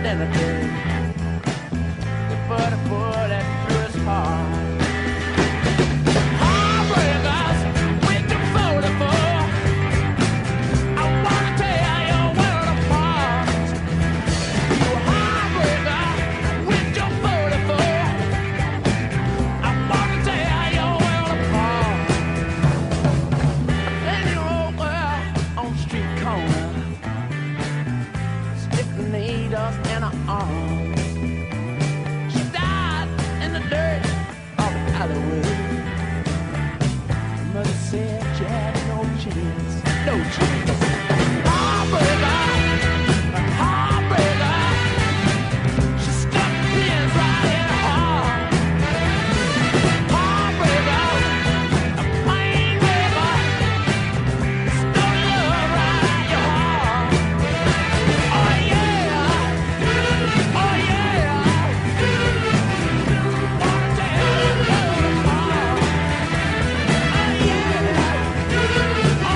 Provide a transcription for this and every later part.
in a day. The bullet through his heart. Heartbreakers with the 44. I wanna tear your world apart. You heartbreaker with your 44. I wanna tear your world apart. Then you old girl on the street corner, stick the needles in her arm. She died in the dirt of the alleyway. Mother said she had no chance, no chance. Heartbreaker, heartbreaker. She stuck pins right in her heart. Heartbreaker, a pain breaker. Stole love right out your heart. Oh yeah, oh yeah. Wanna tear your world apart. Oh yeah, oh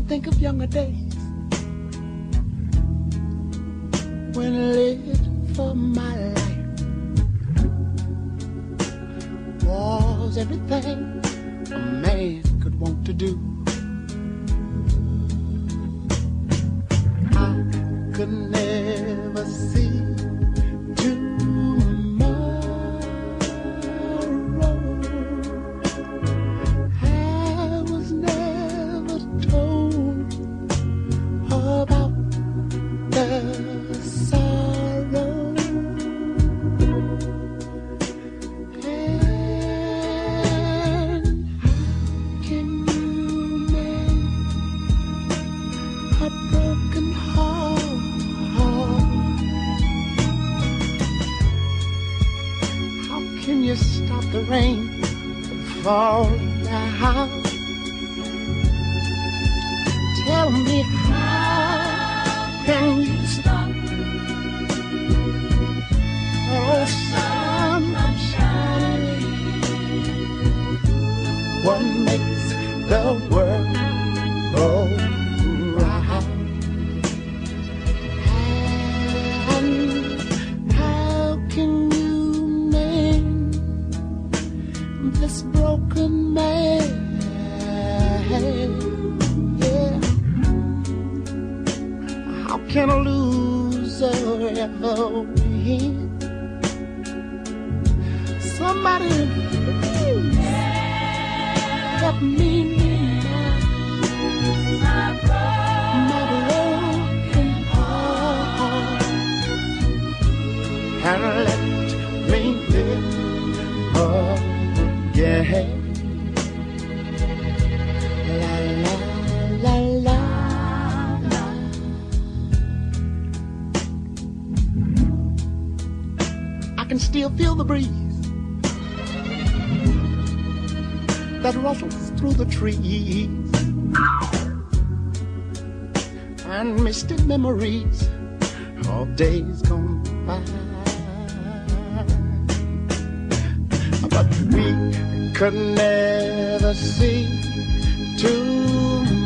think of younger days when I lived for my life. Was everything a man could want to do. I could never see tomorrow. I was never told about the sorrow. And how can you mend a broken heart? How can you stop the rain from falling down? Tell me, how can you stop the sun from shining? What makes the world go round? And how can you make this broken man, yeah. How can a loser ever win? Somebody please help me mend my broken heart and let me live again. La la la la. I can still feel the breeze that rustles through the trees and misty memories of days gone by. But we could never see tomorrow.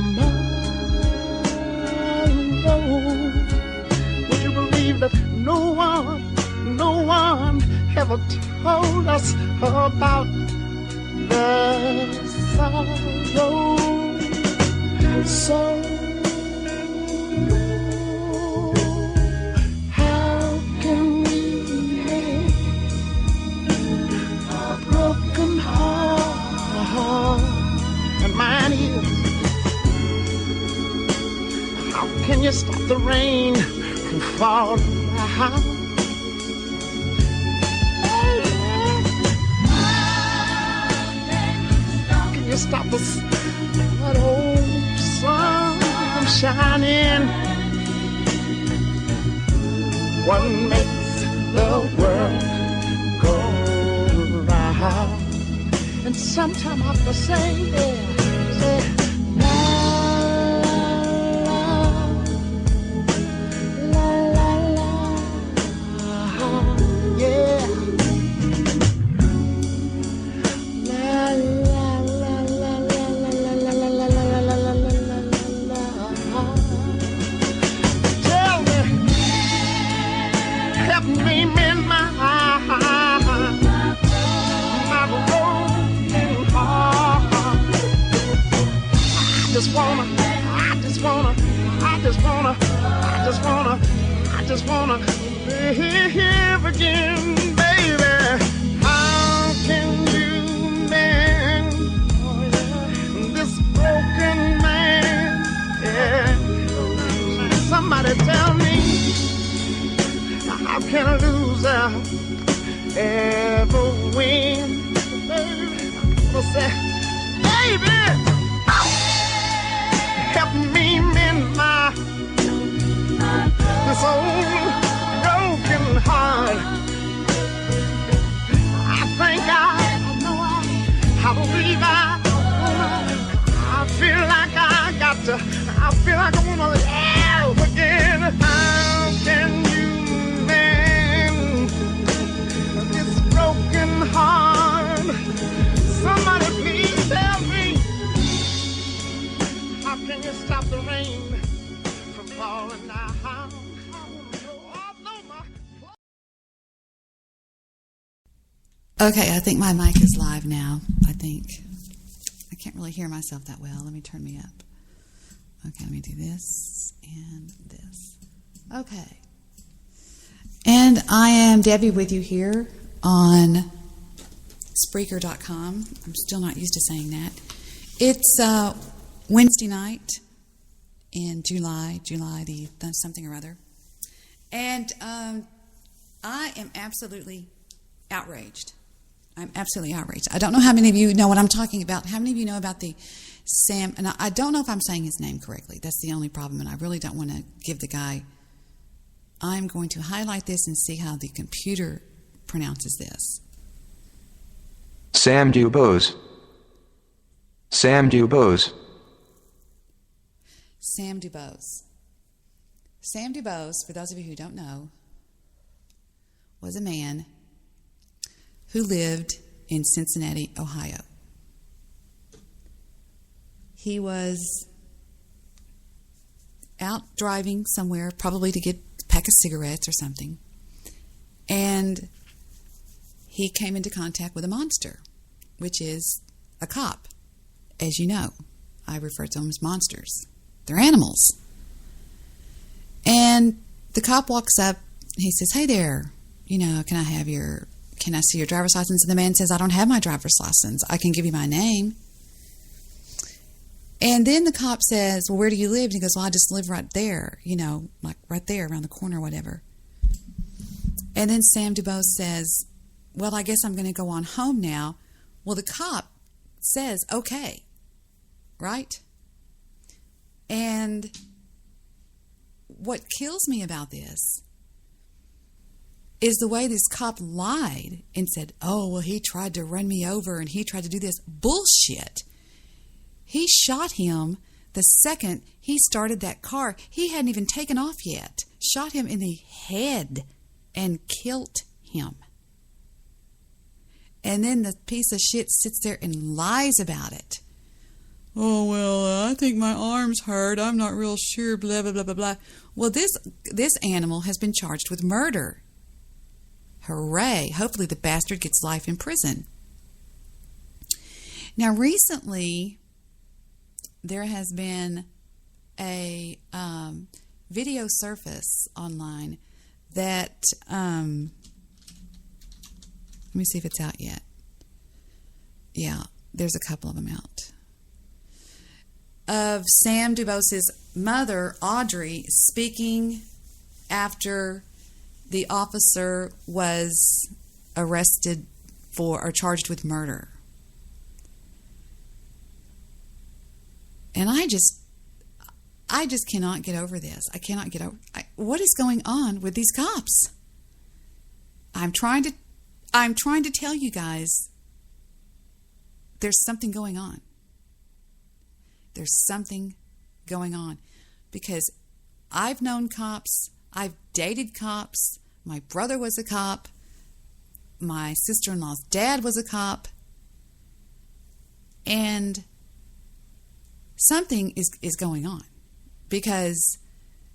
Would you believe that no one ever told us about the sorrow? So how can we make a broken heart? And mine is, how can you stop the rain from falling down? Stop us, that old sun from shining. What makes the world go round? And sometime I have to say, la la la la la, yeah. I just wanna live again, baby. How can you mend this broken man? Yeah. Somebody tell me, how can a loser ever win? Baby, I say, baby, help me mend this old broken heart. I think I believe I feel like I feel like I wanna live again. How can you mend this broken heart? Somebody please tell me, how can you stop the rain from falling down? Okay, I think my mic is live now. I can't really hear myself that well. Let me turn me up. Okay, let me do this and this. Okay. And I am Debbie with you here on Spreaker.com. I'm still not used to saying that. It's Wednesday night in July the something or other. And I am absolutely outraged. I'm absolutely outraged. I don't know how many of you know what I'm talking about. How many of you know about the Sam, and I don't know if I'm saying his name correctly. That's the only problem, and I really don't want to give the guy. I'm going to highlight this and see how the computer pronounces this. Sam Dubose. Sam Dubose. Sam Dubose. Sam Dubose, for those of you who don't know, was a man who lived in Cincinnati, Ohio. He was out driving somewhere, probably to get a pack of cigarettes or something, and he came into contact with a monster. which is a cop. As you know, I refer to them as monsters. They're animals. And the cop walks up. He says, "Hey there, can I see your driver's license?" And the man says, "I don't have my driver's license. I can give you my name." And then the cop says, "Well, where do you live?" And he goes, "Well, I just live right there, like right there around the corner or whatever." And then Sam DuBose says, "Well, I guess I'm going to go on home now." Well, the cop says, "Okay," right? And what kills me about this is the way this cop lied and said, "Oh, well, he tried to run me over and he tried to do this." Bullshit. He shot him the second he started that car. He hadn't even taken off yet. Shot him in the head and killed him. And then the piece of shit sits there and lies about it. "Oh, well, I think my arm's hurt. I'm not real sure, blah, blah, blah, blah, blah." Well, this animal has been charged with murder. Hooray. Hopefully the bastard gets life in prison. Now, recently, there has been a video surface online that, let me see if it's out yet. Yeah, there's a couple of them out. Of Sam DuBose's mother, Audrey, speaking after the officer was arrested or charged with murder. And I just cannot get over this. I cannot get over. What is going on with these cops? I'm trying to tell you guys, there's something going on. There's something going on, because I've known cops. I've dated cops. My brother was a cop. My sister-in-law's dad was a cop. And something is going on, because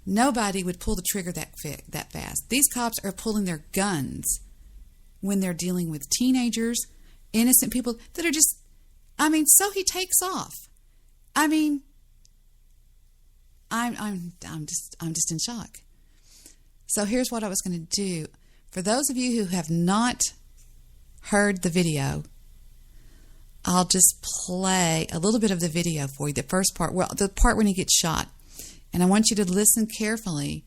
nobody would pull the trigger that fast. These cops are pulling their guns when they're dealing with teenagers, innocent people that are just, so he takes off. I'm just in shock. So here's what I was going to do. For those of you who have not heard the video, I'll just play a little bit of the video for you. The first part, the part when he gets shot. And I want you to listen carefully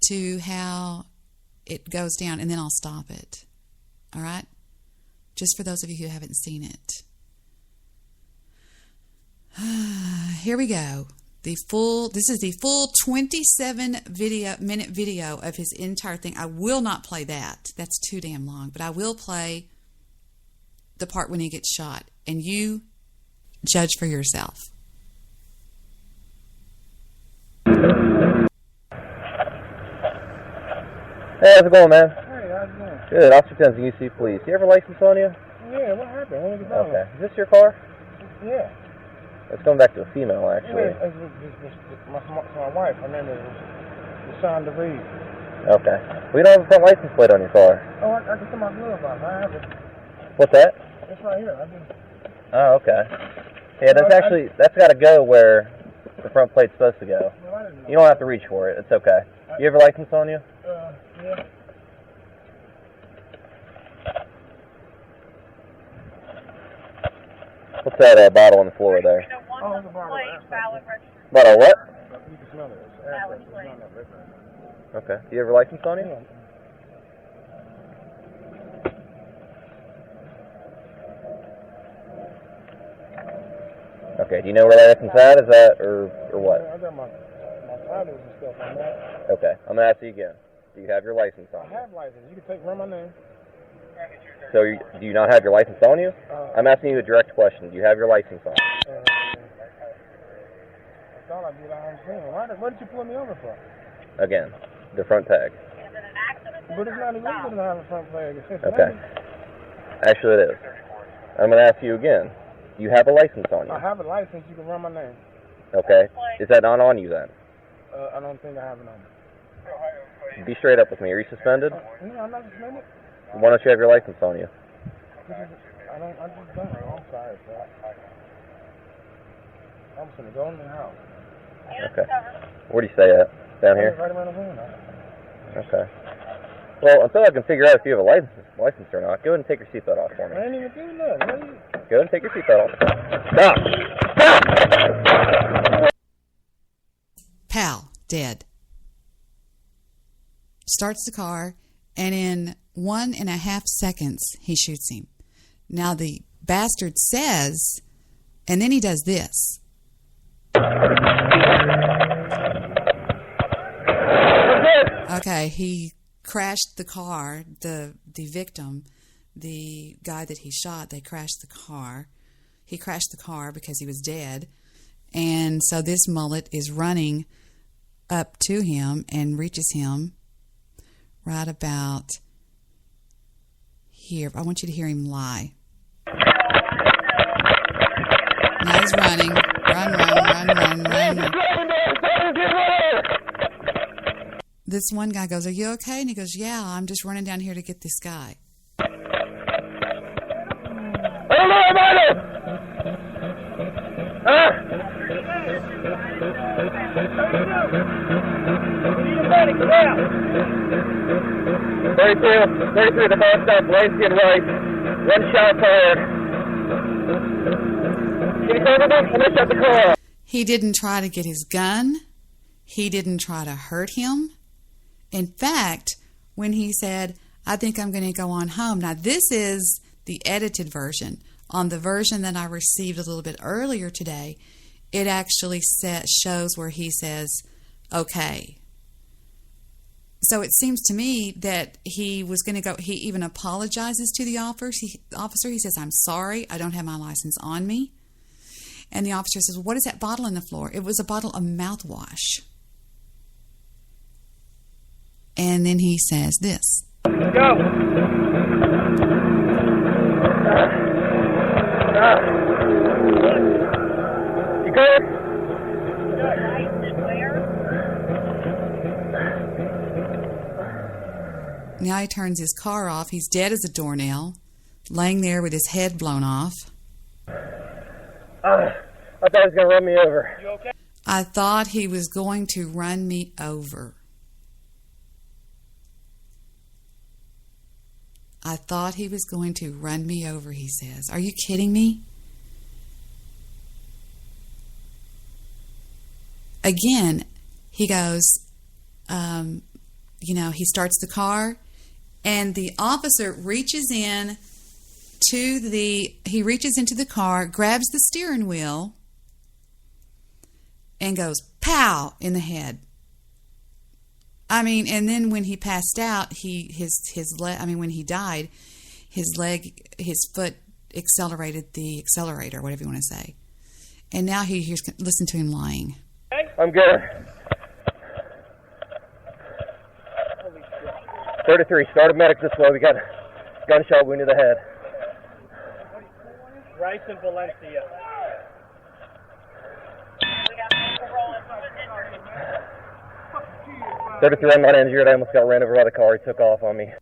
to how it goes down, and then I'll stop it. All right? Just for those of you who haven't seen it. Here we go. This is the full 27-minute video of his entire thing. I will not play that. That's too damn long. But I will play the part when he gets shot. And you judge for yourself. Hey, how's it going, man? Hey, how's it going? Good. Officer Towns, UC Police. You have a license on you? Yeah, what happened? What was it about? Okay. Is this your car? Yeah. It's going back to a female, actually. Yeah, it's my wife. Her name is Deshaun Debi. Okay. We don't have a front license plate on your car. Oh, I can put my glove on. I have it. What's that? It's right here. I just... Oh, okay. Yeah, that's got to go where the front plate's supposed to go. Well, I didn't know. You don't have to reach for it. It's okay. You have a license on you? Yeah. What's that bottle on the floor there? Oh, it's a bottle. Bottle what? You can smell it. It's air pressure. Okay. Do you have a license on you? Yeah. Okay. Do you know where that license at? Is that or what? I got my titles and stuff on that. Okay. I'm gonna ask you again. Do you have your license on I you? have license. You can run my name. So do you not have your license on you? I'm asking you a direct question. Do you have your license on? I thought I did. I understand. What did you pull me over for? Again, the front tag. But it's not illegal to have a front flag. Okay. Actually, it is. I'm going to ask you again. Do you have a license on you? I have a license. You can run my name. Okay. Is that not on you then? I don't think I have it on me. Be straight up with me. Are you suspended? No, I'm not suspended. Why don't you have your license on you? I just don't know. I'm sorry, sir. I'm just gonna go in the house. Okay. Where do you stay at? Down here? Right around the window. Okay. Well, until I can figure out if you have a license or not, go ahead and take your seatbelt off for me. I ain't even do nothing. Go ahead and take your seatbelt off. Stop! Stop! Pal, dead. Starts the car, and in 1.5 seconds, he shoots him. Now the bastard says, and then he does this. Okay, he crashed the car, the victim, the guy that he shot, they crashed the car. He crashed the car because he was dead. And so this mullet is running up to him and reaches him right about here. I want you to hear him lie. Now he's running. Run. This one guy goes, "Are you okay?" And he goes, "Yeah, I'm just running down here to get this guy." I don't know about it! Huh? 33 at the bus stop, Lansky and Rice. One shot fired. Can you tell me this? I'm gonna shut the car off. He didn't try to get his gun. He didn't try to hurt him. In fact, when he said, "I think I'm going to go on home." Now, this is the edited version. On the version that I received a little bit earlier today, it actually shows where he says, "Okay." So it seems to me that he was going to go. He even apologizes to the officer. He says, "I'm sorry. I don't have my license on me." And the officer says, "What is that bottle on the floor?" It was a bottle of mouthwash. And then he says this. Go! You good? Now he turns his car off. He's dead as a doornail, laying there with his head blown off. I thought he was going to run me over. You okay? I thought he was going to run me over. I thought he was going to run me over, he says. Are you kidding me? Again, he goes, he starts the car, and the officer reaches into the car, grabs the steering wheel, and goes, pow, in the head. I mean, and then when he passed out, when he died, his foot accelerated the accelerator, whatever you want to say. And now listen to him lying. I'm good. 33, started medics this way. We got a gunshot wound to the head. Rice and Valencia. 33, I'm not injured. I almost got ran over by the car. He took off on me.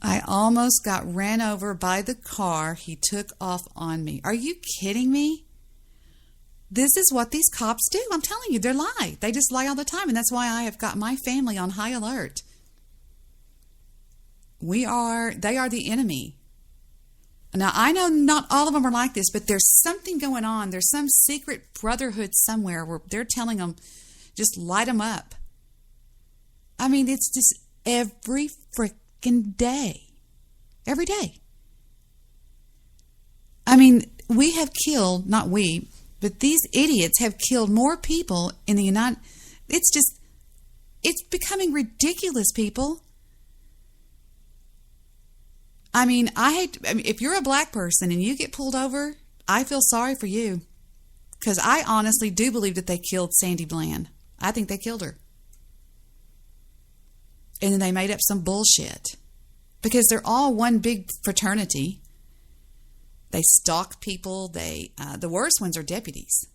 I almost got ran over by the car. He took off on me. Are you kidding me? This is what these cops do. I'm telling you, they lie. They just lie all the time, and that's why I have got my family on high alert. They are the enemy. Now, I know not all of them are like this, but there's something going on. There's some secret brotherhood somewhere where they're telling them, just light them up. I mean, it's just every freaking day. Every day. I mean, we have killed, not we, but these idiots have killed more people in the United... It's becoming ridiculous, people. I mean, if you're a black person and you get pulled over, I feel sorry for you. Because I honestly do believe that they killed Sandy Bland. I think they killed her. And then they made up some bullshit. Because they're all one big fraternity. They stalk people. The worst ones are deputies.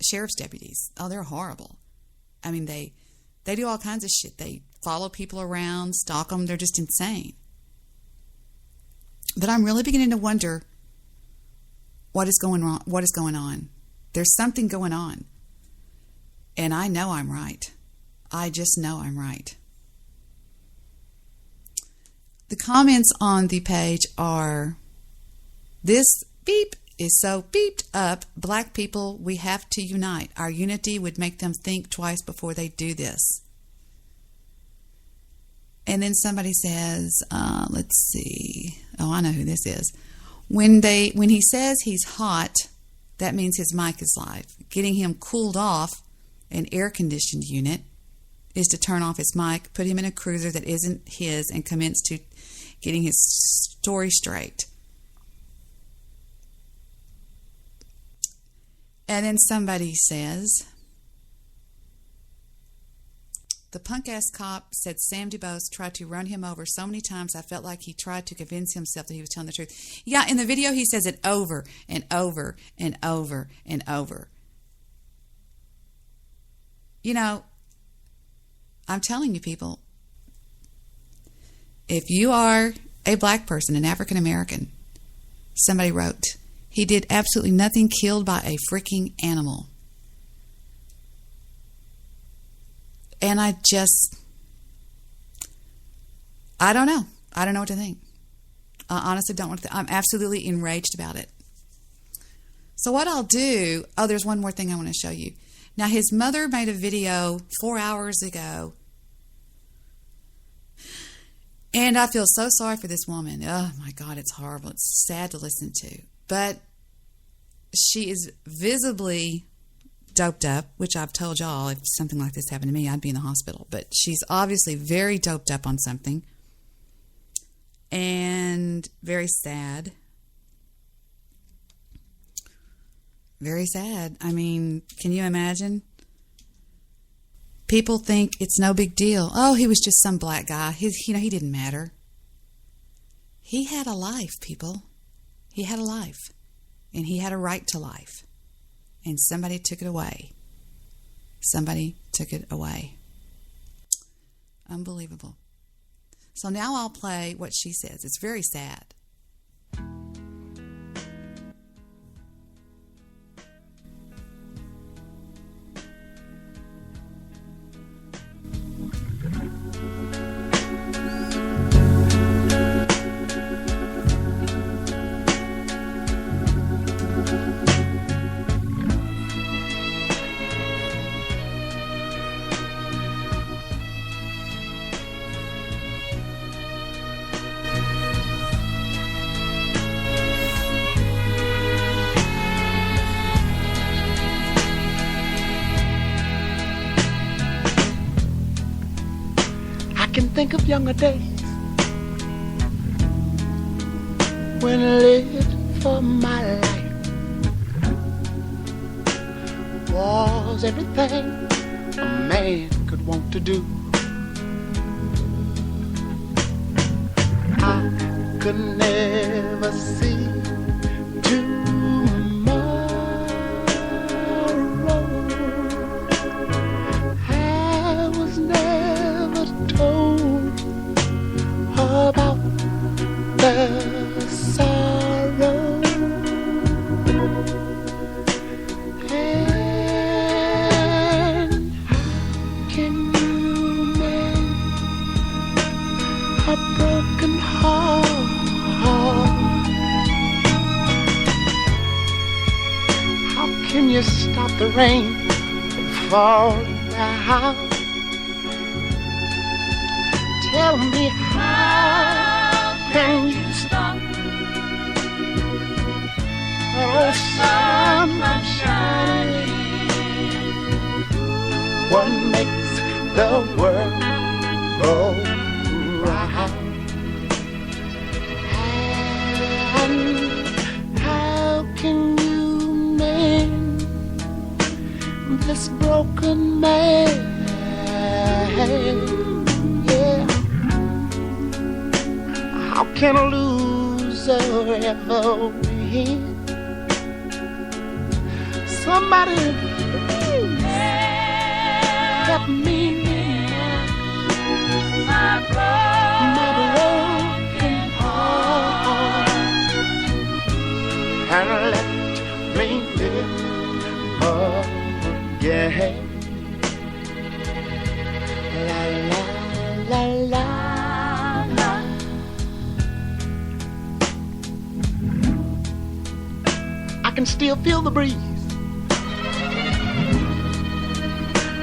Sheriff's deputies. Oh, they're horrible. I mean, they do all kinds of shit. They follow people around, stalk them. They're just insane. But I'm really beginning to wonder what is going on. What is going on? There's something going on. And I know I'm right. I just know I'm right. The comments on the page are, this beep is so beeped up. Black people, we have to unite. Our unity would make them think twice before they do this. And then somebody says, let's see. Oh, I know who this is. When he says he's hot, that means his mic is live. Getting him cooled off an air-conditioned unit is to turn off his mic, put him in a cruiser that isn't his, and commence to getting his story straight. And then somebody says, the punk-ass cop said Sam DuBose tried to run him over so many times I felt like he tried to convince himself that he was telling the truth. Yeah, in the video he says it over and over and over and over. You know, I'm telling you people, if you are a black person, an African American, somebody wrote, he did absolutely nothing, killed by a freaking animal. And I don't know. I don't know what to think. I honestly don't want to think. I'm absolutely enraged about it. So what I'll do, there's one more thing I want to show you. Now, his mother made a video 4 hours ago. And I feel so sorry for this woman. Oh, my God, it's horrible. It's sad to listen to. But she is visibly doped up, which I've told y'all, if something like this happened to me, I'd be in the hospital. But she's obviously very doped up on something. And very sad. Very sad. I mean, can you imagine? People think it's no big deal. Oh, he was just some black guy. He didn't matter. He had a life, people. He had a life. And he had a right to life. And somebody took it away. Somebody took it away. Unbelievable. So now I'll play what she says. It's very sad. Think of younger days when I lived for my life. Was everything a man could want to do. I could never see tomorrow. I was never told about the sorrow, and how can you mend a broken heart? How can you stop the rain from falling down? Tell me, how can you stop the sun from shining? What makes the world go round? And how can you mend this broken man? How can a loser ever win? Somebody help me mend my broken heart. can still feel the breeze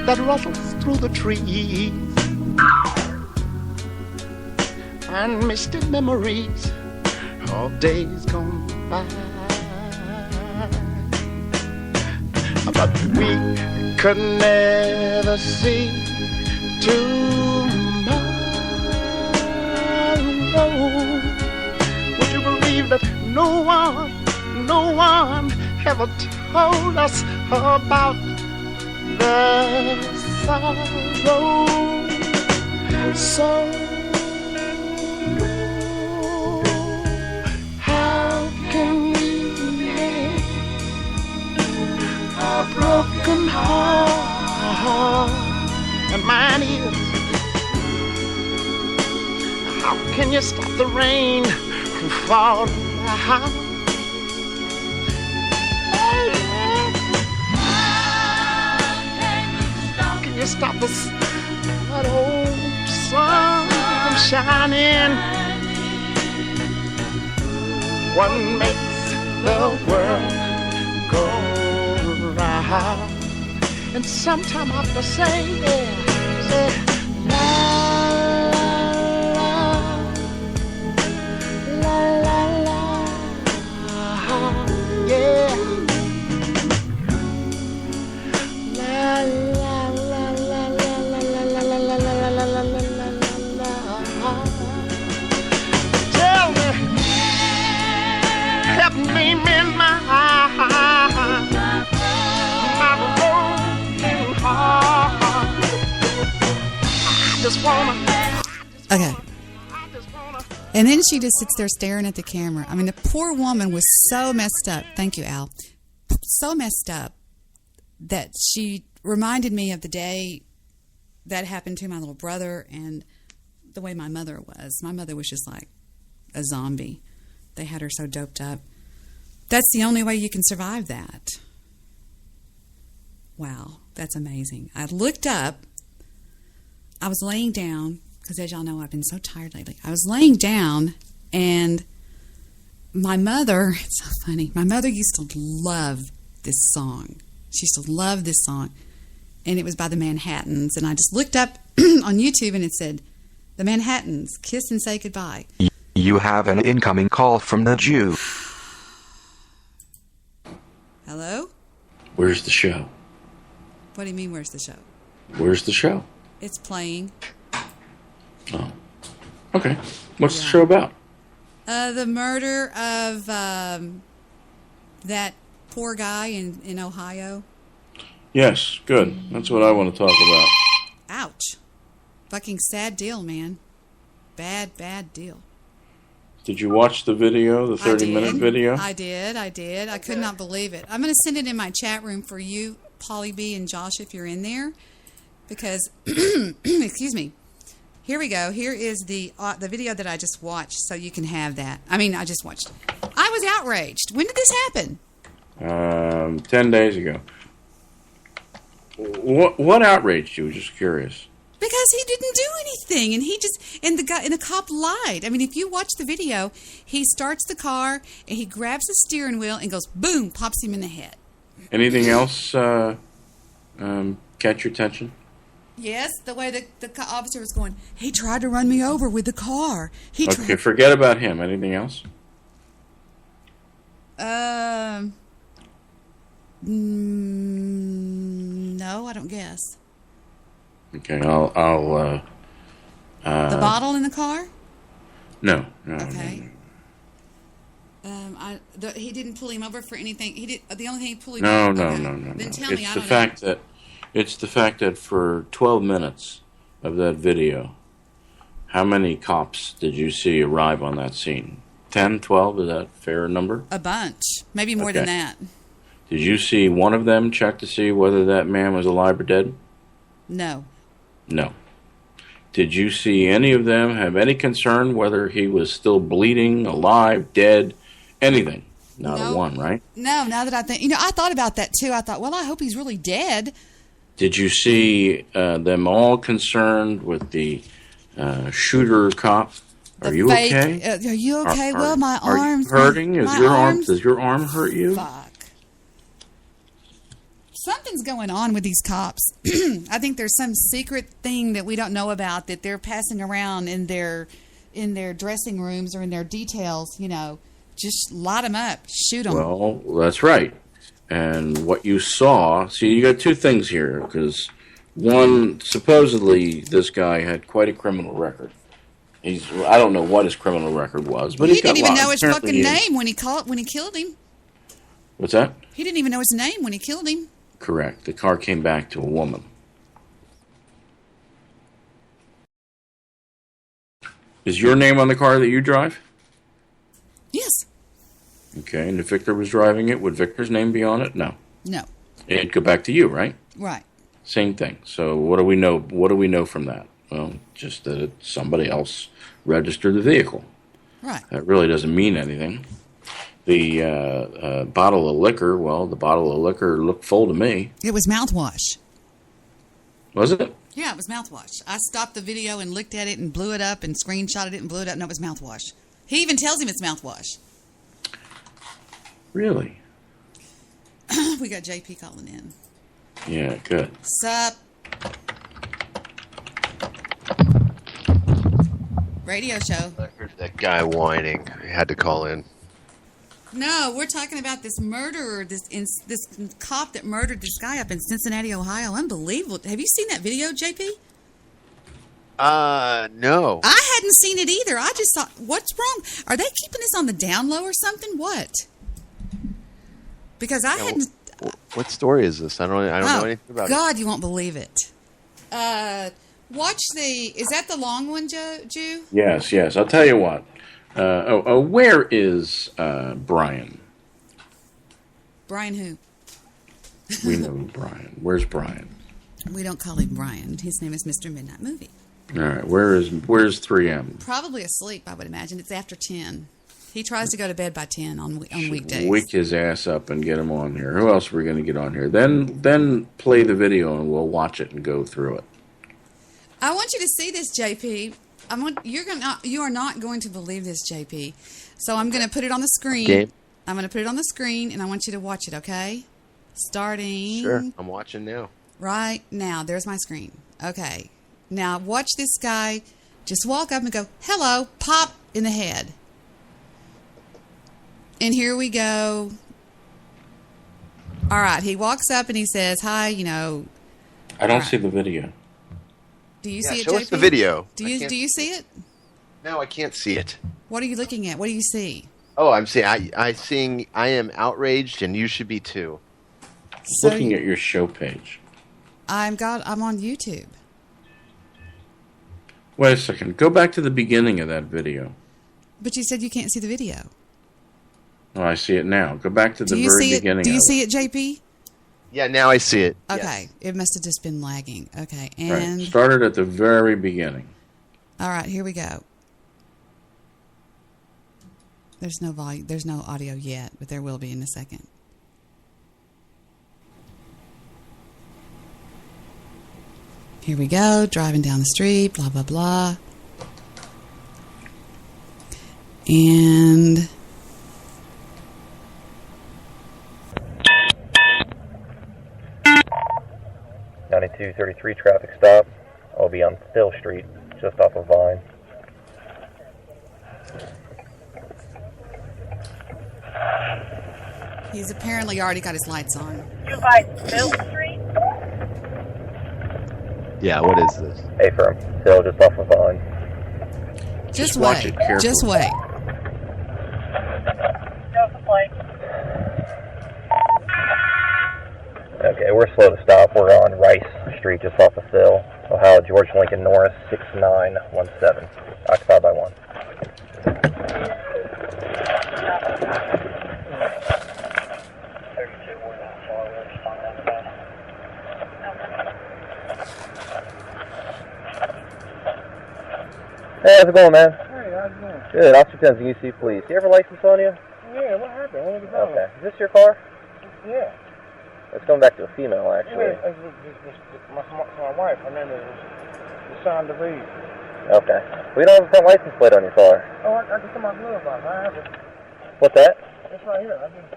that rustles through the trees, and misty memories of days gone by. But we could never see tomorrow. Would you believe that no one ever told us about the sorrow? So how can we make a broken heart? And mine is, how can you stop the rain from falling down? Can you stop that old sun from shining? What makes the world go round? And sometime I have to say, la la la la la, yeah. La la la la la la la la la la la la la. Tell me, help me mend my broken heart. I just wanna. Okay. And then she just sits there staring at the camera. I mean, the poor woman was so messed up. Thank you, Al. So messed up that she reminded me of the day that happened to my little brother and the way my mother was. My mother was just like a zombie. They had her so doped up. That's the only way you can survive that. Wow, that's amazing. I looked up. I was laying down, because as y'all know, I've been so tired lately. I was laying down, and my mother, it's so funny, my mother used to love this song. She used to love this song, and it was by the Manhattans, and I just looked up on YouTube, and it said, the Manhattans, Kiss and Say Goodbye. You have an incoming call from the Jew. Hello? Where's the show? What do you mean, where's the show? Where's the show? It's playing. Oh. Okay. What's the show about? The murder of that poor guy in Ohio. Yes, good. That's what I want to talk about. Ouch. Fucking sad deal, man. Bad deal. Did you watch the video, the 30-minute video? I did. I could not believe it. I'm going to send it in my chat room for you, Polly B and Josh, if you're in there. Because, excuse me. Here we go. Here is the video that I just watched, so you can have that. I mean, I just watched. I was outraged. When did this happen? 10 days ago. What outraged you? Just curious. Because he didn't do anything, and the cop lied. I mean, if you watch the video, he starts the car and he grabs the steering wheel and goes boom, pops him in the head. Anything else catch your attention? Yes, the way the officer was going, he tried to run me over with the car. Okay, forget about him. Anything else? No, I don't guess. Okay, I'll the bottle in the car? No. Okay. He didn't pull him over for anything. He did. The only thing he pulled him No. Then tell me. It's the fact that for 12 minutes of that video, how many cops did you see arrive on that scene? 10, 12? Is that a fair number? A bunch, maybe more than that. Did you see one of them check to see whether that man was alive or dead? No. No. Did you see any of them have any concern whether he was still bleeding, alive, dead, anything? Not a one, right? No, now that I think, I thought about that too. I thought, well, I hope he's really dead. Did you see them all concerned with the shooter cop? Are you okay? Are you okay? Well, my arms are you hurting? Does your arm hurt you? Fuck. Something's going on with these cops. I think there's some secret thing that we don't know about that they're passing around in their dressing rooms or in their details. You know, just light them up, shoot them. Well, that's right. And what you saw, see, you got two things here, because one, supposedly this guy had quite a criminal record. I don't know what his criminal record was, but he didn't even know his fucking name when he killed him. What's that? He didn't even know his name when he killed him. Correct. The car came back to a woman. Is your name on the car that you drive? Yes. Okay, and if Victor was driving it, would Victor's name be on it? No. No. It'd go back to you, right? Right. Same thing. So what do we know? What do we know from that? Well, just that somebody else registered the vehicle. Right. That really doesn't mean anything. The bottle of liquor, well, the bottle of liquor looked full to me. It was mouthwash. Was it? Yeah, it was mouthwash. I stopped the video and looked at it and blew it up and screenshotted it and blew it up. No, it was mouthwash. He even tells him it's mouthwash. Really? We got JP calling in. Yeah, good. Sup? Radio show. I heard that guy whining. I had to call in. No, we're talking about this murderer, this cop that murdered this guy up in Cincinnati, Ohio. Unbelievable. Have you seen that video, JP? No. I hadn't seen it either. I just thought, what's wrong? Are they keeping this on the down low or something? What? Because I hadn't. What story is this? I don't know anything about it. God, you won't believe it. Watch the. Is that the long one, Jew? Yes. I'll tell you what. Where is Brian? Brian who? We know Brian. Where's Brian? We don't call him Brian. His name is Mr. Midnight Movie. All right. Where's 3M? Probably asleep, I would imagine. It's after 10. He tries to go to bed by 10 on weekdays. Wake his ass up and get him on here. Who else are we going to get on here? Then play the video and we'll watch it and go through it. I want you to see this, JP. You are not going to believe this, JP. So I'm going to put it on the screen. Game. I'm going to put it on the screen, and I want you to watch it, okay? Starting. Sure, I'm watching now. Right now. There's my screen. Okay. Now watch this guy just walk up and go, hello, pop in the head. And here we go. All right. He walks up and he says, hi, I don't see the video. Do you see it, show JP? us the video. Do you see it? No, I can't see it. What are you looking at? What do you see? Oh, I'm seeing. I am outraged, and you should be too. Looking at your show page. I'm on YouTube. Wait a second. Go back to the beginning of that video. But you said you can't see the video. Oh, I see it now. Go back to the very beginning. Do you see it, JP? Yeah, now I see it. Okay. Yes. It must have just been lagging. Okay. And right. Started at the very beginning. All right, here we go. There's no volume. There's no audio yet, but there will be in a second. Here we go. Driving down the street, blah, blah, blah. And 9233 traffic stop. I'll be on Still Street, just off of Vine. he's apparently already got his lights on. You by Still Street? Yeah, what is this? A firm, Still, just off of Vine. Just watch wait. it carefully. Just wait. Delta Flight. Okay, we're slow to stop. We're on Rice Street, just off of Still, Ohio, George Lincoln Norris, 6917. Occupied by 1. Hey, how's it going, man? Hey, how's it going? Good. Officer Tenzing, UC, please. Do you have a license on you? Yeah, what happened? What was the problem? Okay. Is this your car? Yeah. It's going back to a female, actually. Yeah, my wife. Her name is Debi. Okay. We don't have a front license plate on your car. Oh, I can come out glove box. I have it. What's that? It's right here. I just...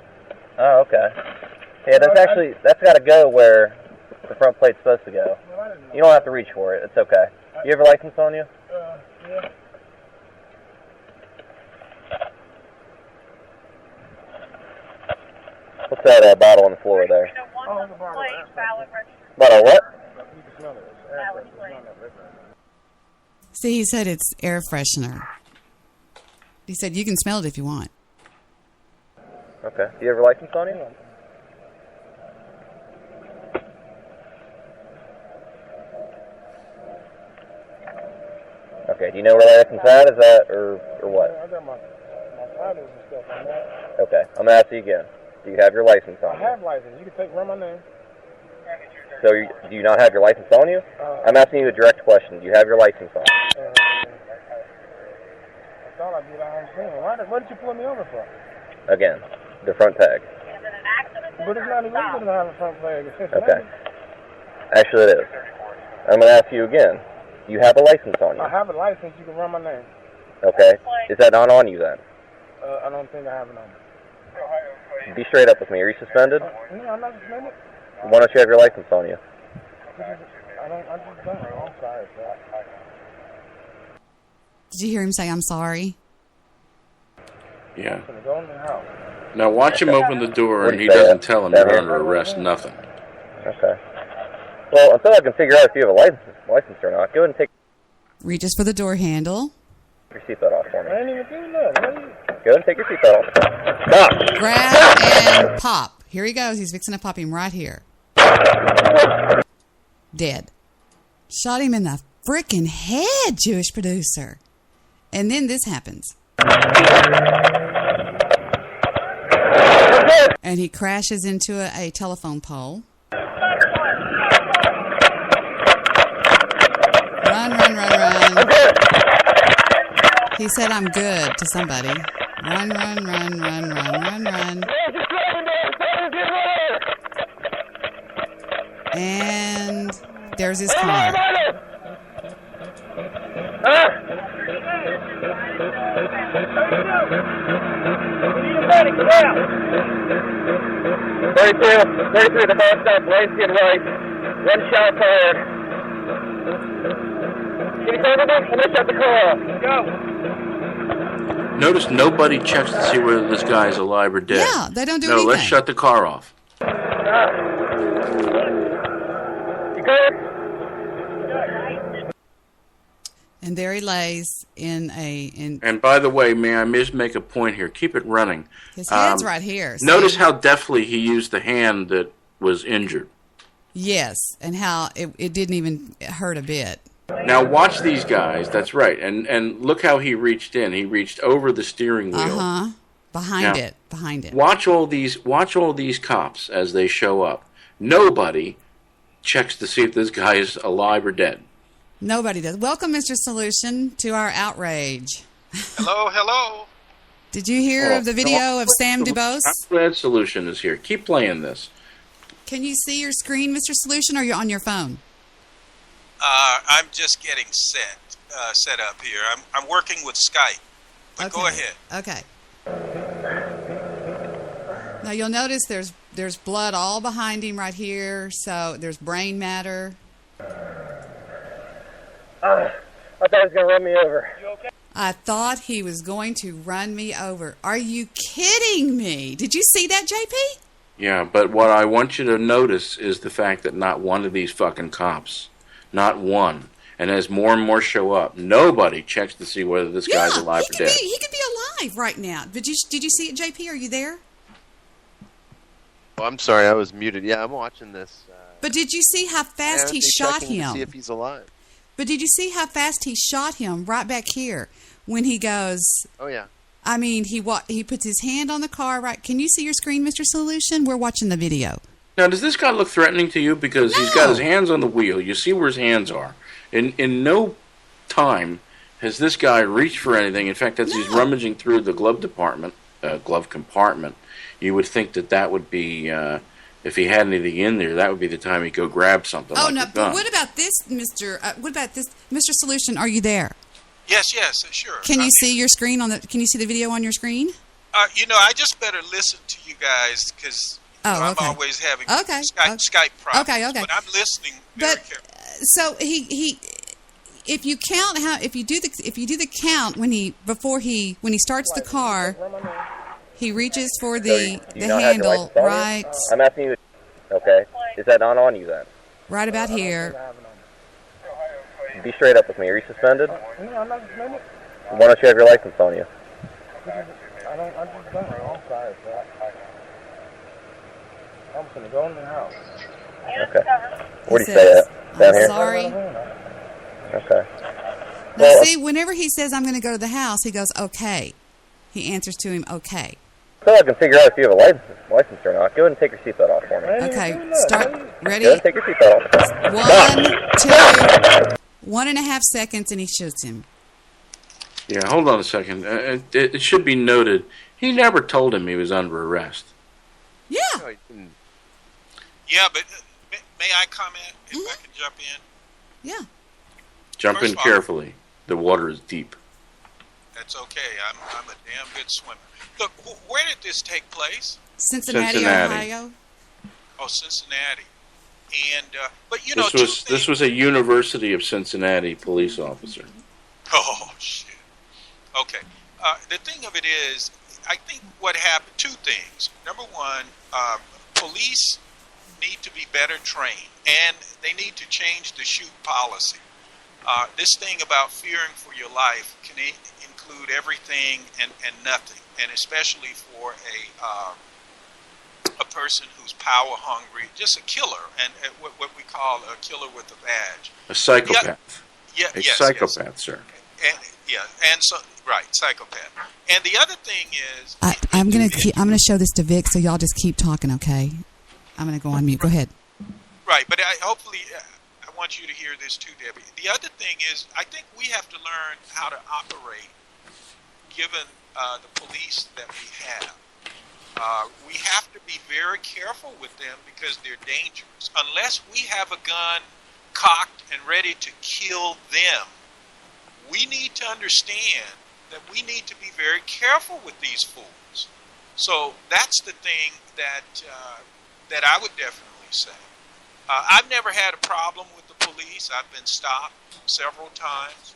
Oh, okay. Yeah, that's got to go where the front plate's supposed to go. You don't have to reach for it. It's okay. You have your license on you? Yeah. What's that bottle on the floor there? Oh, the bottle. Bottle what? You can smell it. It's air freshener. See, he said it's air freshener. He said you can smell it if you want. Okay. Do you have your license on you? Okay. Do you know where that license at? Is that or what? I got my titles and stuff on that. Okay. I'm gonna ask you again. Do you have your license on I you? have license. You can run my name. So do you not have your license on you? I'm asking you a direct question. Do you have your license on? I thought I did. I understand. What did you pull me over for? Again, the front tag. But it's not illegal to have a front flag. Okay. Actually, it is. I'm going to ask you again. Do you have a license on you? I have a license. You can run my name. Okay. Is that not on you then? I don't think I have it on me. Be straight up with me. Are you suspended? No, I'm not suspended. Why don't you have your license on you? I just don't. I'm sorry, sir. Did you hear him say, I'm sorry? Yeah. I'm gonna go in the house. Now watch him open the door and he Wouldn't say doesn't that. tell him you're under arrest, nothing. Okay. Well, until I can figure out if you have a license or not, go ahead and take Reaches for the door handle. your seatbelt off for me. I ain't even do nothing. Go ahead and take your seatbelt off. Stop! Grab and pop. Here he goes. He's fixing to pop him right here. Dead. Shot him in the frickin' head, Jewish producer. And then this happens. And he crashes into a telephone pole. Run. He said, I'm good to somebody. Run. And there's his car. Thirty-three, the ball stop, right skid right. One shot fired. Can you tell me that? Let's shut the car off. Go. Notice nobody checks to see whether this guy is alive or dead. Yeah, they don't do anything. No, let's shut the car off. You good? And there he lays in a... And by the way, may I just make a point here? Keep it running. His head's right here. See? Notice how deftly he used the hand that was injured. Yes, and how it didn't even hurt a bit. Now watch these guys. That's right. And look how he reached in. He reached over the steering wheel. Uh-huh. Behind it. Watch all these cops as they show up. Nobody checks to see if this guy is alive or dead. Nobody does. Welcome, Mr. Solution, to our outrage. Hello. Did you hear of the video of Sam Dubose? I'm glad Solution is here. Keep playing this. Can you see your screen, Mr. Solution, or are you on your phone? I'm just getting set up here. I'm working with Skype. But Okay. go ahead. Okay. Now you'll notice there's blood all behind him right here. So there's brain matter. I thought he was going to run me over. I thought he was going to run me over. Are you kidding me? Did you see that, JP? Yeah, but what I want you to notice is the fact that not one of these fucking cops, not one, and as more and more show up, nobody checks to see whether this guy's alive or dead. He could be alive right now. Did you see it, JP? Are you there? Oh, I'm sorry, I was muted. Yeah, I'm watching this. But did you see how fast he shot checking to see him? if he's alive. But did you see how fast he shot him right back here when he goes? Oh yeah. I mean, he puts his hand on the car. Right? Can you see your screen, Mr. Solution? We're watching the video. Now, does this guy look threatening to you? Because he's got his hands on the wheel. You see where his hands are. In no time has this guy reached for anything. In fact, as he's rummaging through the glove compartment, you would think that would be, if he had anything in there, that would be the time he'd go grab something. Oh like no! a But gun. what about this, Mr. Solution? Are you there? Yes, sure. Can you see your screen Can you see the video on your screen? I just better listen to you guys because Oh, I'm okay. always having Okay, Skype problems. okay. But I'm listening very But carefully. so he if you count if you do the count when he starts the car, he reaches for So you the don't have your handle license on you? right I'm asking you. Okay. Is that not on you then? right about here. Be straight up with me. Are you suspended? No, I'm not suspended. Why don't you have your license on you? I just don't know. I'm sorry, sir. I'm gonna go in the house. Okay. Where do He you stay says, at? Down I'm here? sorry. Okay. Now, Well, see, whenever he says, I'm going to go to the house, he goes, okay. He answers to him, okay. so I can figure out if you have a license or not. Go ahead and take your seatbelt off for me. Okay, start. Ready? Go ahead and take your seatbelt off. 1, 2, 1.5 seconds, and he shoots him. Yeah, hold on a second. It should be noted, he never told him he was under arrest. Yeah. Yeah, but may I comment if I can jump in? Yeah. Jump First in of all- carefully. The water is deep. That's okay. I'm a damn good swimmer. Look, where did this take place? Cincinnati, Cincinnati. Ohio. Oh, Cincinnati. And but you know, This was a University of Cincinnati police officer. Oh shit. Okay. The thing of it is, I think what happened. Two things. Number one, police need to be better trained, and they need to change the shoot policy. This thing about fearing for your life can include everything and nothing, and especially for a person who's power hungry, just a killer, and what we call a killer with a badge. A psychopath. Yeah, A yes, psychopath, yes. sir. And so right, psychopath. And the other thing is, I'm gonna show this to Vic, so y'all just keep talking, okay? I'm gonna go on mute. Go ahead. right. But hopefully, I want you to hear this too, Debbie. The other thing is, I think we have to learn how to operate, given the police that we have. We have to be very careful with them because they're dangerous. Unless we have a gun cocked and ready to kill them, we need to understand that we need to be very careful with these fools. So that's the thing that I would definitely say. I've never had a problem with the police. I've been stopped several times,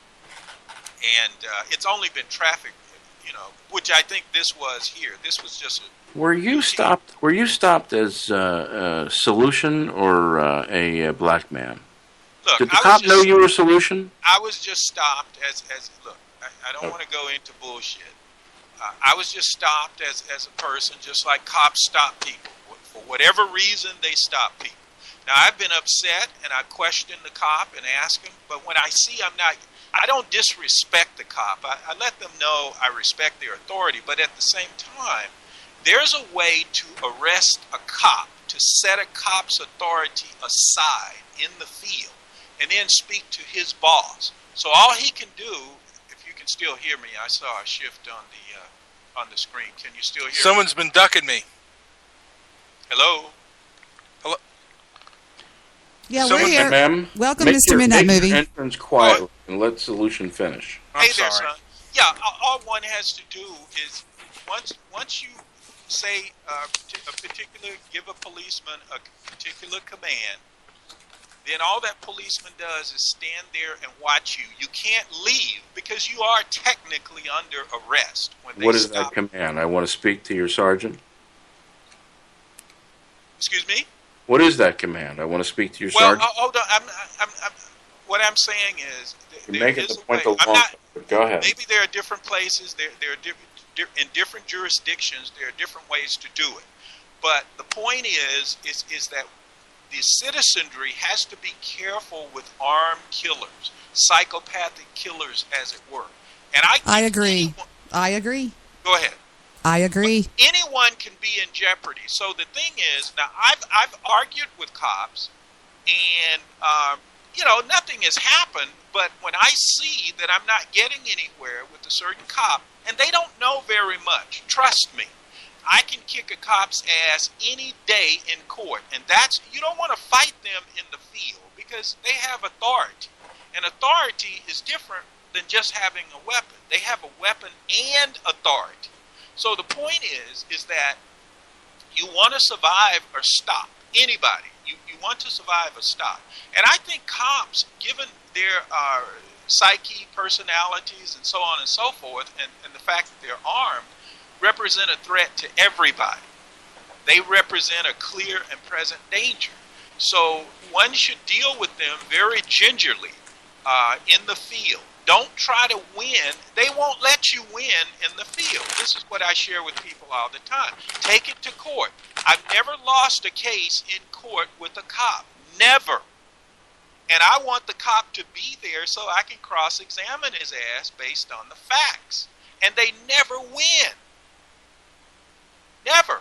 and it's only been traffic, which I think this was here. This was just Were you stopped as a Solution or a black man? Look, Did the cop know you were Solution? I was just stopped as look. I don't want to go into bullshit. I was just stopped as a person, just like cops stop people for whatever reason. They stop people. Now I've been upset and I question the cop and ask him, but when I see I don't disrespect the cop. I let them know I respect their authority, but at the same time, there's a way to arrest a cop, to set a cop's authority aside in the field, and then speak to his boss. So all he can do, if you can still hear me, I saw a shift on the screen. Can you still hear Someone's been ducking me. Hello? Hello? Yeah, we're here. Ma'am, Welcome, Mr. Midnight Movie. Make your entrance quietly and let Solution finish. Hey there, son. Yeah, all one has to do is once you say give a policeman a particular command, then all that policeman does is stand there and watch you. You can't leave because you are technically under arrest when they What is stop. that command? I want to speak to your sergeant. Excuse me? What is that command? I want to speak to your Well, sergeant. hold on. What I'm saying is, You're making is the a point way. along. Go ahead. Maybe there are different places. There are in different jurisdictions. There are different ways to do it. But the point is that the citizenry has to be careful with armed killers, psychopathic killers, as it were. And I agree. I agree. Go ahead. I agree. Anyone can be in jeopardy. So the thing is, now I've argued with cops, and nothing has happened. But when I see that I'm not getting anywhere with a certain cop, and they don't know very much, trust me, I can kick a cop's ass any day in court. And you don't want to fight them in the field because they have authority. And authority is different than just having a weapon. They have a weapon and authority. So the point is that You want to survive or stop. Anybody. You want to survive or stop. And I think cops, given their psyche, personalities, and so on and so forth, and the fact that they're armed, represent a threat to everybody. They represent a clear and present danger. So one should deal with them very gingerly in the field. Don't try to win. They won't let you win in the field. This is what I share with people all the time. Take it to court. I've never lost a case in court with a cop. Never. And I want the cop to be there so I can cross-examine his ass based on the facts. And they never win. Never.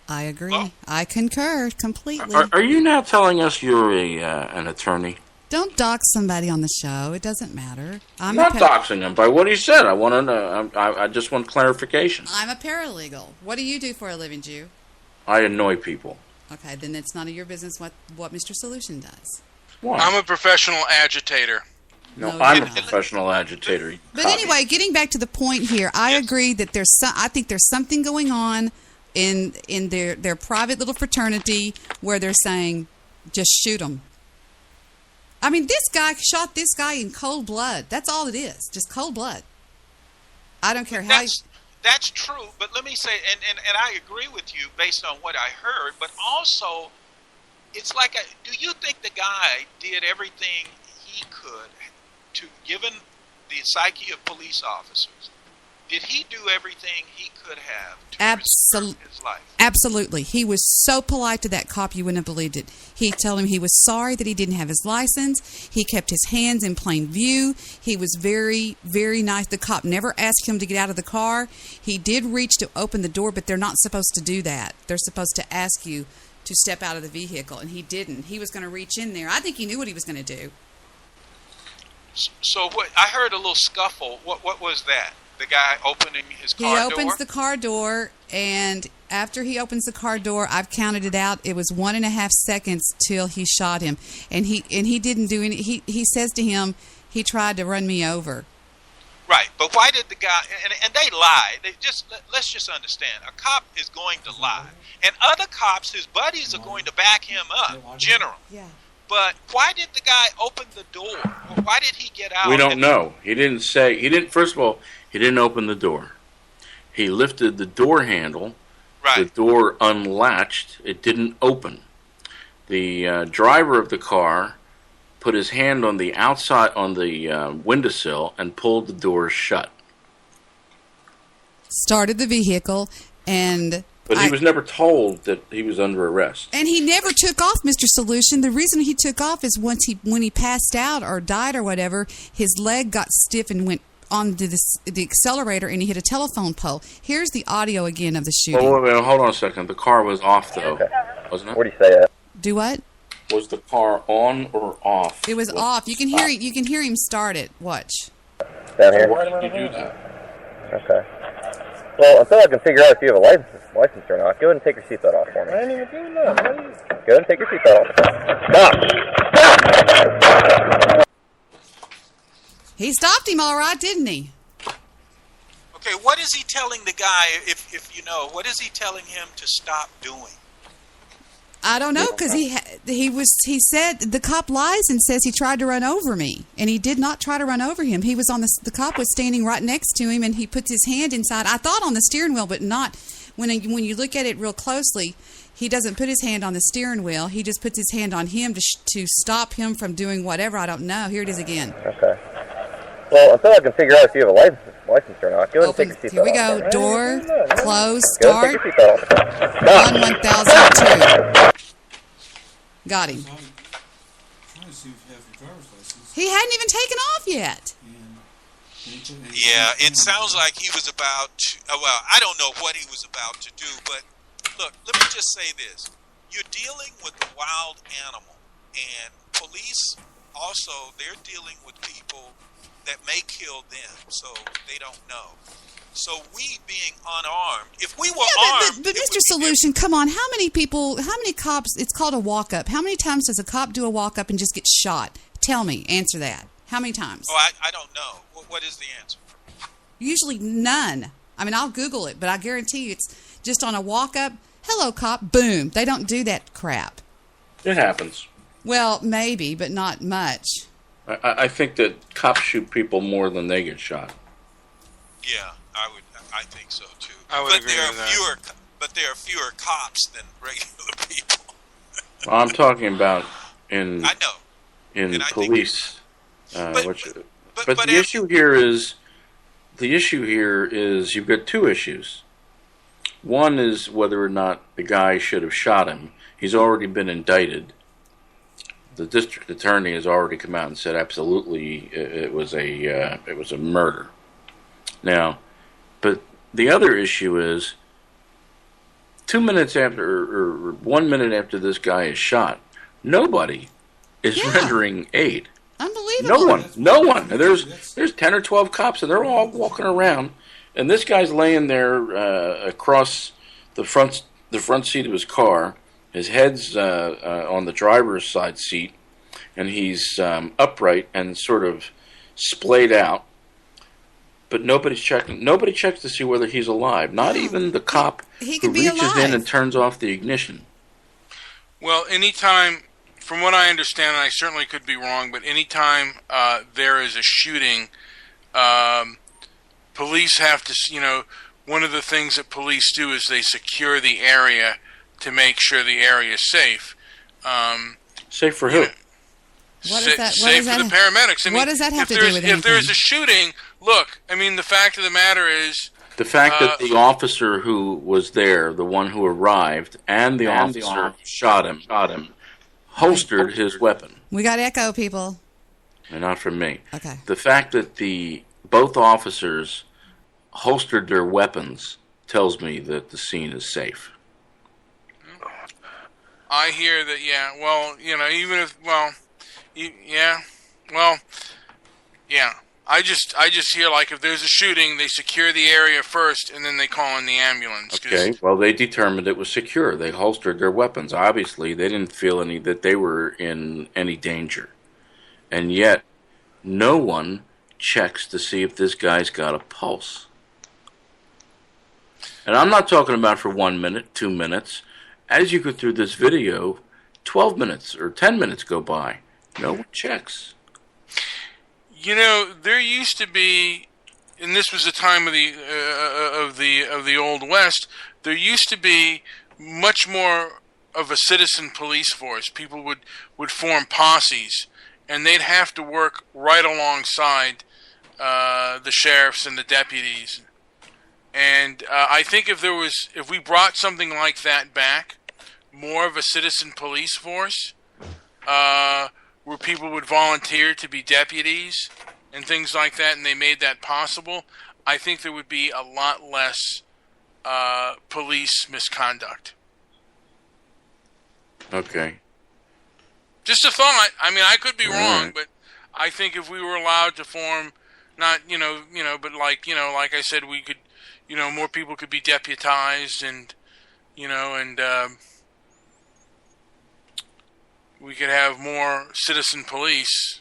I agree. I concur completely. Are you now telling us you're an attorney? Don't dox somebody on the show. It doesn't matter. I'm not doxing him by what he said. I want to know. I just want clarification. I'm a paralegal. What do you do for a living, Jew? I annoy people. Okay, then it's none of your business what Mr. Solution does. Why? I'm a professional agitator. No, I'm a professional agitator. But anyway, getting back to the point here, I agree that I think there's something going on in their private little fraternity where they're saying, just shoot them. I mean, this guy shot this guy in cold blood. That's all it is, just cold blood. I don't care how. That's true, but let me say, and I agree with you based on what I heard, but also, it's like, do you think the guy did everything he could to, given the psyche of police officers, did he do everything he could have to preserve his life? Absolutely. He was so polite to that cop, you wouldn't have believed it. He told him he was sorry that he didn't have his license. He kept his hands in plain view. He was very, very nice. The cop never asked him to get out of the car. He did reach to open the door, but they're not supposed to do that. They're supposed to ask you to step out of the vehicle, and he didn't. He was going to reach in there. I think he knew what he was going to do. So what? I heard a little scuffle. What was that? The guy opening his car door? He opens the car door, and after he opens the car door, I've counted it out. It was 1.5 seconds till he shot him, and he didn't do any. He says to him, he tried to run me over. Right, but why did the guy? And they lie. Let's just understand. A cop is going to lie, and other cops, his buddies, are going to back him up. Generally. Yeah. But why did the guy open the door? Why did he get out? We don't know. He didn't say. He didn't. First of all, he didn't open the door. He lifted the door handle. Right. The door unlatched. It didn't open. The driver of the car put his hand on the outside, on the windowsill, and pulled the door shut. Started the vehicle, and... But he was never told that he was under arrest. And he never took off, Mr. Solution. The reason he took off is when he passed out or died or whatever, his leg got stiff and went on to the accelerator, and he hit a telephone pole. Here's the audio again of the shooting. Oh, wait, hold on a second. The car was off, though, wasn't it? What do you say that? Do what? Was the car on or off? It was off. You can hear it. You can hear him start it. Watch. Down here. Why did you do that? Okay. Well, until I can figure out if you have a license or not, go ahead and take your seatbelt off for me. I ain't even do nothing. Go ahead and take your seatbelt off. Stop! He stopped him all right, didn't he? Okay, what is he telling the guy, if you know, what is he telling him to stop doing? I don't know, because he said, the cop lies and says he tried to run over me, and he did not try to run over him. He was on the cop was standing right next to him, and he puts his hand inside, I thought on the steering wheel, but not, when you look at it real closely, he doesn't put his hand on the steering wheel, he just puts his hand on him to stop him from doing whatever, I don't know. Here it is again. Okay. Well, until I can figure out if you have a license or not, go ahead and take your seatbelt off. Here we go. Door, close, Go start. ahead and take your seatbelt off. 1002. Got him. He hadn't even taken off yet. Yeah, it sounds like he was about to, well, I don't know what he was about to do, but look, let me just say this. You're dealing with a wild animal, and police also, they're dealing with people that may kill them, so they don't know. So we being unarmed, if we were armed... But Mr. Solution, come on, how many cops, it's called a walk-up. How many times does a cop do a walk-up and just get shot? Tell me, answer that. How many times? Oh, I don't know. What is the answer? Usually none. I mean, I'll Google it, but I guarantee you it's just on a walk-up, hello, cop, boom. They don't do that crap. It happens. Well, maybe, but not much. I think that cops shoot people more than they get shot. Yeah, I think so too. I would agree with that. But there are fewer cops than regular people. Well, I'm talking about in I know. in And I police. But The issue here is you've got two issues. One is whether or not the guy should have shot him. He's already been indicted. The district attorney has already come out and said absolutely it was a murder. Now, but the other issue is 2 minutes after or 1 minute after this guy is shot, nobody is rendering aid. Unbelievable. No one. There's 10 or 12 cops, and they're all walking around, and this guy's laying there across the front seat of his car. His head's on the driver's side seat, and he's upright and sort of splayed out. But nobody's checking. Nobody checks to see whether he's alive. Not even the cop who reaches in and turns off the ignition. Well, anytime, from what I understand, and I certainly could be wrong, but anytime there is a shooting, police have to, one of the things that police do is they secure the area to make sure the area is safe. Safe for who? Safe for the paramedics. I mean, what does that have to do with anything? If there's a shooting, look, I mean, the fact of the matter is... The fact that the officer who was there, the one who arrived, and the officer who shot him, holstered his weapon. We got echo, people. And not from me. Okay. The fact that both officers holstered their weapons tells me that the scene is safe. I hear that, even if, I just hear, like, if there's a shooting, they secure the area first, and then they call in the ambulance. Okay, well, they determined it was secure. They holstered their weapons. Obviously, they didn't feel that they were in any danger. And yet, no one checks to see if this guy's got a pulse. And I'm not talking about for 1 minute, 2 minutes. As you go through this video, 12 minutes or 10 minutes go by. No one checks. There used to be, and this was the time of the Old West. There used to be much more of a citizen police force. People would form posses, and they'd have to work right alongside the sheriffs and the deputies. And I think if we brought something like that back, more of a citizen police force, where people would volunteer to be deputies and things like that, and they made that possible, I think there would be a lot less police misconduct. Okay. Just a thought. I mean, I could be wrong, but I think if we were allowed to form, not, but like I said, we could, more people could be deputized and, we could have more citizen police.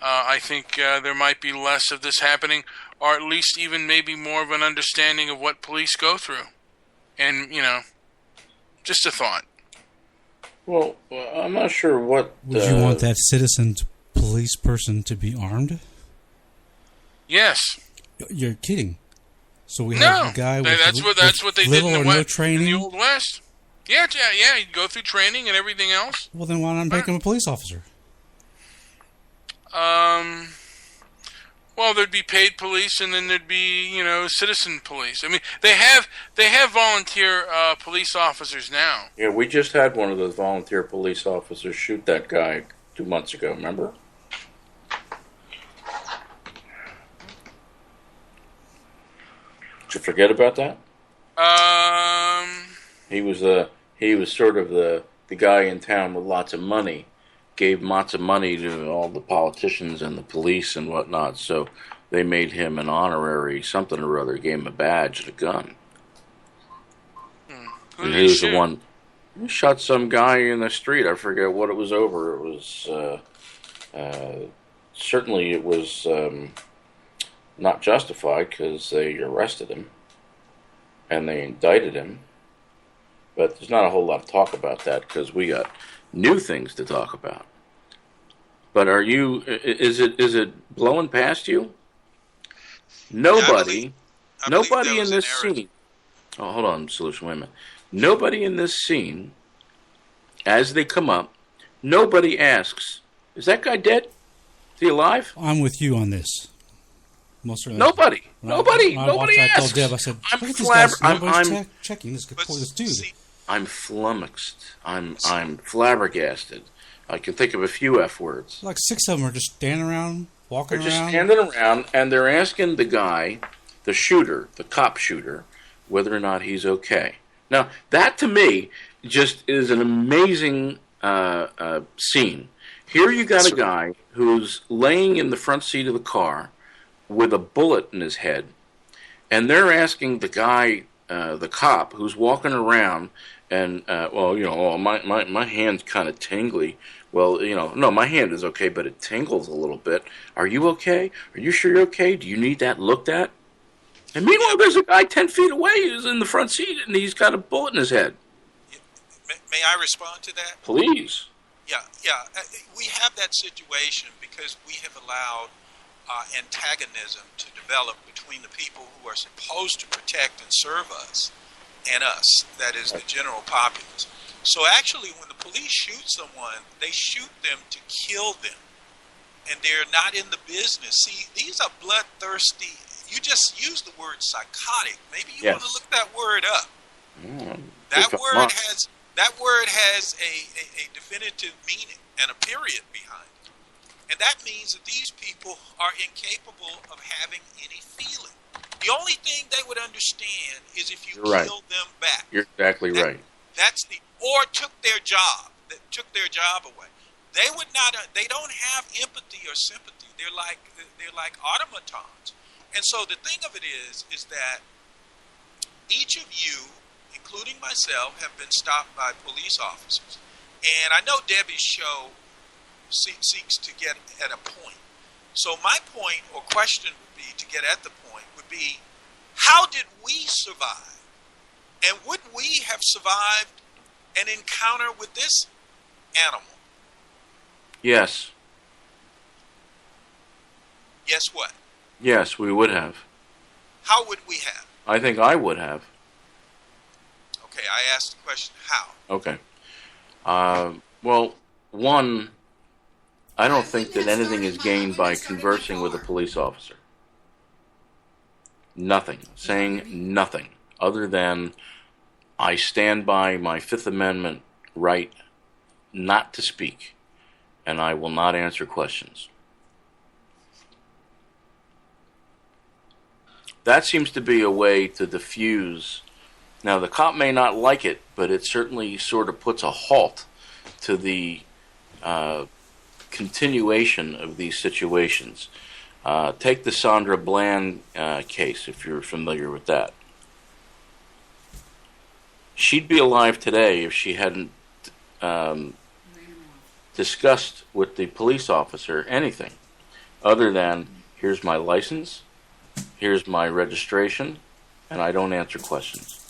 I think there might be less of this happening, or at least even maybe more of an understanding of what police go through. And, just a thought. Well, I'm not sure what... Would you want that citizen police person to be armed? Yes. You're kidding. So we have a guy with that's what they did in no training? In the Old West. Yeah, he'd go through training and everything else. Well, then why not make him a police officer? Well, there'd be paid police, and then there'd be, citizen police. I mean, they have volunteer police officers now. Yeah, we just had one of those volunteer police officers shoot that guy 2 months ago, remember? Did you forget about that? He was sort of the guy in town with lots of money, gave lots of money to all the politicians and the police and whatnot, so they made him an honorary something or other, gave him a badge and a gun. And he was the one who shot some guy in the street. I forget what it was over. It was certainly it was not justified because they arrested him. and they indicted him. But there's not a whole lot of talk about that because we got new things to talk about. But is it blowing past you? Nobody in this scene. Oh, hold on, Solution, wait a minute. Nobody in this scene, as they come up, nobody asks, is that guy dead? Is he alive? I'm with you on this. Most certainly. Nobody I asks. told Deb, I said, I'm look at these guys. Nobody's I'm checking this dude. I'm flummoxed. I'm flabbergasted. I can think of a few F words. Like 6 of them are just standing around, walking They're around. just standing around, and they're asking the guy, the shooter, the cop shooter, whether or not he's okay. Now, that to me just is an amazing scene. Here you got a guy who's laying in the front seat of the car with a bullet in his head, and they're asking the guy, the cop, who's walking around, and, my hand's kind of tingly. Well, no, my hand is okay, but it tingles a little bit. Are you okay? Are you sure you're okay? Do you need that looked at? And meanwhile, there's a guy 10 feet away who's in the front seat, and he's got a bullet in his head. May I respond to that? Please. Yeah. We have that situation because we have allowed antagonism to develop between the people who are supposed to protect and serve us and us, that is the general populace. So actually, when the police shoot someone, they shoot them to kill them, and they're not in the business. See, these are bloodthirsty. You just used the word psychotic. Maybe you want to look that word up. That word has a definitive meaning and a period behind it. And that means that these people are incapable of having any feeling. The only thing they would understand is if you killed them back. You're exactly right. Or took their job away. They would not. They don't have empathy or sympathy. They're like automatons. And so the thing of it is that each of you, including myself, have been stopped by police officers. And I know Debi's show seeks to get at a point. So my point or question would be, to get at the point, would be, how did we survive? And would we have survived an encounter with this animal? Yes. Yes, what? Yes, we would have. How would we have? I think I would have. Okay, I asked the question, how? Okay. Well, one, I don't think that anything is gained by conversing with a police officer. Nothing. Saying nothing. Other than, I stand by my Fifth Amendment right not to speak, and I will not answer questions. That seems to be a way to diffuse. Now, the cop may not like it, but it certainly sort of puts a halt to the continuation of these situations. Take the Sandra Bland case, if you're familiar with that. She'd be alive today if she hadn't discussed with the police officer anything other than, here's my license, here's my registration, and I don't answer questions.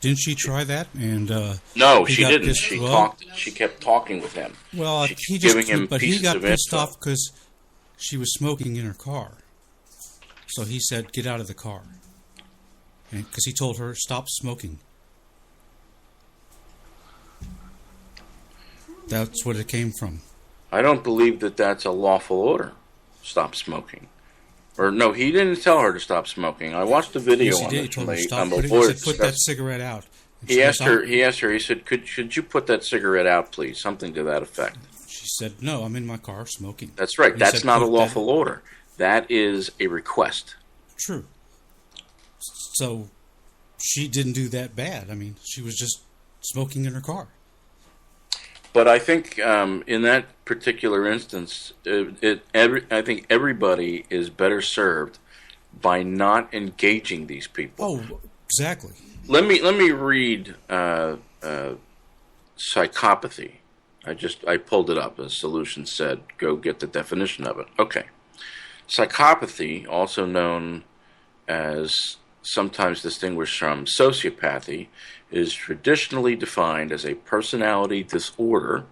Didn't she try that? And no, she didn't. She kept talking with him. Well, he got pissed off because she was smoking in her car. So he said, "Get out of the car," because he told her, "Stop smoking." That's what it came from. I don't believe that that's a lawful order. Stop smoking. Or no, he didn't tell her to stop smoking. I watched the video on it. He told her to stop. He said, "Put that cigarette out." He asked her. He said, "Should you put that cigarette out, please?" Something to that effect. She said, "No, I'm in my car smoking." That's right. That's not a lawful order. That is a request. True. So she didn't do that bad. I mean, she was just smoking in her car. But I think in that particular instance, I think everybody is better served by not engaging these people. Oh, exactly. Let me read psychopathy. I pulled it up. The solution said, go get the definition of it. Okay. Psychopathy, also known as sometimes distinguished from sociopathy, is traditionally defined as a personality disorder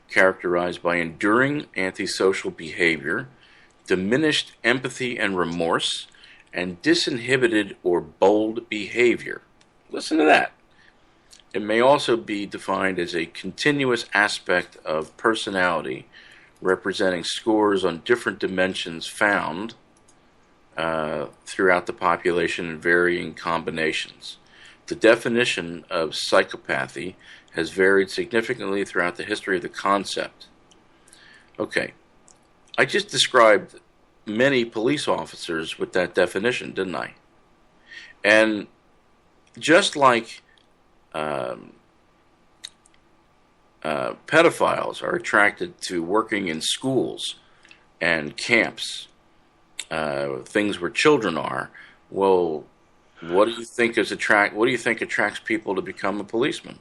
characterized by enduring antisocial behavior, diminished empathy and remorse, and disinhibited or bold behavior. Listen to that. It may also be defined as a continuous aspect of personality representing scores on different dimensions found throughout the population in varying combinations. The definition of psychopathy has varied significantly throughout the history of the concept. Okay, I just described many police officers with that definition, didn't I? And just like pedophiles are attracted to working in schools and camps, things where children are, well, what do you think attracts people to become a policeman?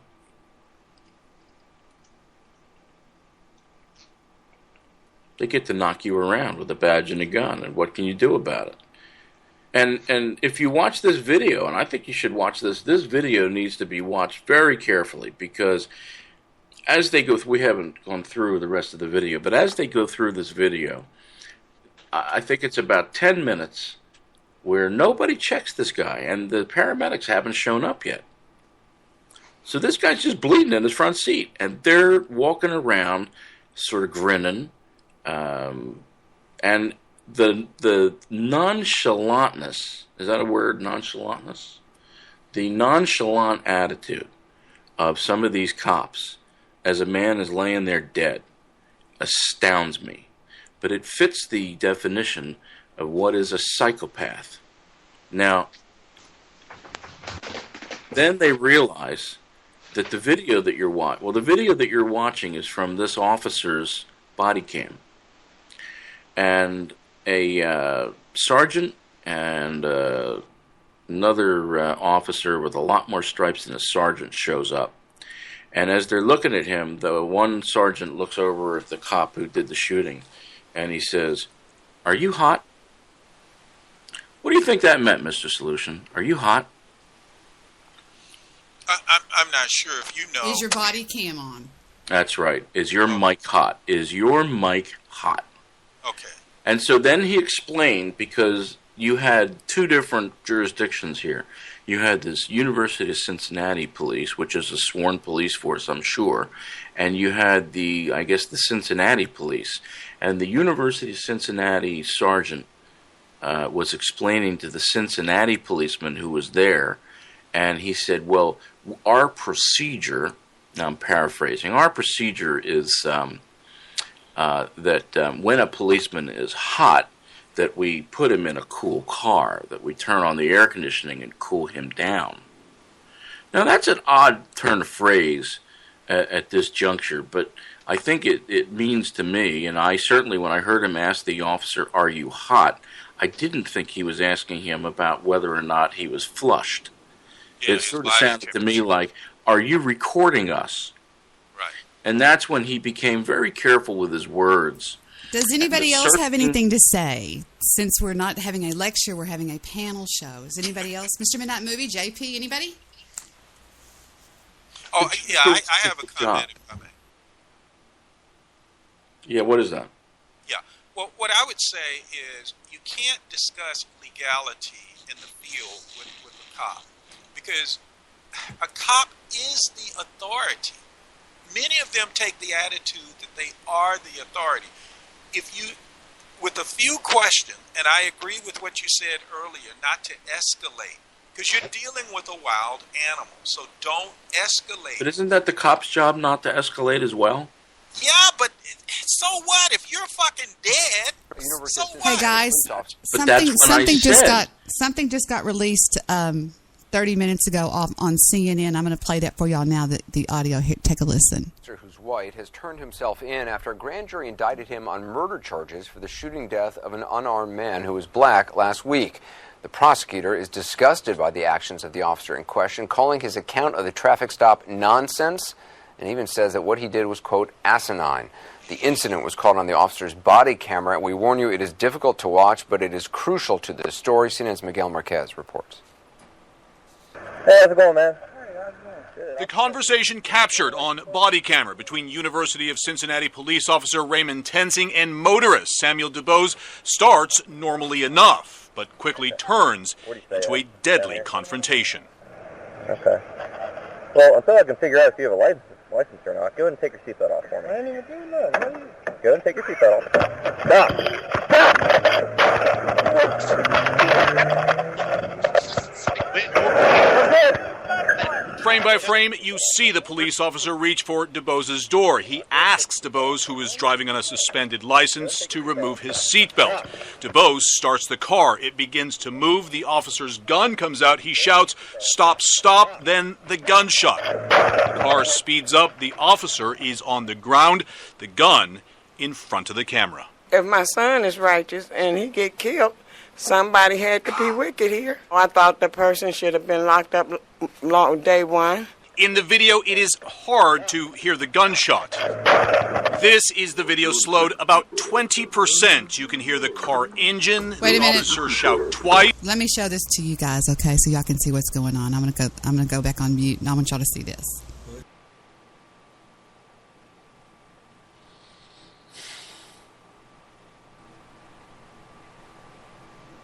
They get to knock you around with a badge and a gun, and what can you do about it? And if you watch this video, and I think you should watch this video needs to be watched very carefully, because as they go through, we haven't gone through the rest of the video, but as they go through this video, I think it's about 10 minutes where nobody checks this guy, and the paramedics haven't shown up yet. So this guy's just bleeding in his front seat, and they're walking around sort of grinning, and the nonchalantness, is that a word, nonchalantness? The nonchalant attitude of some of these cops as a man is laying there dead astounds me. But it fits the definition of what is a psychopath. Now, then they realize that the video that you're watching is from this officer's body cam. And a sergeant and another officer with a lot more stripes than a sergeant shows up. And as they're looking at him, the one sergeant looks over at the cop who did the shooting, and he says, "Are you hot?" What do you think that meant, Mr. Solution? Are you hot? I'm not sure if you know. Is your body cam on? That's right. Is your mic hot? Is your mic hot? Okay. And so then he explained, because you had two different jurisdictions here. You had this University of Cincinnati police, which is a sworn police force, I'm sure, and you had the Cincinnati police. And the University of Cincinnati sergeant was explaining to the Cincinnati policeman who was there, and he said, well, our procedure, now I'm paraphrasing, our procedure is that when a policeman is hot, that we put him in a cool car, that we turn on the air conditioning and cool him down. Now that's an odd turn of phrase at this juncture, but I think it means to me, and I certainly, when I heard him ask the officer, "Are you hot?" I didn't think he was asking him about whether or not he was flushed. Yeah, it sort of sounded to me like, "Are you recording us?" Right. And that's when he became very careful with his words. Does anybody else have anything to say? Since we're not having a lecture, we're having a panel show. Is anybody else? Mr. Midnight Movie, JP, anybody? Oh, yeah, I have a comment. Yeah, what is that? Yeah, well, what I would say is you can't discuss legality in the field with a cop, because a cop is the authority. Many of them take the attitude that they are the authority. If you, with a few questions, and I agree with what you said earlier, not to escalate, because you're dealing with a wild animal, so don't escalate. But isn't that the cop's job, not to escalate as well? Yeah, but so what? If you're fucking dead, so what? Hey guys, something just got released 30 minutes ago on CNN. I'm going to play that for y'all now. The audio here. Take a listen. Who's white has turned himself in after a grand jury indicted him on murder charges for the shooting death of an unarmed man who was black last week. The prosecutor is disgusted by the actions of the officer in question, calling his account of the traffic stop nonsense, and even says that what he did was, quote, asinine. The incident was caught on the officer's body camera. We warn you, it is difficult to watch, but it is crucial to this story. CNN's Miguel Marquez reports. Hey, how's it going, man? The conversation captured on body camera between University of Cincinnati police officer Raymond Tensing and motorist Samuel DeBose starts normally enough, but quickly turns into a deadly confrontation. Okay. Well, until I can figure out if you have a license or not, go ahead and take your seatbelt off for me. I ain't even doing nothing. Go ahead and take your seatbelt off. Stop! Frame by frame, you see the police officer reach for DeBose's door. He asks DeBose, who is driving on a suspended license, to remove his seatbelt. DeBose starts the car. It begins to move. The officer's gun comes out. He shouts, "Stop, stop," then the gunshot. The car speeds up. The officer is on the ground, the gun in front of the camera. If my son is righteous and he get killed, somebody had to be wicked here. I thought the person should have been locked up day one. In the video, it is hard to hear the gunshot. This is the video slowed about 20%. You can hear the car engine. Wait a minute. The officer shout twice. Let me show this to you guys, okay, so y'all can see what's going on. I'm gonna go back on mute, and I want y'all to see this.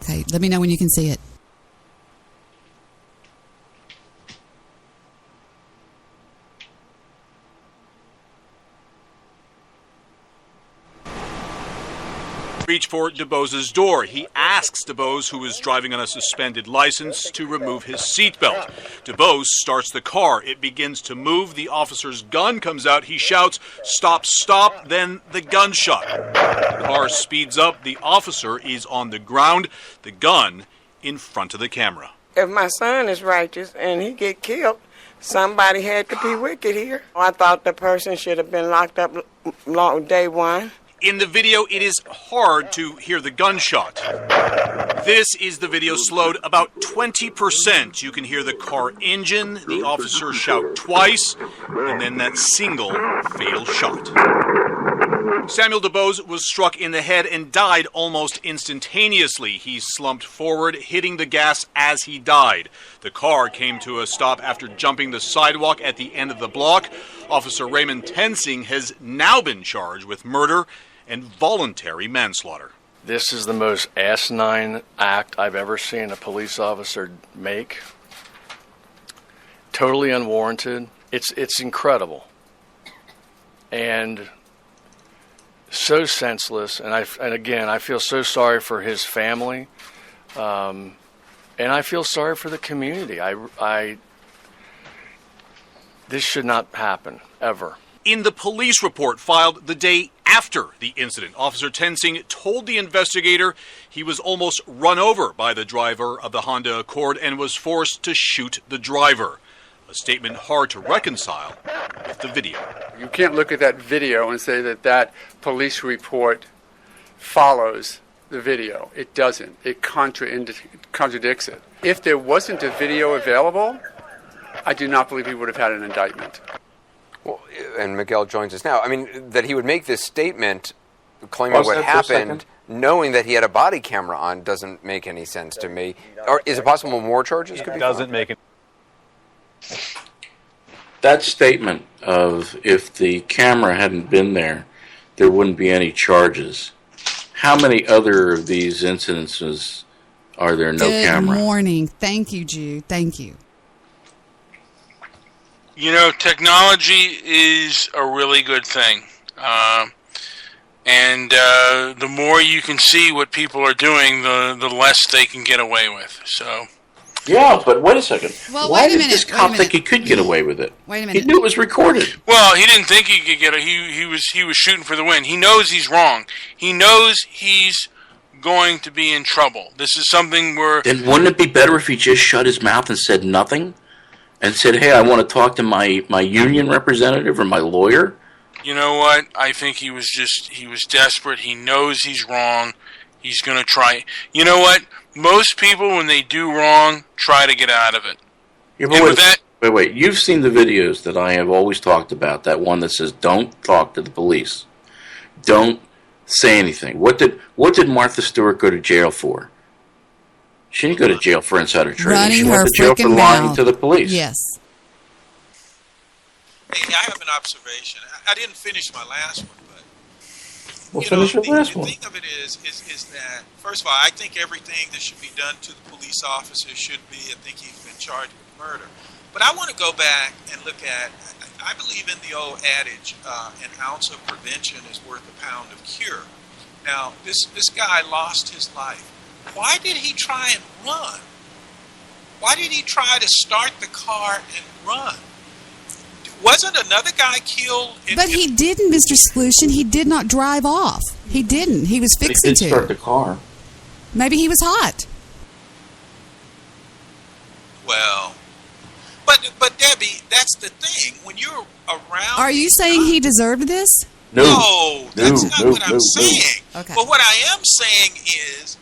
Okay, let me know when you can see it. Reach for DeBose's door. He asks DeBose, who is driving on a suspended license, to remove his seatbelt. DeBose starts the car. It begins to move. The officer's gun comes out. He shouts, "Stop, stop," then the gunshot. The car speeds up. The officer is on the ground, the gun in front of the camera. If my son is righteous and he get killed, somebody had to be wicked here. I thought the person should have been locked up day one. In the video, it is hard to hear the gunshot. This is the video slowed about 20%. You can hear the car engine, the officer shout twice, and then that single fatal shot. Samuel DeBose was struck in the head and died almost instantaneously. He slumped forward, hitting the gas as he died. The car came to a stop after jumping the sidewalk at the end of the block. Officer Raymond Tensing has now been charged with murder and voluntary manslaughter. This is the most asinine act I've ever seen a police officer make. Totally unwarranted. It's incredible. And so senseless, and again, I feel so sorry for his family, and I feel sorry for the community. This should not happen, ever. In the police report filed the day after the incident, Officer Tensing told the investigator he was almost run over by the driver of the Honda Accord and was forced to shoot the driver. A statement hard to reconcile with the video. You can't look at that video and say that that police report follows the video. It doesn't. It contradicts it. If there wasn't a video available, I do not believe he would have had an indictment. Well, and Miguel joins us now. I mean, that he would make this statement claiming what happened, knowing that he had a body camera on, doesn't make any sense to me. Or is it possible more charges could be doesn't make it. That statement of if the camera hadn't been there, there wouldn't be any charges. How many other of these incidences are there no camera? Good morning. Thank you, Jude. Thank you. You know, technology is a really good thing. And the more you can see what people are doing, the less they can get away with. So. Yeah, but wait a second. Well, why did this cop think he could get away with it? Wait a minute. He knew it was recorded. Well, he didn't think he could get it. He was shooting for the win. He knows he's wrong. He knows he's going to be in trouble. This is something where... Then wouldn't it be better if he just shut his mouth and said nothing? And said, hey, I want to talk to my union representative or my lawyer? You know what? I think he was desperate. He knows he's wrong. He's going to try. You know what? Most people, when they do wrong, try to get out of it. Yeah, wait. You've seen the videos that I have always talked about, that one that says, don't talk to the police. Don't say anything. What did Martha Stewart go to jail for? She didn't go to jail for insider trading. Running she her went to jail for lying mouth. to the police. Yes. Hey, I have an observation. I didn't finish my last one, but We'll finish the last the one. thing of it is that, first of all, I think everything that should be done to the police officer should be. I think he's been charged with murder. But I want to go back and look at, I believe in the old adage, an ounce of prevention is worth a pound of cure. Now, this guy lost his life. Why did he try and run? Why did he try to start the car and run? Wasn't another guy killed? But he didn't, Mr. Solution. He did not drive off. He didn't. He was fixing He did start the car. Maybe he was hot. Well, but Debbie, that's the thing. When you're around, Are you saying he deserved this? No, that's not what I'm saying. Okay. But what I am saying is,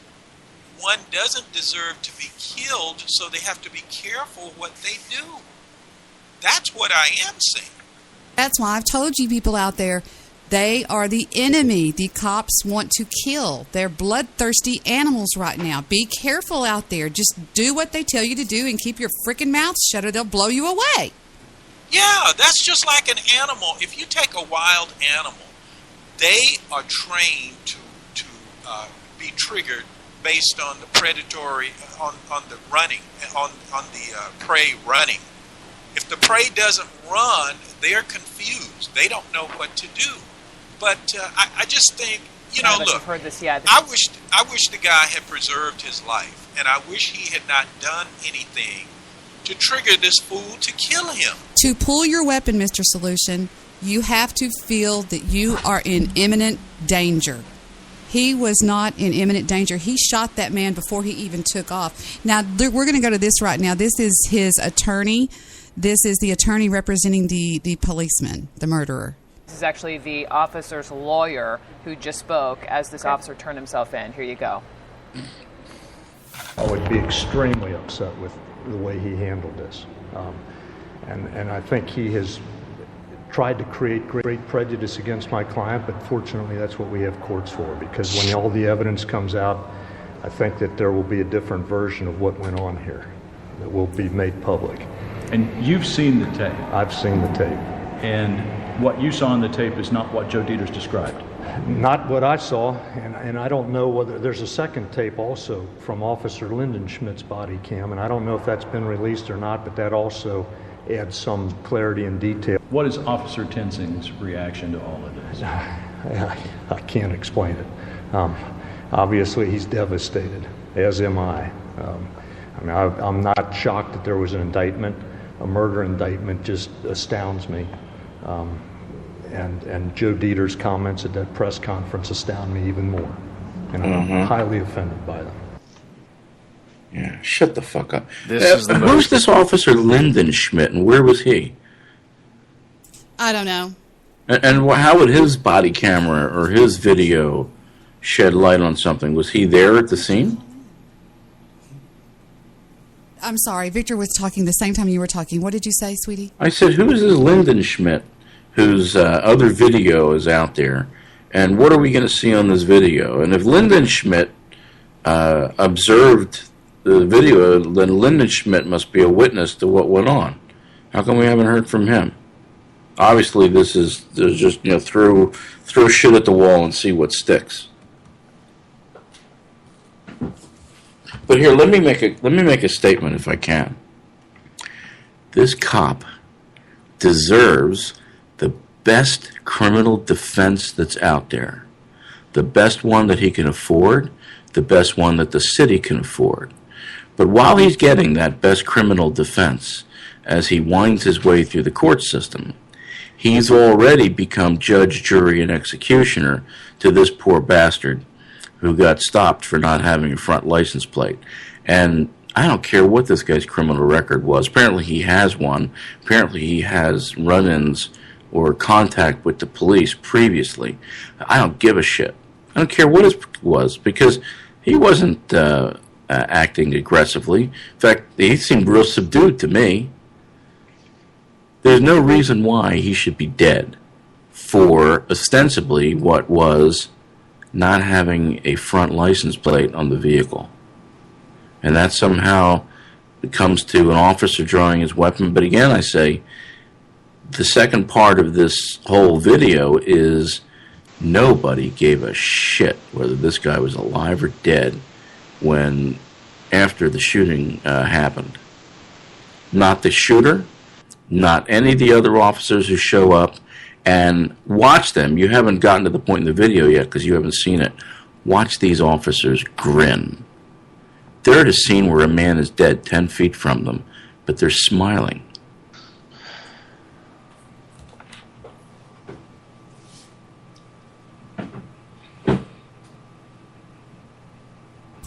one doesn't deserve to be killed, so they have to be careful what they do. That's what I am saying. That's why I've told you people out there, they are the enemy. The cops want to kill. They're bloodthirsty animals right now. Be careful out there. Just do what they tell you to do and keep your freaking mouth shut or they'll blow you away. Yeah, that's just like an animal. If you take a wild animal, they are trained to be triggered based on the predatory, on the running, on the prey running. If the prey doesn't run, they're confused. They don't know what to do. But I just think, look, I've heard this, yeah. I wish the guy had preserved his life, and I wish he had not done anything to trigger this fool to kill him. To pull your weapon, Mr. Solution, you have to feel that you are in imminent danger. He was not in imminent danger. He shot that man before he even took off. Now, we're going to go to this right now. This is his attorney. This is the attorney representing the policeman, the murderer. This is actually the officer's lawyer who just spoke as this officer turned himself in. Here you go. I would be extremely upset with the way he handled this. And I think he has tried to create great prejudice against my client, but fortunately that's what we have courts for, because when all the evidence comes out, I think that there will be a different version of what went on here that will be made public. And you've seen the tape? I've seen the tape. And what you saw on the tape is not what Joe Dieters described? Not what I saw, and I don't know whether there's a second tape also from Officer Lindenschmidt's body cam, and I don't know if that's been released or not, but that also adds some clarity and detail. What is Officer Tensing's reaction to all of this? I can't explain it. Obviously, he's devastated, as am I. I'm not shocked that there was an indictment. A murder indictment just astounds me. And Joe Dieter's comments at that press conference astound me even more. And I'm highly offended by them. Yeah, shut the fuck up. Who's this Officer Lindenschmidt, and where was he? I don't know. And how would his body camera or his video shed light on something? Was he there at the scene? I'm sorry, Victor was talking the same time you were talking. What did you say, sweetie? I said, who is this Lindenschmidt whose other video is out there? And what are we going to see on this video? And if Lindenschmidt observed the video, then Lindenschmidt must be a witness to what went on. How come we haven't heard from him? Obviously, there's just throw shit at the wall and see what sticks. But here, let me make a statement if I can. This cop deserves the best criminal defense that's out there, the best one that he can afford, the best one that the city can afford. But while he's getting that best criminal defense, as he winds his way through the court system, he's already become judge, jury, and executioner to this poor bastard who got stopped for not having a front license plate. And I don't care what this guy's criminal record was. Apparently he has one. Apparently he has run-ins or contact with the police previously. I don't give a shit. I don't care what it was, because he wasn't acting aggressively. In fact, he seemed real subdued to me. There's no reason why he should be dead. for ostensibly what was not having a front license plate on the vehicle. And that somehow comes to an officer drawing his weapon. But again, I say, the second part of this whole video is nobody gave a shit whether this guy was alive or dead when after the shooting happened. Not the shooter, not any of the other officers who show up. And watch them. You haven't gotten to the point in the video yet because you haven't seen it. Watch these officers grin. They're at a scene where a man is dead 10 feet from them, but they're smiling.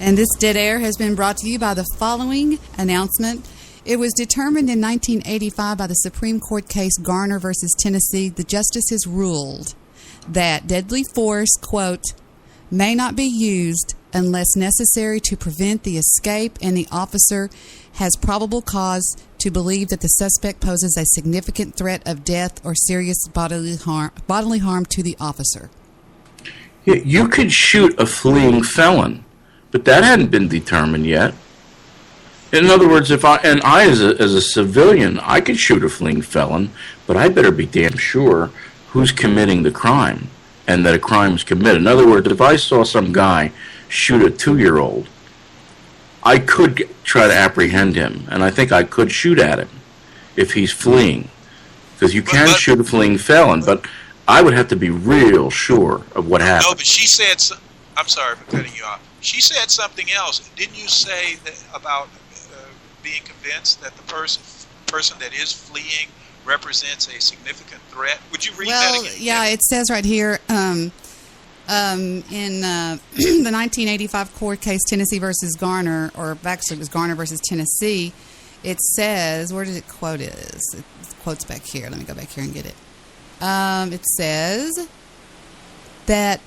And this dead air has been brought to you by the following announcement. It was determined in 1985 by the Supreme Court case Garner v. Tennessee. The justices ruled that deadly force, quote, may not be used unless necessary to prevent the escape and the officer has probable cause to believe that the suspect poses a significant threat of death or serious bodily harm to the officer. You could shoot a fleeing felon, but that hadn't been determined yet. In other words, if I as a civilian, I could shoot a fleeing felon, but I better be damn sure who's committing the crime and that a crime is committed. In other words, if I saw some guy shoot a 2-year-old, I could try to apprehend him, and I think I could shoot at him if he's fleeing, because you can shoot a fleeing felon, but I would have to be real sure of what happened. No, but she said, I'm sorry for cutting you off. She said something else. Didn't you say that about being convinced that the person that is fleeing represents a significant threat? Would you read that again? Yeah, it says right here in the 1985 court case Tennessee versus Garner, or actually it was Garner versus Tennessee, it says, where did it quote is? It quotes back here. Let me go back here and get it. It says that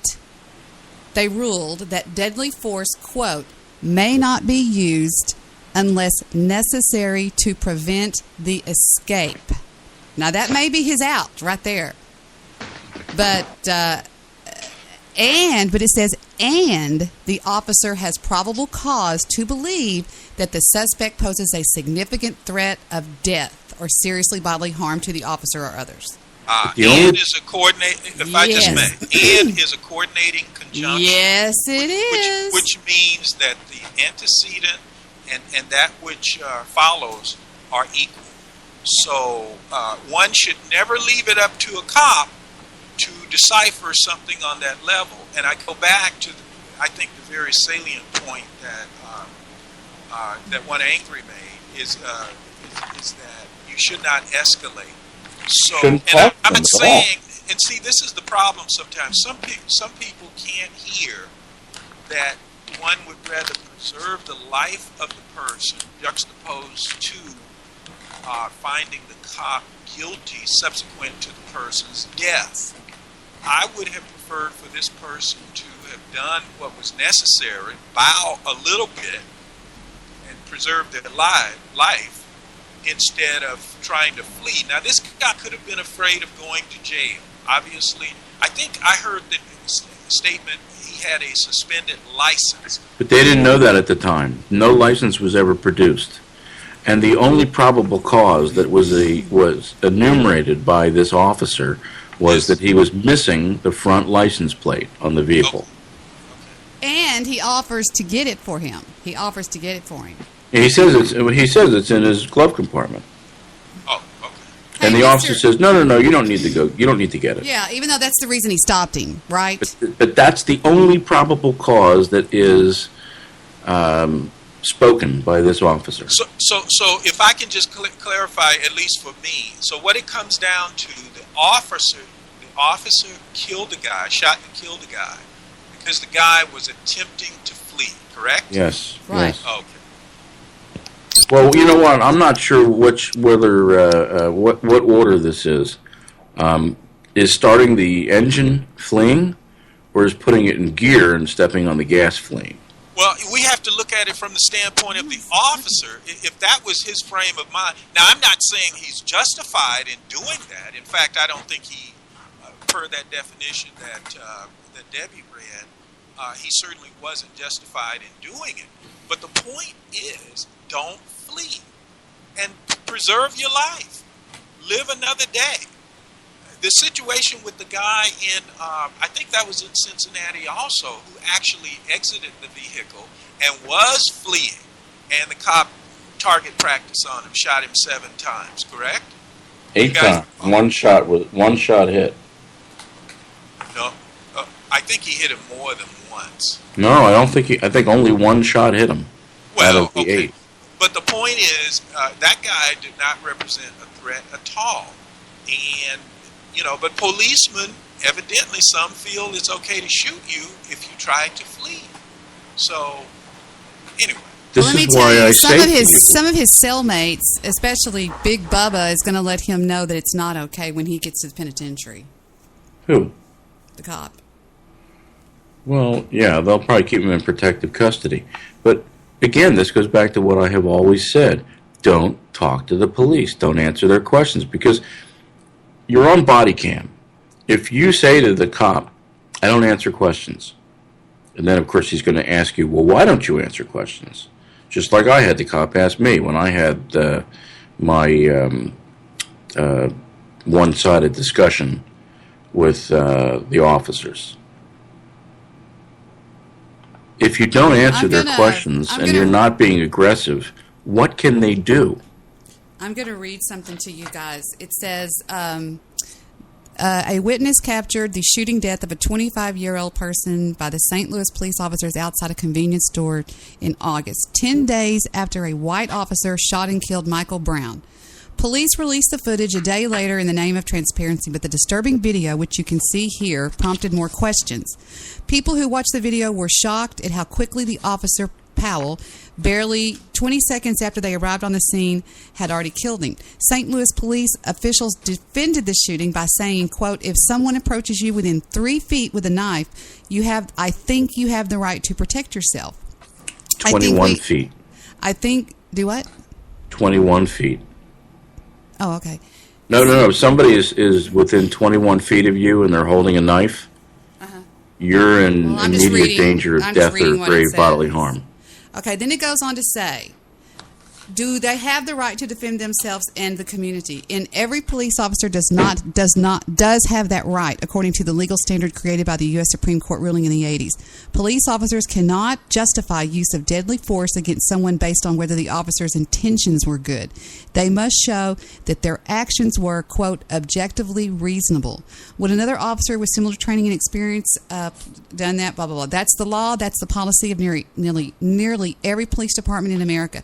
they ruled that deadly force, quote, may not be used unless necessary to prevent the escape. Now, that may be his out right there. But it says, and the officer has probable cause to believe that the suspect poses a significant threat of death or seriously bodily harm to the officer or others. And is a coordinating, if I just may, and is a coordinating conjunction. Yes, it is. Which means that the antecedent and that which follows are equal. So one should never leave it up to a cop to decipher something on that level. And I go back to, I think, the very salient point that one angry made is that you should not escalate. So, and I'm not saying, and see, this is the problem sometimes. Some people can't hear that one would rather preserve the life of the person juxtaposed to finding the cop guilty subsequent to the person's death. I would have preferred for this person to have done what was necessary, bow a little bit, and preserve their life instead of trying to flee. Now, this guy could have been afraid of going to jail. Obviously, I think I heard the statement he had a suspended license. But they didn't know that at the time. No license was ever produced. And the only probable cause that was enumerated by this officer was that he was missing the front license plate on the vehicle. And he offers to get it for him. He offers to get it for him. He says it's in his glove compartment. Oh, okay. And the officer says, no, you don't need to go. You don't need to get it. Yeah, even though that's the reason he stopped him, right? But that's the only probable cause that is spoken by this officer. So if I can just clarify, at least for me, so what it comes down to, the officer killed the guy, shot and killed the guy, because the guy was attempting to flee, correct? Yes. Right. Yes. Okay. Well, you know what? I'm not sure what order this is. Is starting the engine fleeing, or is putting it in gear and stepping on the gas fleeing? Well, we have to look at it from the standpoint of the officer. If that was his frame of mind. Now, I'm not saying he's justified in doing that. In fact, I don't think he per that definition that Debi read, he certainly wasn't justified in doing it. But the point is, don't flee and preserve your life. Live another day. The situation with the guy in, I think that was in Cincinnati also, who actually exited the vehicle and was fleeing, and the cop target practice on him, shot him 7 times, correct? 8 times. One shot hit. No, I think he hit him more than once. No, I don't think I think only one shot hit him out of the 8. But the point is, that guy did not represent a threat at all. And, but policemen, evidently some feel it's okay to shoot you if you try to flee. So, anyway. Let me tell you, some of his cellmates, especially Big Bubba, is going to let him know that it's not okay when he gets to the penitentiary. Who? The cop. Well, yeah, they'll probably keep him in protective custody. But, again, this goes back to what I have always said. Don't talk to the police. Don't answer their questions. Because you're on body cam. If you say to the cop, I don't answer questions, and then, of course, he's going to ask you, well, why don't you answer questions? Just like I had the cop ask me when I had my one-sided discussion with the officers. If you don't answer their questions and you're not being aggressive, what can they do? I'm going to read something to you guys. It says, a witness captured the shooting death of a 25-year-old person by the St. Louis police officers outside a convenience store in August, 10 days after a white officer shot and killed Michael Brown. Police released the footage a day later in the name of transparency, but the disturbing video, which you can see here, prompted more questions. People who watched the video were shocked at how quickly the officer, Powell, barely 20 seconds after they arrived on the scene, had already killed him. St. Louis police officials defended the shooting by saying, quote, if someone approaches you within 3 feet with a knife, I think you have the right to protect yourself. 21 feet. I think, do what? 21 feet. Oh, okay. No. If somebody is within 21 feet of you and they're holding a knife, you're in immediate danger of death or grave bodily harm. Okay, then it goes on to say, do they have the right to defend themselves and the community? And every police officer does have that right, according to the legal standard created by the U.S. Supreme Court ruling in the 80s. Police officers cannot justify use of deadly force against someone based on whether the officer's intentions were good. They must show that their actions were, quote, objectively reasonable. Would another officer with similar training and experience done that? Blah, blah, blah. That's the law. That's the policy of nearly every police department in America.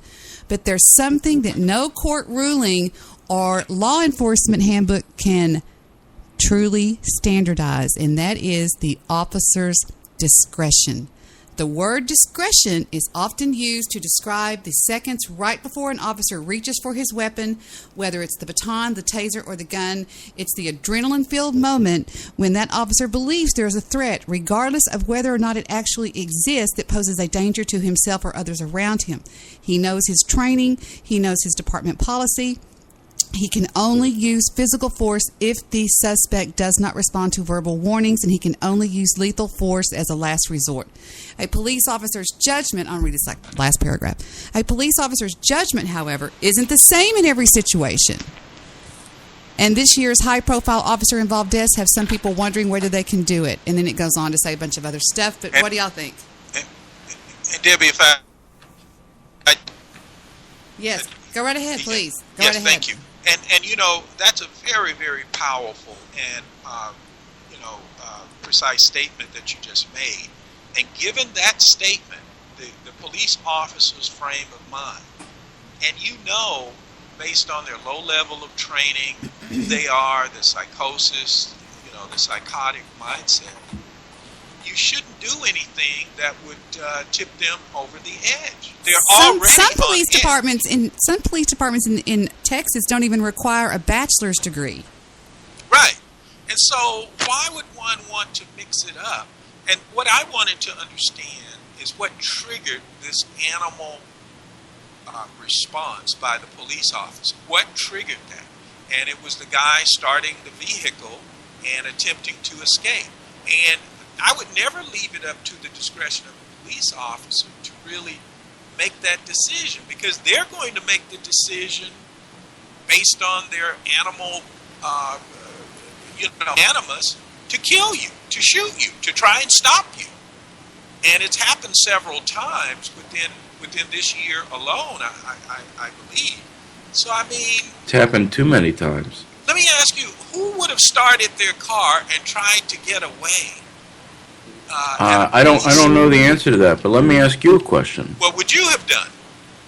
But there's something that no court ruling or law enforcement handbook can truly standardize, and that is the officer's discretion. The word discretion is often used to describe the seconds right before an officer reaches for his weapon, whether it's the baton, the taser, or the gun. It's the adrenaline-filled moment when that officer believes there is a threat, regardless of whether or not it actually exists, that poses a danger to himself or others around him. He knows his training. He knows his department policy. He can only use physical force if the suspect does not respond to verbal warnings, and he can only use lethal force as a last resort. A police officer's judgment, I'll read this last paragraph. A police officer's judgment, however, isn't the same in every situation. And this year's high-profile officer-involved deaths have some people wondering whether they can do it. And then it goes on to say a bunch of other stuff, but what do y'all think? And Debbie, if I... Yes, go right ahead, please. Go right ahead. Thank you. And that's a very, very powerful and precise statement that you just made. And given that statement, the police officer's frame of mind, and based on their low level of training, who they are, the psychosis, the psychotic mindset, you shouldn't do anything that would tip them over the edge. Some police departments in Texas don't even require a bachelor's degree. Right. And so why would one want to mix it up? And what I wanted to understand is what triggered this animal response by the police officer. What triggered that? And it was the guy starting the vehicle and attempting to escape. And I would never leave it up to the discretion of a police officer to really make that decision, because they're going to make the decision based on their animal animus to kill you, to shoot you, to try and stop you. And it's happened several times within this year alone, I believe. So, I mean... It's happened too many times. Let me ask you, who would have started their car and tried to get away? I don't know the answer to that, but let me ask you a question. What would you have done?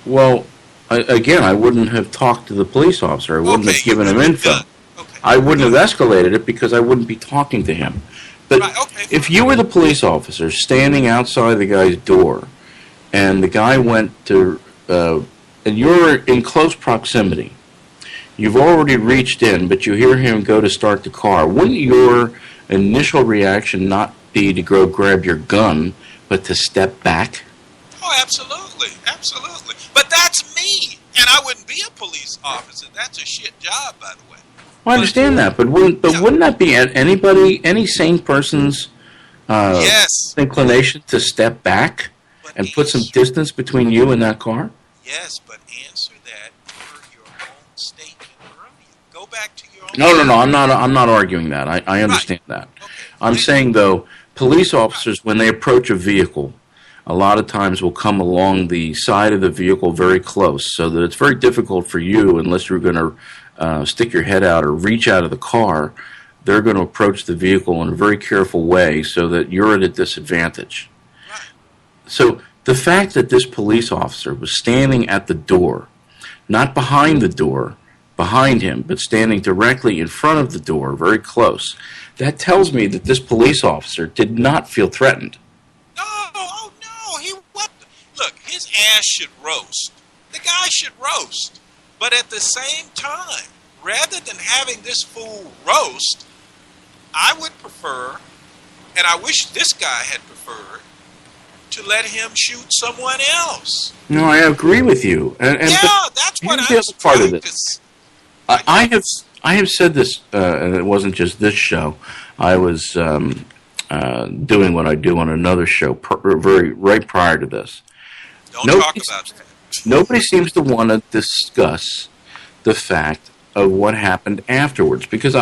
Well, I wouldn't have talked to the police officer. I wouldn't have given him info. I wouldn't have escalated it because I wouldn't be talking to him. But if you were the police officer standing outside the guy's door, and the guy went to, and you're in close proximity, you've already reached in, but you hear him go to start the car, wouldn't your initial reaction not be to go grab your gun, but to step back? Oh, absolutely, absolutely. But that's me, and I wouldn't be a police officer. That's a shit job, by the way. Well, I understand that, but wouldn't that be any sane person's inclination to step back and put some distance between you and that car? Yes, but answer that per your own statement earlier. Go back to your own... No, I'm not arguing that. I understand that. Okay. I'm saying, though, police officers, when they approach a vehicle, a lot of times will come along the side of the vehicle very close, so that it's very difficult for you, unless you're going to stick your head out or reach out of the car, they're going to approach the vehicle in a very careful way so that you're at a disadvantage. So the fact that this police officer was standing at the door, not behind the door, behind him, but standing directly in front of the door, very close, that tells me that this police officer did not feel threatened. Look, his ass should roast. The guy should roast. But at the same time, rather than having this fool roast, I would prefer, and I wish this guy had preferred, to let him shoot someone else. No, I agree with you. That's what I'm part of this. I have said this, and it wasn't just this show. I was doing what I do on another show right prior to this. Don't talk about that. Nobody seems to want to discuss the fact of what happened afterwards. Because,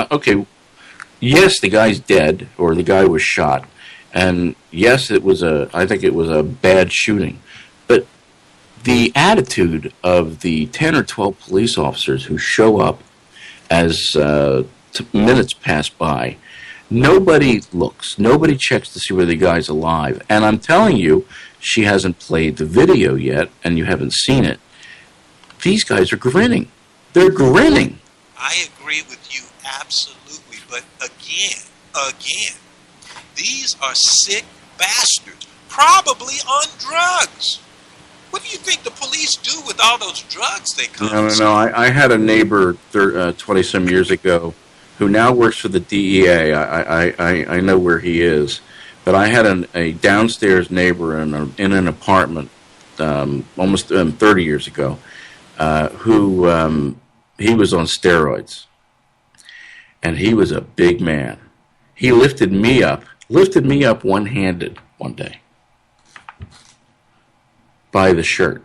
yes, the guy's dead, or the guy was shot. And yes, I think it was a bad shooting. But the attitude of the 10 or 12 police officers who show up as minutes pass by, nobody looks. Nobody checks to see whether the guy's alive. And I'm telling you, she hasn't played the video yet, and you haven't seen it. These guys are grinning. They're grinning. I agree with you absolutely. But again, these are sick bastards, probably on drugs. What do you think the police do with all those drugs they confiscate? No. I had a neighbor 20-some years ago who now works for the DEA. I know where he is. But I had a downstairs neighbor in an apartment almost 30 years ago who he was on steroids. And he was a big man. He lifted me up one-handed one day by the shirt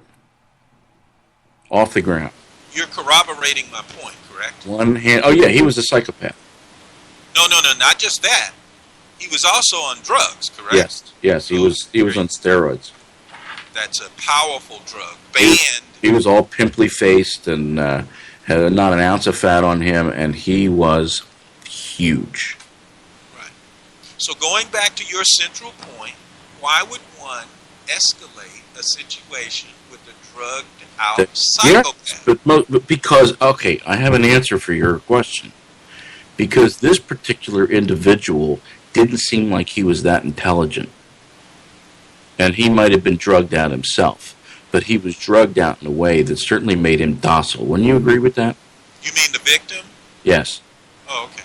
off the ground. You're corroborating my point, correct? One hand. Oh, yeah, he was a psychopath. No, not just that. He was also on drugs, correct? Yes, he was on steroids. That's a powerful drug. Banned. He was all pimply faced and had not an ounce of fat on him, and he was huge. Right. So going back to your central point, why would one escalate a situation with a drugged-out psychopath? But because, I have an answer for your question. Because this particular individual didn't seem like he was that intelligent. And he might have been drugged out himself. But he was drugged out in a way that certainly made him docile. Wouldn't you agree with that? You mean the victim? Yes. Oh, okay.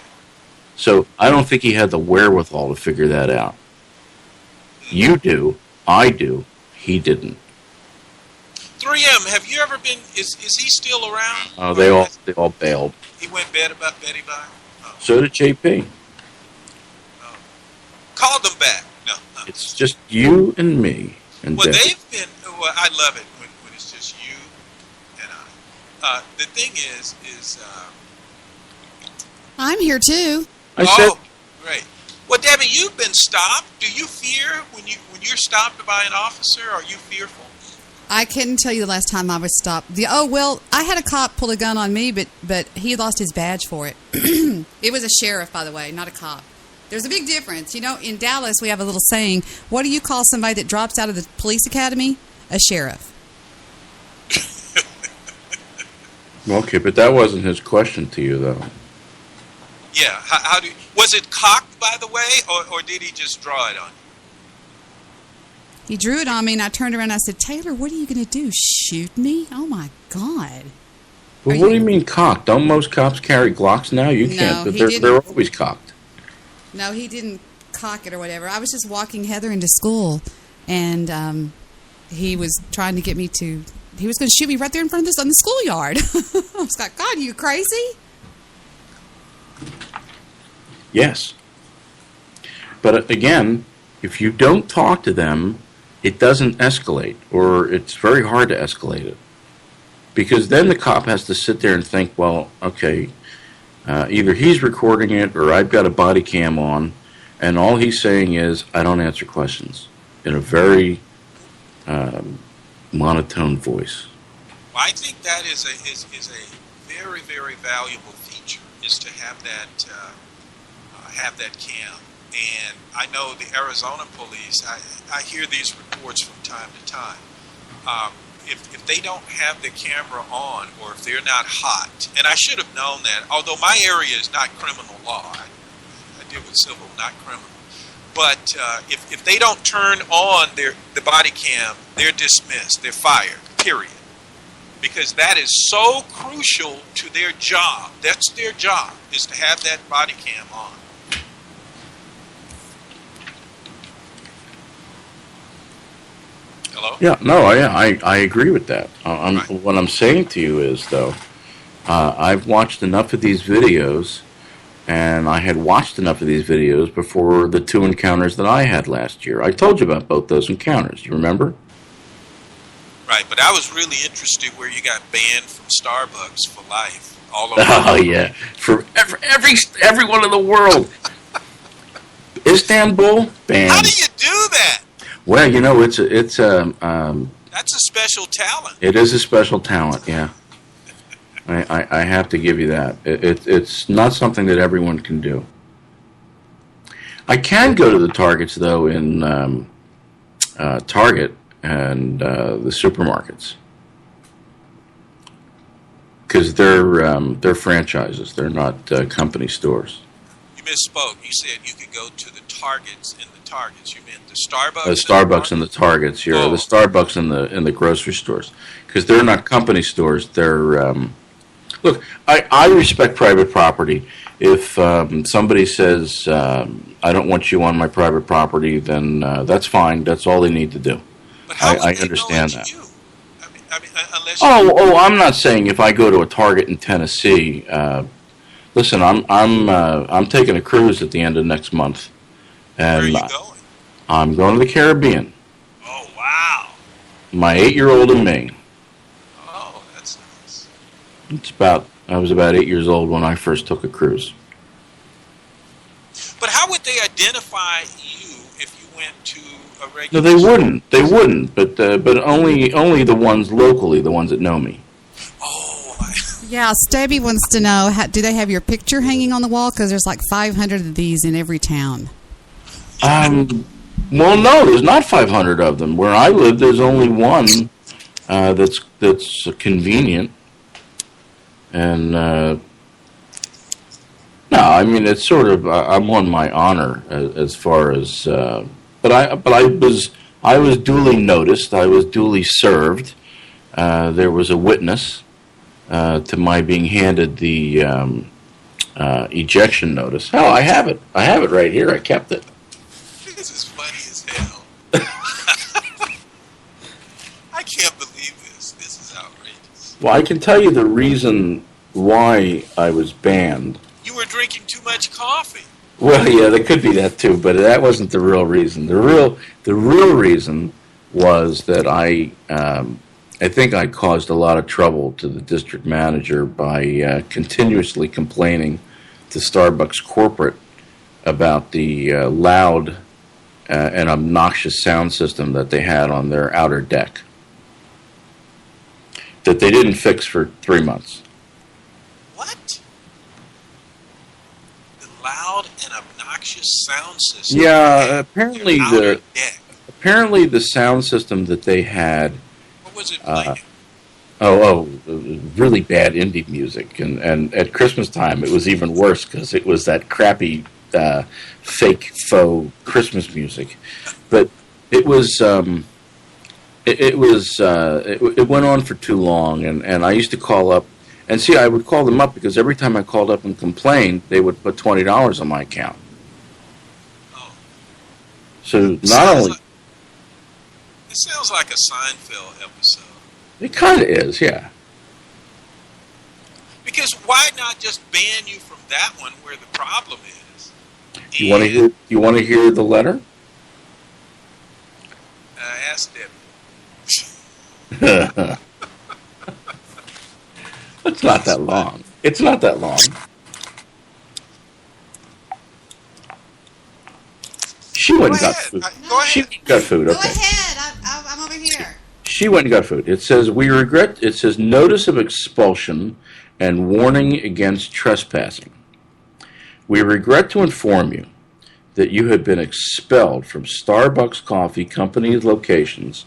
So I don't think he had the wherewithal to figure that out. You do. I do. He didn't. 3M, have you ever been... Is he still around? Oh, they all bailed. He went Betty Bye? Oh. So did JP. Call them back. No. It's just you and me. And Well, Debbie. they've been. Well, I love it when it's just you and I. The thing is. I'm here too. Great. Well, Debbie, you've been stopped. Do you fear when you're stopped by an officer? Are you fearful? I couldn't tell you the last time I was stopped. I had a cop pull a gun on me, but he lost his badge for it. It was a sheriff, by the way, not a cop. There's a big difference. You know, in Dallas, we have a little saying, what do you call somebody that drops out of the police academy? A sheriff. Okay, but that wasn't his question to you, though. Yeah. Was it cocked, by the way, or did he just draw it on you? He drew it on me, and I turned around and I said, Taylor, what are you going to do? Shoot me? Oh, my God. Well, what do you mean cocked? Don't most cops carry Glocks now? You can't, but they're always cocked. No, he didn't cock it or whatever. I was just walking Heather into school, and he was trying to get me to... He was going to shoot me right there in front of this on the schoolyard. I was like, God, are you crazy? Yes. But again, if you don't talk to them, it doesn't escalate, or it's very hard to escalate it. Because then the cop has to sit there and think, well, okay, either he's recording it or I've got a body cam on, and all he's saying is, I don't answer questions, in a very monotone voice. Well, I think that is a very, very valuable feature, is to have that cam. And I know the Arizona police, I hear these reports from time to time. If they don't have the camera on, or if they're not hot, and I should have known that, although my area is not criminal law, I deal with civil, not criminal. But if they don't turn on the body cam, they're dismissed, they're fired, period. Because that is so crucial to their job. That's their job, is to have that body cam on. Hello? Yeah, no, I agree with that. What I'm saying to you is, though, I've watched enough of these videos, and I had watched enough of these videos before the 2 encounters that I had last year. I told you about both those encounters. You remember? Right, but I was really interested where you got banned from Starbucks for life. All over. Oh yeah, for everyone in the world. Istanbul banned. How do you do that? Well, you know, it's that's a special talent. It is a special talent, yeah. I have to give you that. It's not something that everyone can do. I can go to the Targets, though, in Target and the supermarkets, because they're franchises. They're not company stores. You misspoke. You said you could go to the Targets in the Targets. You meant the Starbucks. The Starbucks and the Targets here. The Starbucks in the grocery stores, because they're not company stores. They're look. I respect private property. If somebody says I don't want you on my private property, then that's fine. That's all they need to do. But how I understand that. you? I mean, unless I'm not saying if I go to a Target in Tennessee. Listen, I'm taking a cruise at the end of next month, and where are you going? I'm going to the Caribbean. Oh wow! My 8-year-old and me. Oh, that's nice. I was about 8 years old when I first took a cruise. But how would they identify you if you went to a regular? No, they wouldn't. They wouldn't. But only the ones locally, the ones that know me. Yeah, Debi wants to know, do they have your picture hanging on the wall? Because there's like 500 of these in every town. Well, no, there's not 500 of them. Where I live, there's only one that's convenient. And no, I mean, it's sort of I'm on my honor as far as. But I was duly noticed. I was duly served. There was a witness to my being handed the ejection notice. Hell, I have it. I have it right here. I kept it. This is funny as hell. I can't believe this. This is outrageous. Well, I can tell you the reason why I was banned. You were drinking too much coffee. Well, yeah, there could be that too, but that wasn't the real reason. The real reason was that I think I caused a lot of trouble to the district manager by continuously complaining to Starbucks corporate about the loud and obnoxious sound system that they had on their outer deck that they didn't fix for 3 months. What? The loud and obnoxious sound system. Yeah, apparently the sound system that they had. What was it playing? Really bad indie music, and at Christmas time it was even worse because it was that crappy fake faux Christmas music. But it was it went on for too long, and I used to call up. And see, I would call them up because every time I called up and complained, they would put $20 on my account. Oh. So not only... It sounds like a Seinfeld episode. It kind of is, yeah. Because why not just ban you from that one where the problem is? You want to hear the letter? Ask Debi. It's not that long. It's not that long. She went and got food. She got food, okay. Go ahead. I'm over here. She went and got food. It says, it says notice of expulsion and warning against trespassing. We regret to inform you that you have been expelled from Starbucks Coffee Company's locations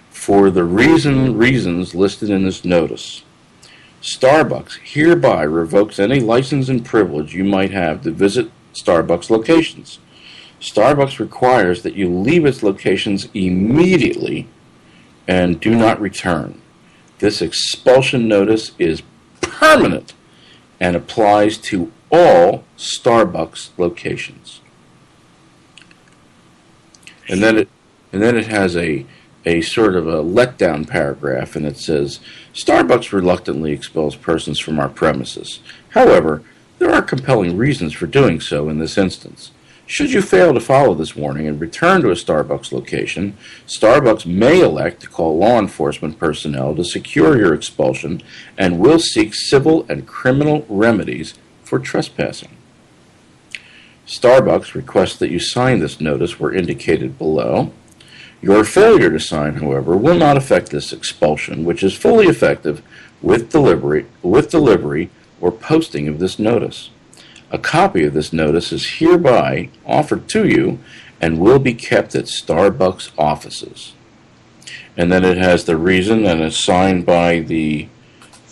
for the reasons listed in this notice. Starbucks hereby revokes any license and privilege you might have to visit Starbucks locations. Starbucks requires that you leave its locations immediately and do not return. This expulsion notice is permanent and applies to all Starbucks locations. And then it has a sort of a letdown paragraph, and it says, Starbucks reluctantly expels persons from our premises. However, there are compelling reasons for doing so in this instance. Should you fail to follow this warning and return to a Starbucks location, Starbucks may elect to call law enforcement personnel to secure your expulsion and will seek civil and criminal remedies for trespassing. Starbucks requests that you sign this notice where indicated below. Your failure to sign, however, will not affect this expulsion, which is fully effective with delivery or posting of this notice. A copy of this notice is hereby offered to you and will be kept at Starbucks offices. And then it has the reason, and it's signed by the,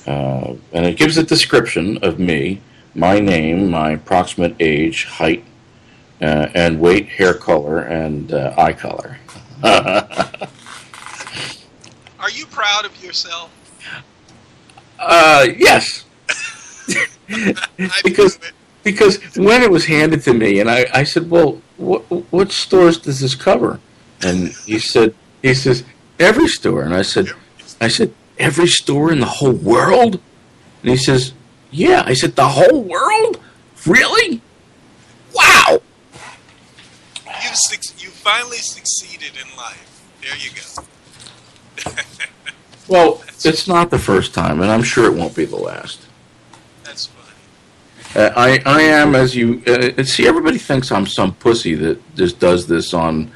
and it gives a description of me, my name, my approximate age, height, and weight, hair color, and eye color. Are you proud of yourself? Yes. Because when it was handed to me, and I said, well, what stores does this cover? And he says, every store. And I said, every store in the whole world? And he says, yeah. I said, the whole world? Really? Wow. You finally succeeded in life. There you go. Well, it's not the first time, and I'm sure it won't be the last. That's funny. I am, as you see, everybody thinks I'm some pussy that just does this on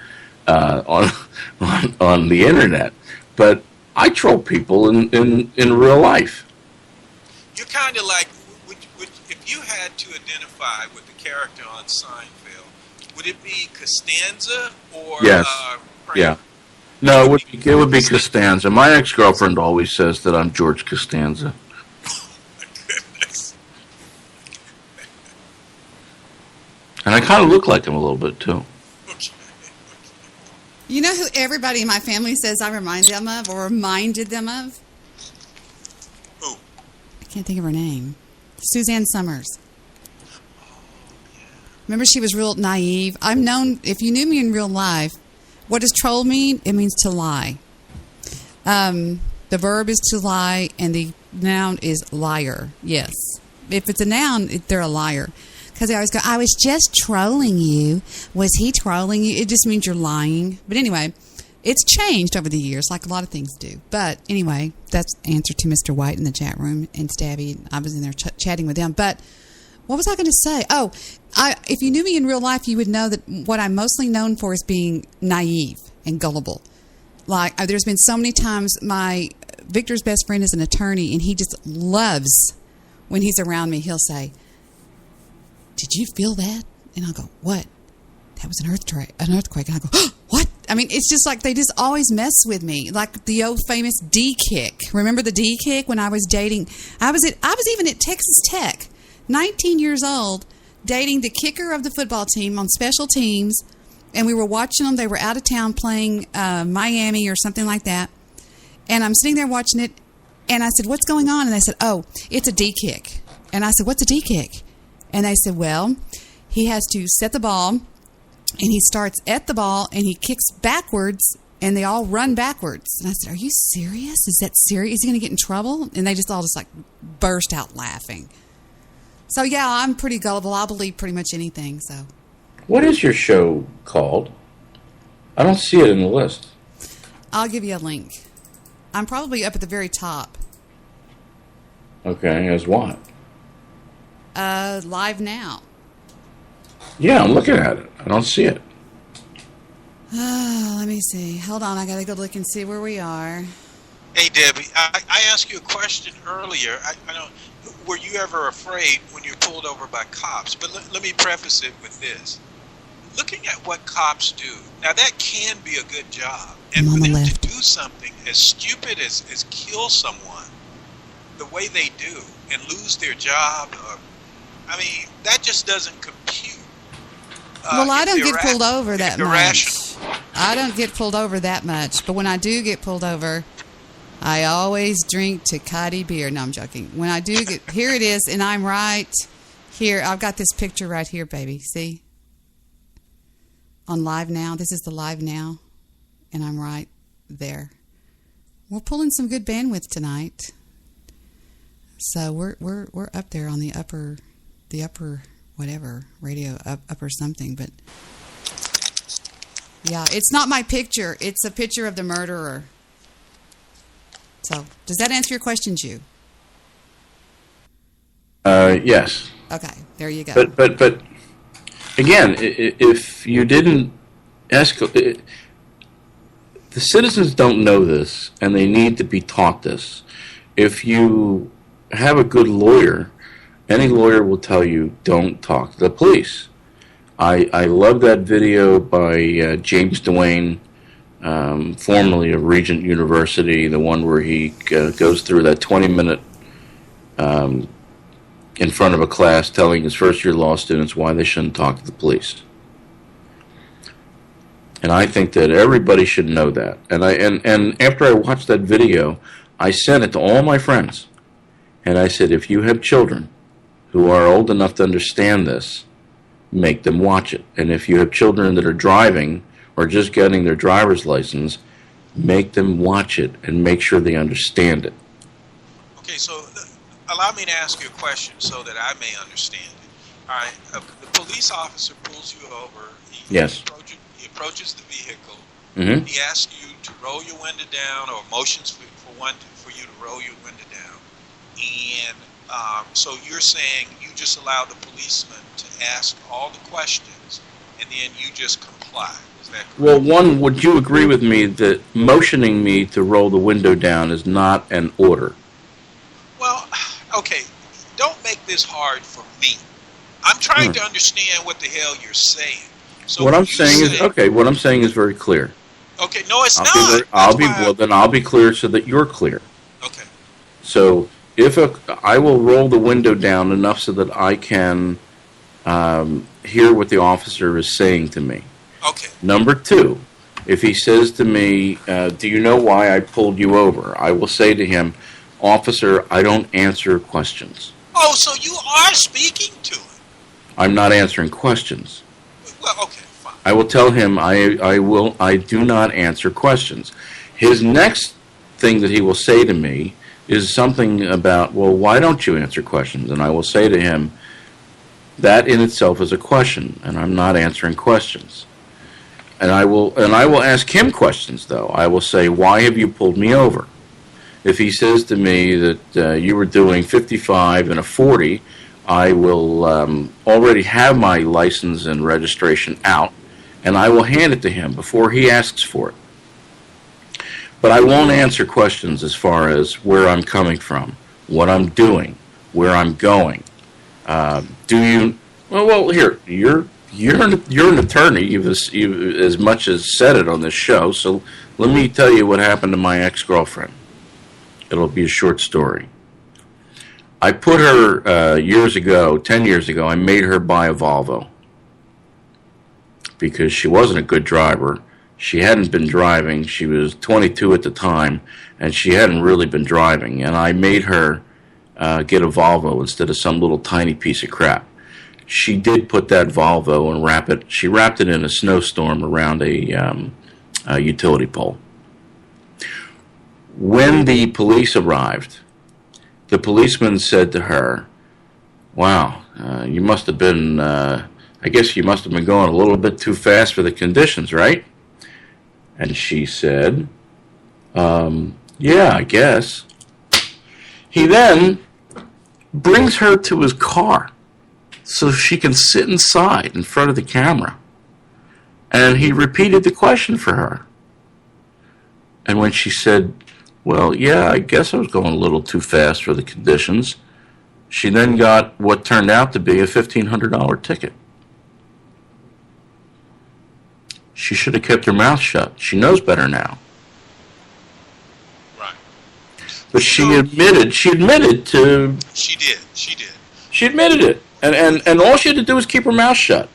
the internet, but I troll people in real life. You're kind of like, if you had to identify with the character on Seinfeld, would it be Costanza or yes, Kramer? Yeah. No, it would be Costanza. My ex-girlfriend always says that I'm George Costanza. And I kind of look like him a little bit, too. You know who everybody in my family says I remind them of or reminded them of? Who? I can't think of her name. Suzanne Summers. Remember, she was real naive. I've known, if you knew me in real life, what does troll mean? It means to lie. The verb is to lie, and the noun is liar. Yes. If it's a noun, they're a liar. Because they always go, I was just trolling you. Was he trolling you? It just means you're lying. But anyway, it's changed over the years, like a lot of things do. But anyway, that's answer to Mr. White in the chat room and Stabby. I was in there chatting with them. But what was I going to say? Oh, if you knew me in real life, you would know that what I'm mostly known for is being naive and gullible. Like, there's been so many times Victor's best friend is an attorney, and he just loves when he's around me. He'll say, did you feel that? And I'll go, what? That was an earthquake. And I go, oh, what? I mean, it's just like they just always mess with me. Like the old famous D kick. Remember the D kick when I was dating? I was even at Texas Tech, 19 years old, dating the kicker of the football team on special teams, and we were watching them. They were out of town playing Miami or something like that. And I'm sitting there watching it, and I said, what's going on? And they said, oh, it's a D kick. And I said, what's a D kick? And they said, well, he has to set the ball, and he starts at the ball, and he kicks backwards, and they all run backwards. And I said, are you serious? Is that serious? Is he going to get in trouble? And they just all like burst out laughing. So, yeah, I'm pretty gullible. I'll believe pretty much anything. So, what is your show called? I don't see it in the list. I'll give you a link. I'm probably up at the very top. Okay, as what? Live Now. Yeah, I'm looking at it. I don't see it. Let me see. Hold on, I gotta go look and see where we are. Hey, Debbie, I asked you a question earlier. I don't. Were you ever afraid when you're pulled over by cops? But let me preface it with this. Looking at what cops do, now that can be a good job. And for them to do something as stupid as kill someone the way they do and lose their job, I mean, that just doesn't compute. Well, I don't get pulled over that much. I don't get pulled over that much. But when I do get pulled over, I always drink Tecate beer. No, I'm joking. When I do get... Here it is, and I'm right here. I've got this picture right here, baby. See? On Live Now. This is the Live Now. And I'm right there. We're pulling some good bandwidth tonight. So we're up there on the upper whatever radio upper something, but yeah, it's not my picture. It's a picture of the murderer. So does that answer your question, Jew? Yes. Okay, there you go. But again, if you didn't escalate, the citizens don't know this, and they need to be taught this. If you have a good lawyer, any lawyer will tell you, don't talk to the police. I love that video by James Duane, formerly of Regent University, the one where he goes through that 20-minute in front of a class telling his first-year law students why they shouldn't talk to the police. And I think that everybody should know that. And after I watched that video, I sent it to all my friends. And I said, if you have children who are old enough to understand this, make them watch it. And if you have children that are driving or just getting their driver's license, make them watch it and make sure they understand it. Okay, so allow me to ask you a question so that I may understand it. All right, the police officer pulls you over. Yes. He approaches the vehicle. Mm-hmm. He asks you to roll your window down, or motions for you to roll your window down. And so you're saying you just allow the policeman to ask all the questions, and then you just comply. Is that correct? Well, one, would you agree with me that motioning me to roll the window down is not an order? Well, okay, don't make this hard for me. I'm trying to understand what the hell you're saying. So what I'm saying is very clear. Okay, no, it's not. Then I'll be clear so that you're clear. Okay. So I will roll the window down enough so that I can hear what the officer is saying to me. Okay. Number two, if he says to me, do you know why I pulled you over? I will say to him, officer, I don't answer questions. Oh, so you are speaking to him. I'm not answering questions. Well, okay, fine. I will tell him I do not answer questions. His next thing that he will say to me is something about, well, why don't you answer questions? And I will say to him, That in itself is a question, and I'm not answering questions. And I will ask him questions, though. I will say, why have you pulled me over? If he says to me that you were doing 55 and a 40, I will already have my license and registration out, and I will hand it to him before he asks for it. But I won't answer questions as far as where I'm coming from, what I'm doing, where I'm going. Do you? Well, here you're an attorney. You've as much as said it on this show. So let me tell you what happened to my ex-girlfriend. It'll be a short story. I put her years ago, 10 years ago. I made her buy a Volvo because she wasn't a good driver. She hadn't been driving. She was 22 at the time, and she hadn't really been driving. And I made her get a Volvo instead of some little tiny piece of crap. She did put that Volvo and wrap it. She wrapped it in a snowstorm around a utility pole. When the police arrived, the policeman said to her, "Wow, you must have been. I guess you must have been going a little bit too fast for the conditions, right?" And she said, "Yeah, I guess." He then brings her to his car so she can sit inside in front of the camera. And he repeated the question for her. And when she said, "Well, yeah, I guess I was going a little too fast for the conditions," she then got what turned out to be a $1,500 ticket. She should have kept her mouth shut. She knows better now. Right. But she admitted to... She did. She admitted it. And all she had to do was keep her mouth shut.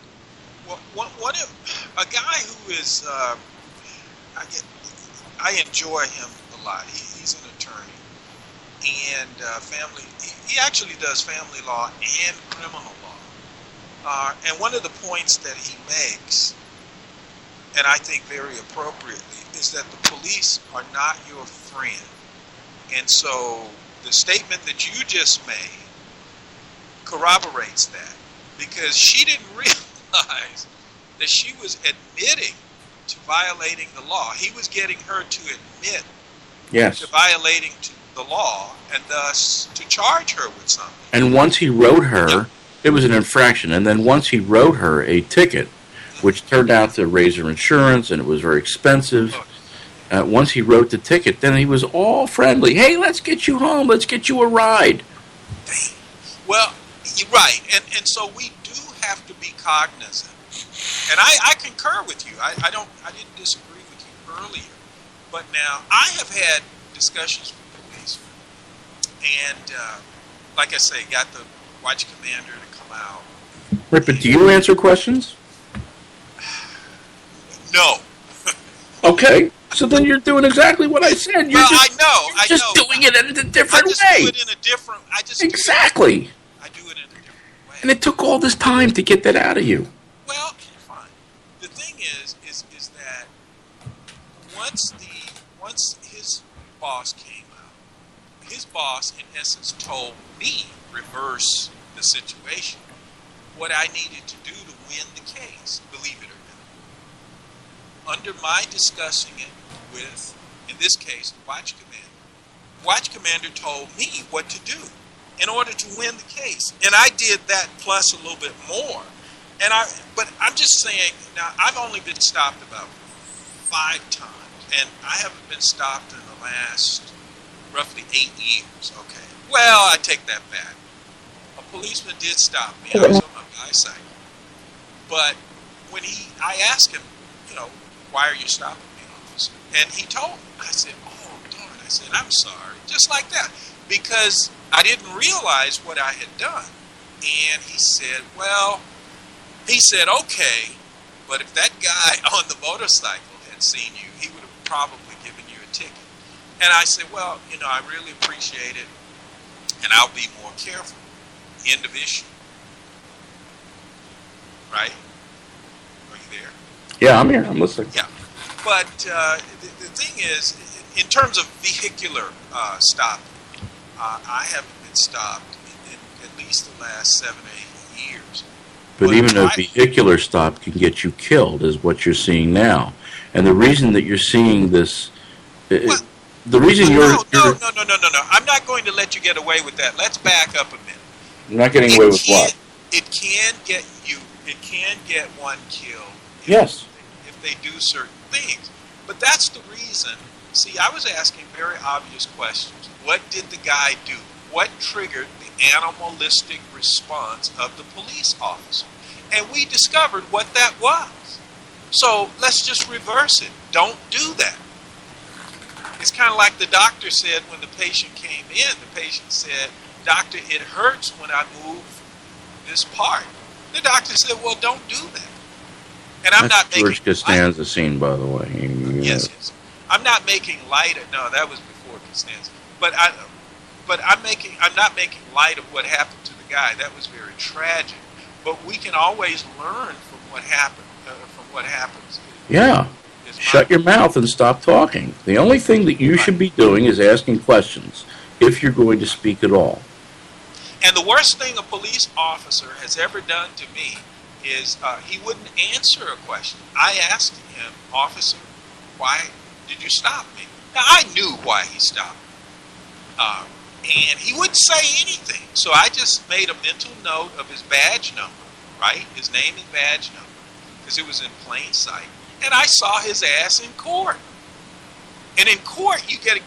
Well, what if a guy who is... I enjoy him a lot. He's an attorney. And family... He actually does family law and criminal law. And one of the points that he makes, and I think very appropriately, is that the police are not your friend. And so the statement that you just made corroborates that, because she didn't realize that she was admitting to violating the law. He was getting her to admit to violating the law, and thus to charge her with something. And once he wrote her, it was an infraction, and then once he wrote her a ticket, which turned out to raise her insurance, and it was very expensive. Once he wrote the ticket, then he was all friendly. "Hey, let's get you home. Let's get you a ride." Well, you're right. And so we do have to be cognizant. And I concur with you. I didn't disagree with you earlier. But now, I have had discussions with police. And, like I say, got the watch commander to come out. Right, but do you answer questions? No. Okay, so then you're doing exactly what I said. You're I know. You're just doing it in a different way. I do it in a different... Exactly. I do it in a different way. And it took all this time to get that out of you. Well, fine. The thing is that once his boss came out, his boss, in essence, told me reverse the situation. What I needed to do to win the case, believe it or not. Under my discussing it with, in this case, the watch commander told me what to do in order to win the case. And I did that plus a little bit more. But I'm just saying, now, I've only been stopped about 5 times, and I haven't been stopped in the last roughly 8 years, okay? Well, I take that back. A policeman did stop me. I was on my bicycle. But when I asked him, "Why are you stopping me, officer?" And he told me. I said, "Oh, darn." I said, "I'm sorry." Just like that. Because I didn't realize what I had done. And he said, "Okay, but if that guy on the motorcycle had seen you, he would have probably given you a ticket." And I said, "Well, I really appreciate it, and I'll be more careful." End of issue. Right? Are you there? Yeah, I'm here. I'm listening. Yeah. But the thing is, in terms of vehicular stopping, I haven't been stopped in at least the last 7 or 8 years. But even a vehicular stop can get you killed, is what you're seeing now. And the reason that you're seeing this, the reason No. I'm not going to let you get away with that. Let's back up a minute. You're not getting away with what? It can get one killed. Yes. If they do certain things. But that's the reason. See, I was asking very obvious questions. What did the guy do? What triggered the animalistic response of the police officer? And we discovered what that was. So let's just reverse it. Don't do that. It's kind of like the doctor said when the patient came in. The patient said, "Doctor, it hurts when I move this part." The doctor said, "Well, don't do that." And I'm not making George Costanza scene, by the way. Yes. I'm not making light of. No, that was before Costanza. But I'm not making light of what happened to the guy. That was very tragic. But we can always learn from what happened. From what happens. Yeah. Shut your mouth and stop talking. The only thing that you should be doing is asking questions, if you're going to speak at all. And the worst thing a police officer has ever done to me is he wouldn't answer a question. I asked him, "Officer, why did you stop me?" Now, I knew why he stopped me. And he wouldn't say anything. So I just made a mental note of his badge number, right? His name and badge number, because it was in plain sight. And I saw his ass in court. And in court, you can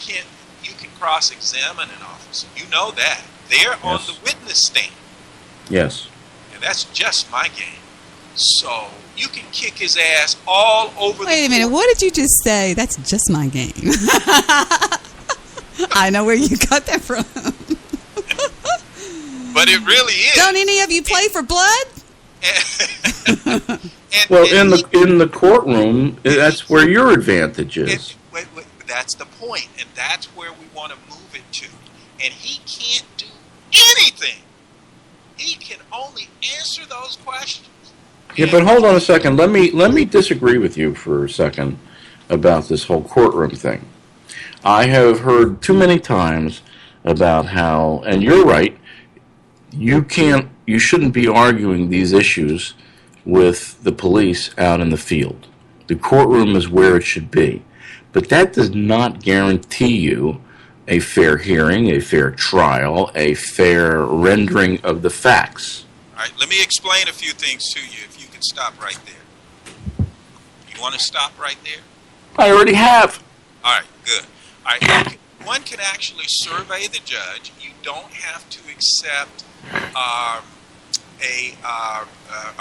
cross-examine an officer. You know that. They're on the witness stand. Yes. And that's just my game. So you can kick his ass all over the Wait a minute. What did you just say? That's just my game. I know where you got that from. But it really is. Don't any of you play for blood? Well, in the courtroom, that's where your advantage is. That's the point, and that's where we want to move it to. And he can't do anything. He can only answer those questions. Yeah, but hold on a second. Let me disagree with you for a second about this whole courtroom thing. I have heard too many times about how, and you're right, you shouldn't be arguing these issues with the police out in the field. The courtroom is where it should be. But that does not guarantee you a fair hearing, a fair trial, a fair rendering of the facts. All right, let me explain a few things to you, if you can stop right there. You want to stop right there? I already have. All right, good. All right, one can actually survey the judge. You don't have to accept a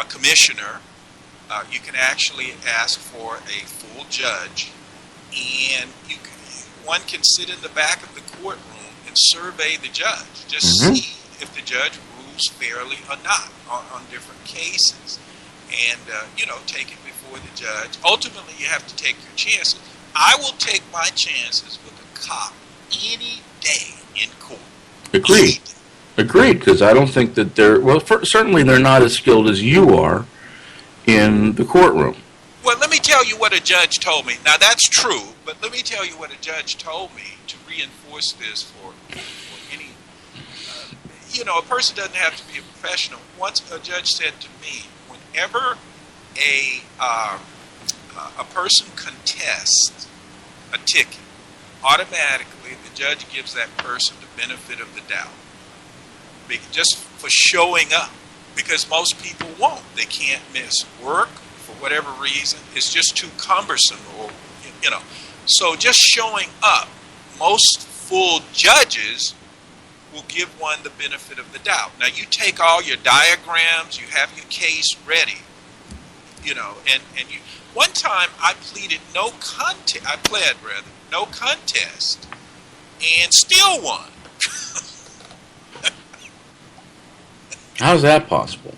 commissioner. You can actually ask for a full judge, and one can sit in the back of the courtroom and survey the judge, just see if the judge rules fairly or not on different cases, and take it before the judge. Ultimately, you have to take your chances. I will take my chances with a cop any day in court. Agreed. Agreed, because I don't think that certainly they're not as skilled as you are in the courtroom. Well, let me tell you what a judge told me. Now, that's true, but let me tell you what a judge told me to reinforce this for any... a person doesn't have to be a professional. Once a judge said to me, whenever a person contests a ticket, automatically the judge gives that person the benefit of the doubt. Just for showing up, because most people won't. They can't miss work for whatever reason. It's just too cumbersome, or So just showing up, most full judges will give one the benefit of the doubt. Now you take all your diagrams, you have your case ready, and you. One time I pleaded no contest. I pled no contest, and still won. How's that possible?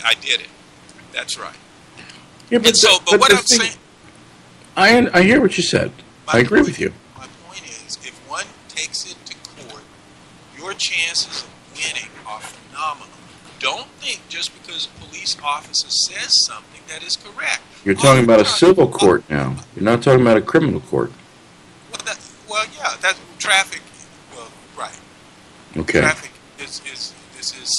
I did it. That's right. Yeah, but what I'm saying... I hear what you said. I agree with you. My point is, if one takes it to court, your chances of winning are phenomenal. Don't think just because a police officer says something that is correct. You're talking about a civil court now. You're not talking about a criminal court. Well, yeah, that's traffic. Well, right. Okay. Traffic is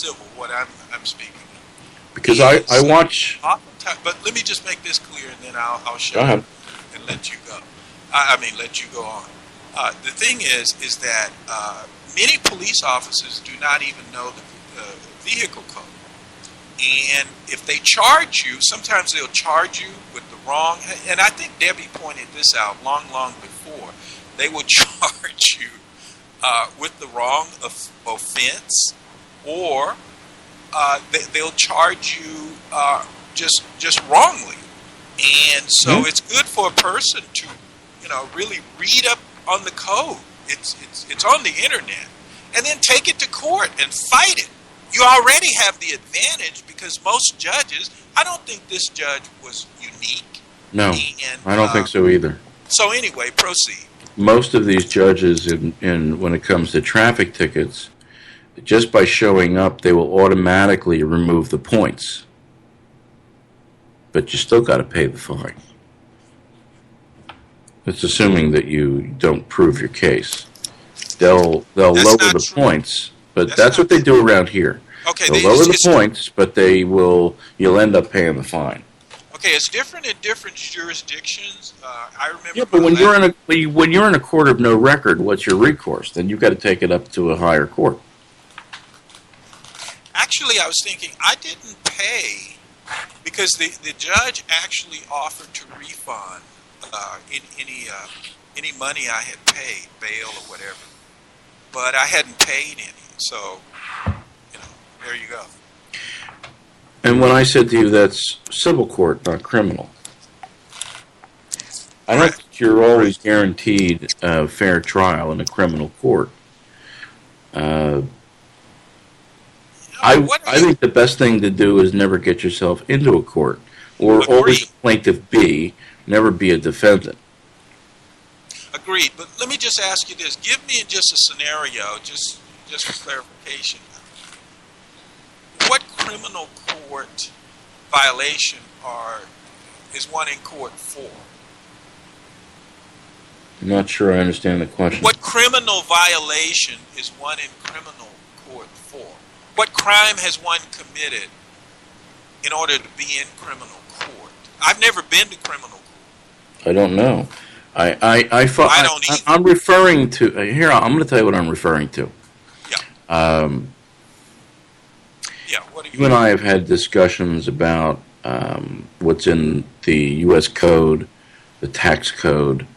civil. What I'm speaking of. Because I watch. Oftentimes, but let me just make this clear, and then I'll shut Go ahead. up and let you go. I mean, let you go on. The thing is that many police officers do not even know the vehicle code. And if they charge you, sometimes they'll charge you with the wrong, and I think Debbie pointed this out long before, they will charge you with the wrong offense, or they'll charge you just wrongly. And so it's good for a person to, really read up on the code. It's on the internet, and then take it to court and fight it. You already have the advantage because most judges, I don't think this judge was unique. No, and, I don't think so either. So anyway, proceed. Most of these judges, when it comes to traffic tickets, just by showing up, they will automatically remove the points. But you still got to pay the fine. It's assuming that you don't prove your case. They'll lower the points. But that's what they do around here. Okay, they'll lower the points, but you'll end up paying the fine. Okay, it's different in different jurisdictions. I remember. Yeah, but when you're in a court of no record, what's your recourse? Then you've got to take it up to a higher court. Actually, I was thinking I didn't pay because the judge actually offered to refund any money I had paid, bail or whatever, but I hadn't paid any. So, there you go. And when I said to you that's civil court, not criminal, I don't think you're always guaranteed a fair trial in a criminal court. I think the best thing to do is never get yourself into a court, or always a plaintiff be, never be a defendant. Agreed, but let me just ask you this. Give me just a scenario, just for clarification. What criminal court violation is one in court for? I'm not sure I understand the question. What criminal violation is one in criminal court for? What crime has one committed in order to be in criminal court? I've never been to criminal court. I don't know. I'm referring to here. I'm going to tell you what I'm referring to. Yeah. You and I have had discussions about what's in the U.S. Code, the tax code,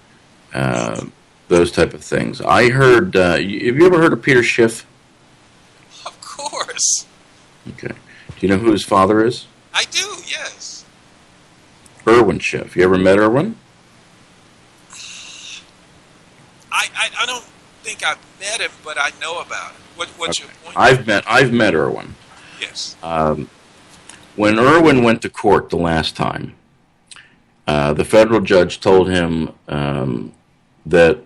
those type of things. I heard. Have you ever heard of Peter Schiff? Of course. Okay. Do you know who his father is? I do. Yes. Irwin Schiff. You ever met Irwin? I don't think I've met him, but I know about him. What's your point? I've met Irwin. Yes. When Irwin went to court the last time, the federal judge told him that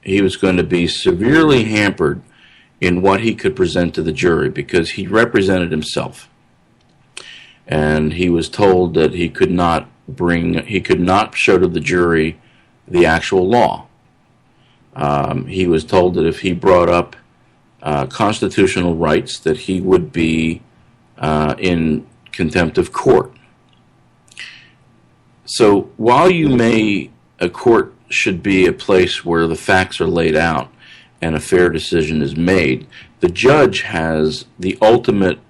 he was going to be severely hampered in what he could present to the jury because he represented himself. And he was told that he could not show to the jury the actual law. He was told that if he brought up constitutional rights, that he would be in contempt of court. So while a court should be a place where the facts are laid out and a fair decision is made, the judge has the ultimate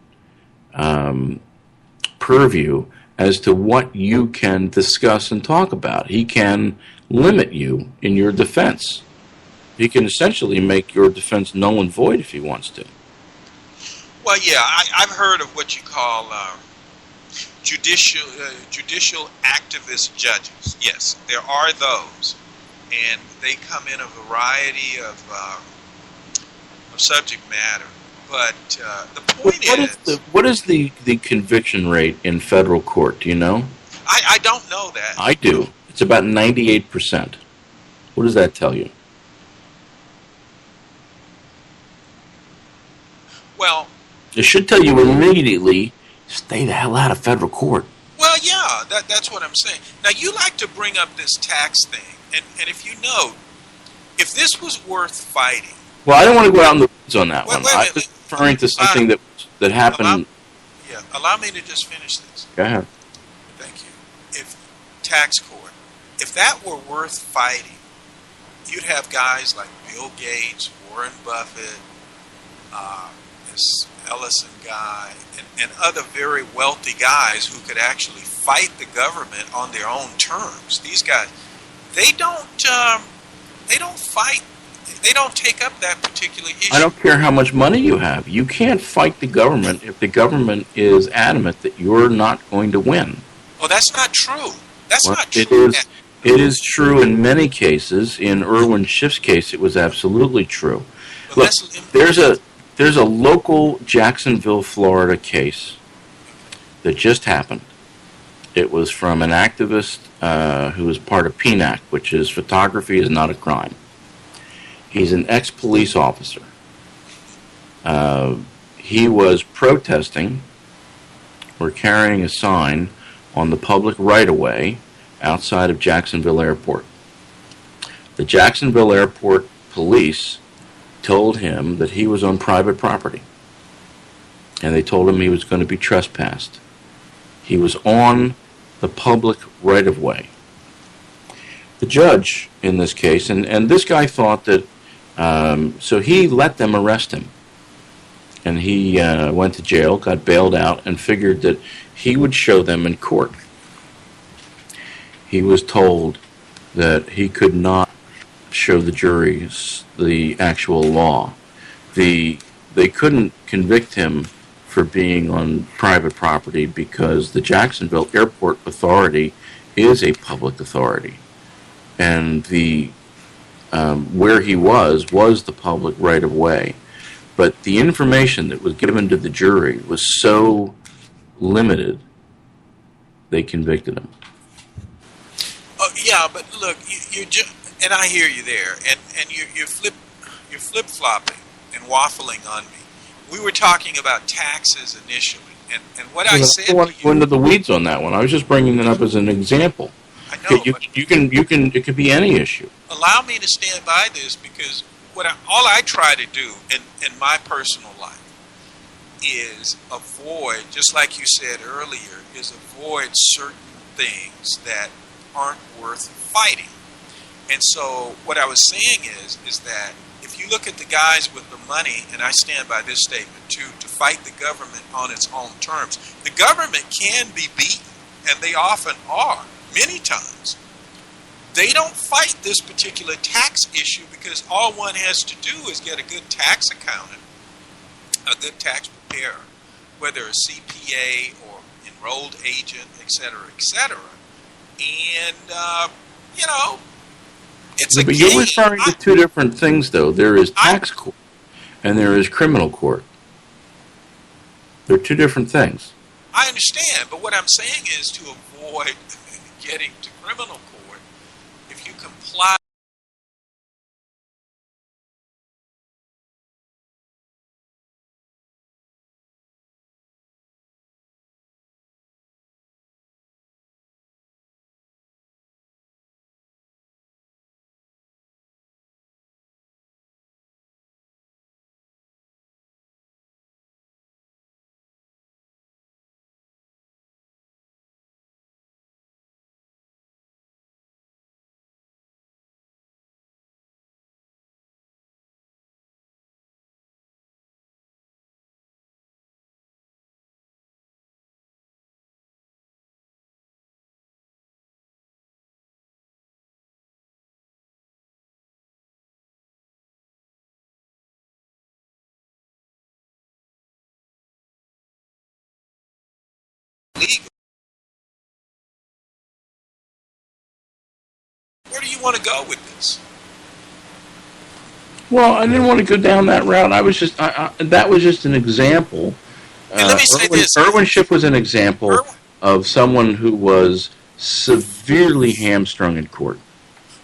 purview as to what you can discuss and talk about. He can limit you in your defense. He can essentially make your defense null and void if he wants to. Well, yeah, I've heard of what you call judicial activist judges. Yes, there are those, and they come in a variety of subject matter. But the point what is the conviction rate in federal court? Do you know? I don't know that. I do. It's about 98%. What does that tell you? Well, it should tell you immediately, stay the hell out of federal court. Well, yeah, that's what I'm saying. Now, you like to bring up this tax thing, and if you note, if this was worth fighting, Well, I don't want to go out in the woods on that one. I'm just referring to something that happened. Allow me to just finish this. Go ahead. Thank you. If tax court, if that were worth fighting, you'd have guys like Bill Gates, Warren Buffett, this Ellison guy, and other very wealthy guys who could actually fight the government on their own terms. These guys, they don't fight. They don't take up that particular issue. I don't care how much money you have. You can't fight the government if the government is adamant that you're not going to win. Oh, that's not true. That's not true. It is true in many cases. In Irwin Schiff's case, it was absolutely true. Look, there's a local Jacksonville, Florida case that just happened. It was from an activist who was part of PNAC, which is Photography is Not a Crime. He's an ex-police officer. He was protesting or carrying a sign on the public right-of-way outside of Jacksonville Airport. The Jacksonville Airport police told him that he was on private property, and they told him he was going to be trespassed. He was on the public right-of-way. The judge in this case, and this guy thought that, so he let them arrest him. And he went to jail, got bailed out, and figured that he would show them in court. He was told that he could not show the juries the actual law. They couldn't convict him for being on private property because the Jacksonville Airport Authority is a public authority. And the where he was the public right-of-way. But the information that was given to the jury was so limited, they convicted him. Oh, yeah, but look, and I hear you there, and you're flip-flopping and waffling on me. We were talking about taxes initially, and what I said. I don't want to go into the weeds on that one. I was just bringing it up as an example. I know, you can. It could be any issue. Allow me to stand by this because all I try to do in my personal life is avoid, just like you said earlier, is avoid certain things that aren't worth fighting. And so what I was saying is that if you look at the guys with the money, and I stand by this statement too, to fight the government on its own terms, the government can be beaten, and they often are, many times. They don't fight this particular tax issue because all one has to do is get a good tax accountant, a good tax preparer, whether a CPA or enrolled agent, et cetera, and, it's a But game. you're referring to two different things, though. There is tax court, and there is criminal court. They're two different things. I understand, but what I'm saying is to avoid getting to criminal court, if you comply. Legal. Where do you want to go with this? Well, I didn't want to go down that route. I was just that was just an example. And let me say this: Irwin Schiff was an example of someone who was severely hamstrung in court.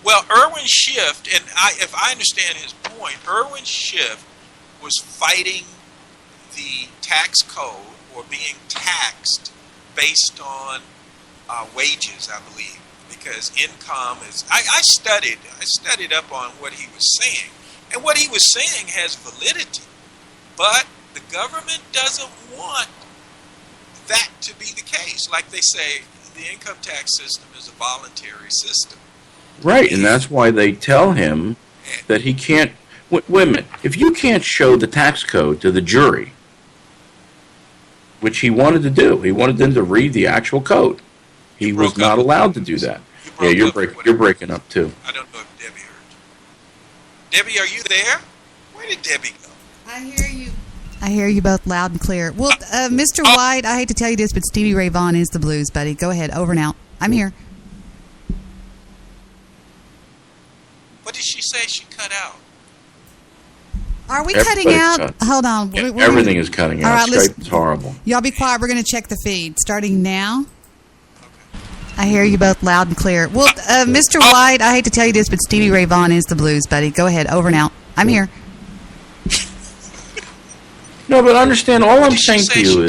Well, Irwin Schiff, and if I understand his point, Irwin Schiff was fighting the tax code or being taxed based on wages, I believe, because income is. I studied up on what he was saying, And what he was saying has validity. But the government doesn't want that to be the case. Like they say, the income tax system is a voluntary system. Right, and that's why they tell him that he can't... Wait a minute. If you can't show the tax code to the jury, which he wanted to do, he wanted them to read the actual code. He was not allowed to do that. Yeah, you're breaking up, too. I don't know if Debbie heard you. Debbie, are you there? Where did Debbie go? I hear you. I hear you both loud and clear. Well, Mr. White, I hate to tell you this, but Stevie Ray Vaughan is the blues, buddy. Go ahead. Over and out. I'm here. What did she say she cut out? Are we cutting out? Hold on. Yeah, everything is cutting out. Right, Skype is horrible. Y'all be quiet. We're going to check the feed. Starting now. I hear you both loud and clear. Well, Mr. White, I hate to tell you this, but Stevie Ray Vaughan is the blues, buddy. Go ahead. Over and out. I'm here. No, but understand, all I'm saying to you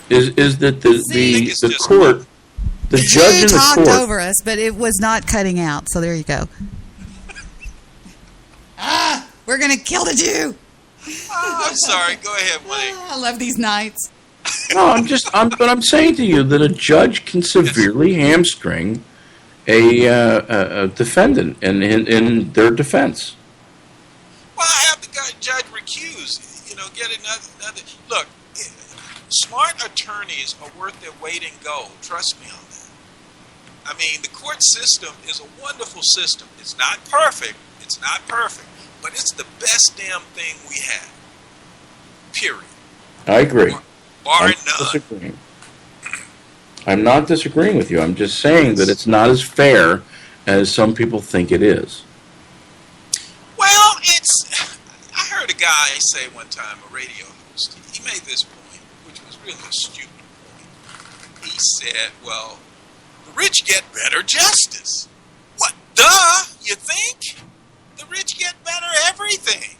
is that the court, the judge in the court... You talked over us, but it was not cutting out, so there you go. We're going to kill the Jew. I'm sorry. Go ahead, Wayne. I love these nights. No, I'm saying to you that a judge can severely hamstring a defendant in their defense. Well, I have the judge recused. Get another. Look, smart attorneys are worth their weight in gold. Trust me on that. I mean, the court system is a wonderful system. It's not perfect. But it's the best damn thing we have. Period. I agree. Bar none. I'm not disagreeing with you. I'm just saying that it's not as fair as some people think it is. Well, I heard a guy say one time, a radio host, he made this point, which was really a stupid point. He said, well, the rich get better justice. What? Duh, you think? The rich get better everything.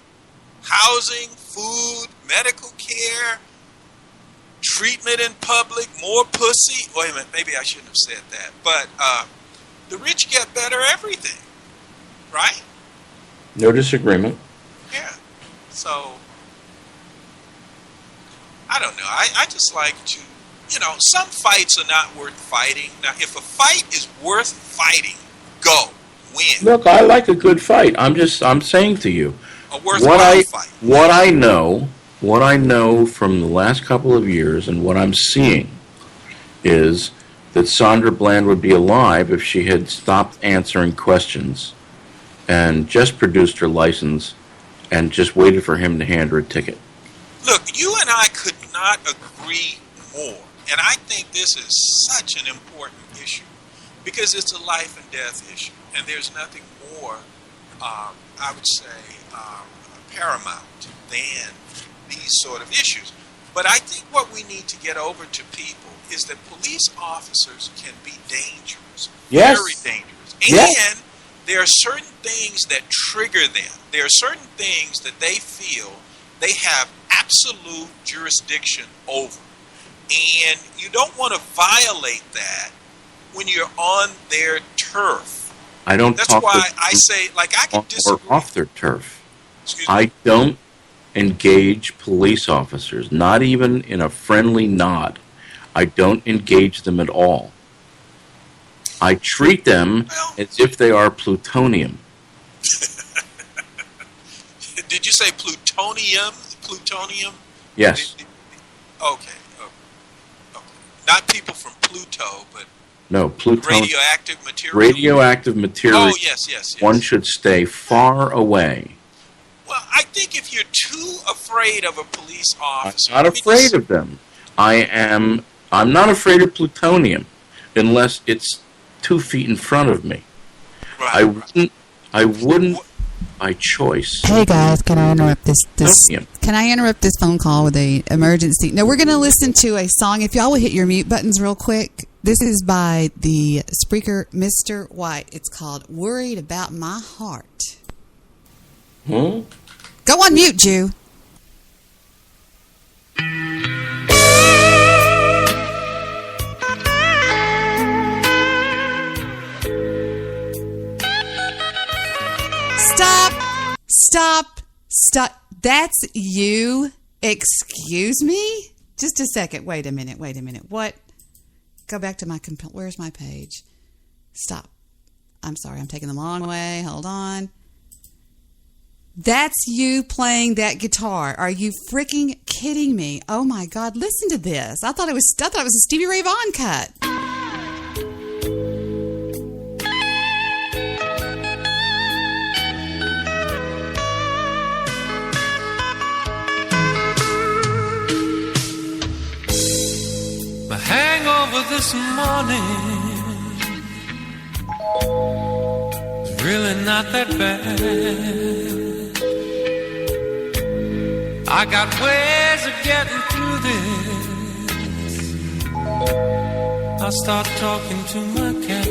Housing, food, medical care, treatment in public, more pussy. Wait a minute, maybe I shouldn't have said that. But the rich get better everything, right? No disagreement. Yeah. So, I don't know. I just like to, some fights are not worth fighting. Now, if a fight is worth fighting, go. Win. Look, I like a good fight. I'm saying to you, a worthwhile fight. What I know from the last couple of years and what I'm seeing is that Sandra Bland would be alive if she had stopped answering questions and just produced her license and just waited for him to hand her a ticket. Look, you and I could not agree more. And I think this is such an important issue because it's a life and death issue. And there's nothing more, I would say, paramount than these sort of issues. But I think what we need to get over to people is that police officers can be dangerous. Yes. Very dangerous. Yes. And there are certain things that trigger them. There are certain things that they feel they have absolute jurisdiction over. And you don't want to violate that when you're on their turf. I don't That's talk why I say, like, I can disagree. Or off their turf. I don't engage police officers, not even in a friendly nod. I don't engage them at all. I treat them as if they are plutonium. Did you say plutonium? Plutonium? Yes. Okay. Not people from Pluto, but no, plutonium. Radioactive material? Radioactive material. Oh, yes. One should stay far away. Well, I think if you're too afraid of a police officer... I'm not afraid of them. I'm not afraid of plutonium unless it's 2 feet in front of me. Right. I wouldn't by choice. Hey guys, can I interrupt this can I interrupt this phone call with a emergency? No, we're going to listen to a song. If y'all will hit your mute buttons real quick. This is by the Spreaker Mr. White. It's called Worried About My Heart. Hmm? Go on mute, Jew. Stop Stop. That's you? Excuse me? Just a second. Wait a minute. What? Go back to my computer. Where's my page? Stop. I'm sorry. I'm taking the long way. Hold on. That's you playing that guitar. Are you freaking kidding me? Oh my God. Listen to this. I thought it was a Stevie Ray Vaughan cut. My hangover this morning is really not that bad. I got ways of getting through this. I'll start talking to my cat.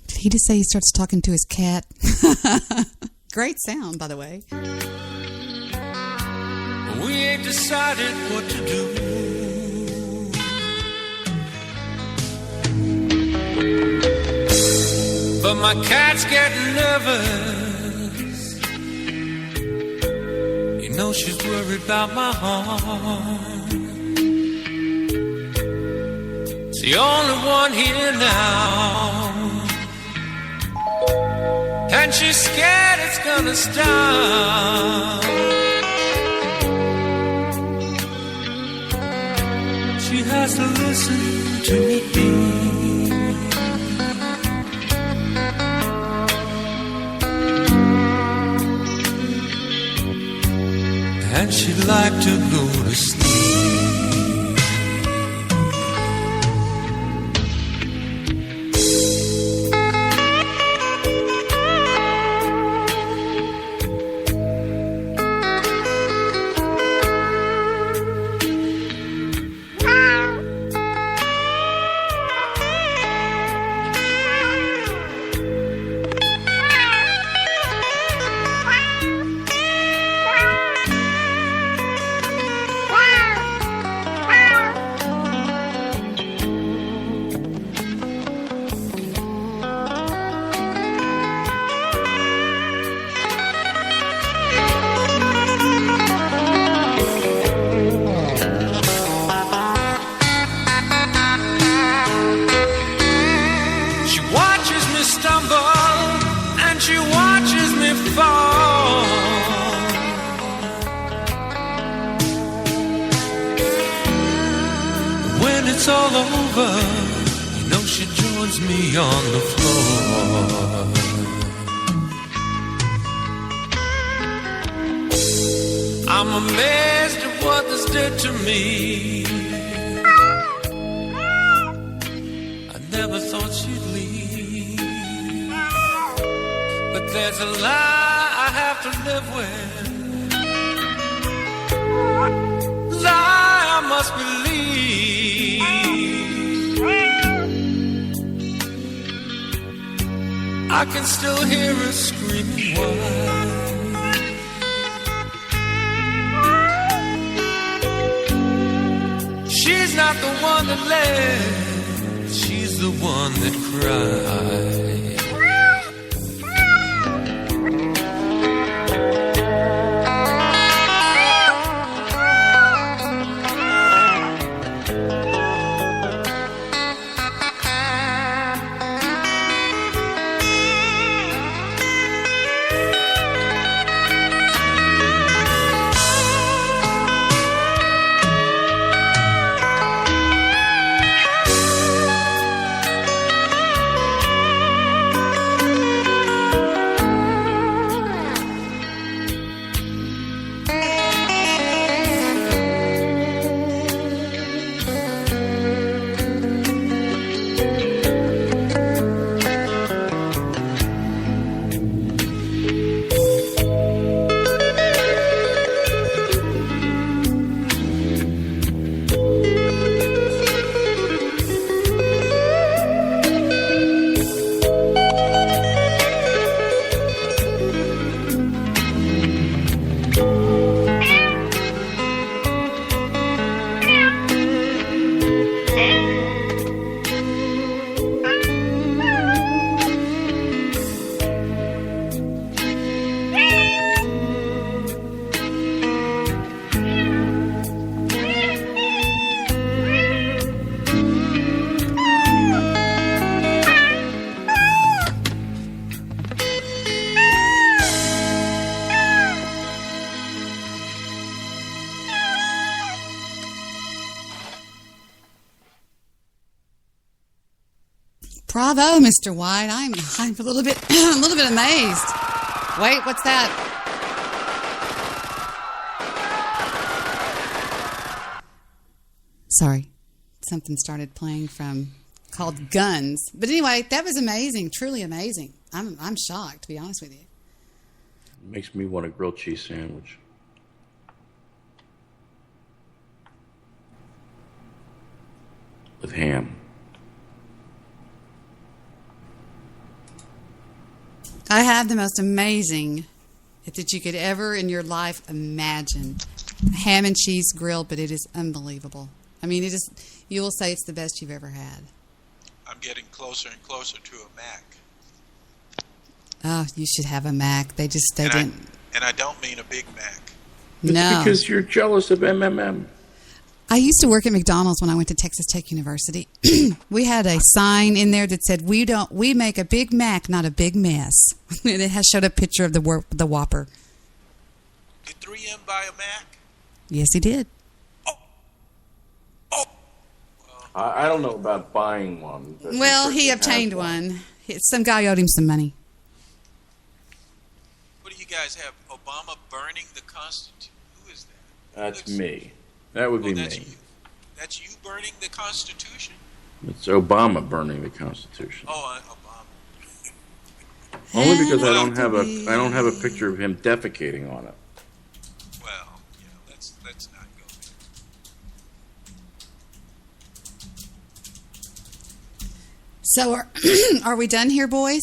Did he just say he starts talking to his cat? Great sound, by the way. We ain't decided what to do. But my cat's getting nervous. You know she's worried about my heart. It's the only one here now. And she's scared it's gonna stop. She has to listen to me. And she'd like to go to sleep. It's all over, you know she joins me on the floor. I'm amazed at what this did to me. I never thought she'd leave, but there's a lie I have to live with. Lie I must believe. I can still hear her screaming wild. She's not the one that led, she's the one that cried. Bravo, Mr. White. I'm a little bit amazed. Wait, what's that? Sorry, something started playing called Guns. But anyway, that was amazing, truly amazing. I'm shocked, to be honest with you. It makes me want a grilled cheese sandwich. With ham. I have the most amazing that you could ever in your life imagine. Ham and cheese grilled, but it is unbelievable. I mean, you will say it's the best you've ever had. I'm getting closer and closer to a Mac. Oh, you should have a Mac. They didn't. And I don't mean a Big Mac. It's No. because you're jealous of MMM. I used to work at McDonald's when I went to Texas Tech University. We had a sign in there that said, "We make a Big Mac, not a big mess." And it showed a picture of the Whopper. Did 3M buy a Mac? Yes, he did. I don't know about buying one. But Well, he obtained one. Some guy owed him some money. What do you guys have? Obama burning the Constitution? Who is that? That's me. That would be that's me. You. That's you burning the Constitution? It's Obama burning the Constitution. Oh, Obama. Only because I don't have a picture of him defecating on it. Well, yeah, let's not go there. So are we done here, boys?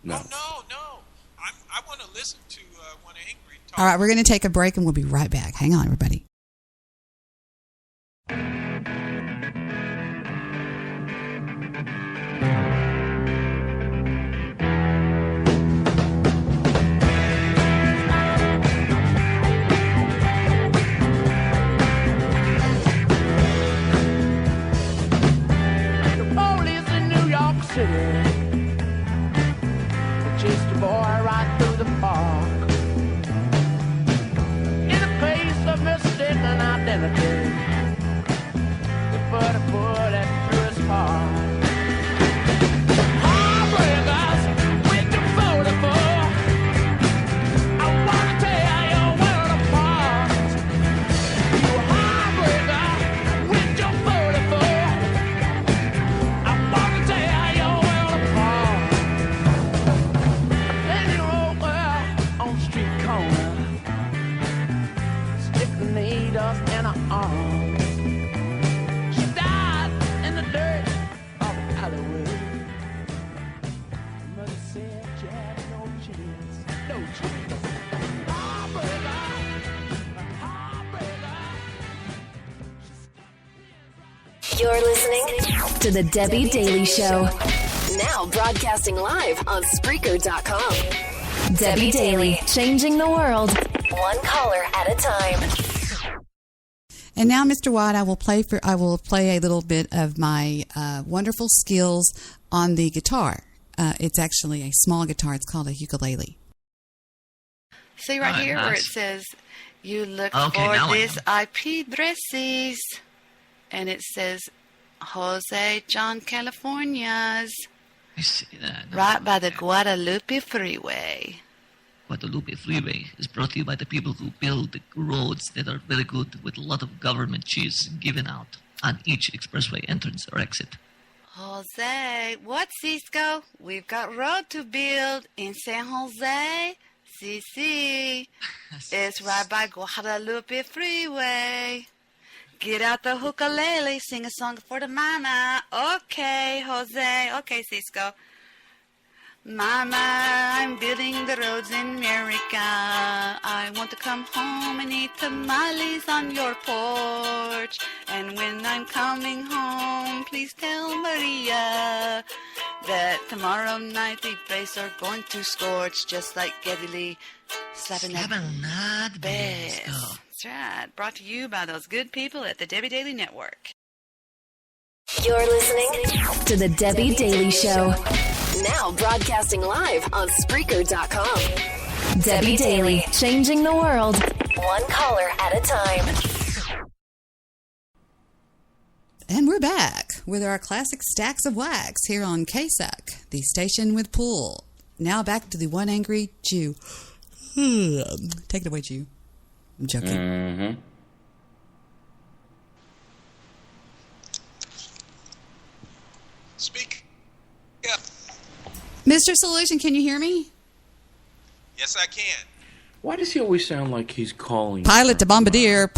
No. Oh, no. I want to listen to one angry talk. All right, we're going to take a break and we'll be right back. Hang on, everybody. Chased a boy right through the park in a case of mistaken identity. They put a bullet through his heart. Heartbreakers with the 44. I wanna tear your world apart. You heartbreaker with your 44. I wanna tear your world apart. Then you over on the street corner, stick the needles in her arms. She died in the dirt of Hollywood. Mother said she had no chance, no chance. Heartbreaker, heartbreaker. You're listening to The Debi Daily Show. Now broadcasting live on Spreaker.com. Debi Daily, changing the world, one caller at a time. And now, Mr. White, I will play a little bit of my wonderful skills on the guitar. It's actually a small guitar. It's called a ukulele. See right here where it says, you look for these IP addresses. And it says, Jose John, California's. I see that. Right by the Guadalupe Freeway. Guadalupe Freeway is brought to you by the people who build the roads that are very good with a lot of government cheese given out on each expressway entrance or exit. Jose, what, Cisco? We've got road to build in San Jose. CC. It's right by Guadalupe Freeway. Get out the ukulele, sing a song for the mama. Okay, Jose. Okay, Cisco. Mama, I'm building the roads in America. I want to come home and eat tamales on your porch. And when I'm coming home, please tell Maria that tomorrow night the place are going to scorch just like Geddy Lee slapping that bass. That's right. Brought to you by those good people at the Debi Daily Network. You're listening to The Debi Daily Show. Now broadcasting live on Spreaker.com. Debi Daily, changing the world, one caller at a time. And we're back. with our classic Stacks of Wax here on KSAC, the station with pool. Now back to the one angry Jew. Take it away, Jew. I'm joking. Mm-hmm. Speak. Yeah. Mr. Solution, can you hear me? Yes, I can. Why does he always sound like he's calling? Pilot to Bombardier.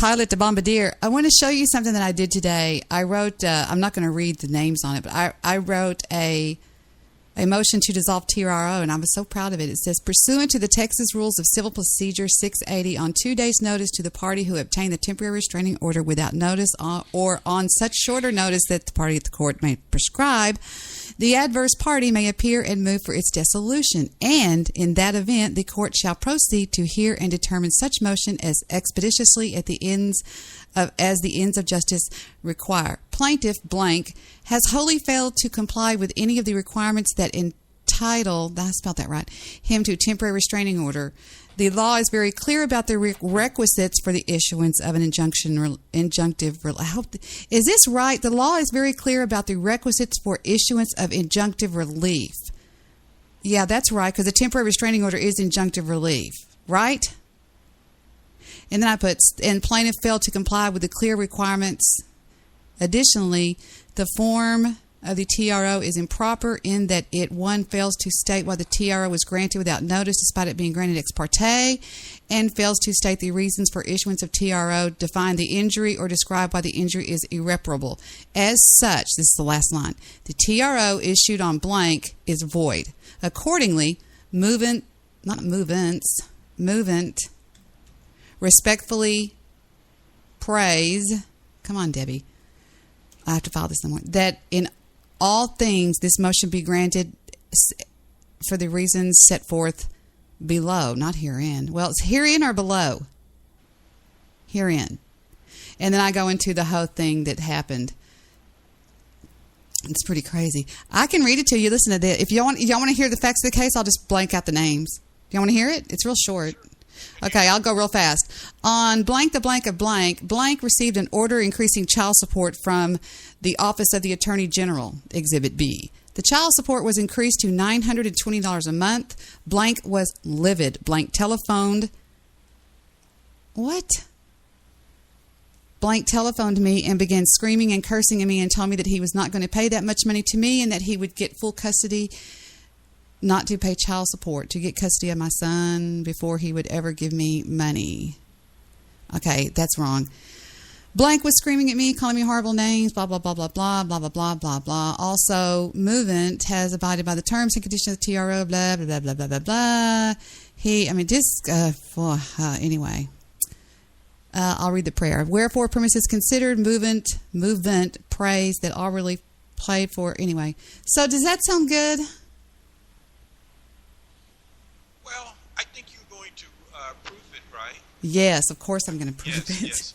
I want to show you something that I did today. I wrote, I'm not going to read the names on it, but I wrote a motion to dissolve TRO, and I was so proud of it. It says, pursuant to the Texas Rules of Civil Procedure 680, on 2 days' notice to the party who obtained the temporary restraining order without notice or on such shorter notice that the party at the court may prescribe, the adverse party may appear and move for its dissolution, and in that event, the court shall proceed to hear and determine such motion as expeditiously as the ends of justice require. Plaintiff blank has wholly failed to comply with any of the requirements that entitle, I spelled that right, him to temporary restraining order. The law is very clear about the requisites for the issuance of an injunctive. Is this right? The law is very clear about the requisites for issuance of injunctive relief. Yeah, that's right, because a temporary restraining order is injunctive relief, right? And then I put, and plaintiff failed to comply with the clear requirements. Additionally, the form of the TRO is improper in that it, one, fails to state why the TRO was granted without notice despite it being granted ex parte, and fails to state the reasons for issuance of TRO, define the injury, or describe why the injury is irreparable. As such, this is the last line, the TRO issued on blank is void. Accordingly, movant respectfully praise, come on, Debbie, I have to file this somewhere, that in all things this motion be granted for the reasons set forth below, not herein. Well, it's herein or below? Herein. And then I go into the whole thing that happened. It's pretty crazy. I can read it to you. Listen to this. If y'all want to hear the facts of the case, I'll just blank out the names. Do you want to hear it? It's real short. Okay, I'll go real fast. On blank the blank of blank, blank received an order increasing child support from the Office of the Attorney General, Exhibit B. The child support was increased to $920 a month. Blank was livid. Blank telephoned. What? Blank telephoned me and began screaming and cursing at me and told me that he was not going to pay that much money to me and that he would get full custody, not to pay child support, to get custody of my son before he would ever give me money. Okay, that's wrong. Blank was screaming at me, calling me horrible names, blah, blah, blah, blah, blah, blah, blah, blah, blah, blah. Also, movement has abided by the terms and conditions of the TRO, blah, blah, blah, blah, blah, blah, blah. Anyway. I'll read the prayer. Wherefore, premises considered, movement, praise that all really played for. Anyway, so does that sound good? Well, I think you're going to prove it, right? Yes, of course I'm going to prove it. Yes.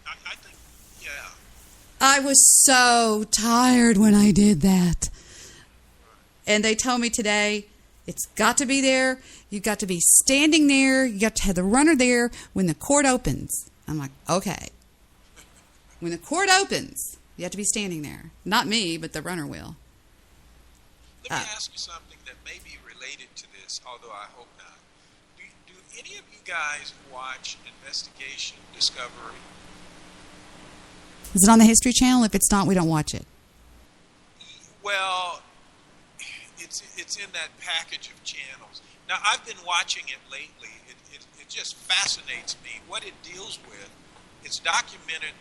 I think, yeah. I was so tired when I did that. And they told me today, it's got to be there. You've got to be standing there. You got to have the runner there when the court opens. I'm like, okay. When the court opens, you have to be standing there. Not me, but the runner will. Let me ask you something that may be related to this, although I hope not. Do any of you guys watch Investigation Discovery? Is it on the History Channel? If it's not, we don't watch it. Well, it's in that package of channels. Now, I've been watching it lately. It just fascinates me what it deals with. It's documented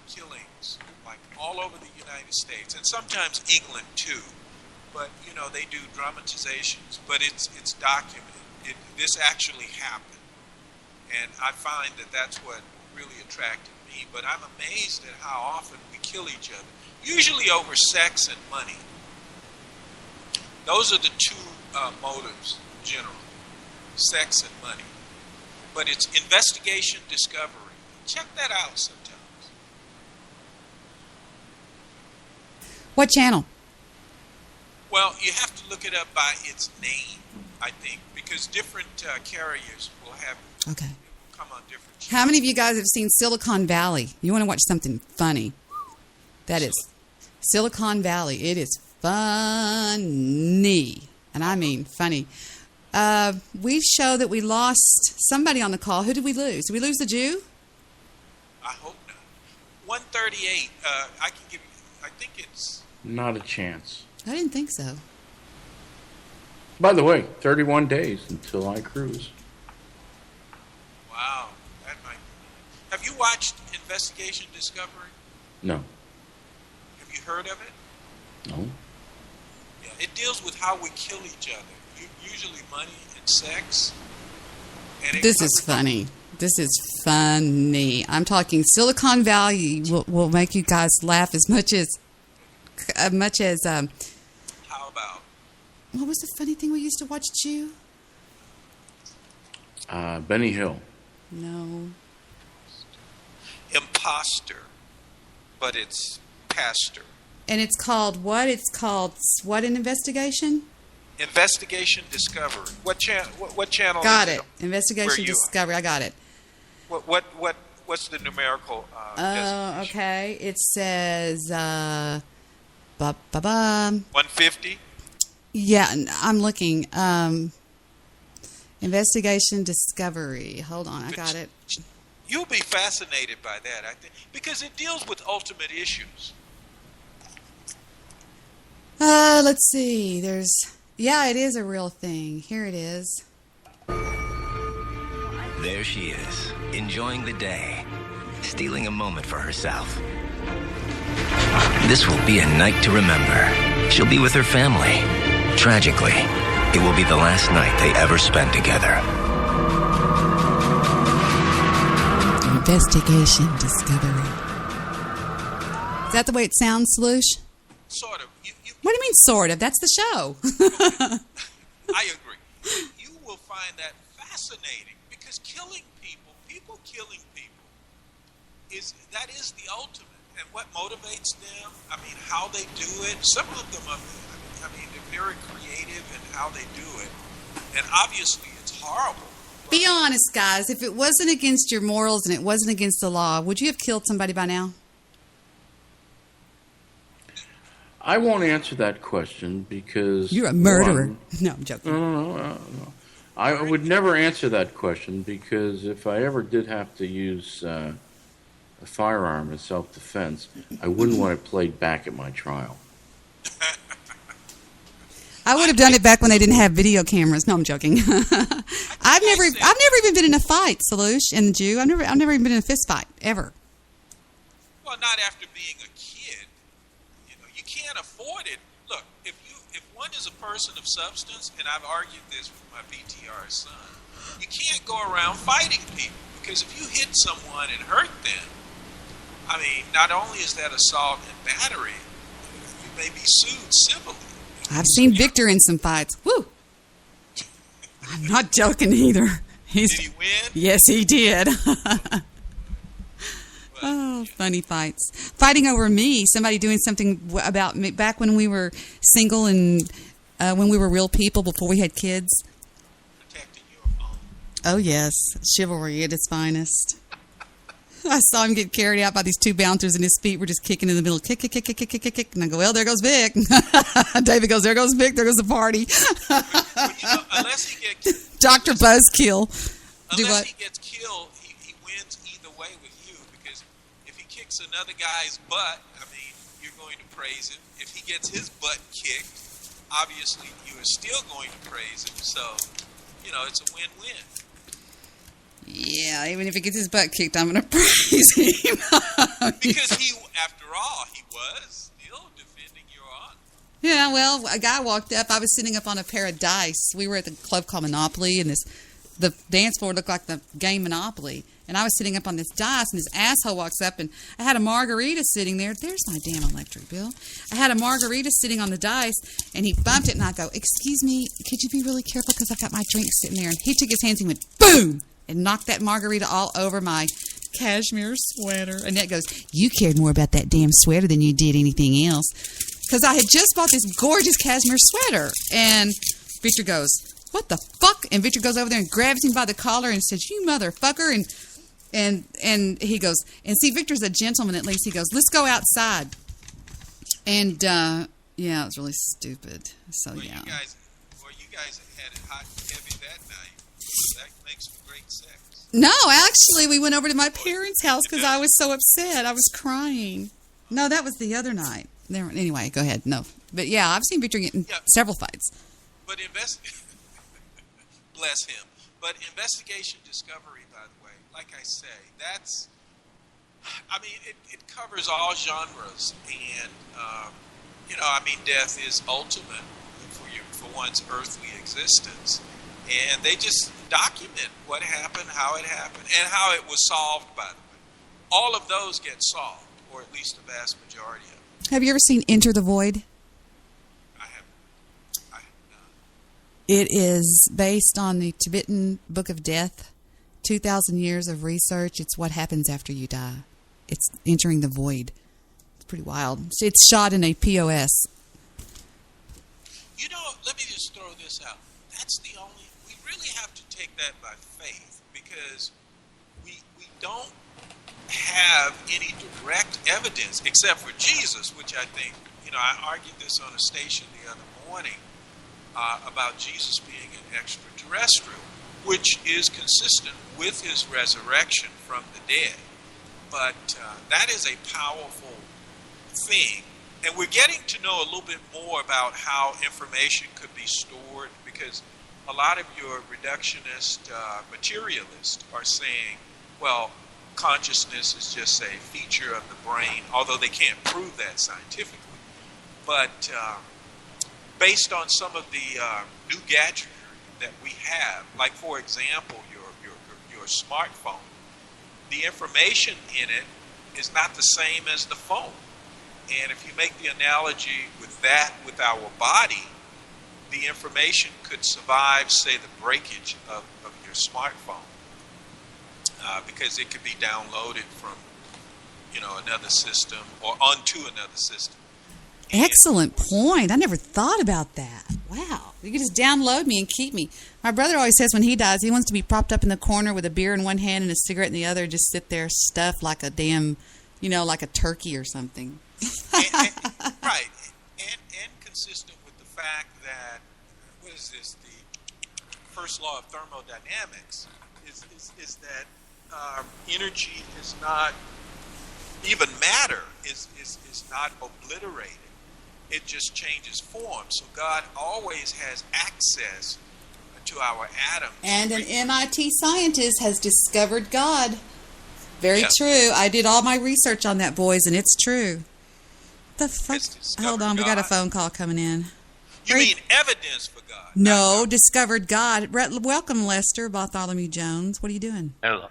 killings, like all over the United States, and sometimes England too. But they do dramatizations. But it's documented. This actually happened, and I find that that's what really attracted me. But I'm amazed at how often we kill each other, usually over sex and money. Those are the two motives, generally, sex and money. But it's Investigation Discovery. Check that out sometimes. What channel? Well, you have to look it up by its name, I think, because different carriers will have come on different channels. How many of you guys have seen Silicon Valley? You want to watch something funny? That is Silicon Valley. It is funny. And I mean funny. We show that we lost somebody on the call. Who did we lose? Did we lose the Jew? I hope not. 138. I can give you. I think it's Not a chance. I didn't think so. By the way, 31 days until I cruise. wow. That might. Have you watched Investigation Discovery? No. Have you heard of it? No. Yeah, it deals with how we kill each other. Usually money and sex. And This is funny. This is funny. I'm talking Silicon Valley will make you guys laugh as much as How about? what was the funny thing we used to watch, Jew? Benny Hill. No. Imposter, but it's pastor. And it's called what? It's called what in Investigation? Investigation Discovery. What channel? What channel? Got is it. Investigation Where you are? Discovery. I got it. What's the numerical? Oh, okay. It says 150. Yeah, I'm looking. Investigation Discovery. Hold on, I got it. You'll be fascinated by that, I think, because it deals with ultimate issues. Let's see. Yeah, it is a real thing. Here it is. There she is, enjoying the day, stealing a moment for herself. This will be a night to remember. She'll be with her family. Tragically, it will be the last night they ever spend together. Investigation Discovery. Is that the way it sounds, Sloosh? Sort of. What do you mean, sort of? That's the show. I agree. You will find that fascinating because killing people killing people, is the ultimate. And what motivates them, I mean, how they do it. Some of them are, they're very creative in how they do it. And obviously it's horrible. Be honest, guys. If it wasn't against your morals and it wasn't against the law, would you have killed somebody by now? I won't answer that question because... You're a murderer. No, I'm joking. No. I would never answer that question because if I ever did have to use a firearm in self-defense, I wouldn't want it played back at my trial. I would have done it back when they didn't have video cameras. No, I'm joking. I've never even been in a fight, Salush and the Jew. I've never even been in a fist fight ever. Well, not after being a kid. You can't afford it. Look, if one is a person of substance, and I've argued this with my PTR son, you can't go around fighting people because if you hit someone and hurt them, I mean, not only is that assault and battery, you may be sued civilly. I've seen Victor in some fights. Woo! I'm not joking either. Did he win? Yes, he did. Oh, funny fights. Fighting over me, somebody doing something about me back when we were single and when we were real people before we had kids. Protecting your own. Oh, yes. Chivalry at its finest. I saw him get carried out by these two bouncers and his feet were just kicking in the middle. Kick, kick, kick, kick, kick, kick, kick. And I go, well, there goes Vic. David goes, there goes Vic. There goes the party. Unless he gets... Dr. Buzzkill. Unless he gets killed, he wins either way with you because if he kicks another guy's butt, I mean, you're going to praise him. If he gets his butt kicked, obviously you are still going to praise him. So, it's a win-win. Yeah, even if he gets his butt kicked, I'm going to praise him. Because after all, he was still defending your honor. Yeah, well, a guy walked up. I was sitting up on a pair of dice. We were at the club called Monopoly, and the dance floor looked like the game Monopoly. And I was sitting up on this dice, and this asshole walks up, and I had a margarita sitting there. There's my damn electric bill. I had a margarita sitting on the dice, and he bumped it, and I go, excuse me, could you be really careful because I've got my drink sitting there. And he took his hands and went, boom, and knocked that margarita all over my cashmere sweater. Annette goes, you cared more about that damn sweater than you did anything else. Because I had just bought this gorgeous cashmere sweater. And Victor goes, what the fuck? And Victor goes over there and grabs him by the collar and says, you motherfucker. And he goes, and see, Victor's a gentleman at least. He goes, let's go outside. And, yeah, it was really stupid. So, Well, yeah. You guys had it hot and heavy that night. That makes for great sex. No, actually, we went over to my parents' house because I was so upset. I was crying. No, that was the other night. Anyway, go ahead. No. But, yeah, I've seen Victor get in several fights. But bless him. But investigation discovery, by the way, like I say, it covers all genres. And, death is ultimate for one's earthly existence. And they just document what happened, how it happened, and how it was solved, by the way. All of those get solved, or at least the vast majority of them. Have you ever seen Enter the Void? I have not. It is based on the Tibetan Book of Death. 2,000 years of research. It's what happens after you die. It's entering the void. It's pretty wild. It's shot in a POS. Let me just throw this out. We really have to take that by faith, because we don't have any direct evidence except for Jesus, which I think, I argued this on a station the other morning about Jesus being an extraterrestrial, which is consistent with his resurrection from the dead. But that is a powerful thing. And we're getting to know a little bit more about how information could be stored, because a lot of your reductionist materialists are saying, well, consciousness is just a feature of the brain, although they can't prove that scientifically. But based on some of the new gadgetry that we have, like, for example, your smartphone, the information in it is not the same as the phone. And if you make the analogy with our body, the information could survive, say, the breakage of your smartphone, because it could be downloaded from, another system or onto another system. Excellent point. I never thought about that. Wow. You can just download me and keep me. My brother always says when he dies, he wants to be propped up in the corner with a beer in one hand and a cigarette in the other, just sit there stuffed like a damn, like a turkey or something. Right. And consistent with the fact that, what is this, the first law of thermodynamics is that energy is not, even matter is not obliterated. It just changes form. So God always has access to our atoms. And an MIT scientist has discovered God. Very true. I did all my research on that, boys, and it's true. The fuck? Hold on, we got a phone call coming in. You mean evidence for God? No, discovered God. Welcome, Lester Bartholomew Jones. What are you doing? Hello.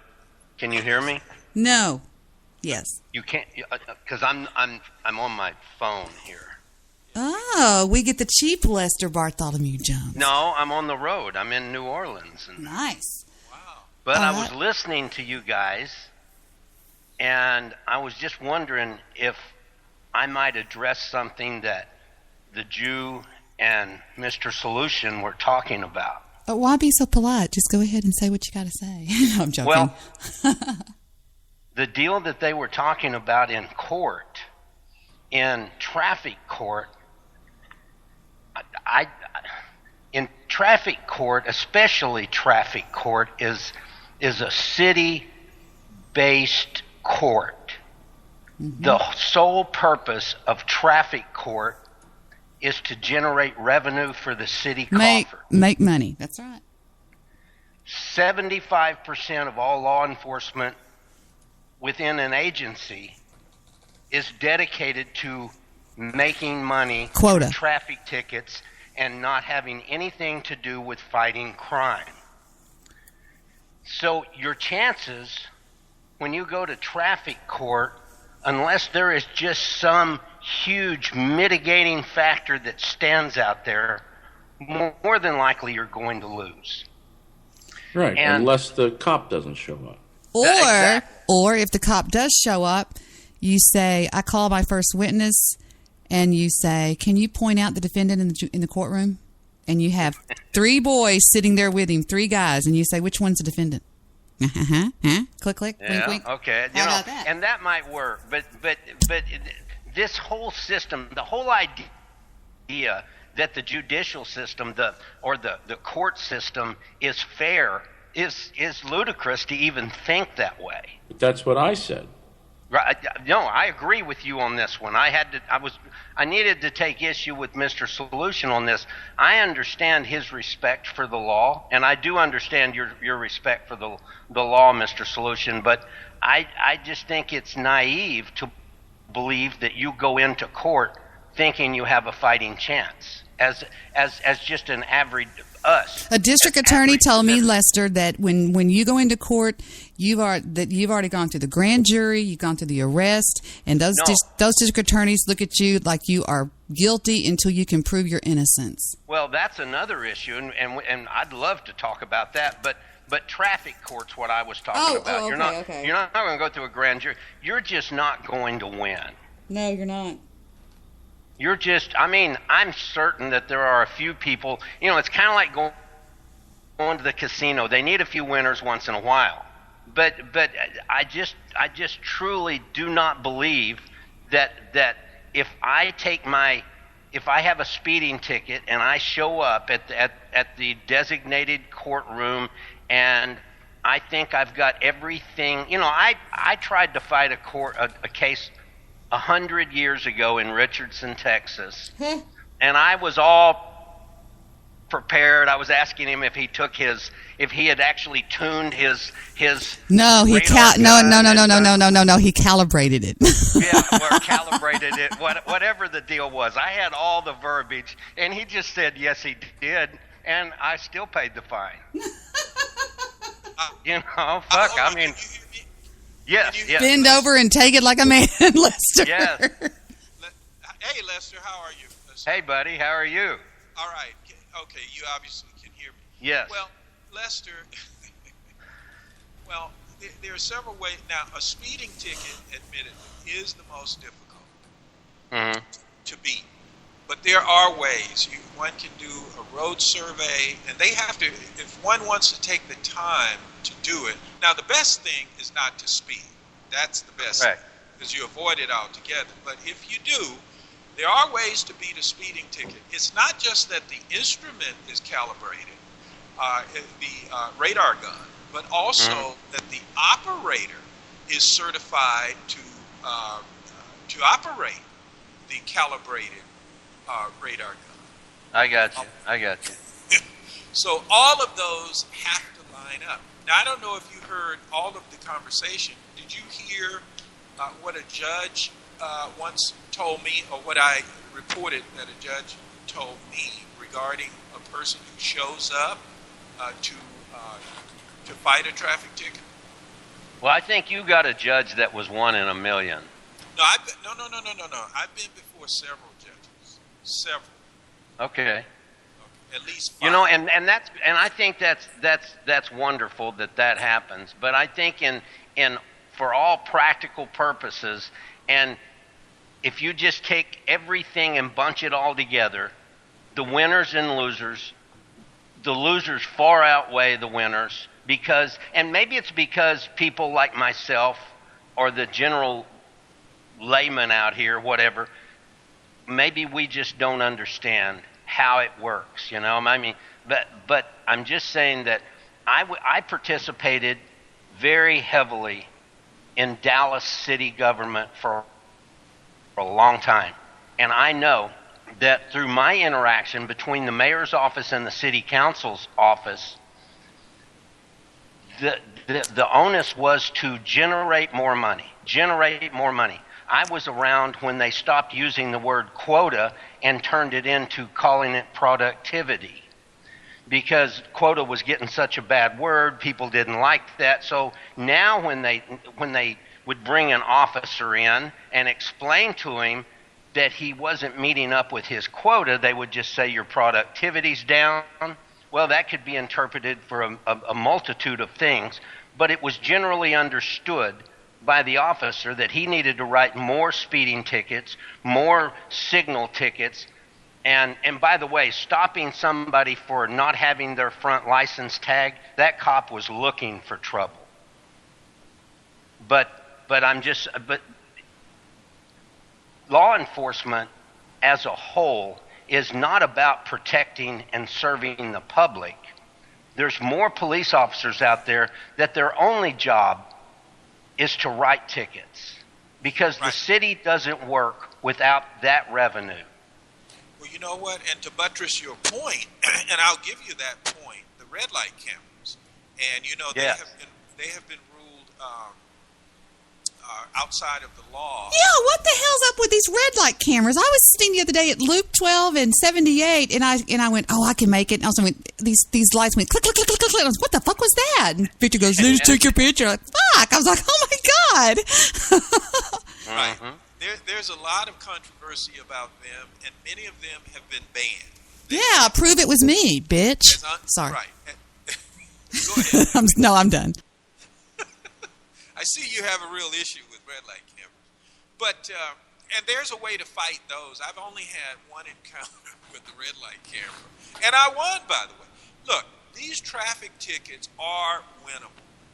Can you hear me? No. Yes. You can't, because I'm on my phone here. Oh, we get the cheap Lester Bartholomew Jones. No, I'm on the road. I'm in New Orleans. Nice. Wow. But I was listening to you guys, and I was just wondering if I might address something that the Jew and Mr. Solution were talking about. But why be so polite? Just go ahead and say what you got to say. No, I'm joking. Well, the deal that they were talking about in court, in traffic court, in traffic court, especially traffic court, is a city-based court. Mm-hmm. The sole purpose of traffic court is to generate revenue for the city coffer. Make money. That's right. 75% of all law enforcement within an agency is dedicated to making money Quota. from traffic tickets and not having anything to do with fighting crime. So your chances when you go to traffic court, unless there is just some huge mitigating factor that stands out there, more than likely you're going to lose. Right, unless the cop doesn't show up. Or if the cop does show up, you say, I call my first witness, and you say, can you point out the defendant in the courtroom? And you have 3 boys sitting there with him, 3 guys, and you say, which one's the defendant? Click, click, yeah, wink, wink. Okay. How about that? And that might work, but this whole system, the whole idea that the judicial system, the court system is fair, is ludicrous to even think that way. But that's what I said. Right? No, I agree with you on this one. I needed to take issue with Mr. Solution on this. I understand his respect for the law, and I do understand your respect for the law, Mr. Solution. But I just think it's naive to believe that you go into court thinking you have a fighting chance as just an average us. A district attorney told me, Lester, that when you go into court, you've already gone through the grand jury, you've gone through the arrest, and those district attorneys look at you like you are guilty until you can prove your innocence. Well, that's another issue, and I'd love to talk about that, but traffic court's what I was talking about. Okay, You're not going to go through a grand jury. You're just not going to win. No, you're not. I'm certain that there are a few people, it's kind of like going to the casino. They need a few winners once in a while. But I just truly do not believe that if I have a speeding ticket and I show up at the designated courtroom and I think I've got everything, I tried to fight a case 100 years ago in Richardson, Texas, and I was all prepared. I was asking him if he had actually tuned his. No, he no. He calibrated it. Yeah, or calibrated it. Whatever the deal was, I had all the verbiage, and he just said yes, he did, and I still paid the fine. Yes. Bend over and take it like a man, Lester. Yes. Hey, Lester, how are you? Hey, buddy, how are you? All right. Okay, you obviously can hear me. Yes. Well, Lester, there are several ways. Now, a speeding ticket, admittedly, is the most difficult to beat. But there are ways. One can do a road survey, and they have to, if one wants to take the time to do it. Now, the best thing is not to speed. That's the best thing, because you avoid it altogether. But if you do, there are ways to beat a speeding ticket. It's not just that the instrument is calibrated, the radar gun, but also that the operator is certified to operate the calibrated radar gun. I got you. So all of those have to line up. Now, I don't know if you heard all of the conversation. Did you hear what a judge once told me, or what I reported that a judge told me regarding a person who shows up to fight a traffic ticket? Well, I think you got a judge that was 1 in a million. No, no. I've been before several judges. Several. Okay. At least 5. And I think that's wonderful that happens. But I think in for all practical purposes, and if you just take everything and bunch it all together, the winners and losers, the losers far outweigh the winners, and maybe it's because people like myself or the general layman out here, whatever, maybe we just don't understand how it works, but I'm just saying that I participated very heavily in Dallas city government for a long time, and I know that through my interaction between the mayor's office and the city council's office, the onus was to generate more money. I was around when they stopped using the word quota and turned it into calling it productivity, because quota was getting such a bad word, people didn't like that. So now when they would bring an officer in and explain to him that he wasn't meeting up with his quota, they would just say your productivity's down. Well, that could be interpreted for a multitude of things, but it was generally understood by the officer that he needed to write more speeding tickets, more signal tickets, and by the way, stopping somebody for not having their front license tag, that cop was looking for trouble. But law enforcement as a whole is not about protecting and serving the public. There's more police officers out there that their only job is to write tickets, because the city doesn't work without that revenue. Well, you know what? And to buttress your point, and I'll give you that point, the red light cameras, and they have been ruled outside of the law. Yeah, what the hell's up with these red light cameras? I was sitting the other day at Loop 12 and 78, and I went, oh, I can make it. And also went, these lights went click, click, click, click, click, click. I was, what the fuck was that? And Victor goes, they just took your picture. I'm like, fuck. I was like, oh my God. Right. There's a lot of controversy about them, and many of them have been banned. Yeah, prove it was me, bitch. Sorry. Right. Go ahead. No, I'm done. I see you have a real issue with red light cameras. But, and there's a way to fight those. I've only had one encounter with the red light camera. And I won, by the way. Look, these traffic tickets are winnable.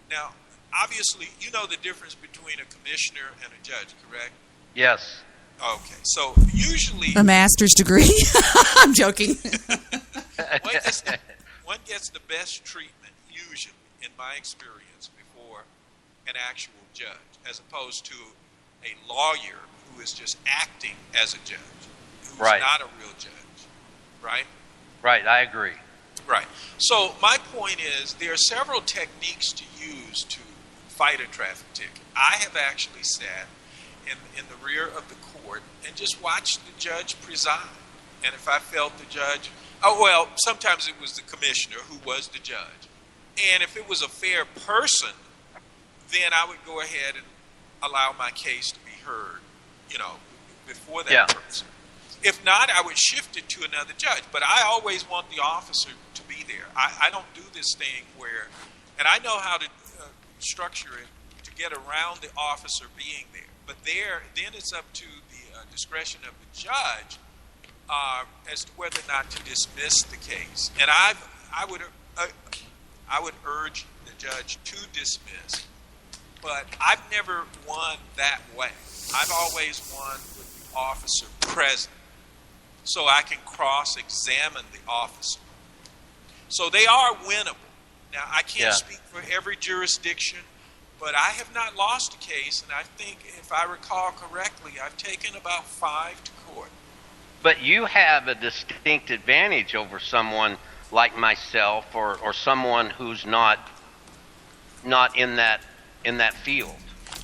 Now, obviously, you know the difference between a commissioner and a judge, correct? Yes. Okay, so usually... A master's degree? I'm joking. One gets the best treatment, usually, in my experience, before an actual judge, as opposed to a lawyer who is just acting as a judge, who's not a real judge, right? Right, I agree. Right. So my point is there are several techniques to use to fight a traffic ticket. I have actually sat in the rear of the court and just watched the judge preside. And if I felt the judge, sometimes it was the commissioner who was the judge. And if it was a fair person, then I would go ahead and allow my case to be heard, before that person. If not, I would shift it to another judge. But I always want the officer to be there. I don't do this thing where, and I know how to structure it to get around the officer being there. But then it's up to the discretion of the judge as to whether or not to dismiss the case. And I would urge the judge to dismiss. But I've never won that way. I've always won with the officer present, so I can cross-examine the officer. So they are winnable. Now, I can't speak for every jurisdiction, but I have not lost a case, and I think, if I recall correctly, I've taken about 5 to court. But you have a distinct advantage over someone like myself or someone who's not in that field.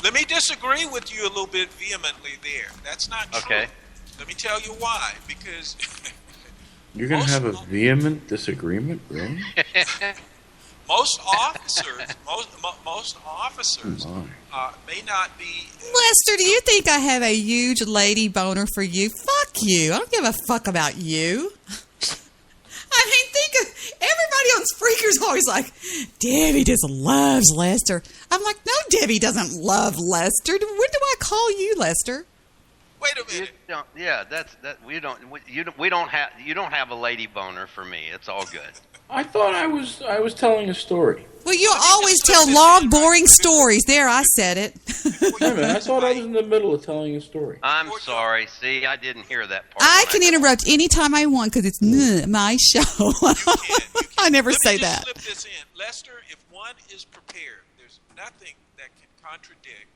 Let me disagree with you a little bit vehemently there. That's not true. Okay. Let me tell you why. Because you're going to have a vehement disagreement, really? Most officers may not be... Lester, do you think I have a huge lady boner for you? Fuck you. I don't give a fuck about you. I mean, think of everybody on Spreaker's always like, Debbie just loves Lester. I'm like, no, Debbie doesn't love Lester. When do I call you Lester? Wait a minute. You don't have a lady boner for me. It's all good. I thought I was telling a story. Well, you always tell long, boring stories. There, I said it. Wait a minute, I thought I was in the middle of telling a story. I'm sorry. See, I didn't hear that part. I can interrupt anytime I want because it's my show. You can. I never say Let me just that. slip this in. Lester, if one is prepared, there's nothing that can contradict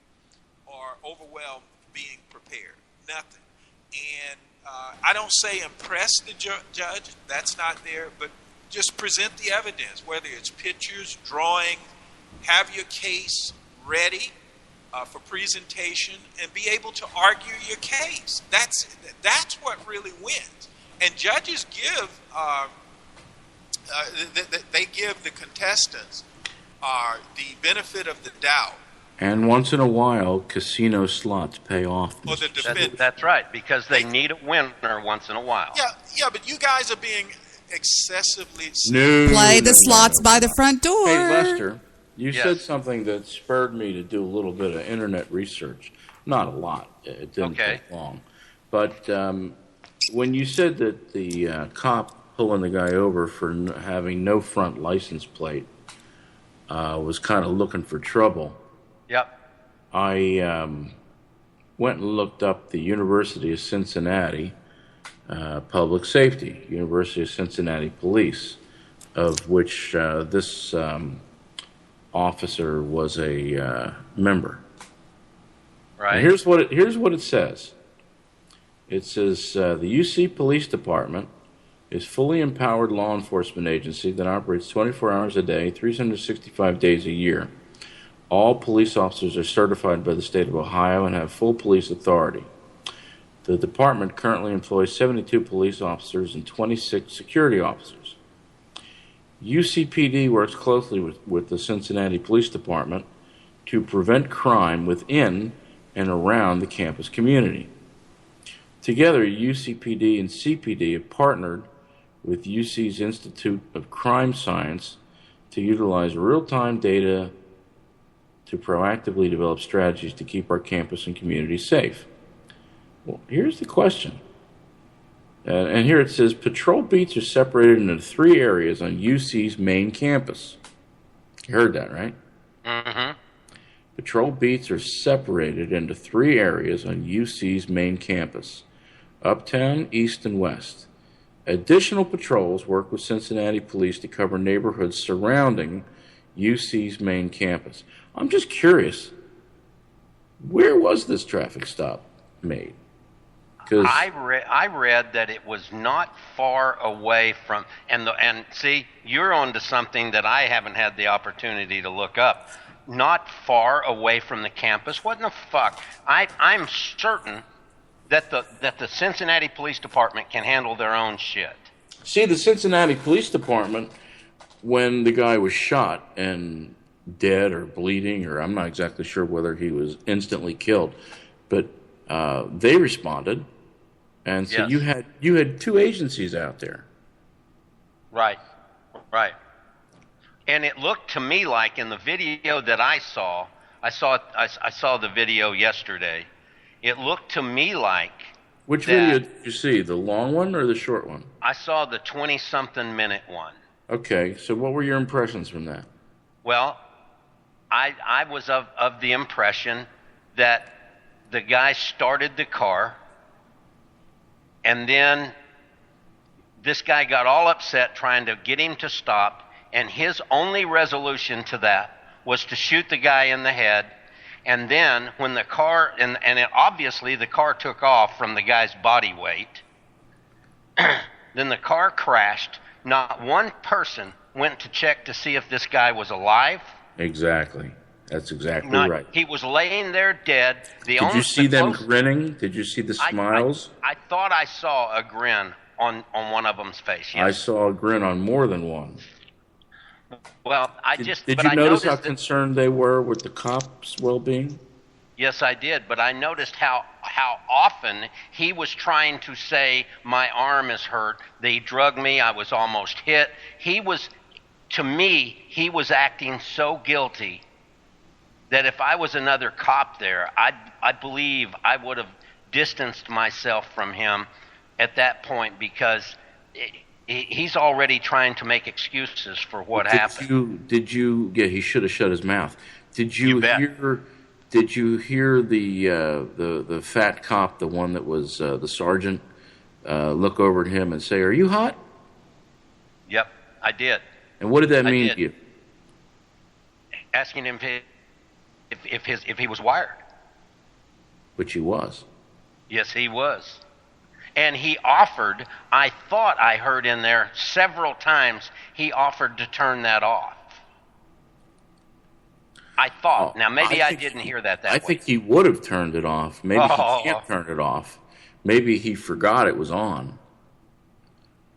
or overwhelm being prepared. Nothing. And I don't say impress the judge. That's not there. But just present the evidence, whether it's pictures, drawing, have your case ready for presentation, and be able to argue your case. That's what really wins. And judges give they give the contestants the benefit of the doubt. And once in a while, casino slots pay off. Well, that's right, because they need a winner once in a while. Yeah, but you guys are being excessively... Play the slots by the front door. Hey, Lester, you said something that spurred me to do a little bit of internet research. Not a lot. It didn't take long. But when you said that the cop pulling the guy over for having no front license plate was kind of looking for trouble... Yep. When went and looked up the University of Cincinnati Public Safety, University of Cincinnati Police, of which this officer was a member. Right. And here's what it says. It says the UC Police Department is fully empowered law enforcement agency that operates 24 hours a day, 365 days a year. All police officers are certified by the state of Ohio and have full police authority. The department currently employs 72 police officers and 26 security officers. UCPD works closely with the Cincinnati Police Department to prevent crime within and around the campus community. Together, UCPD and CPD have partnered with UC's Institute of Crime Science to utilize real-time data to proactively develop strategies to keep our campus and community safe. Well, here's the question. And here it says, patrol beats are separated into 3 areas on UC's main campus. You heard that, right? Mm-hmm. Patrol beats are separated into 3 areas on UC's main campus: Uptown, East, and West. Additional patrols work with Cincinnati Police to cover neighborhoods surrounding UC's main campus. I'm just curious, where was this traffic stop made? I read that it was not far away from, and see, you're onto something that I haven't had the opportunity to look up. Not far away from the campus. What in the fuck? I'm certain that the Cincinnati Police Department can handle their own shit. See, the Cincinnati Police Department, when the guy was shot and dead or bleeding, or I'm not exactly sure whether he was instantly killed, but they responded, and so Yes. you had 2 agencies out there. Right. And it looked to me like in the video that I saw the video yesterday. It looked to me like Which that video did you see, the long one or the short one? I saw the 20-something minute one. Okay, so what were your impressions from that? Well, I was of the impression that the guy started the car, and then this guy got all upset trying to get him to stop, and his only resolution to that was to shoot the guy in the head. And then when the car, obviously the car took off from the guy's body weight, then the car crashed. Not one person went to check to see if this guy was alive. Exactly. That's exactly right. He was laying there dead. Did you see them grinning? Did you see the smiles? I thought I saw a grin on one of them's face. Yes. I saw a grin on more than one. Well, Did you notice how concerned they were with the cops' well-being? Yes, I did, but I noticed how often he was trying to say, my arm is hurt, they drugged me, I was almost hit. To me, he was acting so guilty that if I was another cop there, I believe I would have distanced myself from him at that point, because he's already trying to make excuses for what happened. He should have shut his mouth. Did you hear the fat cop, the one that was the sergeant, look over at him and say, "Are you hot?" Yep, I did. And what did that mean to you? Asking him if he was wired. Which he was. Yes, he was. And he offered, I thought I heard in there several times, he offered to turn that off. I thought. Now, maybe I didn't hear that way. I think he would have turned it off. Maybe he can't turn it off. Maybe he forgot it was on.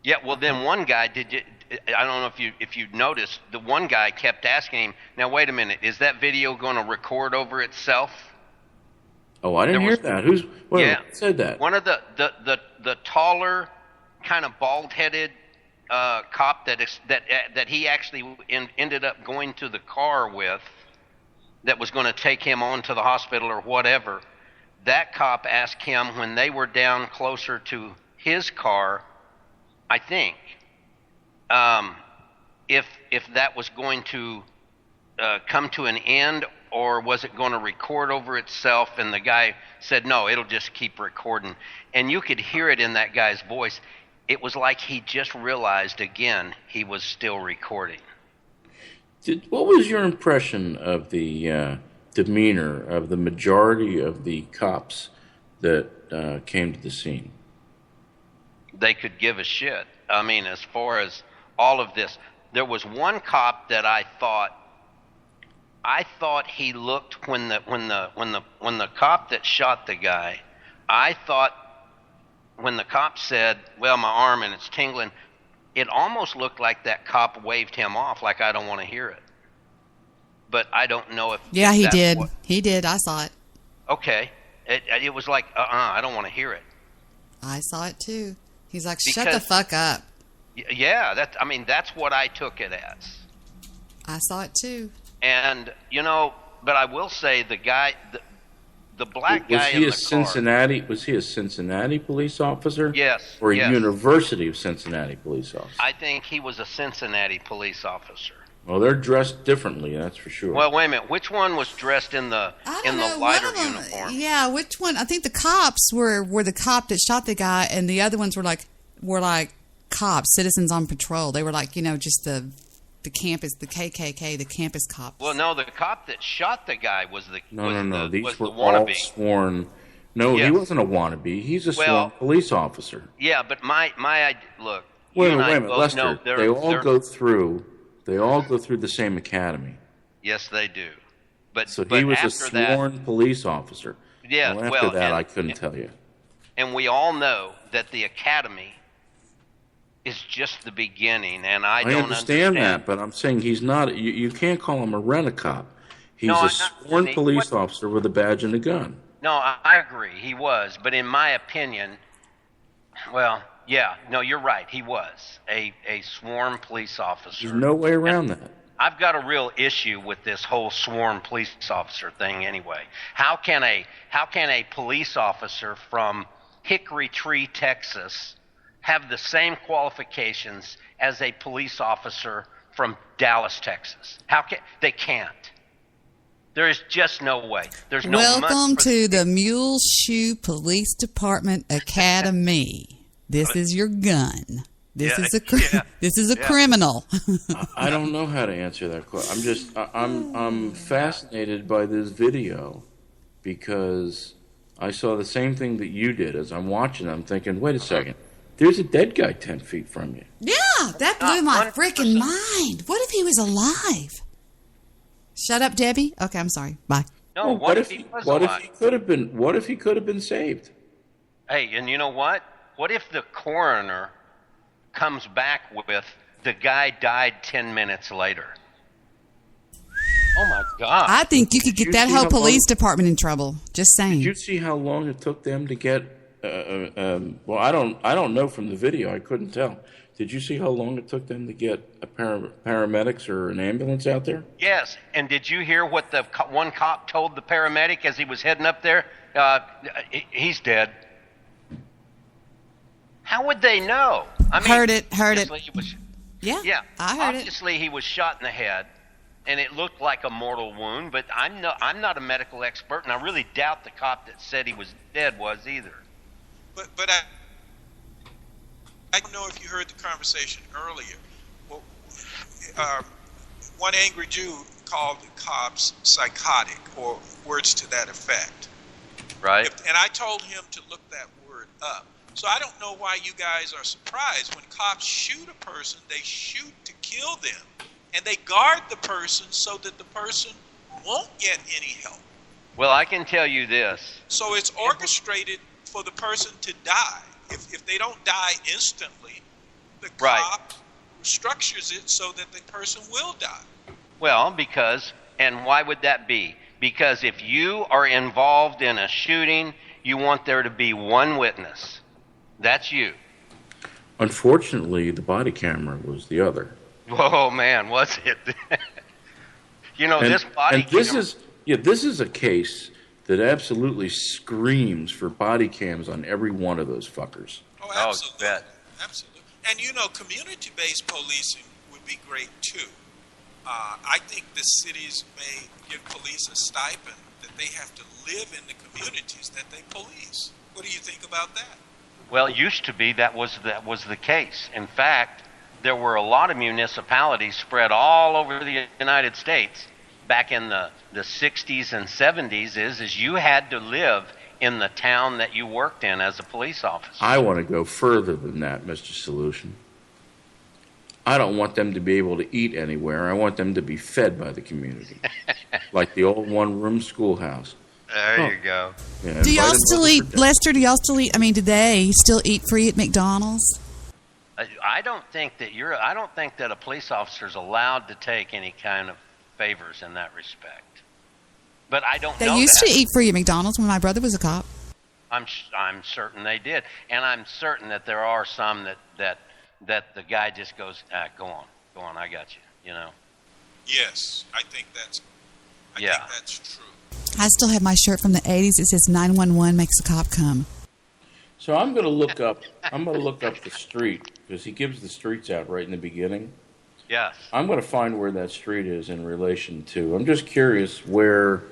Yeah, well, then one guy, I don't know if you noticed, the one guy kept asking him, now, wait a minute, is that video going to record over itself? Oh, I didn't hear that. Who said that? One of the taller, kind of bald-headed cop that he actually ended up going to the car with, that was going to take him on to the hospital or whatever. That cop asked him when they were down closer to his car, I think, if that was going to come to an end, or was it going to record over itself? And the guy said, no, it'll just keep recording. And you could hear it in that guy's voice. It was like he just realized again he was still recording. What was your impression of the demeanor of the majority of the cops that came to the scene? They could give a shit. I mean, as far as all of this, there was one cop that I thought he looked when the cop that shot the guy, I thought when the cop said, well, my arm and it's tingling, it almost looked like that cop waved him off, like I don't want to hear it. But I don't know if... Yeah, he did. He did. I saw it. Okay. It was like, I don't want to hear it. I saw it too. He's like, shut the fuck up. Yeah, that's what I took it as. I saw it too. And, but I will say the guy, the black guy in the car... Was he a Cincinnati police officer? Yes. Or a University of Cincinnati police officer? I think he was a Cincinnati police officer. Well, they're dressed differently, that's for sure. Well, wait a minute. Which one was dressed in the lighter uniform? Yeah, which one? I think the cops were the cop that shot the guy, and the other ones were like cops, citizens on patrol. They were like, just the campus, the KKK, the campus cop. Well, no, the cop that shot the guy was the No. These were all sworn. No, yes. He wasn't a wannabe. He's a sworn police officer. Yeah, but my look. Wait a minute, Lester. They all go through the same academy. Yes, they do. But he was a sworn police officer. Yeah. Well, after that, I couldn't tell you. And we all know that the academy is just the beginning, and I don't understand that, but I'm saying he's not. You can't call him a rent-a-cop. He's a sworn police officer with a badge and a gun. No, I agree. He was, but in my opinion, well, yeah, no, you're right. He was a sworn police officer. There's no way around that. I've got a real issue with this whole sworn police officer thing. Anyway, how can a police officer from Hickory Tree, Texas, have the same qualifications as a police officer from Dallas, Texas? They can't. There is just no way. There's no. Welcome to the Mule Shoe Police Department Academy. This is your gun. This is a criminal. I don't know how to answer that question. I'm fascinated by this video because I saw the same thing that you did. As I'm watching, I'm thinking, wait a second. There's a dead guy 10 feet from you. Yeah, that blew my freaking mind. What if he was alive? Shut up, Debbie. Okay, I'm sorry. Bye. No, what if he was alive? What if he could have been saved? Hey, and you know what? What if the coroner comes back with the guy died 10 minutes later? Oh my God! I think you could get that whole police department in trouble. Just saying. Did you see how long it took them to get? Well, I don't know from the video. I couldn't tell. Did you see how long it took them to get a paramedics or an ambulance out there? Yes, and did you hear what the one cop told the paramedic as he was heading up there? He's dead. How would they know? I mean, heard it. Yeah, I heard obviously he was shot in the head, and it looked like a mortal wound. But I'm not a medical expert, and I really doubt the cop that said he was dead was either. But I don't know if you heard the conversation earlier. Well, one angry Jew called the cops psychotic, or words to that effect. Right. And I told him to look that word up. So I don't know why you guys are surprised. When cops shoot a person, they shoot to kill them. And they guard the person so that the person won't get any help. Well, I can tell you this. So it's orchestrated for the person to die. If they don't die instantly, the cop structures it so that the person will die. Well, and why would that be? Because if you are involved in a shooting, you want there to be one witness. That's you. Unfortunately, the body camera was the other. Whoa, man, was it? This body camera... This is a case that absolutely screams for body cams on every one of those fuckers. Oh, absolutely. Absolutely. And community-based policing would be great too. I think the cities may give police a stipend that they have to live in the communities that they police. What do you think about that? Well, it used to be that was the case. In fact, there were a lot of municipalities spread all over the United States back in the 60s and 70s is you had to live in the town that you worked in as a police officer. I want to go further than that, Mr. Solution. I don't want them to be able to eat anywhere. I want them to be fed by the community, like the old one-room schoolhouse. There you go. Yeah, Do y'all still eat, Lester? Do y'all still eat? I mean, do they still eat free at McDonald's? I don't think that a police officer is allowed to take any kind of favors in that respect. But I don't know. They used that. to eat free at McDonald's when my brother was a cop. I'm certain they did, and I'm certain that there are some that the guy just goes, go on, I got you. You know. Yes, I think that's true. I still have my shirt from the 80s. It says 911 makes a cop come. So I'm going to look up the street, because he gives the streets out right in the beginning. Yes. I'm going to find where that street is in relation to. I'm just curious where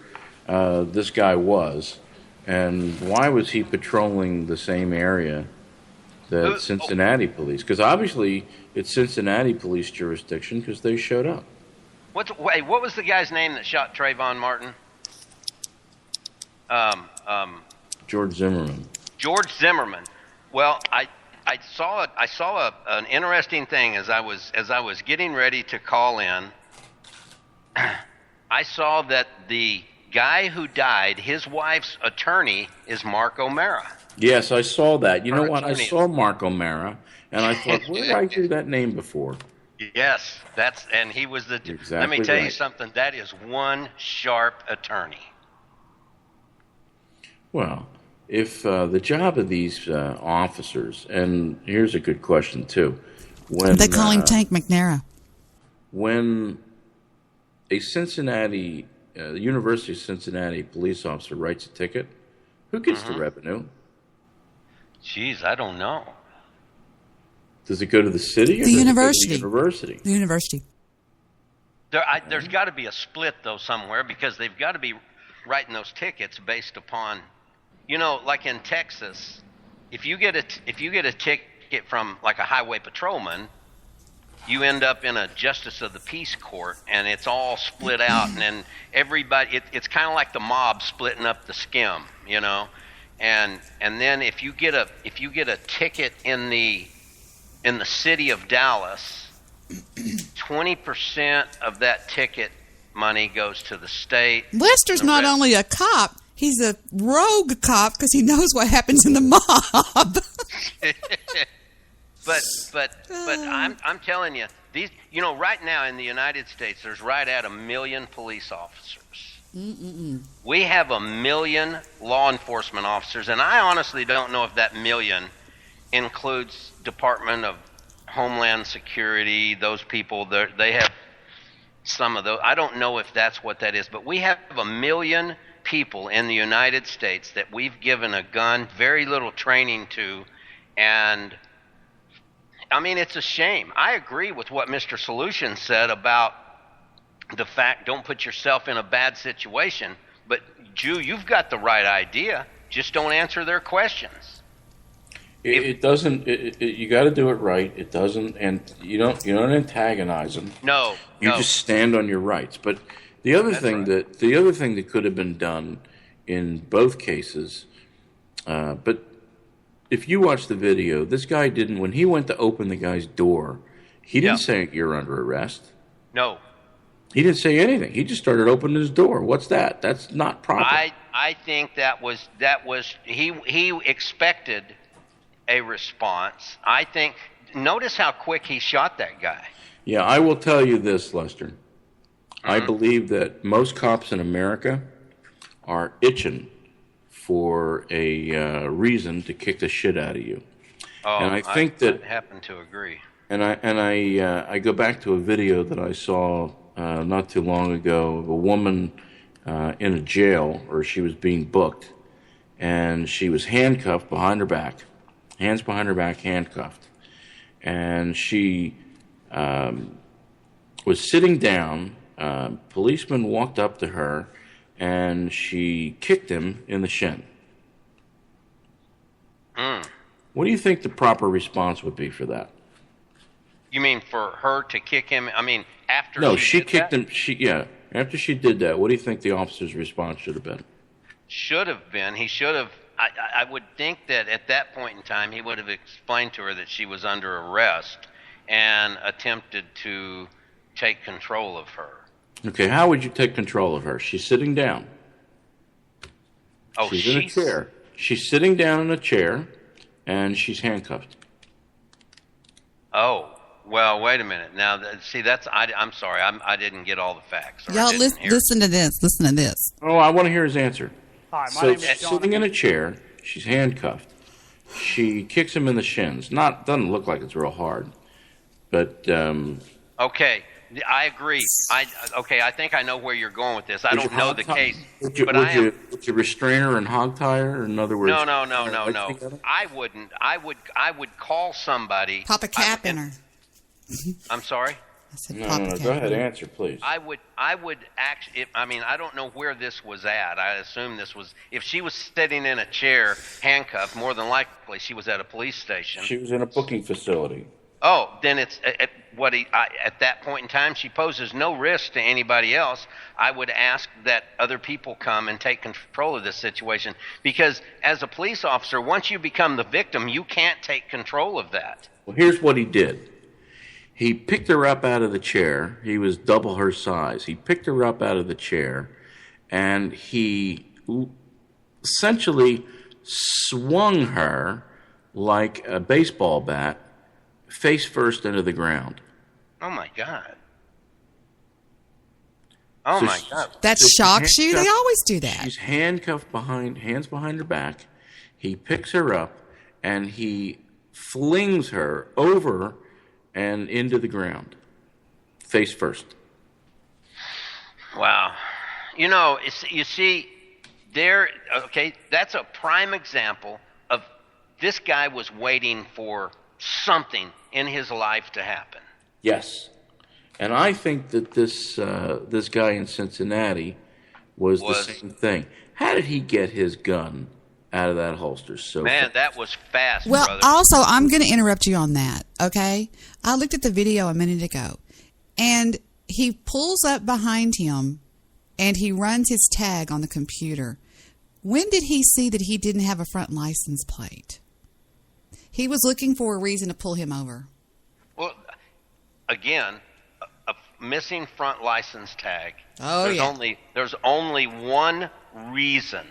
this guy was, and why was he patrolling the same area that Cincinnati police? Because obviously it's Cincinnati police jurisdiction because they showed up. What was the guy's name that shot Trayvon Martin? George Zimmerman. George Zimmerman. Well, I saw an interesting thing as I was getting ready to call in. I saw that the guy who died, his wife's attorney, is Mark O'Mara. Yes, I saw that. You know what? I saw Mark O'Mara, and I thought, where did I hear that name before? Yes, and he was the. Exactly let me tell you right. something. That is one sharp attorney. Well, if the job of these officers, and here's a good question too, when They call him Tank McNaira. When a Cincinnati, University of Cincinnati police officer writes a ticket, who gets the revenue? Jeez, I don't know. Does it go to the city or The does university. it go to the university? The university. There's got to be a split though somewhere, because they've got to be writing those tickets based upon, like in Texas, if you get a ticket from like a highway patrolman, you end up in a justice of the peace court, and it's all split out, and then everybody, it's kind of like the mob splitting up the skim, and then if you get a ticket in the city of Dallas, 20% of that ticket money goes to the state. Lester's not only a cop, he's a rogue cop because he knows what happens in the mob. But I'm telling you, these, right now in the United States, there's right at 1 million police officers. We have 1 million law enforcement officers, and I honestly don't know if that million includes Department of Homeland Security. Those people, they have some of those. I don't know if that's what that is, but we have 1 million people in the United States that we've given a gun, very little training to, and I mean, it's a shame. I agree with what Mr. Solution said about the fact, don't put yourself in a bad situation, but Jew, you've got the right idea. Just don't answer their questions. It doesn't. You got to do it right. It doesn't, and you don't antagonize them. No, you just stand on your rights. But the other thing that could have been done in both cases, but if you watch the video, this guy didn't. When he went to open the guy's door, he didn't say you're under arrest. No, he didn't say anything. He just started opening his door. What's that? That's not proper. I think that was he expected a response. I think, notice how quick he shot that guy. Yeah, I will tell you this, Lester. I believe that most cops in America are itching for a reason to kick the shit out of you. Oh, and I think I happen to agree. And I go back to a video that I saw not too long ago of a woman in a jail, or she was being booked, and she was handcuffed behind her back. Hands behind her back, handcuffed. And she was sitting down. Policeman walked up to her, and she kicked him in the shin. What do you think the proper response would be for that? You mean for her to kick him? I mean, after No, she she kicked him. After she did that, what do you think the officer's response should have been? Should have been. He should have. I would think that at that point in time, he would have explained to her that she was under arrest and attempted to take control of her. Okay, how would you take control of her? She's sitting down. Oh, she's in a chair. She's sitting down in a chair, and she's handcuffed. Oh, well, wait a minute. Now, see, I'm sorry. I didn't get all the facts. Y'all listen to this. Listen to this. Oh, I want to hear his answer. Hi, my So name is she's John. sitting in a chair. She's handcuffed. She kicks him in the shins. Doesn't look like it's real hard, but Okay, I agree. I think I know where you're going with this. I don't know the case, Would you restrain her and hog tie her? In other words, No. I wouldn't. I would call somebody. Pop a cap in her. I'm sorry. I said No, pop a no, cap. go ahead, answer, please. I would actually. I mean, I don't know where this was at. I assume this was. If she was sitting in a chair, handcuffed, more than likely she was at a police station. She was in a booking facility. Oh, then it's at that point in time, she poses no risk to anybody else. I would ask that other people come and take control of this situation, because as a police officer, once you become the victim, you can't take control of that. Well, here's what he did. He picked her up out of the chair. He was double her size. He picked her up out of the chair, and he essentially swung her like a baseball bat face first into the ground. Oh, my God. Oh, So my she's- God. That So she's shocks you? They handcuffed- always do that. She's handcuffed hands behind her back. He picks her up, and he flings her over and into the ground, face first. Wow. You see, that's a prime example of this guy was waiting for something in his life to happen. Yes. And I think that this guy in Cincinnati was the same thing. How did he get his gun out of that holster so Man, fast? that was fast, Well, brother. also, I'm going to interrupt you on that, okay? I looked at the video a minute ago, and he pulls up behind him, and he runs his tag on the computer. When did he see that he didn't have a front license plate? He was looking for a reason to pull him over. Well, again, a missing front license tag. Oh, There's only one reason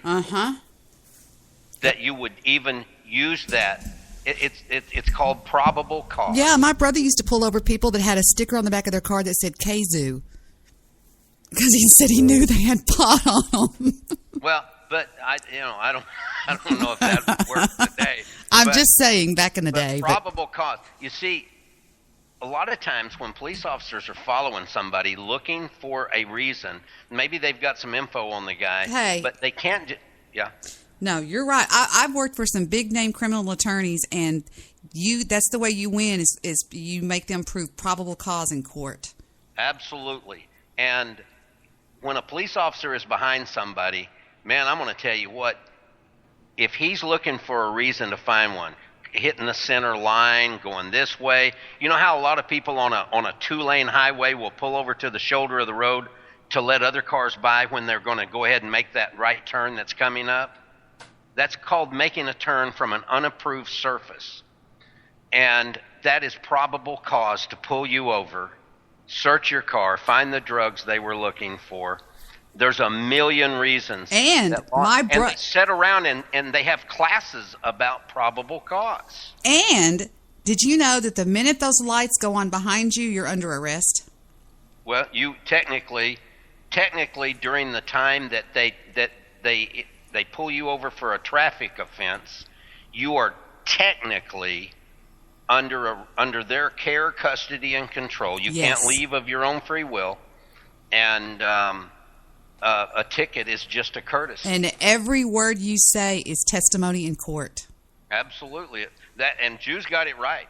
that you would even use that. It's called probable cause. Yeah, my brother used to pull over people that had a sticker on the back of their car that said Kazoo, because he said he knew they had pot on them. Well, but I don't know if that would work today. I'm But- just saying, back in the day. But Probable cause. You see, a lot of times when police officers are following somebody looking for a reason, maybe they've got some info on the guy, Hey. but they can't. no, you're right. I've worked for some big name criminal attorneys, and that's the way you win is you make them prove probable cause in court. Absolutely. And when a police officer is behind somebody, man, I'm going to tell you what, if he's looking for a reason to find one, hitting the center line, going this way, you know how a lot of people on a two-lane highway will pull over to the shoulder of the road to let other cars by when they're going to go ahead and make that right turn that's coming up? That's called making a turn from an unapproved surface. And that is probable cause to pull you over, search your car, find the drugs they were looking for. There's a million reasons. And and they sit around and they have classes about probable cause. And did you know that the minute those lights go on behind you, you're under arrest? Well, you technically during the time that they pull you over for a traffic offense, you are technically under their care, custody, and control. You Yes. can't leave of your own free will, and a ticket is just a courtesy. And every word you say is testimony in court. Absolutely, and Jews got it right.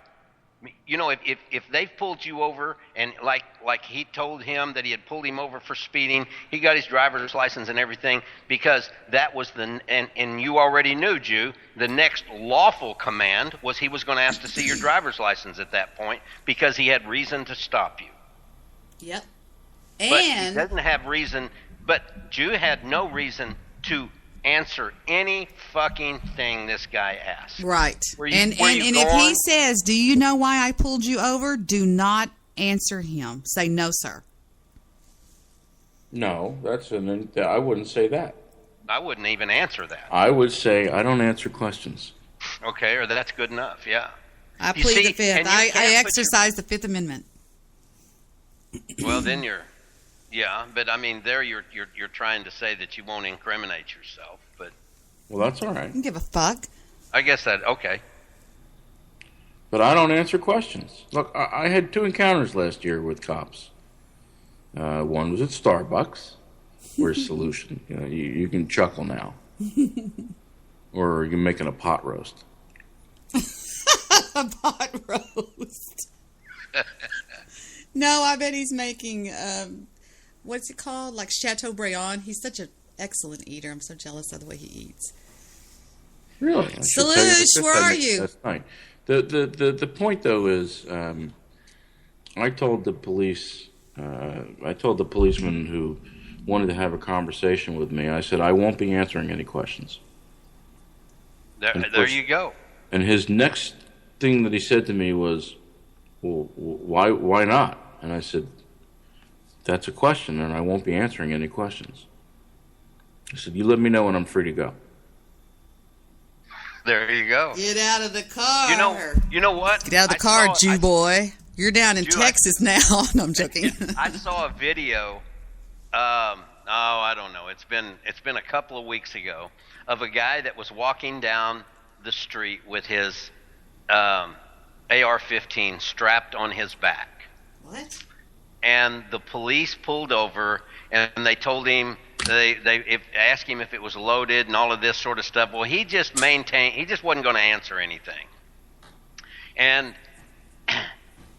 You know, if they've pulled you over and like he told him that he had pulled him over for speeding, he got his driver's license and everything because that was and you already knew, Jew, the next lawful command was he was going to ask to see your driver's license at that point because he had reason to stop you. Yep. But he doesn't have reason, but Jew had no reason to answer any fucking thing this guy asked. Right. And going? if he says, "Do you know why I pulled you over?" do not answer him. Say, "No, sir." No, I wouldn't say that. I wouldn't even answer that. I would say I don't answer questions. Okay, or that's good enough. Yeah. I plead the Fifth. I exercise the Fifth Amendment. Well, then yeah, but I mean, there you're trying to say that you won't incriminate yourself, but. Well, that's all right. I don't give a fuck. I guess okay. But I don't answer questions. Look, I had 2 encounters last year with cops. One was at Starbucks. Where's solution? You know, you can chuckle now, or you're making a pot roast. A pot roast. No, I bet he's making. What's it called? Like Chateaubriand. He's such an excellent eater. I'm so jealous of the way he eats. Really? Salush, where are you? That's fine. The point though is, I told the policeman who wanted to have a conversation with me. I said I won't be answering any questions. There you go. And his next thing that he said to me was, "Well, why not?" And I said, "That's a question, and I won't be answering any questions." I said, "You let me know when I'm free to go." There you go. Get out of the car. You know what? Get out of the car, Jew boy. You're down in Texas now. No, I'm joking. I saw a video. I don't know. It's been a couple of weeks ago of a guy that was walking down the street with his AR-15 strapped on his back. What? And the police pulled over and they told him they asked him if it was loaded and all of this sort of stuff. Well, he just wasn't going to answer anything. And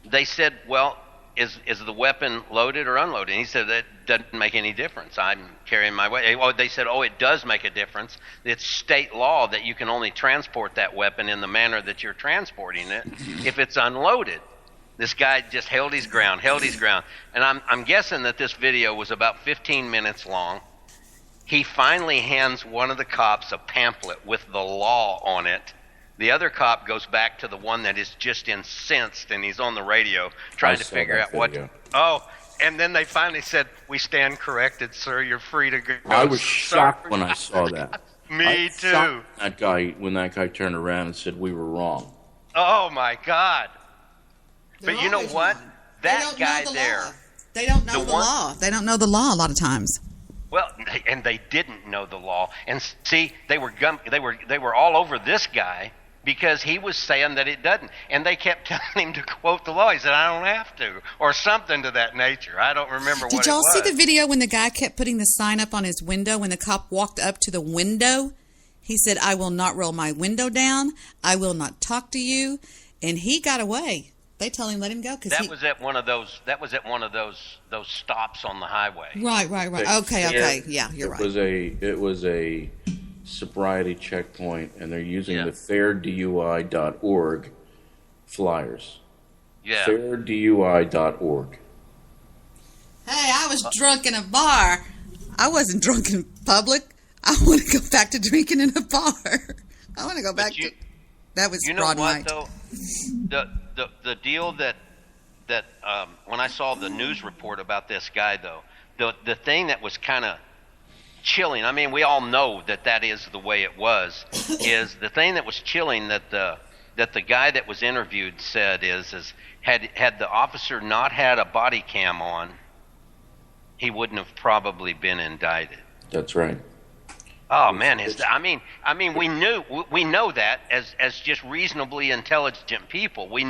they said, "Well, is the weapon loaded or unloaded?" And he said, "That doesn't make any difference. I'm carrying my weapon." Oh, they said, "Oh, it does make a difference. It's state law that you can only transport that weapon in the manner that you're transporting it if it's unloaded." This guy just held his ground. And I'm guessing that this video was about 15 minutes long. He finally hands one of the cops a pamphlet with the law on it. The other cop goes back to the one that is just incensed, and he's on the radio trying to figure out what. Oh, and then they finally said, "We stand corrected, sir. You're free to go." I was shocked when I saw that. Me too. That guy, when that guy turned around and said we were wrong. Oh my God! But you know what? That guy there. They don't know the law. They don't know the law a lot of times. Well, and they didn't know the law. And see, they were all over this guy because he was saying that it doesn't. And they kept telling him to quote the law. He said, "I don't have to," or something to that nature. I don't remember what it was. Did y'all see the video when the guy kept putting the sign up on his window? When the cop walked up to the window, he said, "I will not roll my window down. I will not talk to you." And he got away. They told him let him go because was at one of those. That was at one of those stops on the highway. Right. Okay. Yeah, you're right. It was a sobriety checkpoint, and they're using the fairdui.org flyers. Yeah. Fairdui.org. Hey, I was drunk in a bar. I wasn't drunk in public. I want to go back to drinking in a bar. I want to go back to. That was broad night. Though? The deal that when I saw the news report about this guy, though, the thing that was kind of chilling. I mean, we all know that is the way it was. Is the thing that was chilling that the guy that was interviewed said is had the officer not had a body cam on, he wouldn't have probably been indicted. That's right. Oh man, I mean, we know that as just reasonably intelligent people, we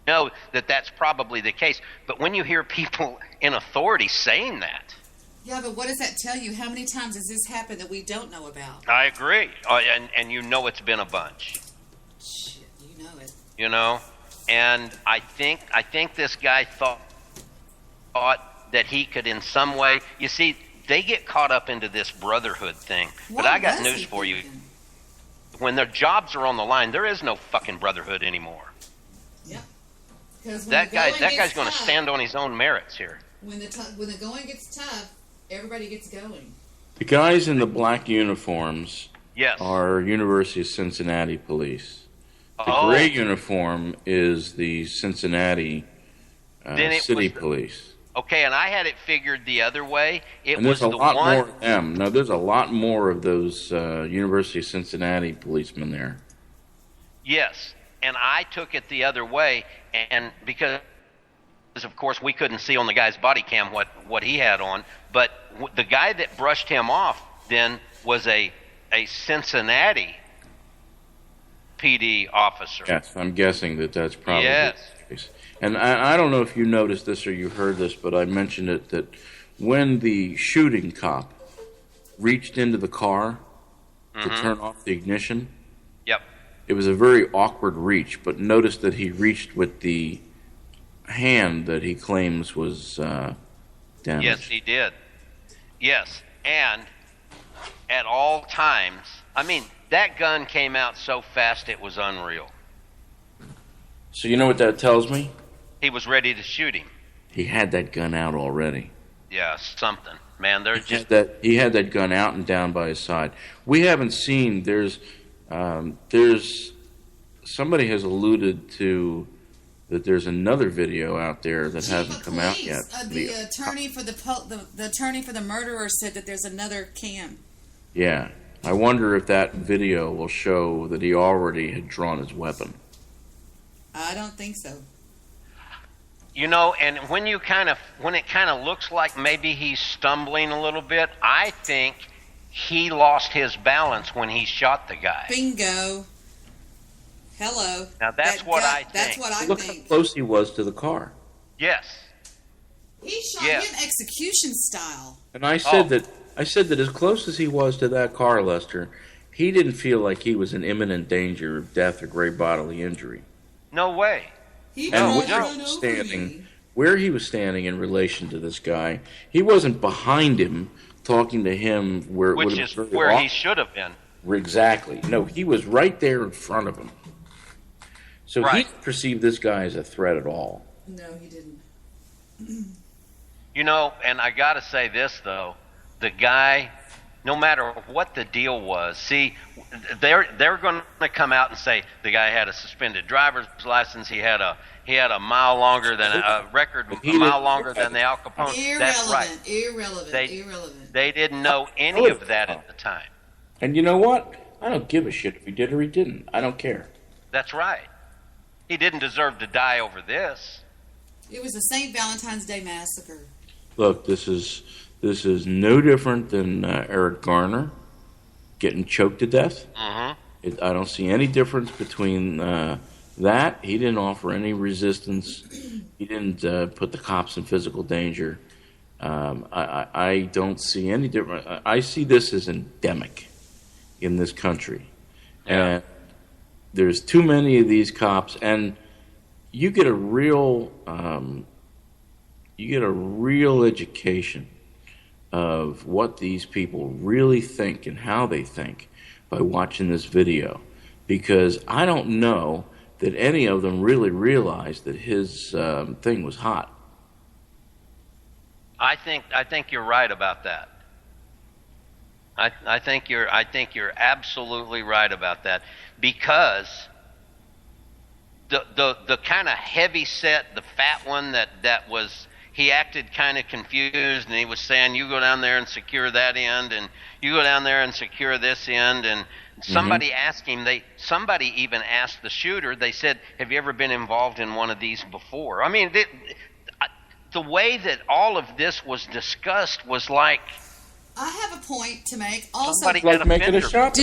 know that that's probably the case. But when you hear people in authority saying that, yeah, but what does that tell you? How many times has this happened that we don't know about? I agree, and you know it's been a bunch. Shit, you know it. You know, And I think this guy thought that he could in some way. You see, they get caught up into this brotherhood thing. But I got news for you. When their jobs are on the line, there is no fucking brotherhood anymore. Yep. That guy's going to stand on his own merits here. When the going gets tough, everybody gets going. The guys in the black uniforms Yes. are University of Cincinnati police. The gray uniform is the Cincinnati city police. Okay, and I had it figured the other way. And there's a lot more of them. No, there's a lot more of those University of Cincinnati policemen there. Yes, and I took it the other way, and because of course we couldn't see on the guy's body cam what he had on, but the guy that brushed him off then was a Cincinnati PD officer. Yes, I'm guessing that's probably yes. the case. And I don't know if you noticed this or you heard this, but I mentioned it, that when the shooting cop reached into the car to turn off the ignition, yep, it was a very awkward reach, but notice that he reached with the hand that he claims was damaged. Yes, he did. Yes, and at all times, I mean, that gun came out so fast it was unreal. So you know what that tells me? He was ready to shoot him. He had that gun out already. Yeah, something. Man, there's just... He had that gun out and down by his side. We haven't seen, there's somebody has alluded to that there's another video out there that hasn't come out yet. The attorney for the attorney for the murderer said that there's another cam. Yeah. I wonder if that video will show that he already had drawn his weapon. I don't think so. You know, and when it kind of looks like maybe he's stumbling a little bit, I think he lost his balance when he shot the guy. Bingo. Hello. Now that's what I think. That's what I Look think. how close he was to the car. Yes. He shot him execution style. And I said that as close as he was to that car, Lester, he didn't feel like he was in imminent danger of death or great bodily injury. No way. Where he was standing in relation to this guy, he wasn't behind him talking to him where Which is where he should have been. Exactly. No, he was right there in front of him. So he didn't perceive this guy as a threat at all. No, he didn't. You know, and I got to say this, though. The guy, no matter what the deal was, see, they're going to come out and say the guy had a suspended driver's license. He had a mile longer than a mile longer than the Al Capone. That's right. Irrelevant. They didn't know any of that at the time. And you know what? I don't give a shit if he did or he didn't. I don't care. That's right. He didn't deserve to die over this. It was the St. Valentine's Day Massacre. Look, this is no different than Eric Garner getting choked to death. I don't see any difference between that. He didn't offer any resistance. He didn't put the cops in physical danger. I don't see any difference. I see this as endemic in this country. And there's too many of these cops, and you get a real education of what these people really think and how they think by watching this video, because I don't know that any of them really realized that his thing was hot. I think you're right about that. I think you're absolutely right about that, because the kind of heavy set, the fat one that was, he acted kind of confused, and he was saying, you go down there and secure that end, and you go down there and secure this end, and somebody asked him, somebody even asked the shooter, they said, have you ever been involved in one of these before? I mean, the way that all of this was discussed was like, I have a point to make. Also, Did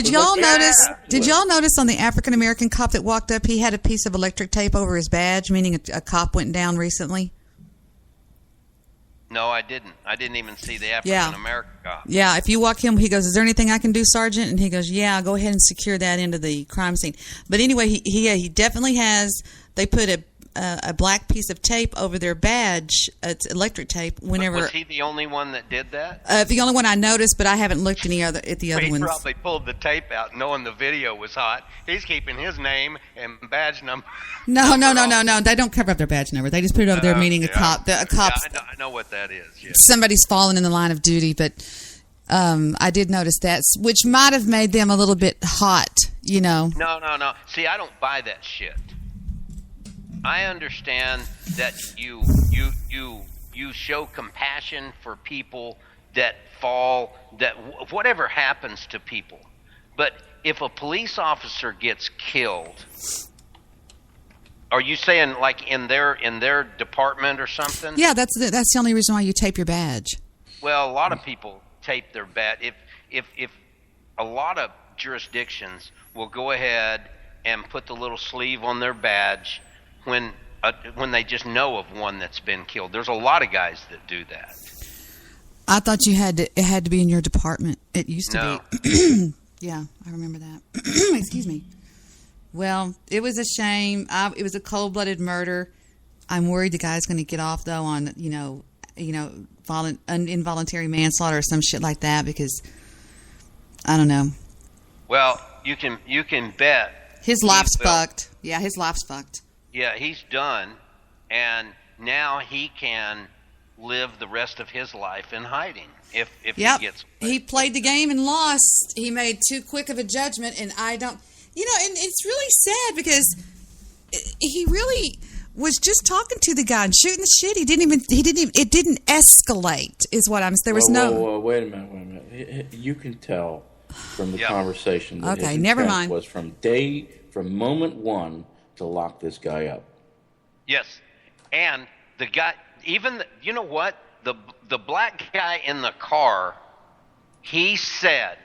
y'all notice on the African American cop that walked up, he had a piece of electric tape over his badge, meaning a cop went down recently? No, I didn't. I didn't even see the African American cop. Yeah, if you walk him, he goes, is there anything I can do, Sergeant? And he goes, yeah, go ahead and secure that into the crime scene. But anyway, he definitely has, they put a black piece of tape over their badge. It's electric tape. Whenever Was he the only one that did that? the only one I noticed, but I haven't looked at the other He ones. probably pulled the tape out knowing the video was hot. He's keeping his name and badge number. No. They don't cover up their badge number. They just put it over there, meaning a cop. A cop. Yeah, I know what that is. Yeah. Somebody's fallen in the line of duty, but I did notice that, which might have made them a little bit hot, No. See, I don't buy that shit. I understand that you show compassion for people that fall, that whatever happens to people. But if a police officer gets killed, are you saying like in their department or something? Yeah, that's the only reason why you tape your badge. Well, a lot of people tape their badge. If a lot of jurisdictions will go ahead and put the little sleeve on their badge when they just know of one that's been killed. There's a lot of guys that do that. I thought it had to be in your department. It used to be. Yeah, I remember that. Excuse me. Well, it was a shame. It was a cold-blooded murder. I'm worried the guy's going to get off though on involuntary manslaughter or some shit like that, because I don't know. Well, you can bet his life's fucked. Yeah, his life's fucked. Yeah, he's done, and now he can live the rest of his life in hiding if he gets. He played the game and lost. He made too quick of a judgment, and I don't. And it's really sad because he really was just talking to the guy and shooting the shit. It didn't escalate, is what I'm saying. There was no. Wait a minute. You can tell from the conversation that his never intent mind. was from moment one to lock this guy up. Yes, and the guy, you know what? The black guy in the car, he said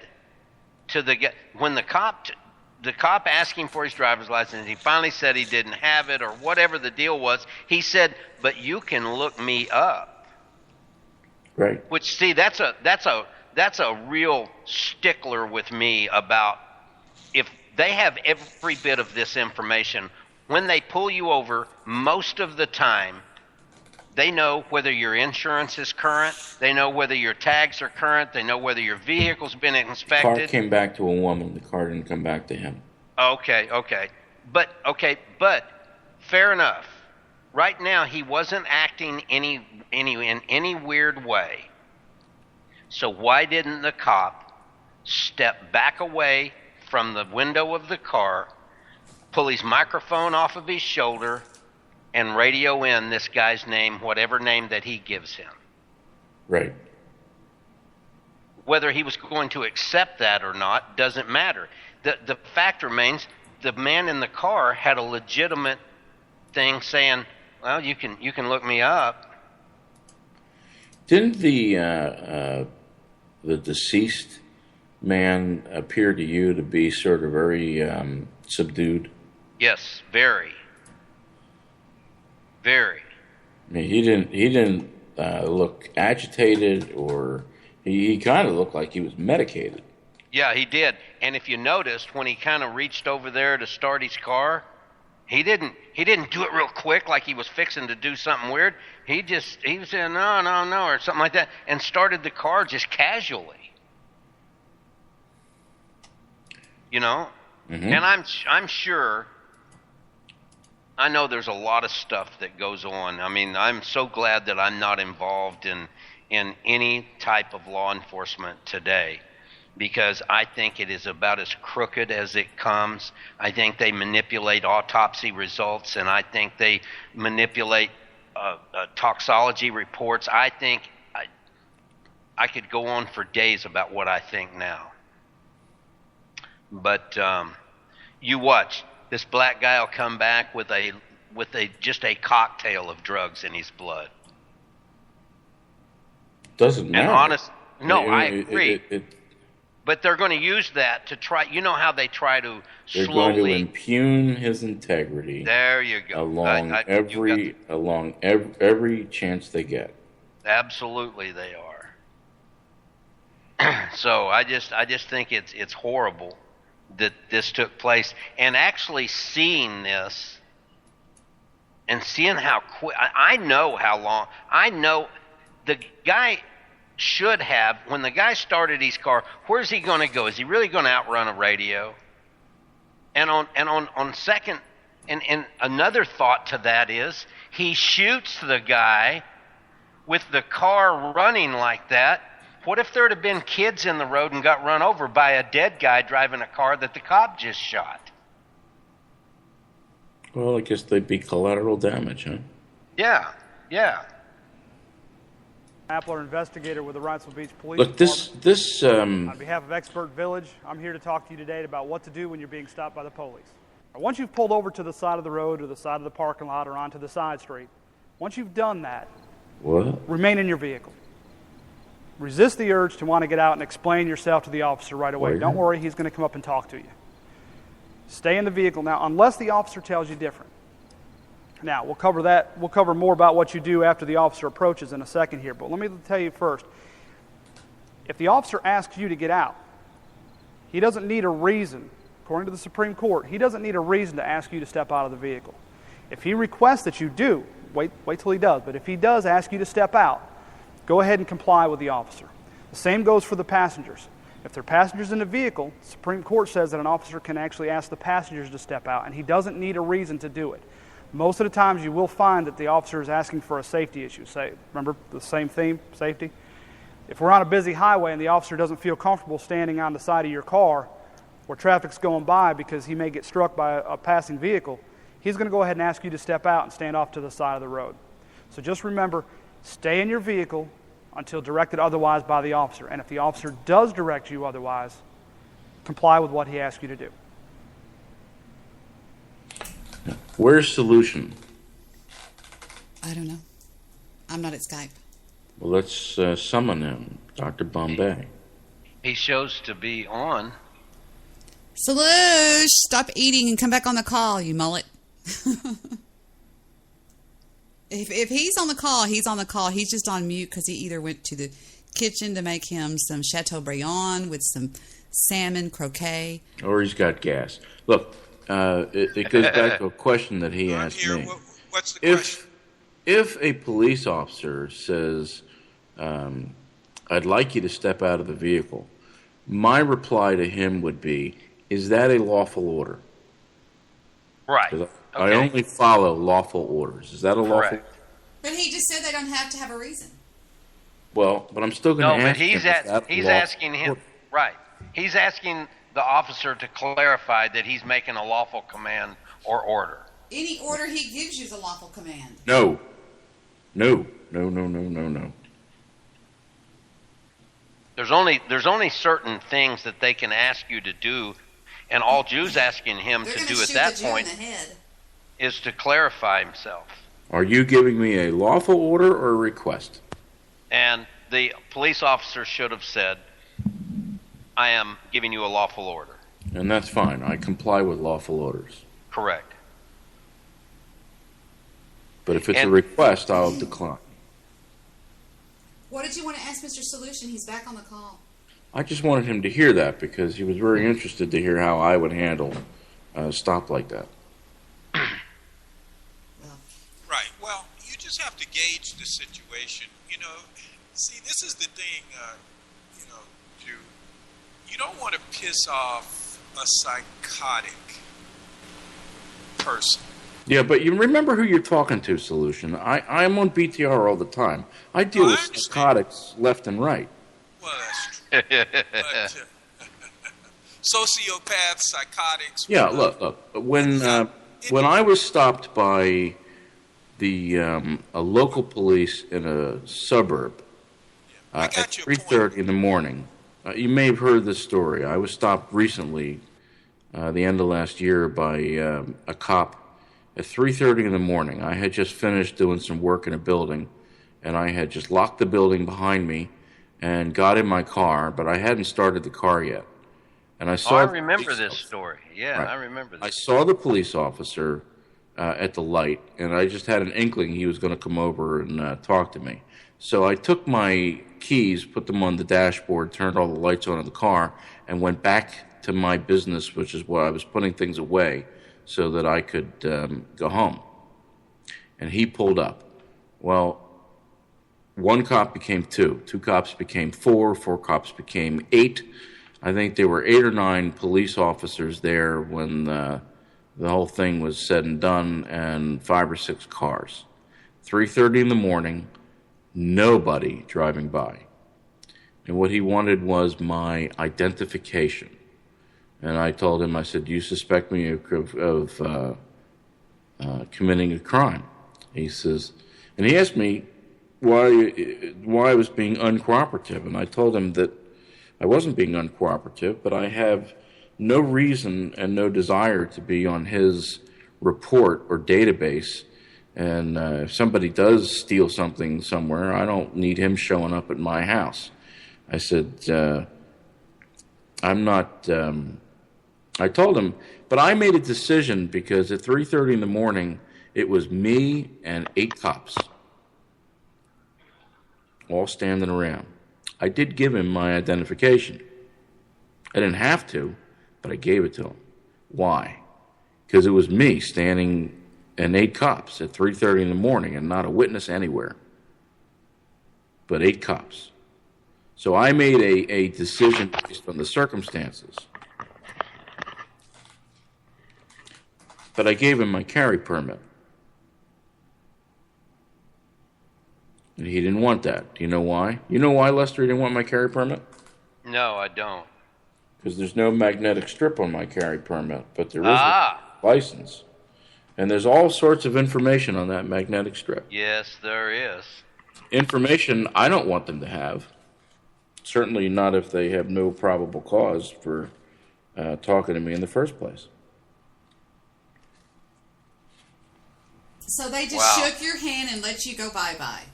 to the guy, when the cop asked him for his driver's license, he finally said he didn't have it or whatever the deal was. He said, "But you can look me up." Right. Which, see, that's a real stickler with me about if they have every bit of this information. When they pull you over, most of the time, they know whether your insurance is current. They know whether your tags are current. They know whether your vehicle's been inspected. The car came back to a woman. The car didn't come back to him. Okay. But fair enough. Right now, he wasn't acting in any weird way. So why didn't the cop step back away from the window of the car, pull his microphone off of his shoulder, and radio in this guy's name, whatever name that he gives him? Right. Whether he was going to accept that or not doesn't matter. The fact remains, the man in the car had a legitimate thing saying, "Well, you can look me up." Didn't the deceased man appear to you to be sort of very subdued? Yes, very. Very. I mean, he didn't look agitated, or he kind of looked like he was medicated. Yeah, he did. And if you noticed, when he kind of reached over there to start his car, he didn't do it real quick like he was fixing to do something weird. He said no or something like that, and started the car just casually. Mm-hmm. And I'm sure. I know there's a lot of stuff that goes on. I mean, I'm so glad that I'm not involved in any type of law enforcement today, because I think it is about as crooked as it comes. I think they manipulate autopsy results, and I think they manipulate toxology reports. I think I could go on for days about what I think now. But you watch. This black guy will come back with just a cocktail of drugs in his blood. Doesn't matter. And I agree. But they're going to use that to try. You know how they try to They're slowly. going to impugn his integrity. There you go. Along every chance they get. Absolutely, they are. So I just think it's horrible that this took place, and actually seeing this and seeing how quick. I know how long. I know the guy should have, when the guy started his car, where's he going to go? Is he really going to outrun a radio? And on second, and another thought to that is, he shoots the guy with the car running like that. What if there'd have been kids in the road and got run over by a dead guy driving a car that the cop just shot? Well, I guess they'd be collateral damage, huh? Yeah, yeah. Appler, investigator with the Wrightsville Beach Police Look, this. On behalf of Expert Village, I'm here to talk to you today about what to do when you're being stopped by the police. Once you've pulled over to the side of the road or the side of the parking lot or onto the side street, once you've done that, remain in your vehicle. Resist the urge to want to get out and explain yourself to the officer right away. Don't worry, he's going to come up and talk to you. Stay in the vehicle now, unless the officer tells you different. Now, we'll cover that. We'll cover more about what you do after the officer approaches in a second here. But let me tell you first, if the officer asks you to get out, he doesn't need a reason. According to the Supreme Court, he doesn't need a reason to ask you to step out of the vehicle. If he requests that you do, wait till he does. But if he does ask you to step out, go ahead and comply with the officer. The same goes for the passengers. If there are passengers in the vehicle, the Supreme Court says that an officer can actually ask the passengers to step out, and he doesn't need a reason to do it. Most of the times you will find that the officer is asking for a safety issue. Remember the same theme, safety? If we're on a busy highway and the officer doesn't feel comfortable standing on the side of your car where traffic's going by because he may get struck by a passing vehicle, he's going to go ahead and ask you to step out and stand off to the side of the road. So just remember, stay in your vehicle until directed otherwise by the officer. And if the officer does direct you otherwise, comply with what he asks you to do. Where's Solution? I don't know. I'm not at Skype. Well, let's summon him, Dr. Bombay. He shows to be on. Solution, stop eating and come back on the call, you mullet. If he's on the call, he's on the call. He's just on mute because he either went to the kitchen to make him some Chateaubriand with some salmon croquet. Or he's got gas. Look, it goes back to a question that he asked me. What's the question? If a police officer says, I'd like you to step out of the vehicle, my reply to him would be, is that a lawful order? Right. Okay. I only follow lawful orders. Is that a lawful order? But he just said they don't have to have a reason. Well, but I'm still going to ask him. He's asking him, right. He's asking the officer to clarify that he's making a lawful command or order. Any order he gives you is a lawful command. No. There's only certain things that they can ask you to do, and all Jew's asking him to do at that point is to clarify himself. Are you giving me a lawful order or a request? And the police officer should have said, I am giving you a lawful order. And that's fine. I comply with lawful orders. Correct. But if it's a request, I'll decline. What did you want to ask Mr. Solution? He's back on the call. I just wanted him to hear that because he was very interested to hear how I would handle a stop like that. Right. Well, you just have to gauge the situation. See, this is the thing, Drew. You don't want to piss off a psychotic person. Yeah, but you remember who you're talking to, Solution. I'm on BTR all the time. I deal with psychotics left and right. Well, that's true. But, sociopaths, psychotics. Yeah, look. When I was stopped by a local police in a suburb at 3:30 in the morning, you may have heard this story. I was stopped recently, the end of last year, by a cop at 3:30 in the morning. I had just finished doing some work in a building, and I had just locked the building behind me and got in my car, but I hadn't started the car yet. And I saw. I remember this story. Yeah, right. I remember this. I saw the police officer at the light, and I just had an inkling he was going to come over and talk to me. So I took my keys, put them on the dashboard, turned all the lights on in the car, and went back to my business, which is where I was putting things away, so that I could go home. and he pulled up. Well, one cop became two cops became four cops became 8. I think there were 8 or 9 police officers there when the whole thing was said and done, and 5 or 6 cars. 3:30 in the morning, nobody driving by. And what he wanted was my identification. And I told him, I said, "Do you suspect me of committing a crime?" He says, and he asked me why I was being uncooperative. And I told him that I wasn't being uncooperative, but I have no reason and no desire to be on his report or database. And if somebody does steal something somewhere, I don't need him showing up at my house. I said, I'm not... I told him, but I made a decision because at 3:30 in the morning, it was me and 8 cops all standing around. I did give him my identification. I didn't have to, but I gave it to him. Why? Because it was me standing and 8 cops at 3:30 in the morning and not a witness anywhere, but 8 cops. So I made a decision based on the circumstances. But I gave him my carry permit. And he didn't want that. Do you know why? You know why, Lester, he didn't want my carry permit? No, I don't. Because there's no magnetic strip on my carry permit, but there is a license. And there's all sorts of information on that magnetic strip. Yes, there is. Information I don't want them to have. Certainly not if they have no probable cause for talking to me in the first place. So they just shook your hand and let you go bye-bye.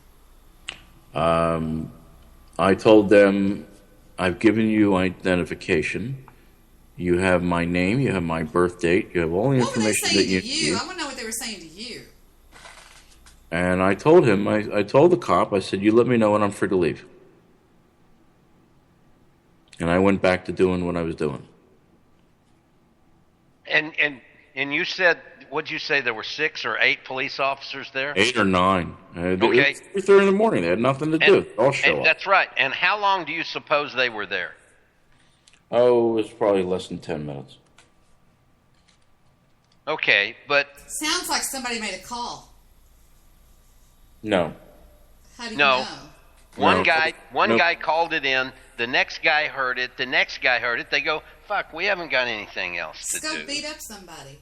I told them, I've given you identification. You have my name. You have my birth date. You have all the information that you need. I want to know what they were saying to you. And I told him, I told the cop, I said, you let me know when I'm free to leave. And I went back to doing what I was doing. And you said, what'd you say, there were 6 or 8 police officers there? 8 or 9. Okay. It was 3:30 in the morning. They had nothing to do. I'll show up. That's right. And how long do you suppose they were there? Oh, it was probably less than 10 minutes. Okay, but... Sounds like somebody made a call. No. How do you know? One guy called it in. The next guy heard it. The next guy heard it. They go, fuck, we haven't got anything else to do. Just go beat up somebody.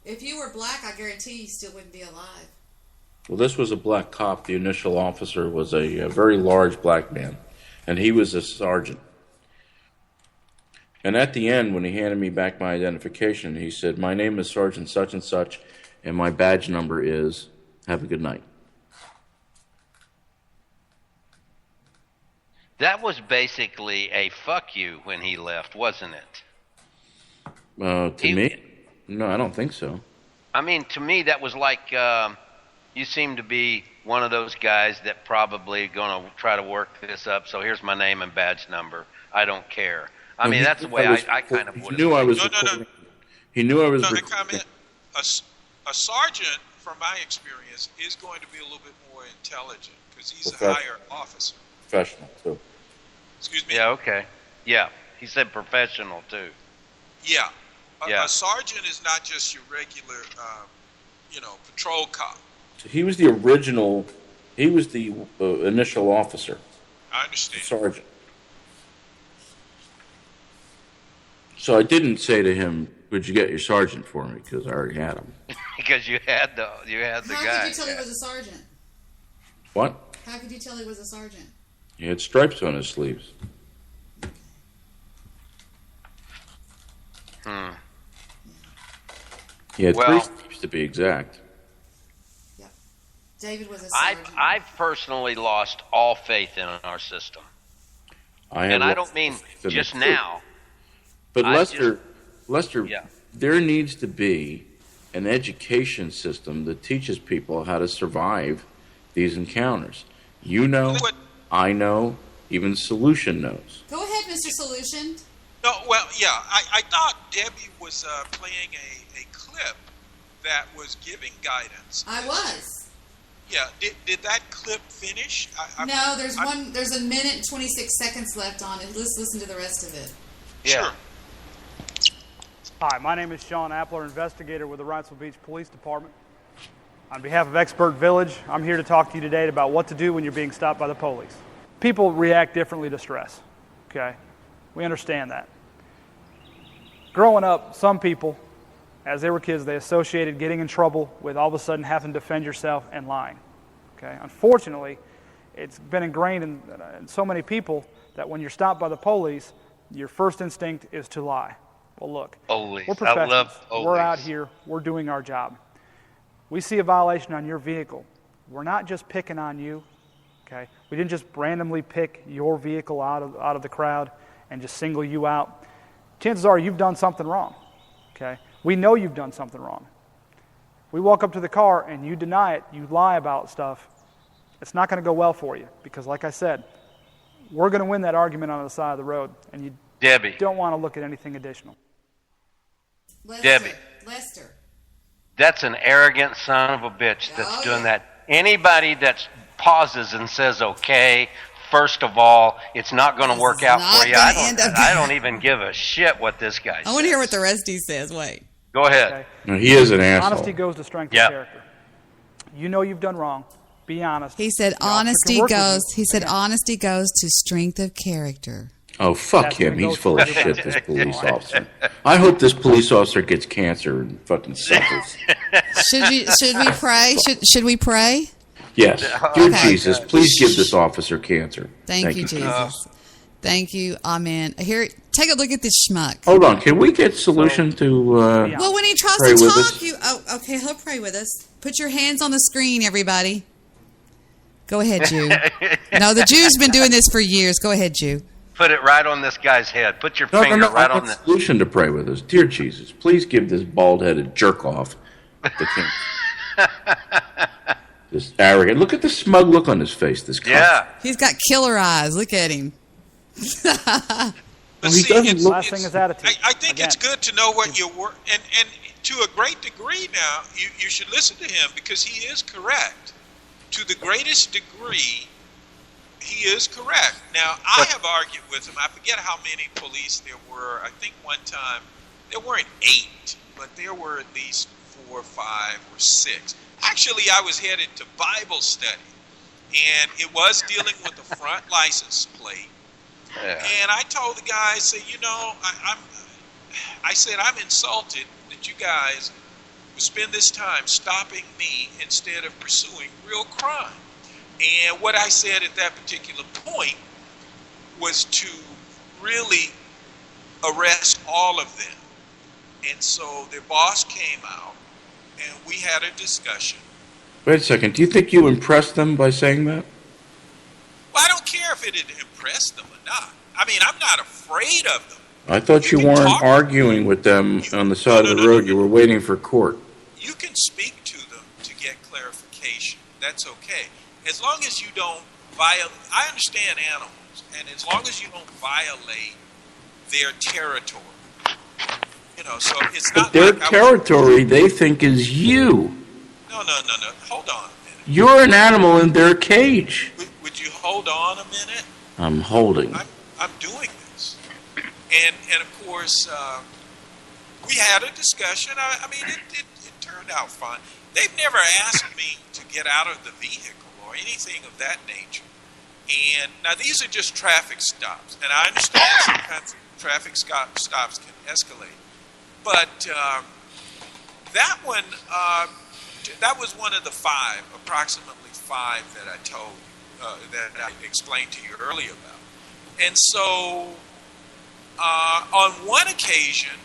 If you were black, I guarantee you still wouldn't be alive. Well, this was a black cop. The initial officer was a very large black man, and he was a sergeant. And at the end, when he handed me back my identification, he said, "My name is Sergeant such and such, and my badge number is, have a good night." That was basically a fuck you when he left, wasn't it? To me? No, I don't think so. I mean, to me, that was like, you seem to be one of those guys that probably going to try to work this up, so here's my name and badge number. I don't care. I mean, that's the way I kind of would have. He knew I was recording. He knew I was recording. Comment. A sergeant, from my experience, is going to be a little bit more intelligent because he's a higher officer. Professional, too. Excuse me? Yeah, okay. Yeah, he said professional, too. Yeah. A sergeant is not just your regular, patrol cop. So he was the original, he was the initial officer. I understand. Sergeant. So I didn't say to him, "Would you get your sergeant for me?" Because I already had him. Because you had the guy. How could you tell he was a sergeant? What? How could you tell he was a sergeant? He had stripes on his sleeves. He had 3 stripes to be exact. Yep. David was a sergeant. I've personally lost all faith in our system. I don't mean just now. But Lester, there needs to be an education system that teaches people how to survive these encounters. You know, I know, even Solution knows. Go ahead, Mr. Solution. No, well, yeah, I thought Debbie was playing a clip that was giving guidance. I was. Yeah. Did that clip finish? No, there's a minute and 26 seconds left on it. Let's listen to the rest of it. Yeah. Sure. Hi, my name is Sean Appler, investigator with the Wrightsville Beach Police Department. On behalf of Expert Village, I'm here to talk to you today about what to do when you're being stopped by the police. People react differently to stress, okay? We understand that. Growing up, some people, as they were kids, they associated getting in trouble with all of a sudden having to defend yourself and lying, okay? Unfortunately, it's been ingrained in so many people that when you're stopped by the police, your first instinct is to lie. Well, look, Always. we're professionals. I love always. We're out here. We're doing our job. We see a violation on your vehicle. We're not just picking on you, okay? We didn't just randomly pick your vehicle out of the crowd and just single you out. Chances are you've done something wrong, okay? We know you've done something wrong. We walk up to the car and you deny it, you lie about stuff, it's not going to go well for you because, like I said, we're going to win that argument on the side of the road, and you Debbie. don't want to look at anything additional. Debbie. Lester. That's an arrogant son of a bitch that's doing that. Anybody that pauses and says, okay, first of all, it's not going to work out for you. I don't even give a shit what this guy says. I want to hear what the rest he says. Wait. Go ahead. Okay? No, he is an asshole. Honesty goes to strength of character. You know you've done wrong. Be honest. He said honesty goes. He said honesty goes to strength of character. Oh, fuck him. He's full of shit, this police officer. I hope this police officer gets cancer and fucking suffers. Should we pray? Should we pray? Yes. Dear Jesus, please give this officer cancer. Thank you, Jesus. Thank you. Amen. Here, take a look at this schmuck. Hold on. Can we get solution to well, when he tries pray to with talk, us? you... Oh, okay, he'll pray with us. Put your hands on the screen, everybody. Go ahead, Jew. No, the Jew's been doing this for years. Go ahead, Jew. Put it right on this guy's head. Put your finger right on the solution to pray with us. Dear Jesus, please give this bald-headed jerk-off the king. This arrogant. Look at the smug look on his face. This cunt. Yeah. He's got killer eyes. Look at him. But see, I think it's good to know what your work, and to a great degree now, you should listen to him because he is correct. To the greatest degree, he is correct. Now, I have argued with him. I forget how many police there were. I think one time there weren't 8, but there were at least 4 or 5 or 6. Actually, I was headed to Bible study, and it was dealing with the front license plate. Yeah. And I told the guy, I said, I'm insulted that you guys would spend this time stopping me instead of pursuing real crime. And what I said at that particular point was to really arrest all of them. And so their boss came out, and we had a discussion. Wait a second. Do you think you impressed them by saying that? Well, I don't care if it had impressed them or not. I mean, I'm not afraid of them. I thought you weren't arguing with them on the side of the road. You were waiting for court. You can speak to them to get clarification. That's okay. As long as you don't violate, I understand animals, and as long as you don't violate their territory. So it's not but their like territory they think is you. No. Hold on a minute. You're an animal in their cage. Would you hold on a minute? I'm holding. I'm doing this. And of course, we had a discussion. I mean, it turned out fine. They've never asked me to get out of the vehicle or anything of that nature. And now these are just traffic stops. And I understand sometimes traffic stops can escalate. But that one, that was one of the 5, approximately 5 that I told that I explained to you earlier about. And so on one occasion,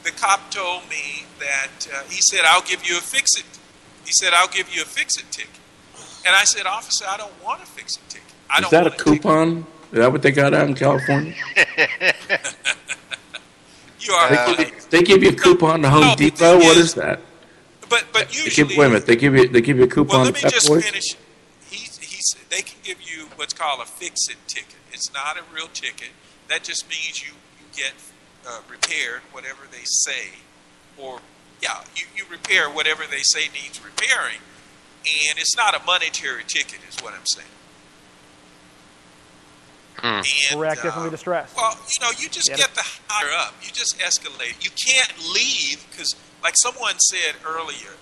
the cop told me that he said, I'll give you a fix-it. He said, I'll give you a fix-it ticket. And I said, officer, I don't want a fix-it ticket. Is that a coupon? Is that what they got out in California? You are they give you a coupon to Home Depot? What is that? But usually... Wait a minute. They give you a coupon well, let me to Pep just Boys? finish. They can give you what's called a fix-it ticket. It's not a real ticket. That just means you get repaired, whatever they say, or yeah, you repair whatever they say needs repairing, and it's not a monetary ticket, is what I'm saying. And, Correct, definitely distress. Well, you just get the higher up. You just escalate. You can't leave because, like someone said earlier,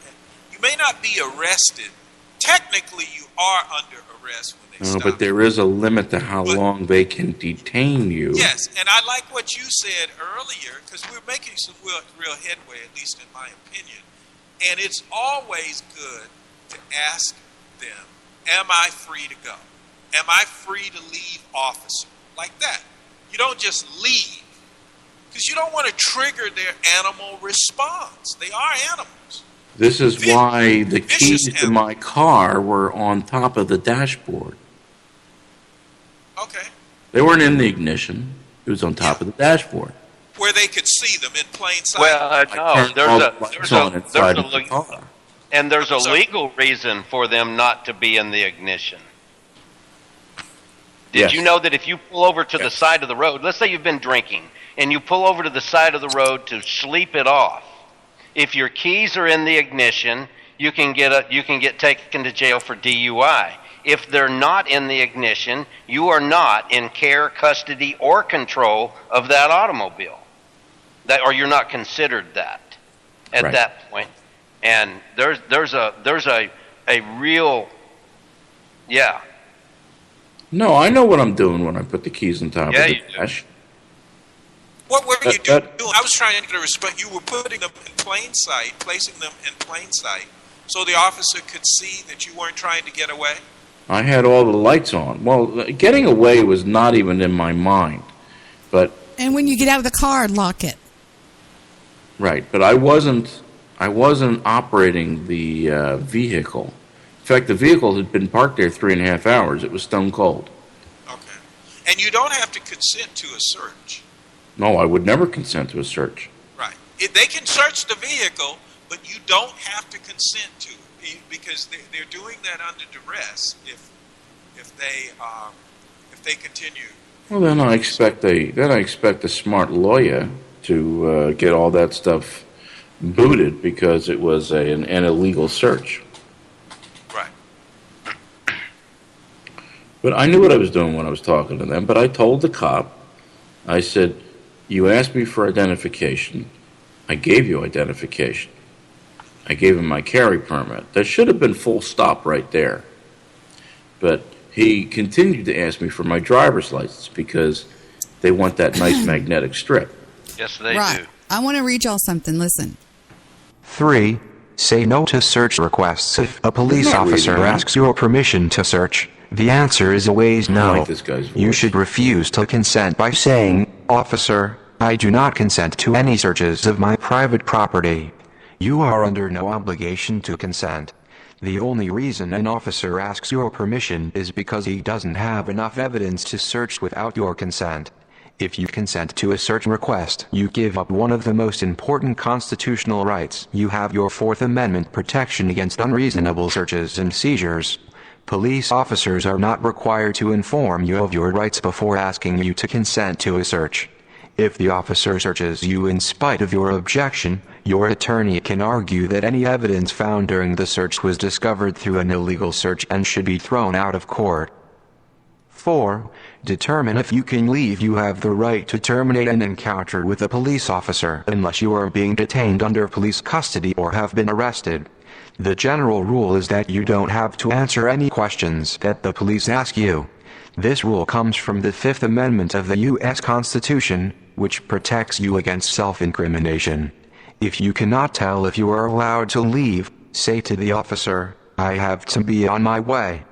you may not be arrested. Technically, you are under arrest when they stop. But there is a limit to how long they can detain you. Yes, and I like what you said earlier because we're making some real headway, at least in my opinion. And it's always good to ask them, am I free to go? Am I free to leave, officer? Like that. You don't just leave because you don't want to trigger their animal response. They are animals. This is why the keys to my car were on top of the dashboard. Okay. They weren't in the ignition. It was on top of the dashboard. Where they could see them in plain sight. Well, no, there's a legal reason for them not to be in the ignition. Did you know that if you pull over to the side of the road, let's say you've been drinking, and you pull over to the side of the road to sleep it off, if your keys are in the ignition, you can get taken to jail for DUI. If they're not in the ignition, you are not in care, custody, or control of that automobile. Or you're not considered that at that point. And there's a real, yeah. No, I know what I'm doing when I put the keys on top of the dash. What were you doing? I was trying to get a response. You were putting them in plain sight, placing them in plain sight, so the officer could see that you weren't trying to get away? I had all the lights on. Well, getting away was not even in my mind. And when you get out of the car, lock it. Right, but I wasn't operating the vehicle. In fact, the vehicle had been parked there 3.5 hours. It was stone cold. Okay. And you don't have to consent to a search. No, I would never consent to a search. Right. They can search the vehicle, but you don't have to consent to it because they're doing that under duress if they continue. Well, then I expect a smart lawyer to get all that stuff booted because it was an illegal search. Right. But I knew what I was doing when I was talking to them. But I told the cop, I said, you asked me for identification. I gave you identification. I gave him my carry permit. That should have been full stop right there. But he continued to ask me for my driver's license because they want that nice magnetic strip. Yes, they do. I want to read y'all something. Listen. 3. Say no to search requests if a police officer asks your permission to search. The answer is always no. You should refuse to consent by saying, "Officer, I do not consent to any searches of my private property." You are under no obligation to consent. The only reason an officer asks your permission is because he doesn't have enough evidence to search without your consent. If you consent to a search request, you give up one of the most important constitutional rights. You have your Fourth Amendment protection against unreasonable searches and seizures. Police officers are not required to inform you of your rights before asking you to consent to a search. If the officer searches you in spite of your objection, your attorney can argue that any evidence found during the search was discovered through an illegal search and should be thrown out of court. 4. Determine if you can leave. You have the right to terminate an encounter with a police officer unless you are being detained under police custody or have been arrested. The general rule is that you don't have to answer any questions that the police ask you. This rule comes from the Fifth Amendment of the U.S. Constitution, which protects you against self-incrimination. If you cannot tell if you are allowed to leave, say to the officer, "I have to be on my way.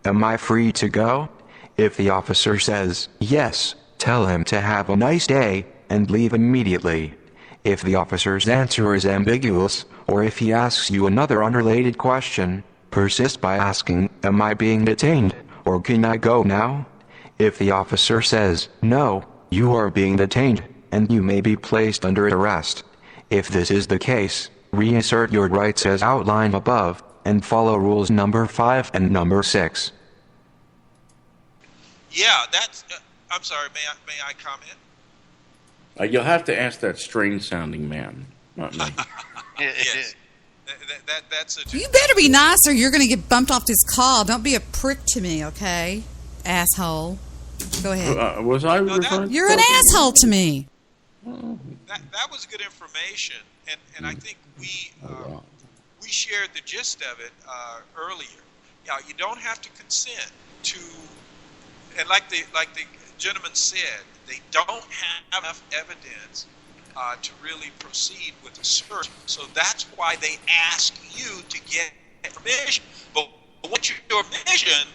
Am I free to go?" If the officer says, "Yes," tell him to have a nice day, and leave immediately. If the officer's answer is ambiguous, or if he asks you another unrelated question, persist by asking, "Am I being detained?" or "Can I go now?" If the officer says, "No, you are being detained," and you may be placed under arrest. If this is the case, reassert your rights as outlined above, and follow rules number 5 and number 6. Yeah, that's. I'm sorry. May I comment? You'll have to ask that strange-sounding man, not me. Yes. That's a. You better be nice or you're going to get bumped off this call. Don't be a prick to me, okay? Asshole. Go ahead. Was I referring? You're an asshole to me. That was good information, and I think we shared the gist of it earlier. You don't have to consent to, and like the gentleman said, they don't have enough evidence to really proceed with a search. So that's why they ask you to get permission. But once your permission,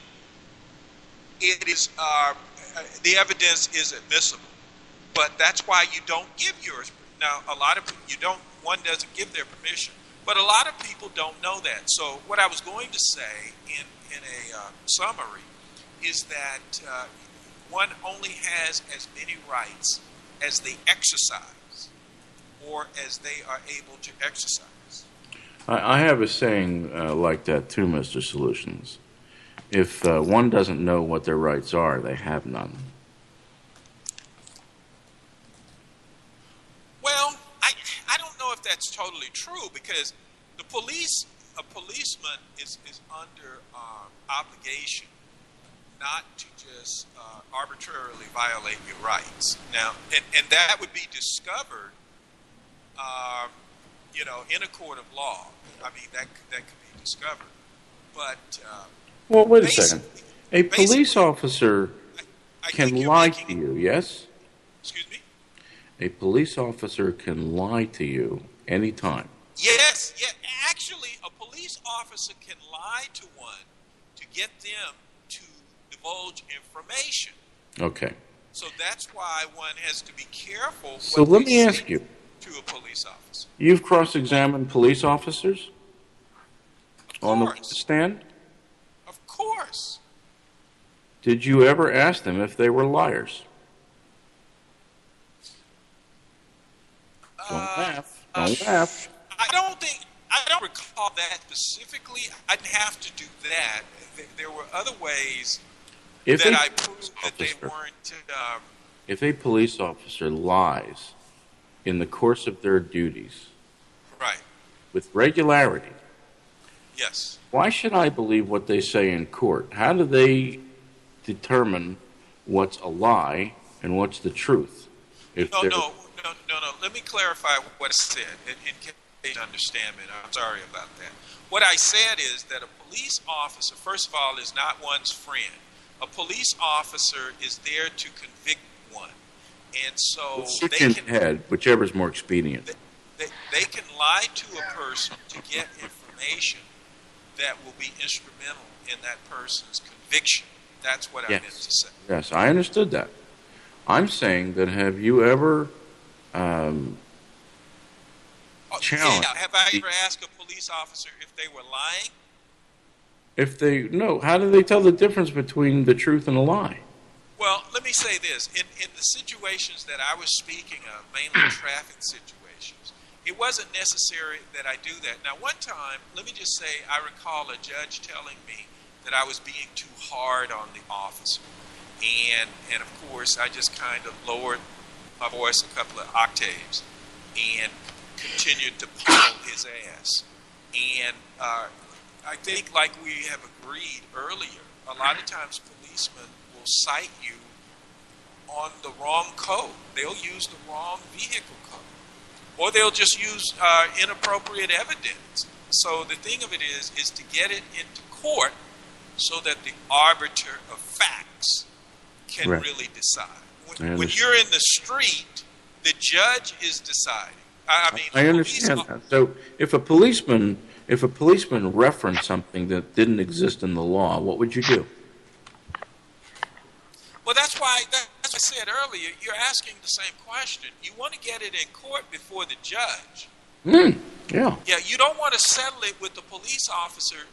it is the evidence is admissible. But that's why you don't give yours. Now, a lot of people, one doesn't give their permission. But a lot of people don't know that. So what I was going to say in a summary is that one only has as many rights as they exercise or as they are able to exercise. I have a saying like that too, Mr. Solutions. If one doesn't know what their rights are, they have none. Well, I don't know if that's totally true because a policeman is under obligation not to just arbitrarily violate your rights. Now, and that would be discovered, in a court of law. I mean, that could be discovered. But well, wait a second. A police officer can lie to you, yes? Excuse me? A police officer can lie to you anytime. Yes. Actually, a police officer can lie to one to get them to divulge information. Okay. So that's why one has to be careful. So let me ask you. To a police officer. You've cross-examined police officers on the stand? Of course. Did you ever ask them if they were liars? Don't laugh. Don't laugh. I don't recall that specifically. I didn't have to do that. There were other ways that I proved that they weren't. If a police officer lies in the course of their duties, right, with regularity, yes, why should I believe what they say in court? How do they determine what's a lie and what's the truth? No. Let me clarify what I said in case you understand me. I'm sorry about that. What I said is that a police officer, first of all, is not one's friend. A police officer is there to convict one. And so they can head, whichever's more expedient. They can lie to a person to get information that will be instrumental in that person's conviction. That's what I meant to say. Yes, I understood that. I'm saying that have you ever challenged? Yeah, have I ever asked a police officer if they were lying? How do they tell the difference between the truth and a lie? Well, let me say this. In the situations that I was speaking of, mainly traffic situations, it wasn't necessary that I do that. Now, one time, let me just say, I recall a judge telling me that I was being too hard on the officer. And of course, I just kind of lowered my voice a couple of octaves and continued to pummel his ass. And I think, like we have agreed earlier, a lot of times policemen will cite you on the wrong code. They'll use the wrong vehicle code. Or they'll just use inappropriate evidence. So the thing of it is to get it into court so that the arbiter of facts can really decide. When you're in the street, the judge is deciding. I understand that. So if a policeman referenced something that didn't exist in the law, what would you do? Well, that's why I said earlier, you're asking the same question. You want to get it in court before the judge. Yeah. Yeah, you don't want to settle it with the police officer.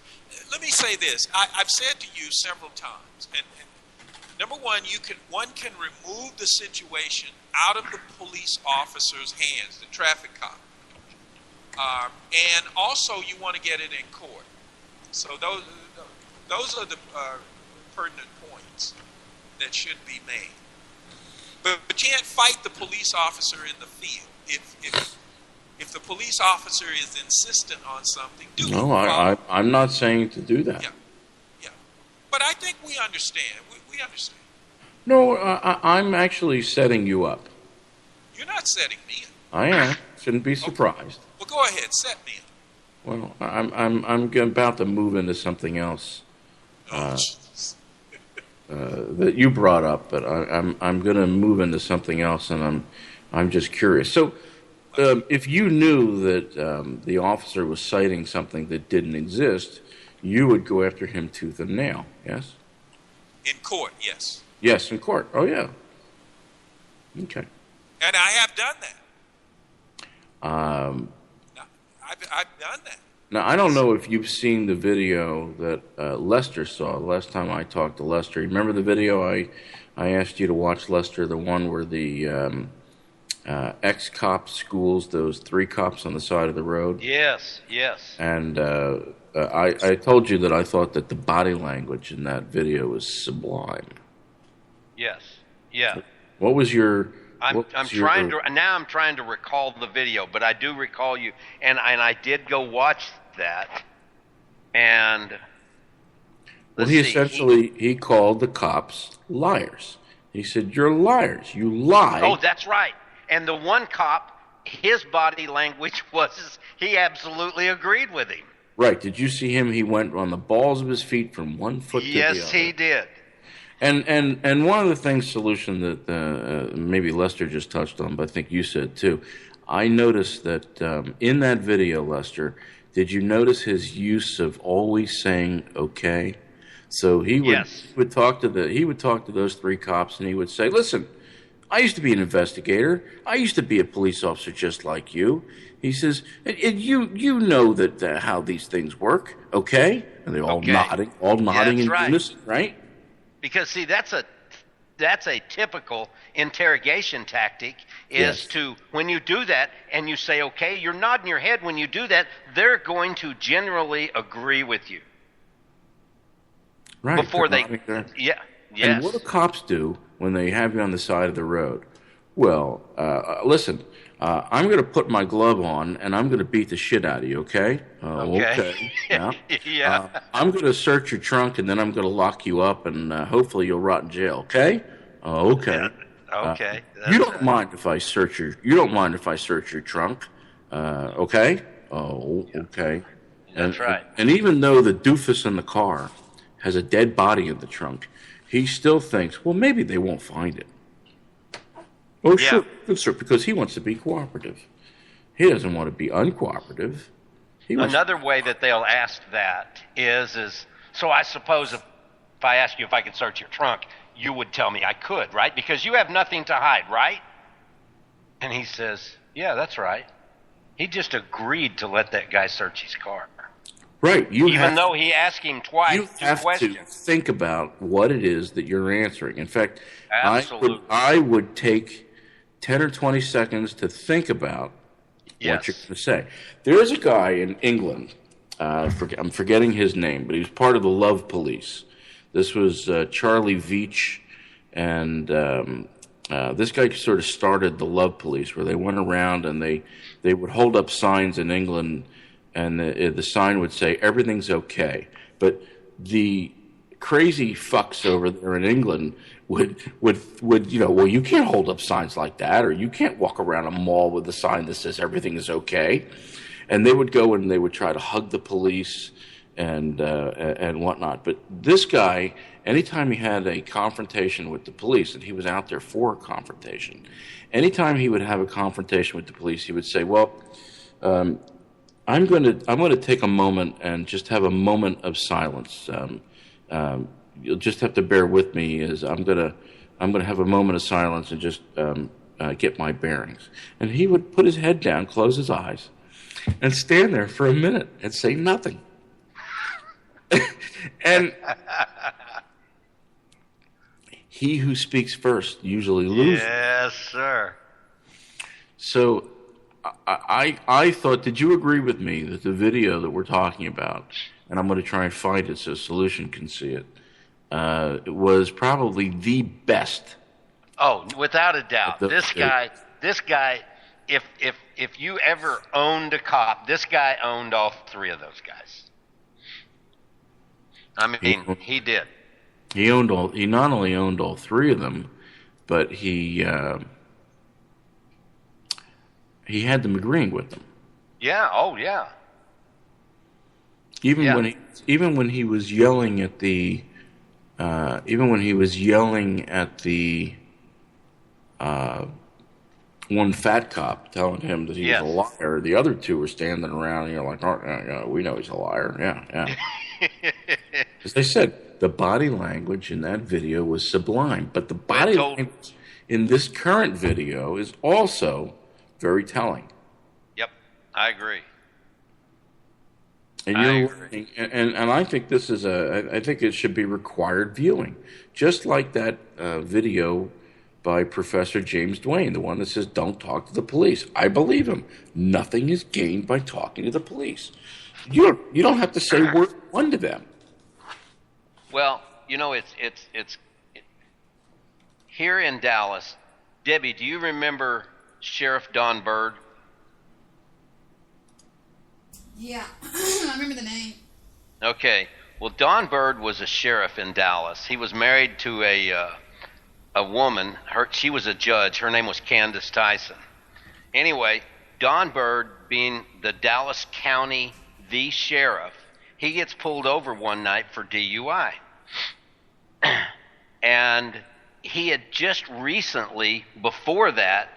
Let me say this. I've said to you several times, and number one, one can remove the situation out of the police officer's hands, the traffic cop. And also, you want to get it in court. So those are the pertinent points that should be made. But you can't fight the police officer in the field. If the police officer is insistent on something, No, I'm not saying to do that. Yeah. But I think we understand. We understand. No, I'm actually setting you up. You're not setting me up. I am. Shouldn't be surprised. Well, go ahead. Set me up. Well, I'm about to move into something else that you brought up, but I'm going to move into something else, and I'm just curious. So, if you knew that the officer was citing something that didn't exist, you would go after him tooth and nail, yes? In court, yes. Yes, in court. Oh, yeah. Okay. And I have done that. I've done that. Now, I don't know if you've seen the video that Lester saw the last time I talked to Lester. Remember the video I asked you to watch, Lester, the one where the ex-cop schools those 3 cops on the side of the road? Yes. And I told you that I thought that the body language in that video was sublime. Yes. Yeah. What was your... I'm trying to recall the video, but I do recall you, and I did go watch that, and he called the cops liars. He said, "You're liars. You lie." Oh, that's right. And the one cop, his body language was he absolutely agreed with him. Right? Did you see him? He went on the balls of his feet from one foot to the other. Yes, he did. And one of the things, Solution, that maybe Lester just touched on, but I think you said too, I noticed that in that video, Lester, did you notice his use of always saying okay? So he would talk to those 3 cops, and he would say, "Listen, I used to be an investigator. I used to be a police officer just like you." He says, and you know that how these things work, okay? And they're all nodding in unison, right? Because see, that's a typical interrogation tactic is to, when you do that and you say okay, you're nodding your head when you do that, they're going to generally agree with you. Right. Before they And what do cops do when they have you on the side of the road? Well, listen, I'm going to put my glove on and I'm going to beat the shit out of you, okay? Okay. Yeah. I'm going to search your trunk and then I'm going to lock you up and hopefully you'll rot in jail, okay? Okay. Okay. You don't mind if I search your trunk, okay? Oh, okay. That's right. And even though the doofus in the car has a dead body in the trunk, he still thinks, well, maybe they won't find it. Oh, sure, because he wants to be cooperative. He doesn't want to be uncooperative. Another way that they'll ask that is so I suppose if I asked you if I could search your trunk, you would tell me I could, right? Because you have nothing to hide, right? And he says, yeah, that's right. He just agreed to let that guy search his car. Right. Even though he asked him twice you have to think about what it is that you're answering. In fact, I would take 10 or 20 seconds to think about what you're going to say. There's a guy in England, I'm forgetting his name, but he was part of the Love Police. This was Charlie Veitch, and this guy sort of started the Love Police, where they went around and they would hold up signs in England, and the sign would say, everything's okay. But the crazy fucks over there in England would well, you can't hold up signs like that, or you can't walk around a mall with a sign that says everything is okay. And they would go and they would try to hug the police and whatnot. But this guy, anytime he had a confrontation with the police, and he was out there for a confrontation, anytime he would have a confrontation with the police, he would say, well, I'm going to take a moment and just have a moment of silence. You'll just have to bear with me as I'm going to have a moment of silence and just get my bearings. And he would put his head down, close his eyes, and stand there for a minute and say nothing. And he who speaks first usually loses. Yes, sir. So I thought, did you agree with me that the video that we're talking about, and I'm going to try and find it so Solution can see it, was probably the best. Oh, without a doubt. This guy if you ever owned a cop, this guy owned all three of those guys. I mean, he did. He not only owned all three of them, but he had them agreeing with them. Yeah. Oh, yeah. Even when he was yelling at the one fat cop telling him that he was a liar, the other two were standing around and you're like, oh, yeah, we know he's a liar. Yeah. As they said, the body language in that video was sublime, but the body language in this current video is also very telling. Yep, I agree. And and I think this is I think it should be required viewing, just like that video by Professor James Duane, the one that says don't talk to the police. I believe him. Nothing is gained by talking to the police. You don't have to say word one to them. Well, it's here in Dallas. Debbie, do you remember Sheriff Don Byrd? Yeah, I remember the name. Okay. Well, Don Byrd was a sheriff in Dallas. He was married to a woman. She was a judge. Her name was Candace Tyson. Anyway, Don Byrd, being the Dallas County sheriff, he gets pulled over one night for DUI. And he had just recently, before that,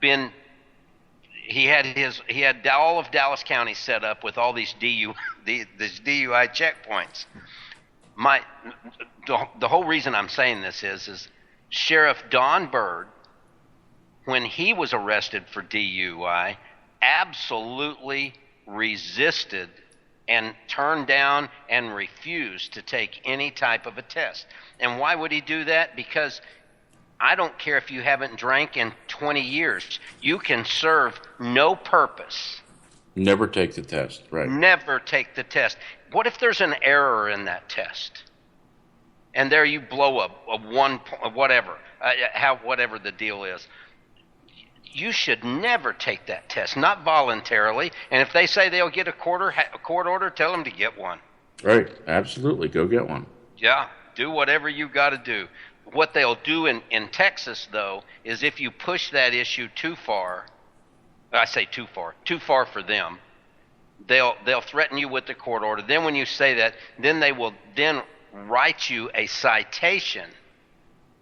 he had all of Dallas County set up with all these DUI checkpoints. The whole reason I'm saying this is Sheriff Don Byrd, when he was arrested for DUI, absolutely resisted and turned down and refused to take any type of a test. And why would he do that? Because I don't care if you haven't drank in 20 years. You can serve no purpose. Never take the test, right? Never take the test. What if there's an error in that test? And there you blow up whatever the deal is. You should never take that test, not voluntarily. And if they say they'll get a court order, tell them to get one. Right, absolutely. Go get one. Yeah, do whatever you got to do. What they'll do in Texas, though, is if you push that issue too far, I say too far for them, they'll threaten you with the court order. Then when you say that, then they will then write you a citation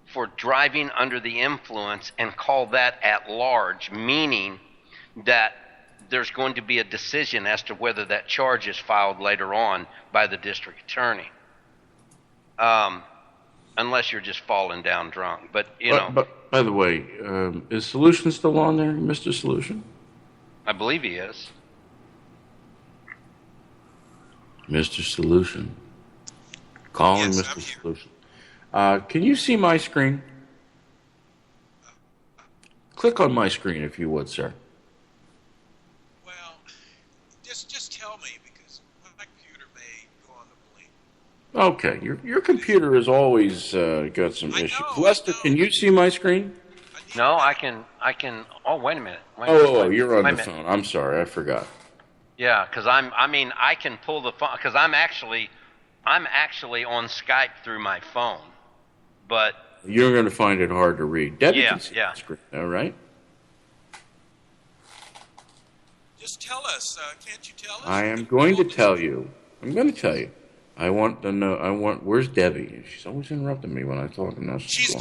for driving under the influence and call that at large, meaning that there's going to be a decision as to whether that charge is filed later on by the district attorney. Unless you're just falling down drunk. But, But by the way, is Solution still on there, Mr. Solution? I believe he is. Mr. Solution. Calling Mr. Solution. Can you see my screen? Click on my screen if you would, sir. Well, just tell me, because my computer may go on the blink. Okay, your computer has always got some issues. Lester, can you see my screen? No, I can. Oh, wait a minute. You're on the phone. I'm sorry, I forgot. Yeah, because I can pull the phone because I'm actually on Skype through my phone, but you're going to find it hard to read. Debi yeah, can see the screen, all right? Just tell us. Can't you tell us? I am going to tell you. I'm going to tell you. I want to know. Where's Debi? She's always interrupting me when I talk. She's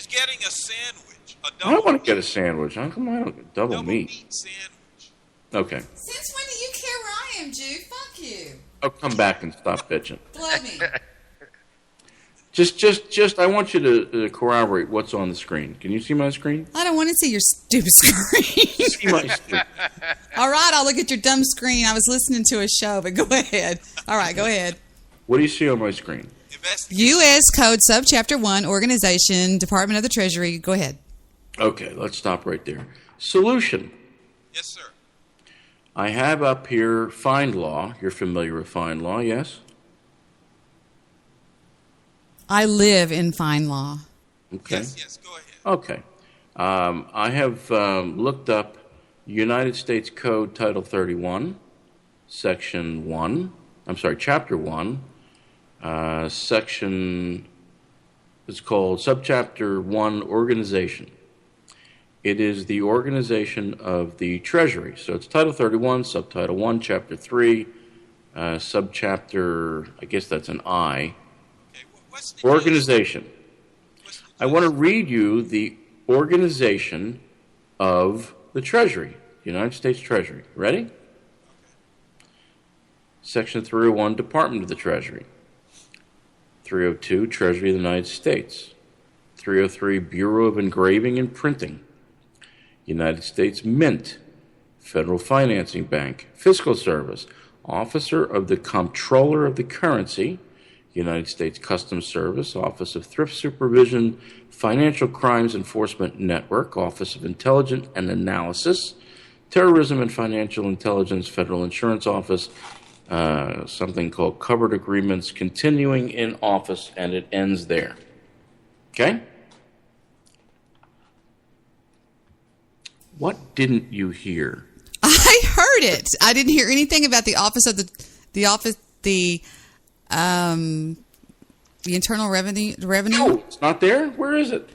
getting a sandwich. I don't want to get a sandwich. How come I don't get double meat sandwich? Okay. Since when do you care where I am, Jude? Fuck you. I'll come back and stop bitching. Blow me. Just. I want you to corroborate what's on the screen. Can you see my screen? I don't want to see your stupid screen. See my screen. All right, I'll look at your dumb screen. I was listening to a show, but go ahead. All right, go ahead. What do you see on my screen? U.S. Code Subchapter 1, Organization, Department of the Treasury. Go ahead. Okay, let's stop right there. Solution. Yes, sir. I have up here Find Law. You're familiar with Find Law, yes? I live in Fine Law. Okay. Yes, go ahead. Okay. I have looked up United States Code Title 31, Section 1, Chapter 1, Section, it's called Subchapter 1, Organization. It is the organization of the Treasury. So it's Title 31, Subtitle 1, Chapter 3, Subchapter, I guess that's an I. Organization. I want to read you the organization of the Treasury, United States Treasury. Ready? Section 301, Department of the Treasury. 302, Treasury of the United States. 303, Bureau of Engraving and Printing. United States Mint. Federal Financing Bank. Fiscal Service. Officer of the Comptroller of the Currency. United States Customs Service. Office of Thrift Supervision. Financial Crimes Enforcement Network. Office of Intelligence and Analysis. Terrorism and Financial Intelligence. Federal Insurance Office. Something called Covered Agreements. Continuing in office, and it ends there. Okay? What didn't you hear? I heard it. I didn't hear anything about the office of the Internal Revenue. No, it's not there. Where is it?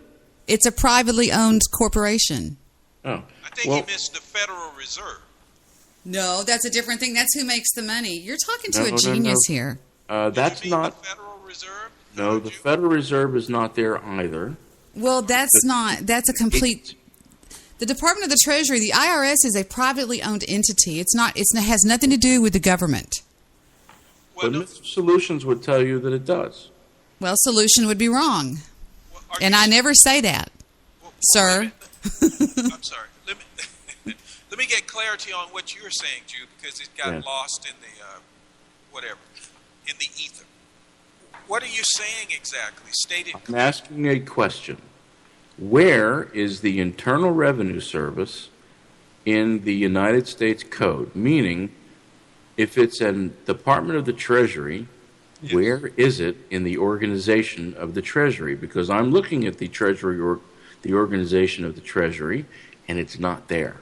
It's a privately owned corporation. Oh, I think you missed the Federal Reserve. No, that's a different thing. That's who makes the money. You're talking to a genius here. That's not. The Federal Reserve? No, the Federal Reserve is not there either. Well, that's a complete. The Department of the Treasury, the IRS, is a privately owned entity. It has nothing to do with the government. But Mr. Solutions would tell you that it does. Well, Solution would be wrong. And I never say that, sir. I'm sorry. Let me get clarity on what you're saying, Jude, because it got lost in the, in the ether. What are you saying exactly? State it. I'm asking a question. Where is the Internal Revenue Service in the United States Code? Meaning, if it's a Department of the Treasury, where is it in the organization of the Treasury? Because I'm looking at the Treasury or the organization of the Treasury, and it's not there.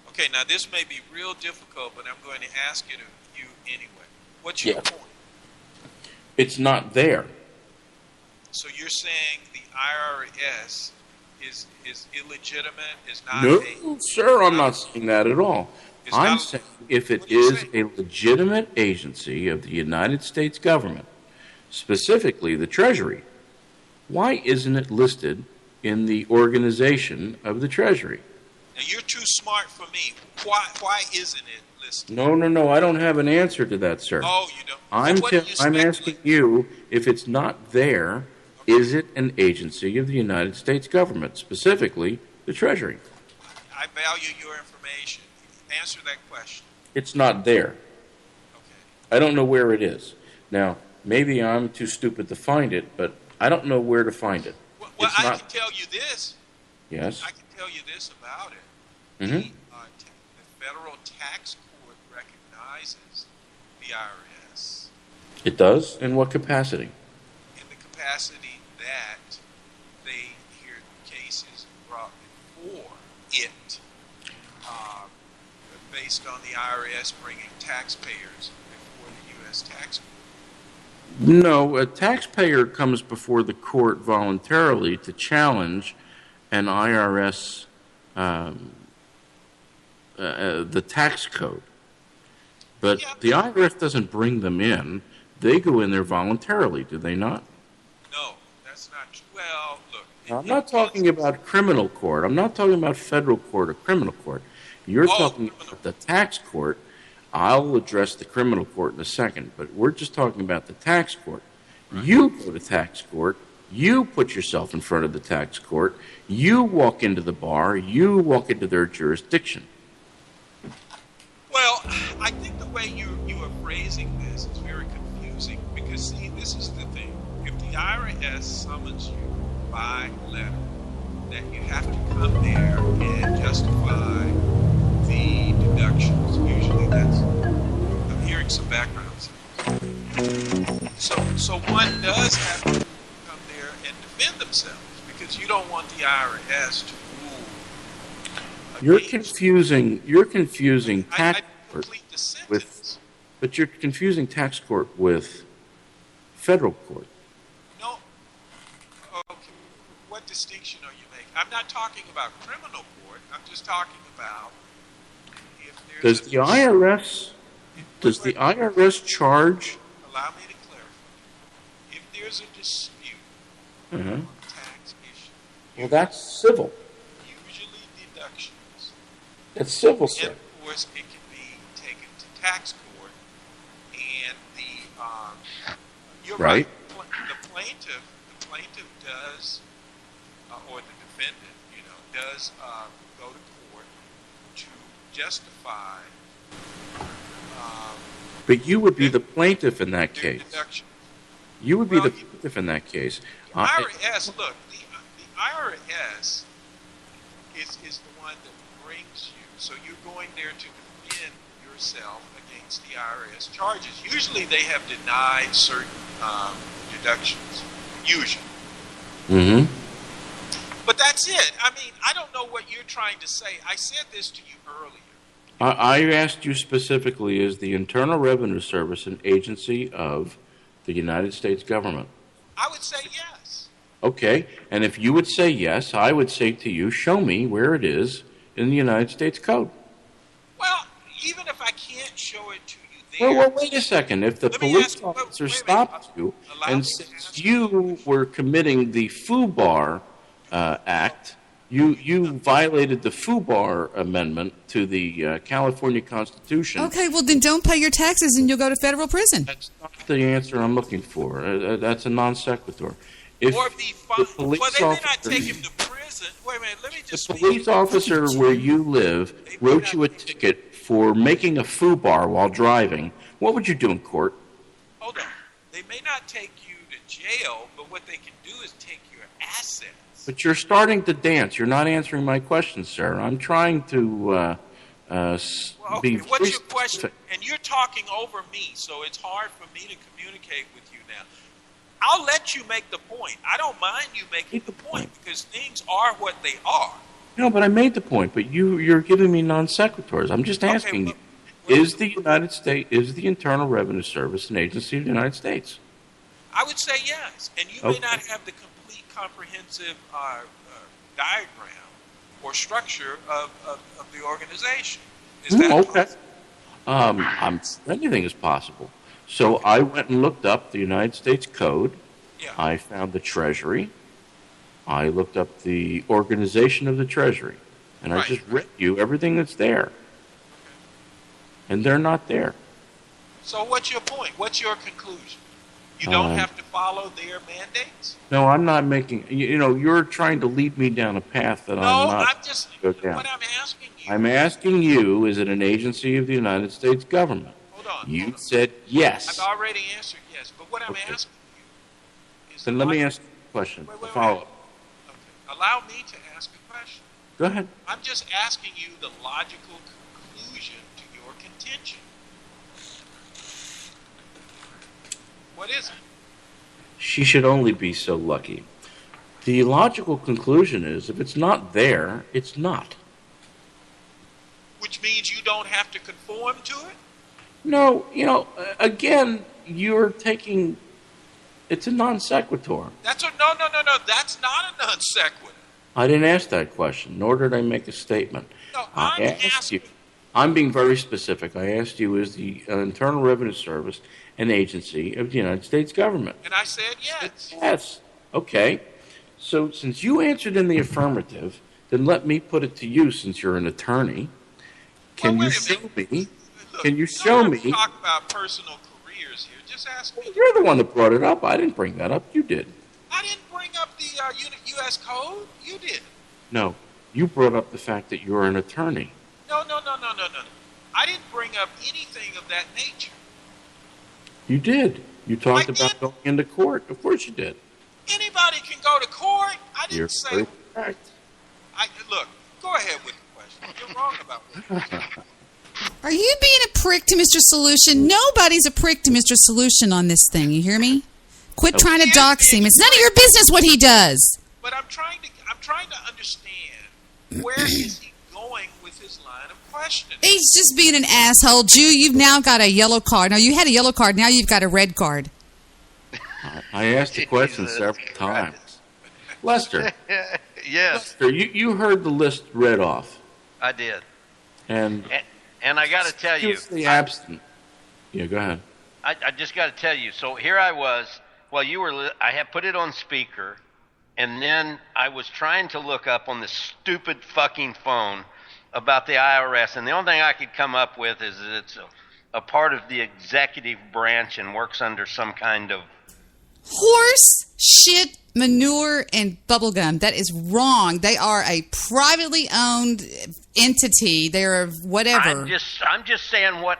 Okay, now this may be real difficult, but I'm going to ask you anyway. What's your point? It's not there. So you're saying the IRS is illegitimate, is not... No, sir, I'm not saying that at all. I'm saying if it is a legitimate agency of the United States government, specifically the Treasury, why isn't it listed in the organization of the Treasury? Now, you're too smart for me. Why isn't it listed? No, I don't have an answer to that, sir. Oh, you don't? I'm asking you, if it's not there, is it an agency of the United States government, specifically the Treasury? I value your information. Answer that question. It's not there. Okay. I don't know where it is. Now, maybe I'm too stupid to find it, but I don't know where to find it. Well, I can tell you this. Yes? I can tell you this about it. Mm-hmm. The federal tax court recognizes the IRS. It does? In what capacity? In the capacity that they hear cases brought before it, based on the IRS bringing taxpayers before the U.S. tax court. No, a taxpayer comes before the court voluntarily to challenge an IRS, the tax code. But the IRS doesn't bring them in. They go in there voluntarily, do they not? No, that's not true. Well, look. Now, I'm not talking about criminal court. I'm not talking about federal court or criminal court. You're talking about the tax court. I'll address the criminal court in a second, but we're just talking about the tax court. Right. You go to tax court. You put yourself in front of the tax court. You walk into the bar. You walk into their jurisdiction. Well, I think the way you are phrasing this is very confusing because, see, this is the thing. If the IRS summons you by letter, then you have to come there and justify the deductions. Usually that's... I'm hearing some background sounds. So one does have to come there and defend themselves because you don't want the IRS to rule You're confusing tax court with, but you're confusing tax court with federal court. No. Okay. What distinction are you making? I'm not talking about criminal court. I'm just talking about if there's Does the IRS charge? Allow me to clarify. If there's a dispute on tax issue, Well, that's civil. usually deductions. That's civil, And sir. of course, it can be taken to tax court, and you're right. The plaintiff does, or the defendant, does go to court to justify. But you would be the plaintiff in that case. Deduction. You would be the plaintiff in that case. IRS, look, the IRS is the one that brings you. So you're going there to defend yourself against the IRS charges. Usually they have denied certain deductions. Usually. Mm-hmm. But that's it. I mean, I don't know what you're trying to say. I said this to you earlier. I asked you specifically, is the Internal Revenue Service an agency of the United States government? I would say yes. Okay, and if you would say yes, I would say to you, show me where it is in the United States Code. Well, even if I can't show it to you there... Well, wait a second. If the police officer stopped you and says you were committing the FUBAR Act, you violated the FUBAR Amendment to the California Constitution. Okay, well then don't pay your taxes and you'll go to federal prison. That's not the answer I'm looking for. That's a non sequitur. If the police well, they may not officer, take him to prison. Wait a minute, let me just the police officer where you live wrote you a ticket for making a FUBAR while driving, what would you do in court? Hold on. They may not take you to jail, but what they can do is take your assets. But you're starting to dance. You're not answering my question, sir. I'm trying to be what's your question? And you're talking over me, so it's hard for me to communicate with you now. I'll let you make the point. I don't mind you making the point because things are what they are. No, but I made the point. But you're giving me non sequiturs. I'm just asking you: is the United States, is the Internal Revenue Service an agency of the United States? I would say yes, and you may not have the complete comprehensive diagram or structure of the organization. Is that possible? Anything is possible. So I went and looked up the United States Code. Yeah. I found the Treasury. I looked up the organization of the Treasury. And I just read you everything that's there. Okay. And they're not there. So what's your point? What's your conclusion? You don't have to follow their mandates? No, I'm not making... you're trying to lead me down a path that I'm not... I'm just... Go down. What I'm asking you... I'm asking you, is it an agency of the United States government? Hold on. You said yes. I've already answered yes, but what I'm asking you is... Then let me ask you a question. Follow up. Okay. Allow me to ask a question. Go ahead. I'm just asking you the logical conclusion to your contention. What is it? She should only be so lucky. The logical conclusion is, if it's not there, it's not. Which means you don't have to conform to it? No, again, you're taking... It's a non sequitur. No. That's not a non sequitur. I didn't ask that question, nor did I make a statement. No, I asked you. I'm being very specific. I asked you, is the Internal Revenue Service an agency of the United States government? And I said yes. Yes. Okay. So since you answered in the affirmative, then let me put it to you, since you're an attorney. Can you show me? Can you show me? Talk about personal careers here. Just ask me. You're the one that brought it up. I didn't bring that up. You did. I didn't bring up the U.S. Code. You did. No. You brought up the fact that you're an attorney. No. I didn't bring up anything of that nature. You did. You talked about going into court. Of course you did. Anybody can go to court. I didn't You're say... correct. Look, go ahead with the question. You're wrong about that. Are you being a prick to Mr. Solution? Nobody's a prick to Mr. Solution on this thing. You hear me? Quit trying to dox him. It's none of your business what he does. But I'm trying to understand, where is he going with his line of questioning? He's just being an asshole. Jew, you've now got a yellow card. No, you had a yellow card. Now you've got a red card. I asked the question several times. Lester. Yes. Lester, you heard the list read off. I did. And I got to tell you. The absent. Yeah, go ahead. I just got to tell you. So here I was. Well, I had put it on speaker, and then I was trying to look up on this stupid fucking phone about the IRS, and the only thing I could come up with is that it's a part of the executive branch and works under some kind of horse shit, manure, and bubblegum. That is wrong. They are a privately owned entity. They're whatever. I'm just saying what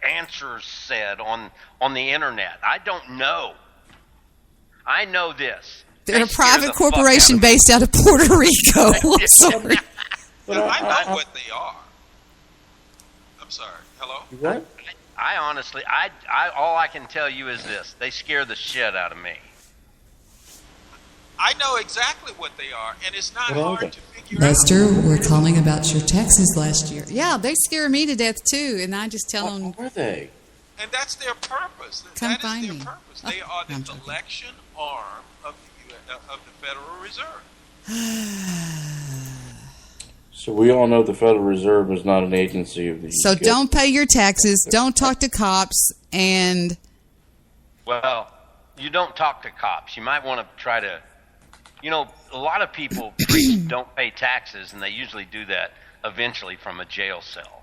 answers said on the internet. I don't know. I know this. They're a private corporation based out of Puerto Rico. I'm sorry. But I know what they are. I'm sorry. Hello? What? I honestly, all I can tell you is this. They scare the shit out of me. I know exactly what they are, and it's not hard to figure Lester, we're calling about your taxes last year. Yeah, they scare me to death, too, and I just tell them... What are they? And that's their purpose. Come find me. That is their purpose. They are the collection arm of the Federal Reserve. So we all know the Federal Reserve is not an agency of the... So don't pay your taxes, don't talk to cops, and... Well, you don't talk to cops. You might want to try to... You know, a lot of people don't pay taxes, and they usually do that eventually from a jail cell.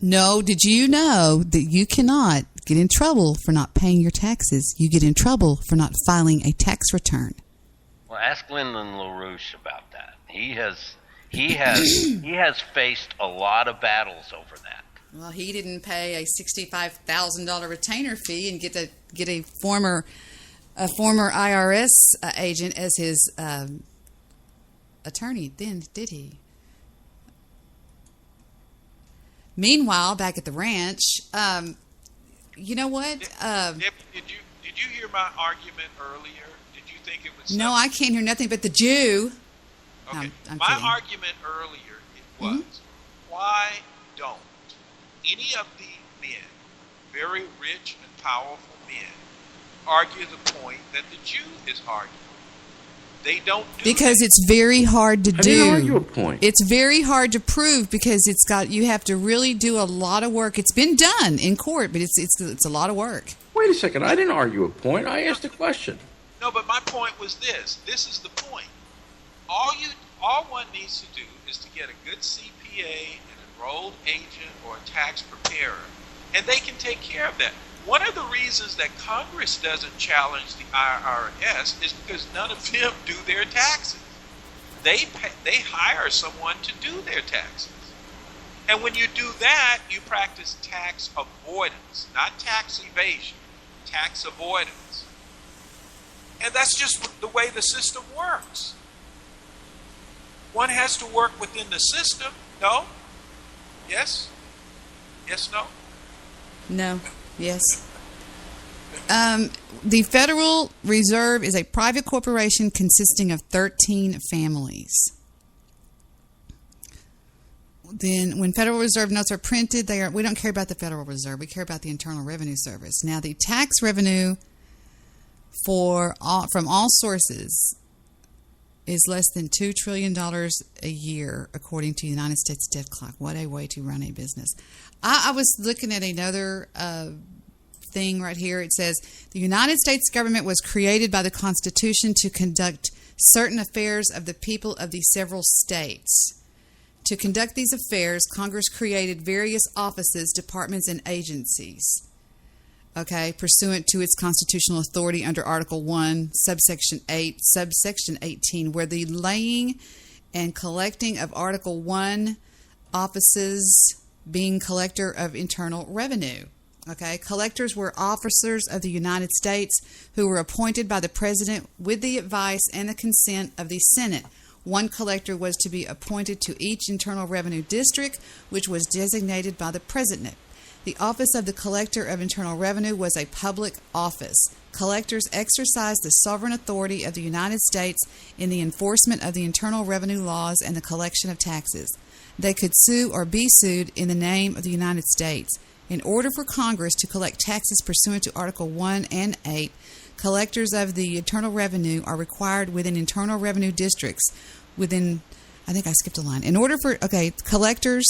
No, did you know that you cannot get in trouble for not paying your taxes? You get in trouble for not filing a tax return. Well, ask Lyndon LaRouche about that. He has faced a lot of battles over that. Well, he didn't pay a $65,000 retainer fee and get a former IRS agent as his attorney. Then did he? Meanwhile, back at the ranch, you know what? Did you hear my argument earlier? Did you think it was? No, I can't hear nothing but the Jew. Okay. I'm My kidding. argument earlier was, why don't any of the men, very rich and powerful men, argue the point that the Jew is arguing? They don't do because that. it's very hard to do. I didn't argue a point. It's very hard to prove because you have to really do a lot of work. It's been done in court, but it's a lot of work. Wait a second. I didn't argue a point. I asked a question. No, but my point was this. This is the point. All one needs to do is to get a good CPA, an enrolled agent, or a tax preparer, and they can take care of that. One of the reasons that Congress doesn't challenge the IRS is because none of them do their taxes. They hire someone to do their taxes. And when you do that, you practice tax avoidance, not tax evasion, tax avoidance. And that's just the way the system works. One has to work within the system. No? Yes? Yes, no? No. Yes. The Federal Reserve is a private corporation consisting of 13 families. Then when Federal Reserve notes are printed, we don't care about the Federal Reserve. We care about the Internal Revenue Service. Now, the tax revenue from all sources is less than $2 trillion a year, according to United States Debt Clock. What a way to run a business. I was looking at another thing right here. It says, the United States government was created by the Constitution to conduct certain affairs of the people of the several states. To conduct these affairs, Congress created various offices, departments, and agencies. Okay, pursuant to its constitutional authority under Article 1, Subsection 8, Subsection 18, where the laying and collecting of Article 1 offices being collector of internal revenue. Okay, collectors were officers of the United States who were appointed by the President with the advice and the consent of the Senate. One collector was to be appointed to each internal revenue district, which was designated by the President. The office of the Collector of Internal Revenue was a public office. Collectors exercised the sovereign authority of the United States in the enforcement of the internal revenue laws and the collection of taxes. They could sue or be sued in the name of the United States. In order for Congress to collect taxes pursuant to Article 1 and 8, collectors of the Internal Revenue are required within internal revenue districts within, I think I skipped a line. Collectors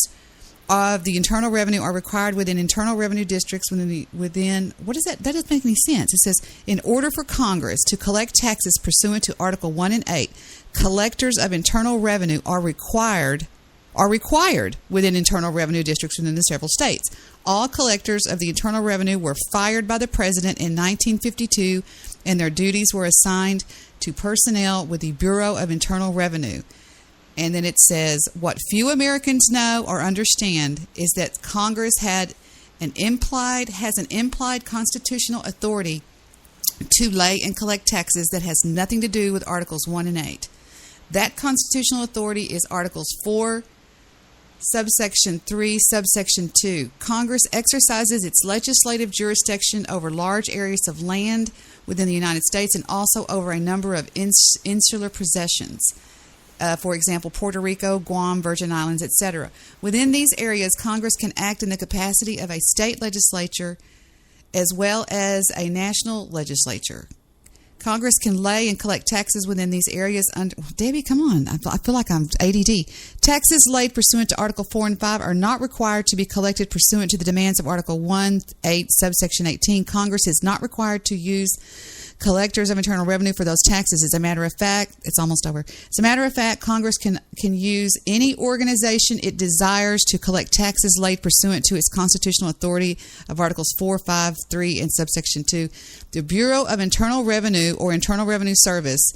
of the Internal Revenue are required within internal revenue districts within what is that? That doesn't make any sense. It says, in order for Congress to collect taxes pursuant to Article 1 and 8, collectors of internal revenue are required within internal revenue districts within the several states. All collectors of the Internal Revenue were fired by the President in 1952, and their duties were assigned to personnel with the Bureau of Internal Revenue. And then it says, what few Americans know or understand is that Congress has an implied constitutional authority to lay and collect taxes that has nothing to do with Articles 1 and 8. That constitutional authority is Articles 4, subsection 3, subsection 2. Congress exercises its legislative jurisdiction over large areas of land within the United States and also over a number of insular possessions. For example, Puerto Rico, Guam, Virgin Islands, etc. Within these areas, Congress can act in the capacity of a state legislature as well as a national legislature. Congress can lay and collect taxes within these areas under... Debbie, come on. I feel like I'm ADD. Taxes laid pursuant to Article 4 and 5 are not required to be collected pursuant to the demands of Article 1, 8, subsection 18. Congress is not required to use collectors of internal revenue for those taxes. As a matter of fact, it's almost over. As a matter of fact, Congress can use any organization it desires to collect taxes laid pursuant to its constitutional authority of Articles 4, 5, 3, and subsection 2. The Bureau of Internal Revenue or Internal Revenue Service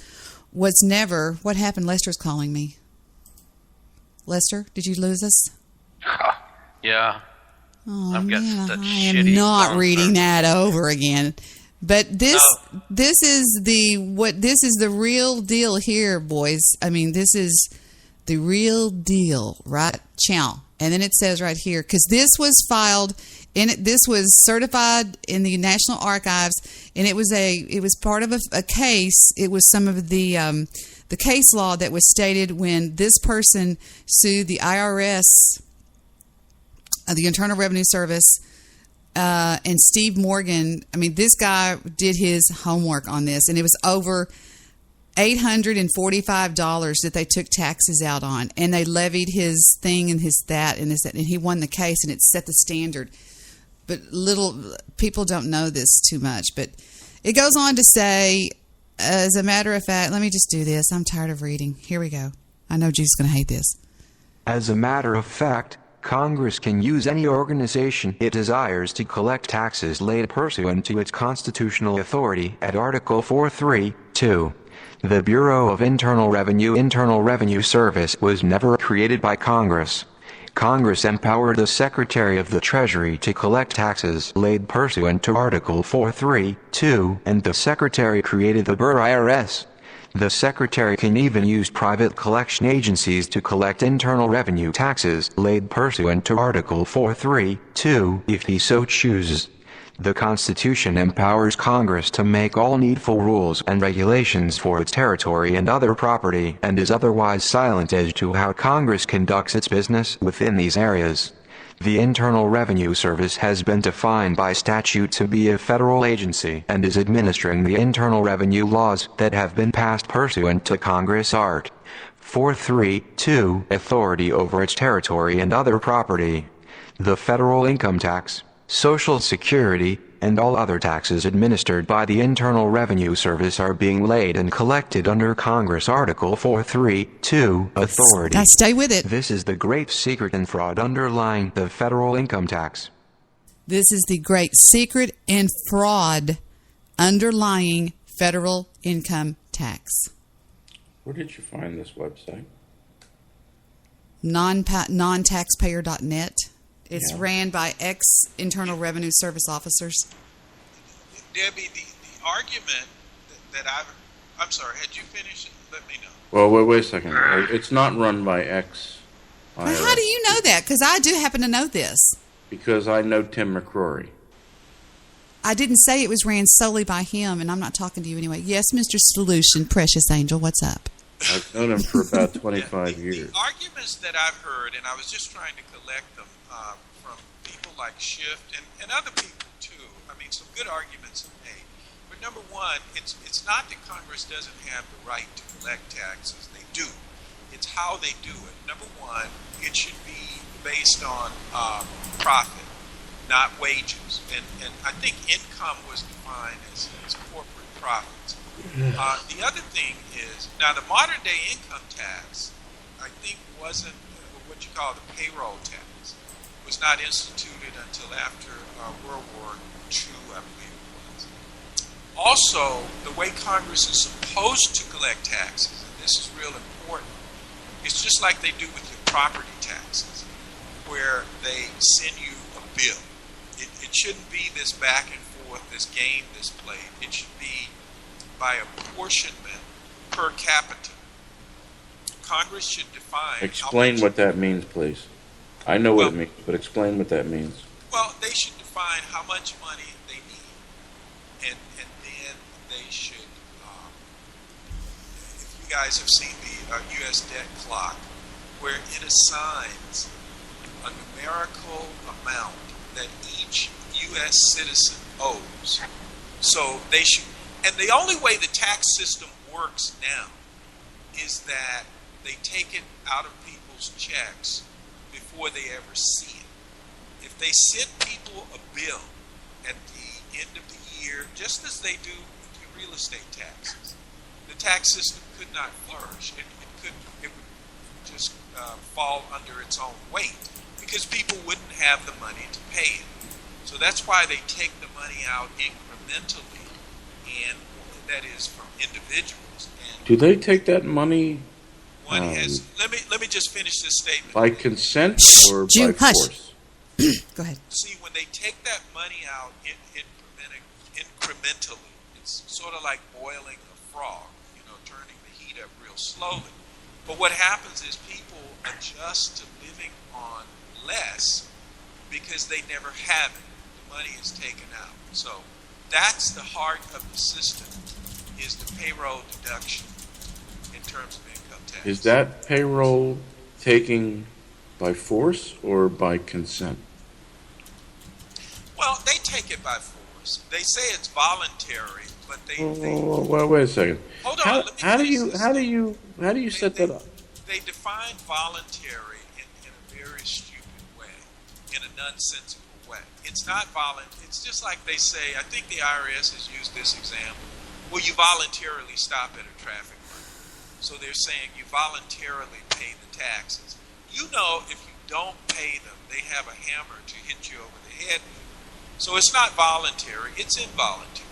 was never... What happened? Lester's calling me. Lester, did you lose us? Yeah. Oh, I've got man, such I am shitty not phone reading service. that over again. But this is the real deal here, boys. I mean, this is the real deal, right? Chow. And then it says right here, because this was filed in it, this was certified in the National Archives, and it was part of a case. It was some of the case law that was stated when this person sued the IRS, the Internal Revenue Service. And Steve Morgan, I mean, this guy did his homework on this, and it was over $845 that they took taxes out on, and they levied his thing and his that and this that, and he won the case, and it set the standard. But little people don't know this too much. But it goes on to say, as a matter of fact, let me just do this. I'm tired of reading. Here we go. I know Jude's going to hate this. As a matter of fact, Congress can use any organization it desires to collect taxes laid pursuant to its constitutional authority at Article 4.3.2. The Bureau of Internal Revenue Service was never created by Congress. Congress empowered the Secretary of the Treasury to collect taxes laid pursuant to Article 4.3.2, and the Secretary created the IRS. The Secretary can even use private collection agencies to collect internal revenue taxes laid pursuant to Article 4.3.2 if he so chooses. The Constitution empowers Congress to make all needful rules and regulations for its territory and other property, and is otherwise silent as to how Congress conducts its business within these areas. The Internal Revenue Service has been defined by statute to be a federal agency and is administering the internal revenue laws that have been passed pursuant to Congress Art. 4.3.2 Authority over its territory and other property. The federal income tax, Social Security, and all other taxes administered by the Internal Revenue Service are being laid and collected under Congress Article 4.3.2 authority. Now stay with it. This is the great secret and fraud underlying the federal income tax. This is the great secret and fraud underlying federal income tax. Where did you find this website? Non-taxpayer.net. It's ran by ex-Internal Revenue Service officers. Debbie, the argument that I'm sorry, had you finished? Let me know. Well, wait a second. It's not run by ex. Well, how do you know that? Because I do happen to know this. because I know Tim McCrory. I didn't say it was ran solely by him, and I'm not talking to you anyway. Yes, Mr. Solution, precious angel, what's up? I've known him for about 25 years. The arguments that I've heard, and I was just trying to collect them from people like Schiff and other people too. I mean, some good arguments are made. But number one, it's not that Congress doesn't have the right to collect taxes. They do. It's how they do it. Number one, it should be based on profit, not wages. And I think income was defined as corporate profits. The other thing is, now the modern day income tax, I think wasn't what you call the payroll tax, was not instituted until after World War II, I believe it was. Also, the way Congress is supposed to collect taxes, and this is real important, it's just like they do with your property taxes, where they send you a bill. It shouldn't be this back and forth, this game, this play. It should be by apportionment per capita. Congress should define... Explain what that means, please. I know what it means, but explain what that means. Well, they should define how much money they need. And then they should... if you guys have seen the U.S. debt clock, where it assigns a numerical amount that each U.S. citizen owes. So they should... And the only way the tax system works now is that they take it out of people's checks before they ever see it. If they send people a bill at the end of the year, just as they do with the real estate taxes, the tax system could not flourish. It would just fall under its own weight because people wouldn't have the money to pay it. So that's why they take the money out incrementally, and that is from individuals. And do they take that money? One has. Let me just finish this statement. By consent or Jim, by force? Go ahead. See, when they take that money out incrementally, it's sort of like boiling a frog, turning the heat up real slowly. But what happens is people adjust to living on less because they never have it. The money is taken out. So that's the heart of the system, is the payroll deduction in terms of income tax. Is that payroll taking by force or by consent? Well, they take it by force. They say it's voluntary, but well, wait a second. Hold on. How do you set that up? They define voluntary in a very stupid way, in a nonsensical way. It's not voluntary. It's just like they say, I think the IRS has used this example. Well, you voluntarily stop at a traffic light. So they're saying you voluntarily pay the taxes. If you don't pay them, they have a hammer to hit you over the head with. So it's not voluntary, it's involuntary.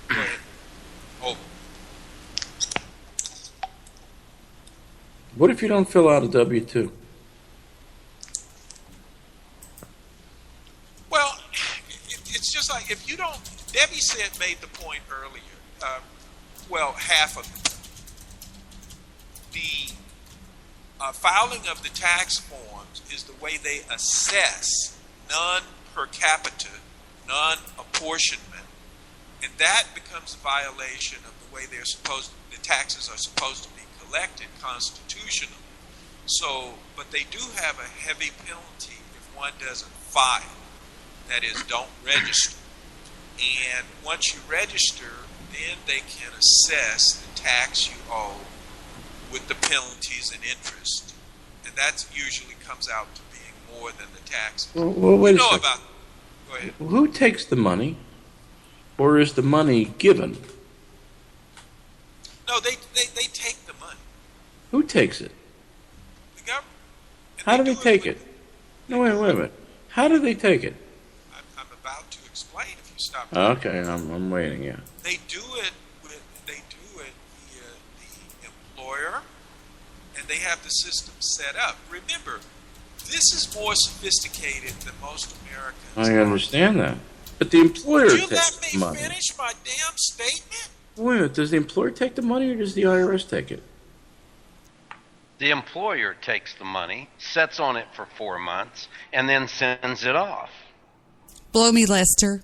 Go ahead. Over. What if you don't fill out a W-2? Well, it's just like if you don't... Debbie made the point earlier. Half of it. The filing of the tax forms is the way they assess non-per capita, non-apportionment, and that becomes a violation of the way the taxes are supposed to be collected constitutionally. So, but they do have a heavy penalty if one doesn't file. That is, don't register. And once you register, then they can assess the tax you owe with the penalties and interest. And that usually comes out to being more than the taxes. Well, wait a second. Go ahead. Who takes the money, or is the money given? No, they take the money. Who takes it? The government. How do they take it? No, wait a minute. How do they take it? I'm about to explain if you stop. Okay, I'm waiting. Yeah. They do it via the employer, and they have the system set up. Remember, this is more sophisticated than most Americans. I understand that, but the employer Would you takes let the me money. finish my damn statement? Wait a minute. Does the employer take the money, or does the IRS take it? The employer takes the money, sets on it for 4 months, and then sends it off. Blow me, Lester.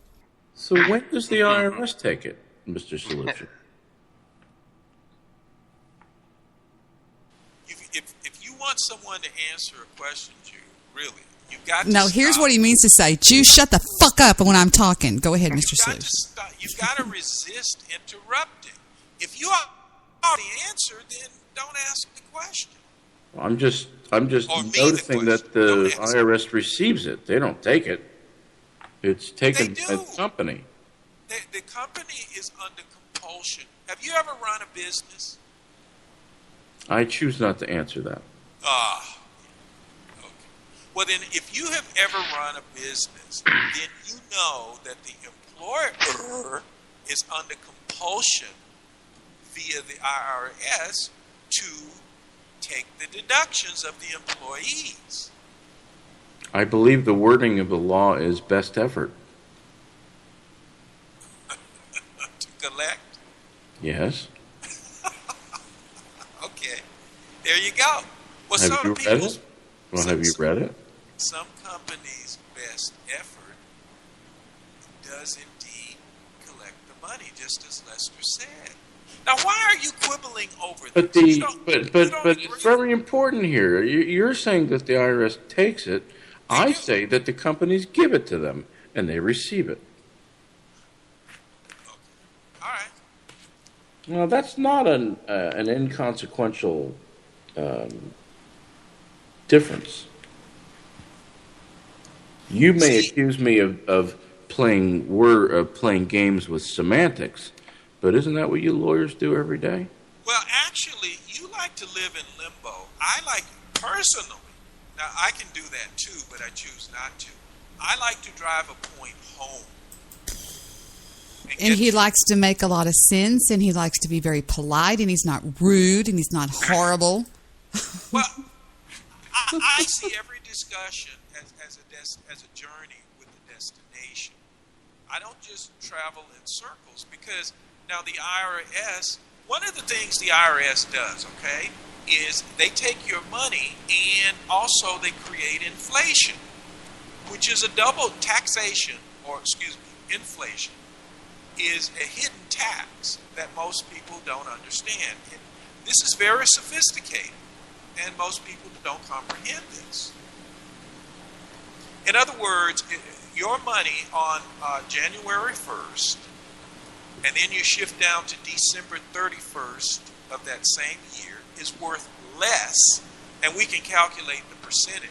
So when does the IRS take it, Mr. Solution? If you want someone to answer a question, Jew, really, you got to No, here's what he means to say. Jew, shut the fuck up when I'm talking. Go ahead, Mr. Sluice. You've got to resist interrupting. If you already answered, then don't ask the question. I'm just noticing that the IRS receives it. They don't take it. It's taken by the company. The company is under compulsion. Have you ever run a business? I choose not to answer that. Okay. Well, then, if you have ever run a business, then you know that the employer is under compulsion via the IRS to take the deductions of the employees. I believe the wording of the law is best effort. To collect? Yes. Okay. There you go. Well, Have you read it? Well, have you read it? Some companies' best effort does indeed collect the money, just as Lester said. Now, why are you quibbling over But this? but it's very important here. You're saying that the IRS takes it. I say that the companies give it to them and they receive it. All right. Well, that's not an inconsequential difference. You may accuse me of playing games with semantics, but isn't that what you lawyers do every day? Well, actually, you like to live in limbo. I like, personally, now I can do that too, but I choose not to. I like to drive a point home. And he likes to make a lot of sense, and he likes to be very polite, and he's not rude, and he's not horrible. Well, I see every discussion as a journey with a destination. I don't just travel in circles, because now the IRS, one of the things the IRS does, okay, is they take your money and also they create inflation, which is a double taxation, or inflation is a hidden tax that most people don't understand. And this is very sophisticated, and most people don't comprehend this. In other words, your money on January 1st, and then you shift down to December 31st of that same year, is worth less, and we can calculate the percentage,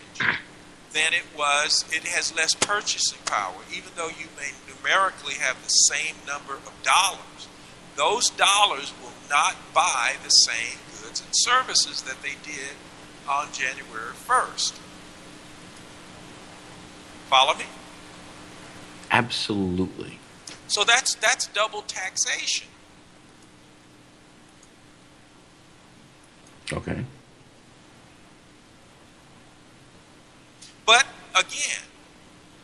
than it was. It has less purchasing power, even though you may numerically have the same number of dollars. Those dollars will not buy the same goods and services that they did on January 1st. Follow me? Absolutely. So that's double taxation. Okay. But again,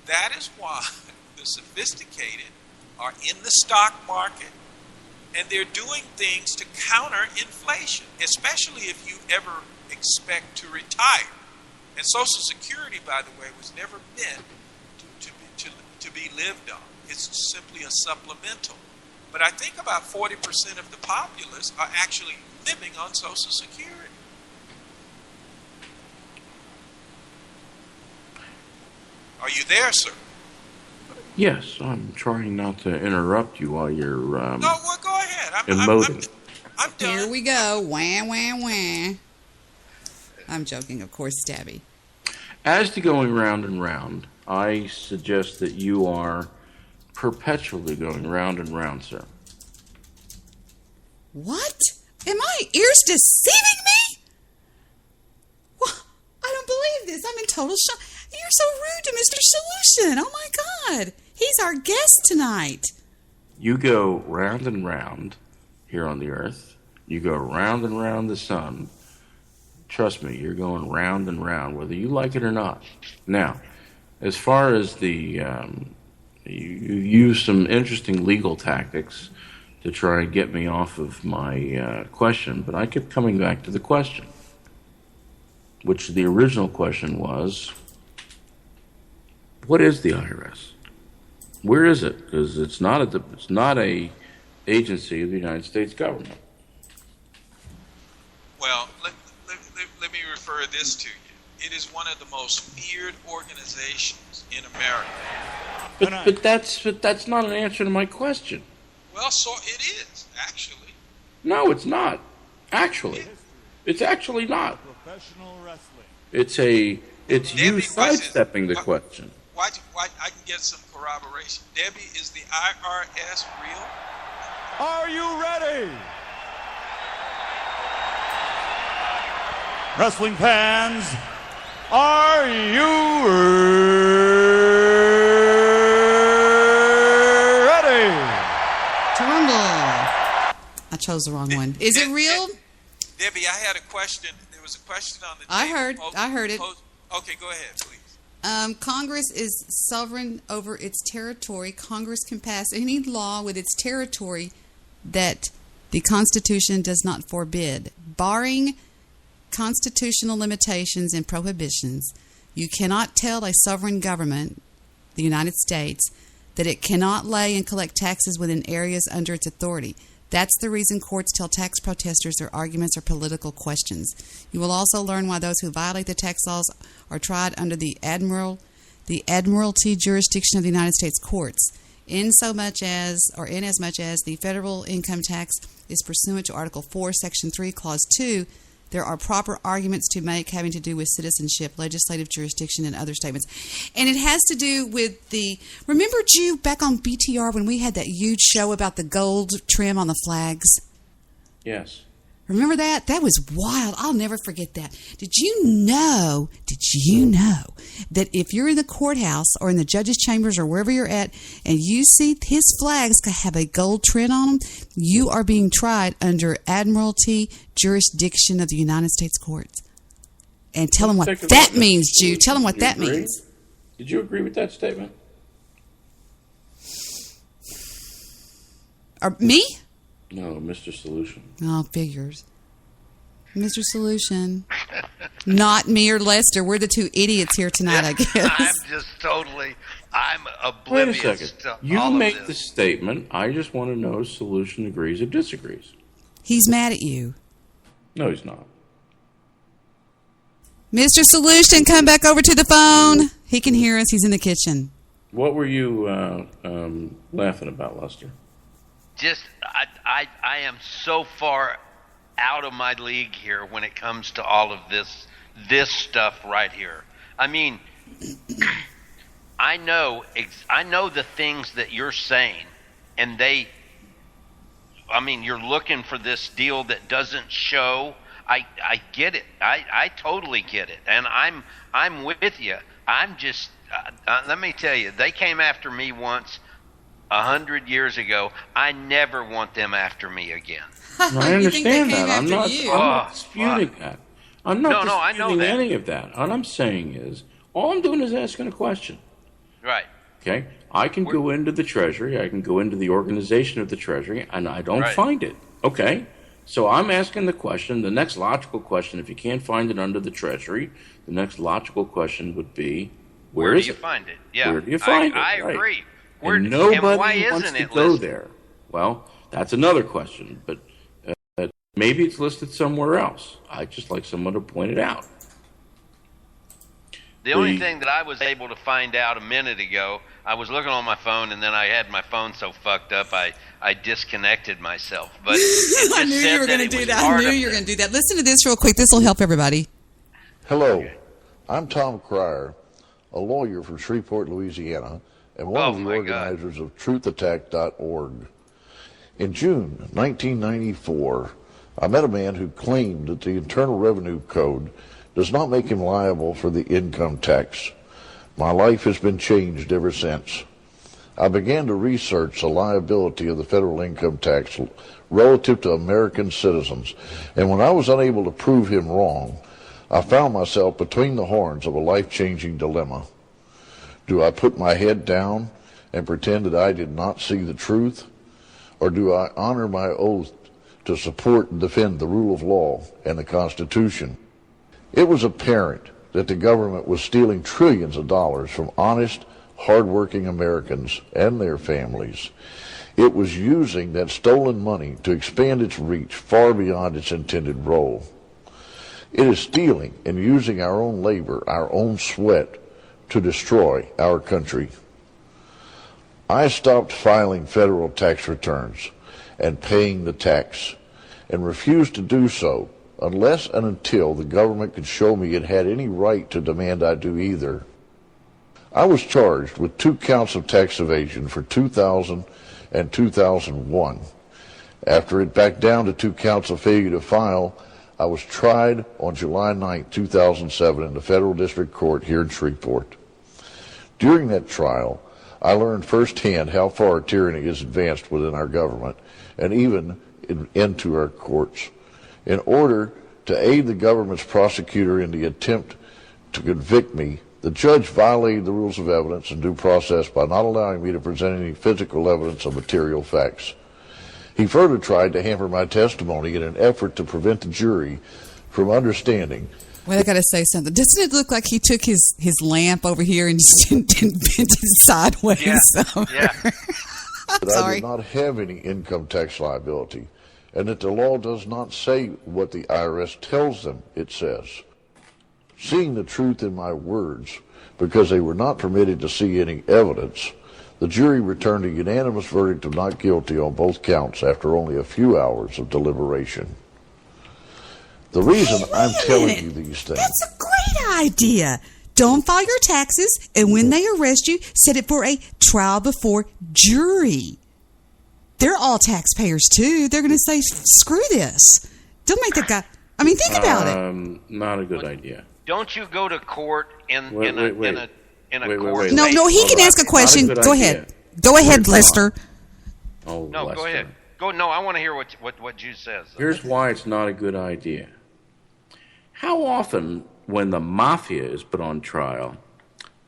that is why the sophisticated are in the stock market, and they're doing things to counter inflation, especially if you ever expect to retire. And Social Security, by the way, was never meant to be lived on. It's simply a supplemental. But I think about 40% of the populace are actually living on Social Security. Are you there, sir? Yes, I'm trying not to interrupt you while you're no, well, go ahead. emoting. I'm done. Here we go. Wah, wah, wah. I'm joking, of course, Debi. As to going round and round, I suggest that you are perpetually going round and round, sir. What? Am my ears deceiving me? What? I don't believe this. I'm in total shock. You're so rude to Mr. Solution. Oh, my God. He's our guest tonight. You go round and round here on the earth. You go round and round the sun. Trust me, you're going round and round, whether you like it or not. Now, as far as you use some interesting legal tactics to try and get me off of my question, but I kept coming back to the question. which the original question was, what is the IRS? Where is it? Because it's not a agency of the United States government. Well, let me refer this to you. It is one of the most feared organizations in America. But that's not an answer to my question. Well, so it is, actually. No, it's not. Actually. It's actually not. Professional wrestling. It's you sidestepping the question. Why I can get some corroboration. Debbie, is the IRS real? Are you ready? Wrestling fans, are you ready? Trumbull. I chose the wrong one. Is it real? Debbie, I had a question. There was a question on the I table. heard it. Okay, go ahead, please. Congress is sovereign over its territory. Congress can pass any law with its territory that the Constitution does not forbid. Barring constitutional limitations and prohibitions, you cannot tell a sovereign government, the United States, that it cannot lay and collect taxes within areas under its authority. That's the reason courts tell tax protesters their arguments are political questions. You will also learn why those who violate the tax laws are tried under the admiralty jurisdiction of the United States courts, inasmuch as the federal income tax is pursuant to Article 4, Section 3, Clause 2. There are proper arguments to make having to do with citizenship, legislative jurisdiction, and other statements. And it has to do with the... Remember, Jew, back on BTR when we had that huge show about the gold trim on the flags? Yes. Remember that? That was wild. I'll never forget that. Did you know that if you're in the courthouse or in the judge's chambers or wherever you're at and you see his flags have a gold trim on them, you are being tried under admiralty jurisdiction of the United States courts? And tell them what that means, Jew. Tell them what that means. Did you agree with that statement? Me? No, Mr. Solution. Oh, figures. Mr. Solution. Not me or Lester. We're the two idiots here tonight, I guess. I'm oblivious. Wait a second. You make the statement. I just want to know if Solution agrees or disagrees. He's mad at you. No, he's not. Mr. Solution, come back over to the phone. He can hear us. He's in the kitchen. What were you laughing about, Lester? I am so far out of my league here when it comes to all of this stuff right here. I mean, I know the things that you're saying, and you're looking for this deal that doesn't show. I get it. I totally get it, and I'm with you. I'm just let me tell you, they came after me once 100 years ago. I never want them after me again. I understand that. I'm not disputing that. I'm not disputing any of that. All I'm saying is, all I'm doing is asking a question. Right. Okay? I can go into the Treasury, I can go into the organization of the Treasury, and I don't find it. Okay? So I'm asking the question, the next logical question, if you can't find it under the Treasury, the next logical question would be, where is it? Where do you find it? Yeah. Where do you find it? I agree. And nobody wants to go there. Well, that's another question, but maybe it's listed somewhere else. I'd just like someone to point it out. The only thing that I was able to find out a minute ago, I was looking on my phone, and then I had my phone so fucked up I disconnected myself. But I knew you were going to do that. I knew you were going to do that. Listen to this real quick. This will help everybody. Hello, I'm Tom Cryer, a lawyer from Shreveport, Louisiana, and one of the organizers of truthattack.org. In June 1994, I met a man who claimed that the Internal Revenue Code does not make him liable for the income tax. My life has been changed ever since. I began to research the liability of the federal income tax relative to American citizens, and when I was unable to prove him wrong, I found myself between the horns of a life-changing dilemma. Do I put my head down and pretend that I did not see the truth? Or do I honor my oath to support and defend the rule of law and the Constitution? It was apparent that the government was stealing trillions of dollars from honest, hard-working Americans and their families. It was using that stolen money to expand its reach far beyond its intended role. It is stealing and using our own labor, our own sweat, to destroy our country. I stopped filing federal tax returns and paying the tax, and refused to do so unless and until the government could show me it had any right to demand I do either. I was charged with 2 counts of tax evasion for 2000 and 2001. After it backed down to 2 counts of failure to file, I was tried on July 9, 2007 in the Federal District Court here in Shreveport. During that trial, I learned firsthand how far tyranny is advanced within our government and even into our courts. In order to aid the government's prosecutor in the attempt to convict me, the judge violated the rules of evidence and due process by not allowing me to present any physical evidence of material facts. He further tried to hamper my testimony in an effort to prevent the jury from understanding. Well, I got to say something. Doesn't it look like he took his lamp over here and bent it sideways? Yeah. That I did not have any income tax liability, and that the law does not say what the IRS tells them it says. Seeing the truth in my words, because they were not permitted to see any evidence, the jury returned a unanimous verdict of not guilty on both counts after only a few hours of deliberation. The reason I'm telling you these things... That's a great idea. Don't file your taxes, and when they arrest you, set it for a trial before jury. They're all taxpayers, too. They're going to say, screw this. Don't make the guy... I mean, think about it. Not a good idea. Don't you go to court in a court? No, he can ask a question. Go ahead. Go ahead, Lester. Oh, no, Lester. go ahead. No, I want to hear what Jude says. Here's why it's not a good idea. How often, when the mafia is put on trial,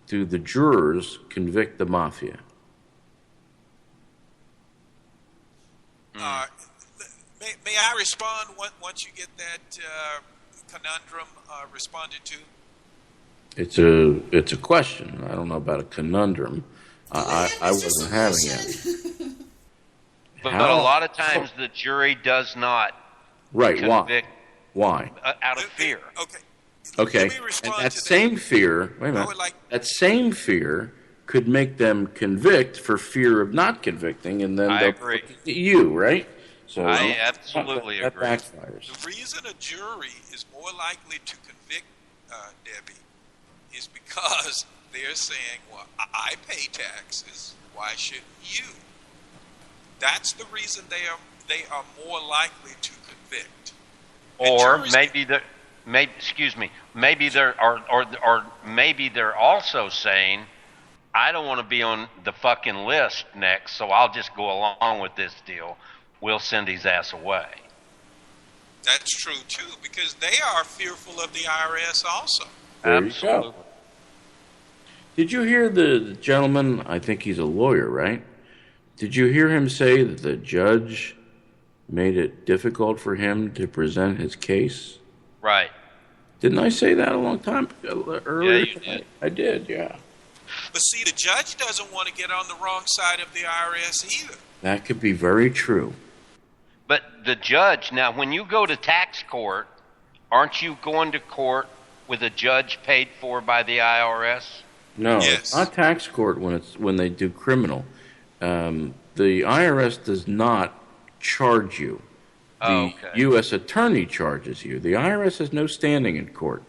do the jurors convict the mafia? May I respond once you get that conundrum responded to? It's a question. I don't know about a conundrum. I wasn't having it. But a lot of times the jury does not convict. Why? Out of fear. Okay. And that same fear, wait a minute, that same fear could make them convict for fear of not convicting, and then they'll agree. You, right? So I absolutely that agree. backfires. The reason a jury is more likely to convict Debbie is because they're saying, well, I pay taxes, why shouldn't you? That's the reason they are more likely to convict. Or maybe they're also saying, I don't want to be on the fucking list next, so I'll just go along with this deal. We'll send his ass away. That's true too, because they are fearful of the IRS also. There you go. Did you hear the gentleman? I think he's a lawyer, right? Did you hear him say that the judge made it difficult for him to present his case? Right. Didn't I say that a long time earlier? Yeah, you did. I did, yeah. But see, the judge doesn't want to get on the wrong side of the IRS either. That could be very true. But the judge, now when you go to tax court, aren't you going to court with a judge paid for by the IRS? No, it's not tax court when they do criminal. The IRS does not charge you. The U.S. attorney charges you. The IRS has no standing in court.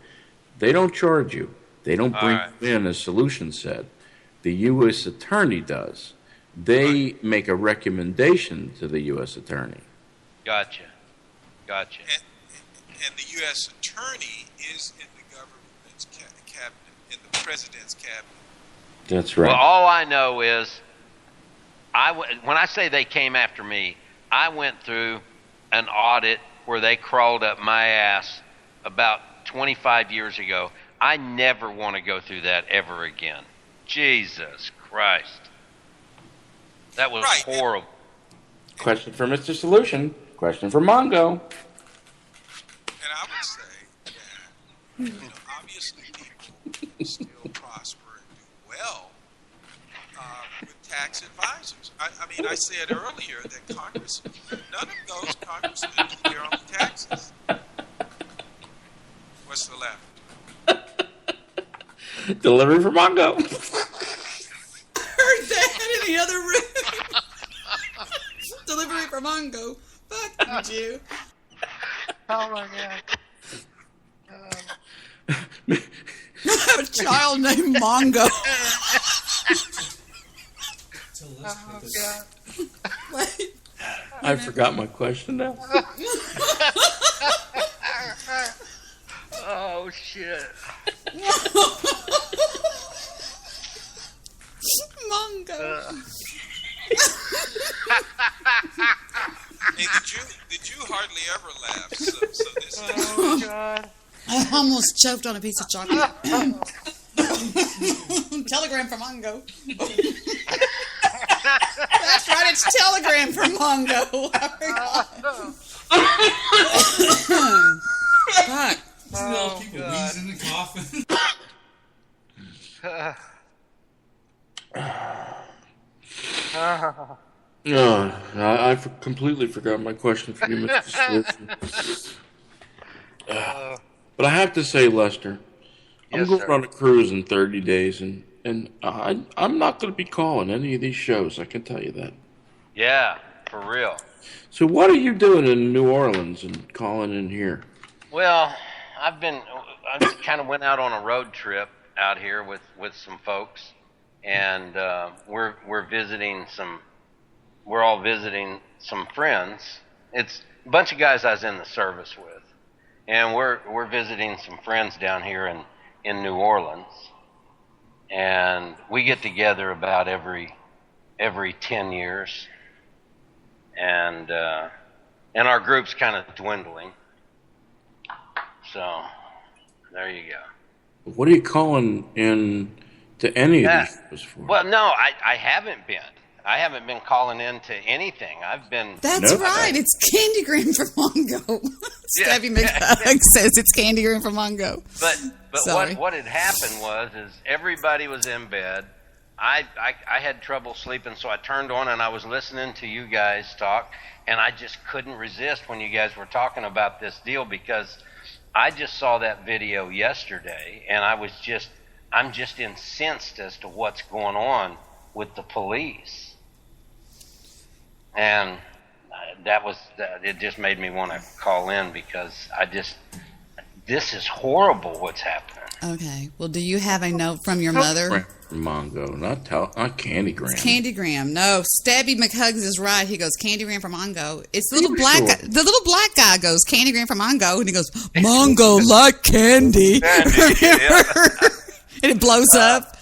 They don't charge you. They don't bring you in, as Solution said. The U.S. attorney does. They make a recommendation to the U.S. attorney. Gotcha. And the U.S. attorney is in the government's cabinet, in the president's cabinet. That's right. Well, all I know is, when I say they came after me, I went through an audit where they crawled up my ass about 25 years ago. I never want to go through that ever again. Jesus Christ. That was horrible. Question for Mr. Solution. Question for Mongo. And I would say Obviously people still prosper and do well with tax advisors. I mean, I said earlier that Congress, none of those congressmen care on the taxes. What's the left? Delivery from Mongo. Heard that in the other room. Delivery from Mongo. Fuck you, Jew. Oh my God. I have a child named Mongo. Oh God. Wait. I forgot my question now. Oh shit. Mongo. Hey, did you hardly ever laugh? So this Oh God. I almost choked on a piece of chocolate. Telegram from Mongo. That's right, it's Telegram from Mongo. Fuck. Oh, people God. wheezing and coughing. No, I completely forgot my question for you, Mr. Solution. But I have to say, Lester, I'm Yes, going sir. on a cruise in 30 days, and I'm not going to be calling any of these shows. I can tell you that. Yeah, for real. So what are you doing in New Orleans and calling in here? Well, I kind of went out on a road trip out here with some folks, and we're all visiting some friends. It's a bunch of guys I was in the service with, and we're visiting some friends down here in New Orleans, and we get together about every 10 years, and our group's kind of dwindling. So there you go. What are you calling in to any of these shows for? Well, no, I haven't been. I haven't been calling in to anything. I've been. That's right. It's Candygram from Mongo. Debi McHugh says it's Candygram from Mongo. But Sorry. what had happened was everybody was in bed. I had trouble sleeping, so I turned on and I was listening to you guys talk, and I just couldn't resist when you guys were talking about this deal, because I just saw that video yesterday, and I'm just incensed as to what's going on with the police. And it just made me want to call in, because this is horrible what's happening. Okay. Well, do you have a note from your mother? Mongo, not Candygram. It's Candygram. No, Debi McHugh is right. He goes Candygram from Mongo. It's the little black guy. The little black guy goes Candygram from Mongo, and he goes Mongo like candy. And it blows up.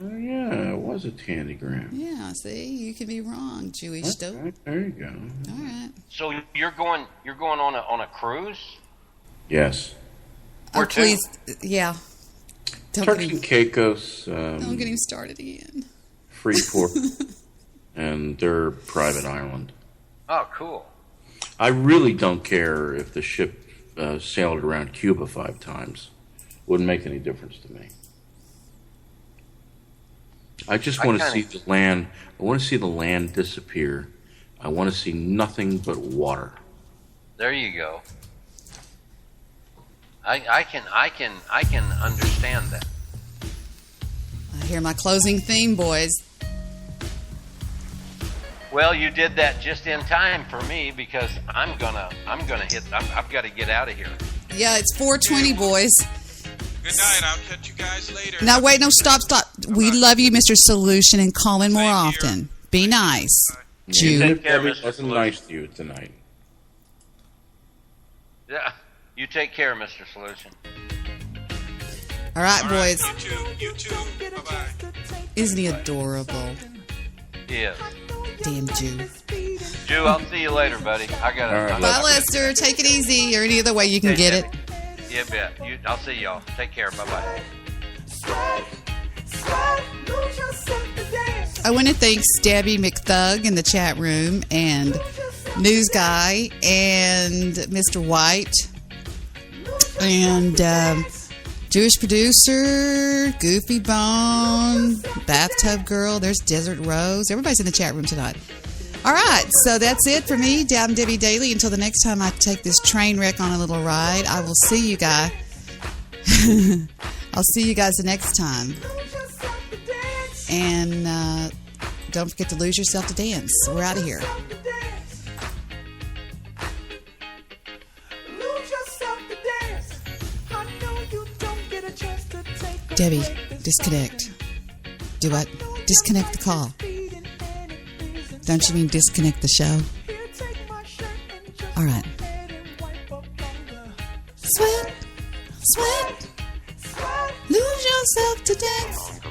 Oh, yeah, it was a Candygram. Yeah, see, you can be wrong, Jewish dope. Right, there you go. All right. So you're going on a cruise? Yes. Oh, please, yeah. Turks and Caicos. Don't get him started again. Freeport, and their private island. Oh, cool. I really don't care if the ship sailed around Cuba 5 times. Wouldn't make any difference to me. I just want to see the land. I want to see the land disappear. I want to see nothing but water. There you go. I can understand that. I hear my closing theme, boys. Well, you did that just in time for me, because I'm gonna hit. I've got to get out of here. Yeah, it's 4:20, boys. Good night. I'll catch you guys later. Now, wait, no, stop. We love you, Mr. Solution, and call in more often. Be nice. Jew. Take care, Mr. Wasn't nice to you tonight. Yeah, you take care, Mr. Solution. All right, boys. You too. Bye-bye. Isn't he adorable? Yes. Damn Jew. Jew, I'll see you later, buddy. I gotta. Bye, Lester. Take it easy, or any other way you can get it. Yeah, bet. I'll see y'all. Take care. Bye-bye. I want to thank Debi McHugh in the chat room, and News Guy, and Mr. White, and Jewish Producer, Goofy Bone, Bathtub Girl, there's Desert Rose. Everybody's in the chat room tonight. All right, so that's it for me, I'm Debbie Daly. Until the next time I take this train wreck on a little ride, I will see you guys. I'll see you guys the next time. And don't forget to lose yourself to dance. We're out of here. Debbie, disconnect. Do what? Disconnect the call. Don't you mean disconnect the show? All right. Sweat, sweat, lose yourself to dance.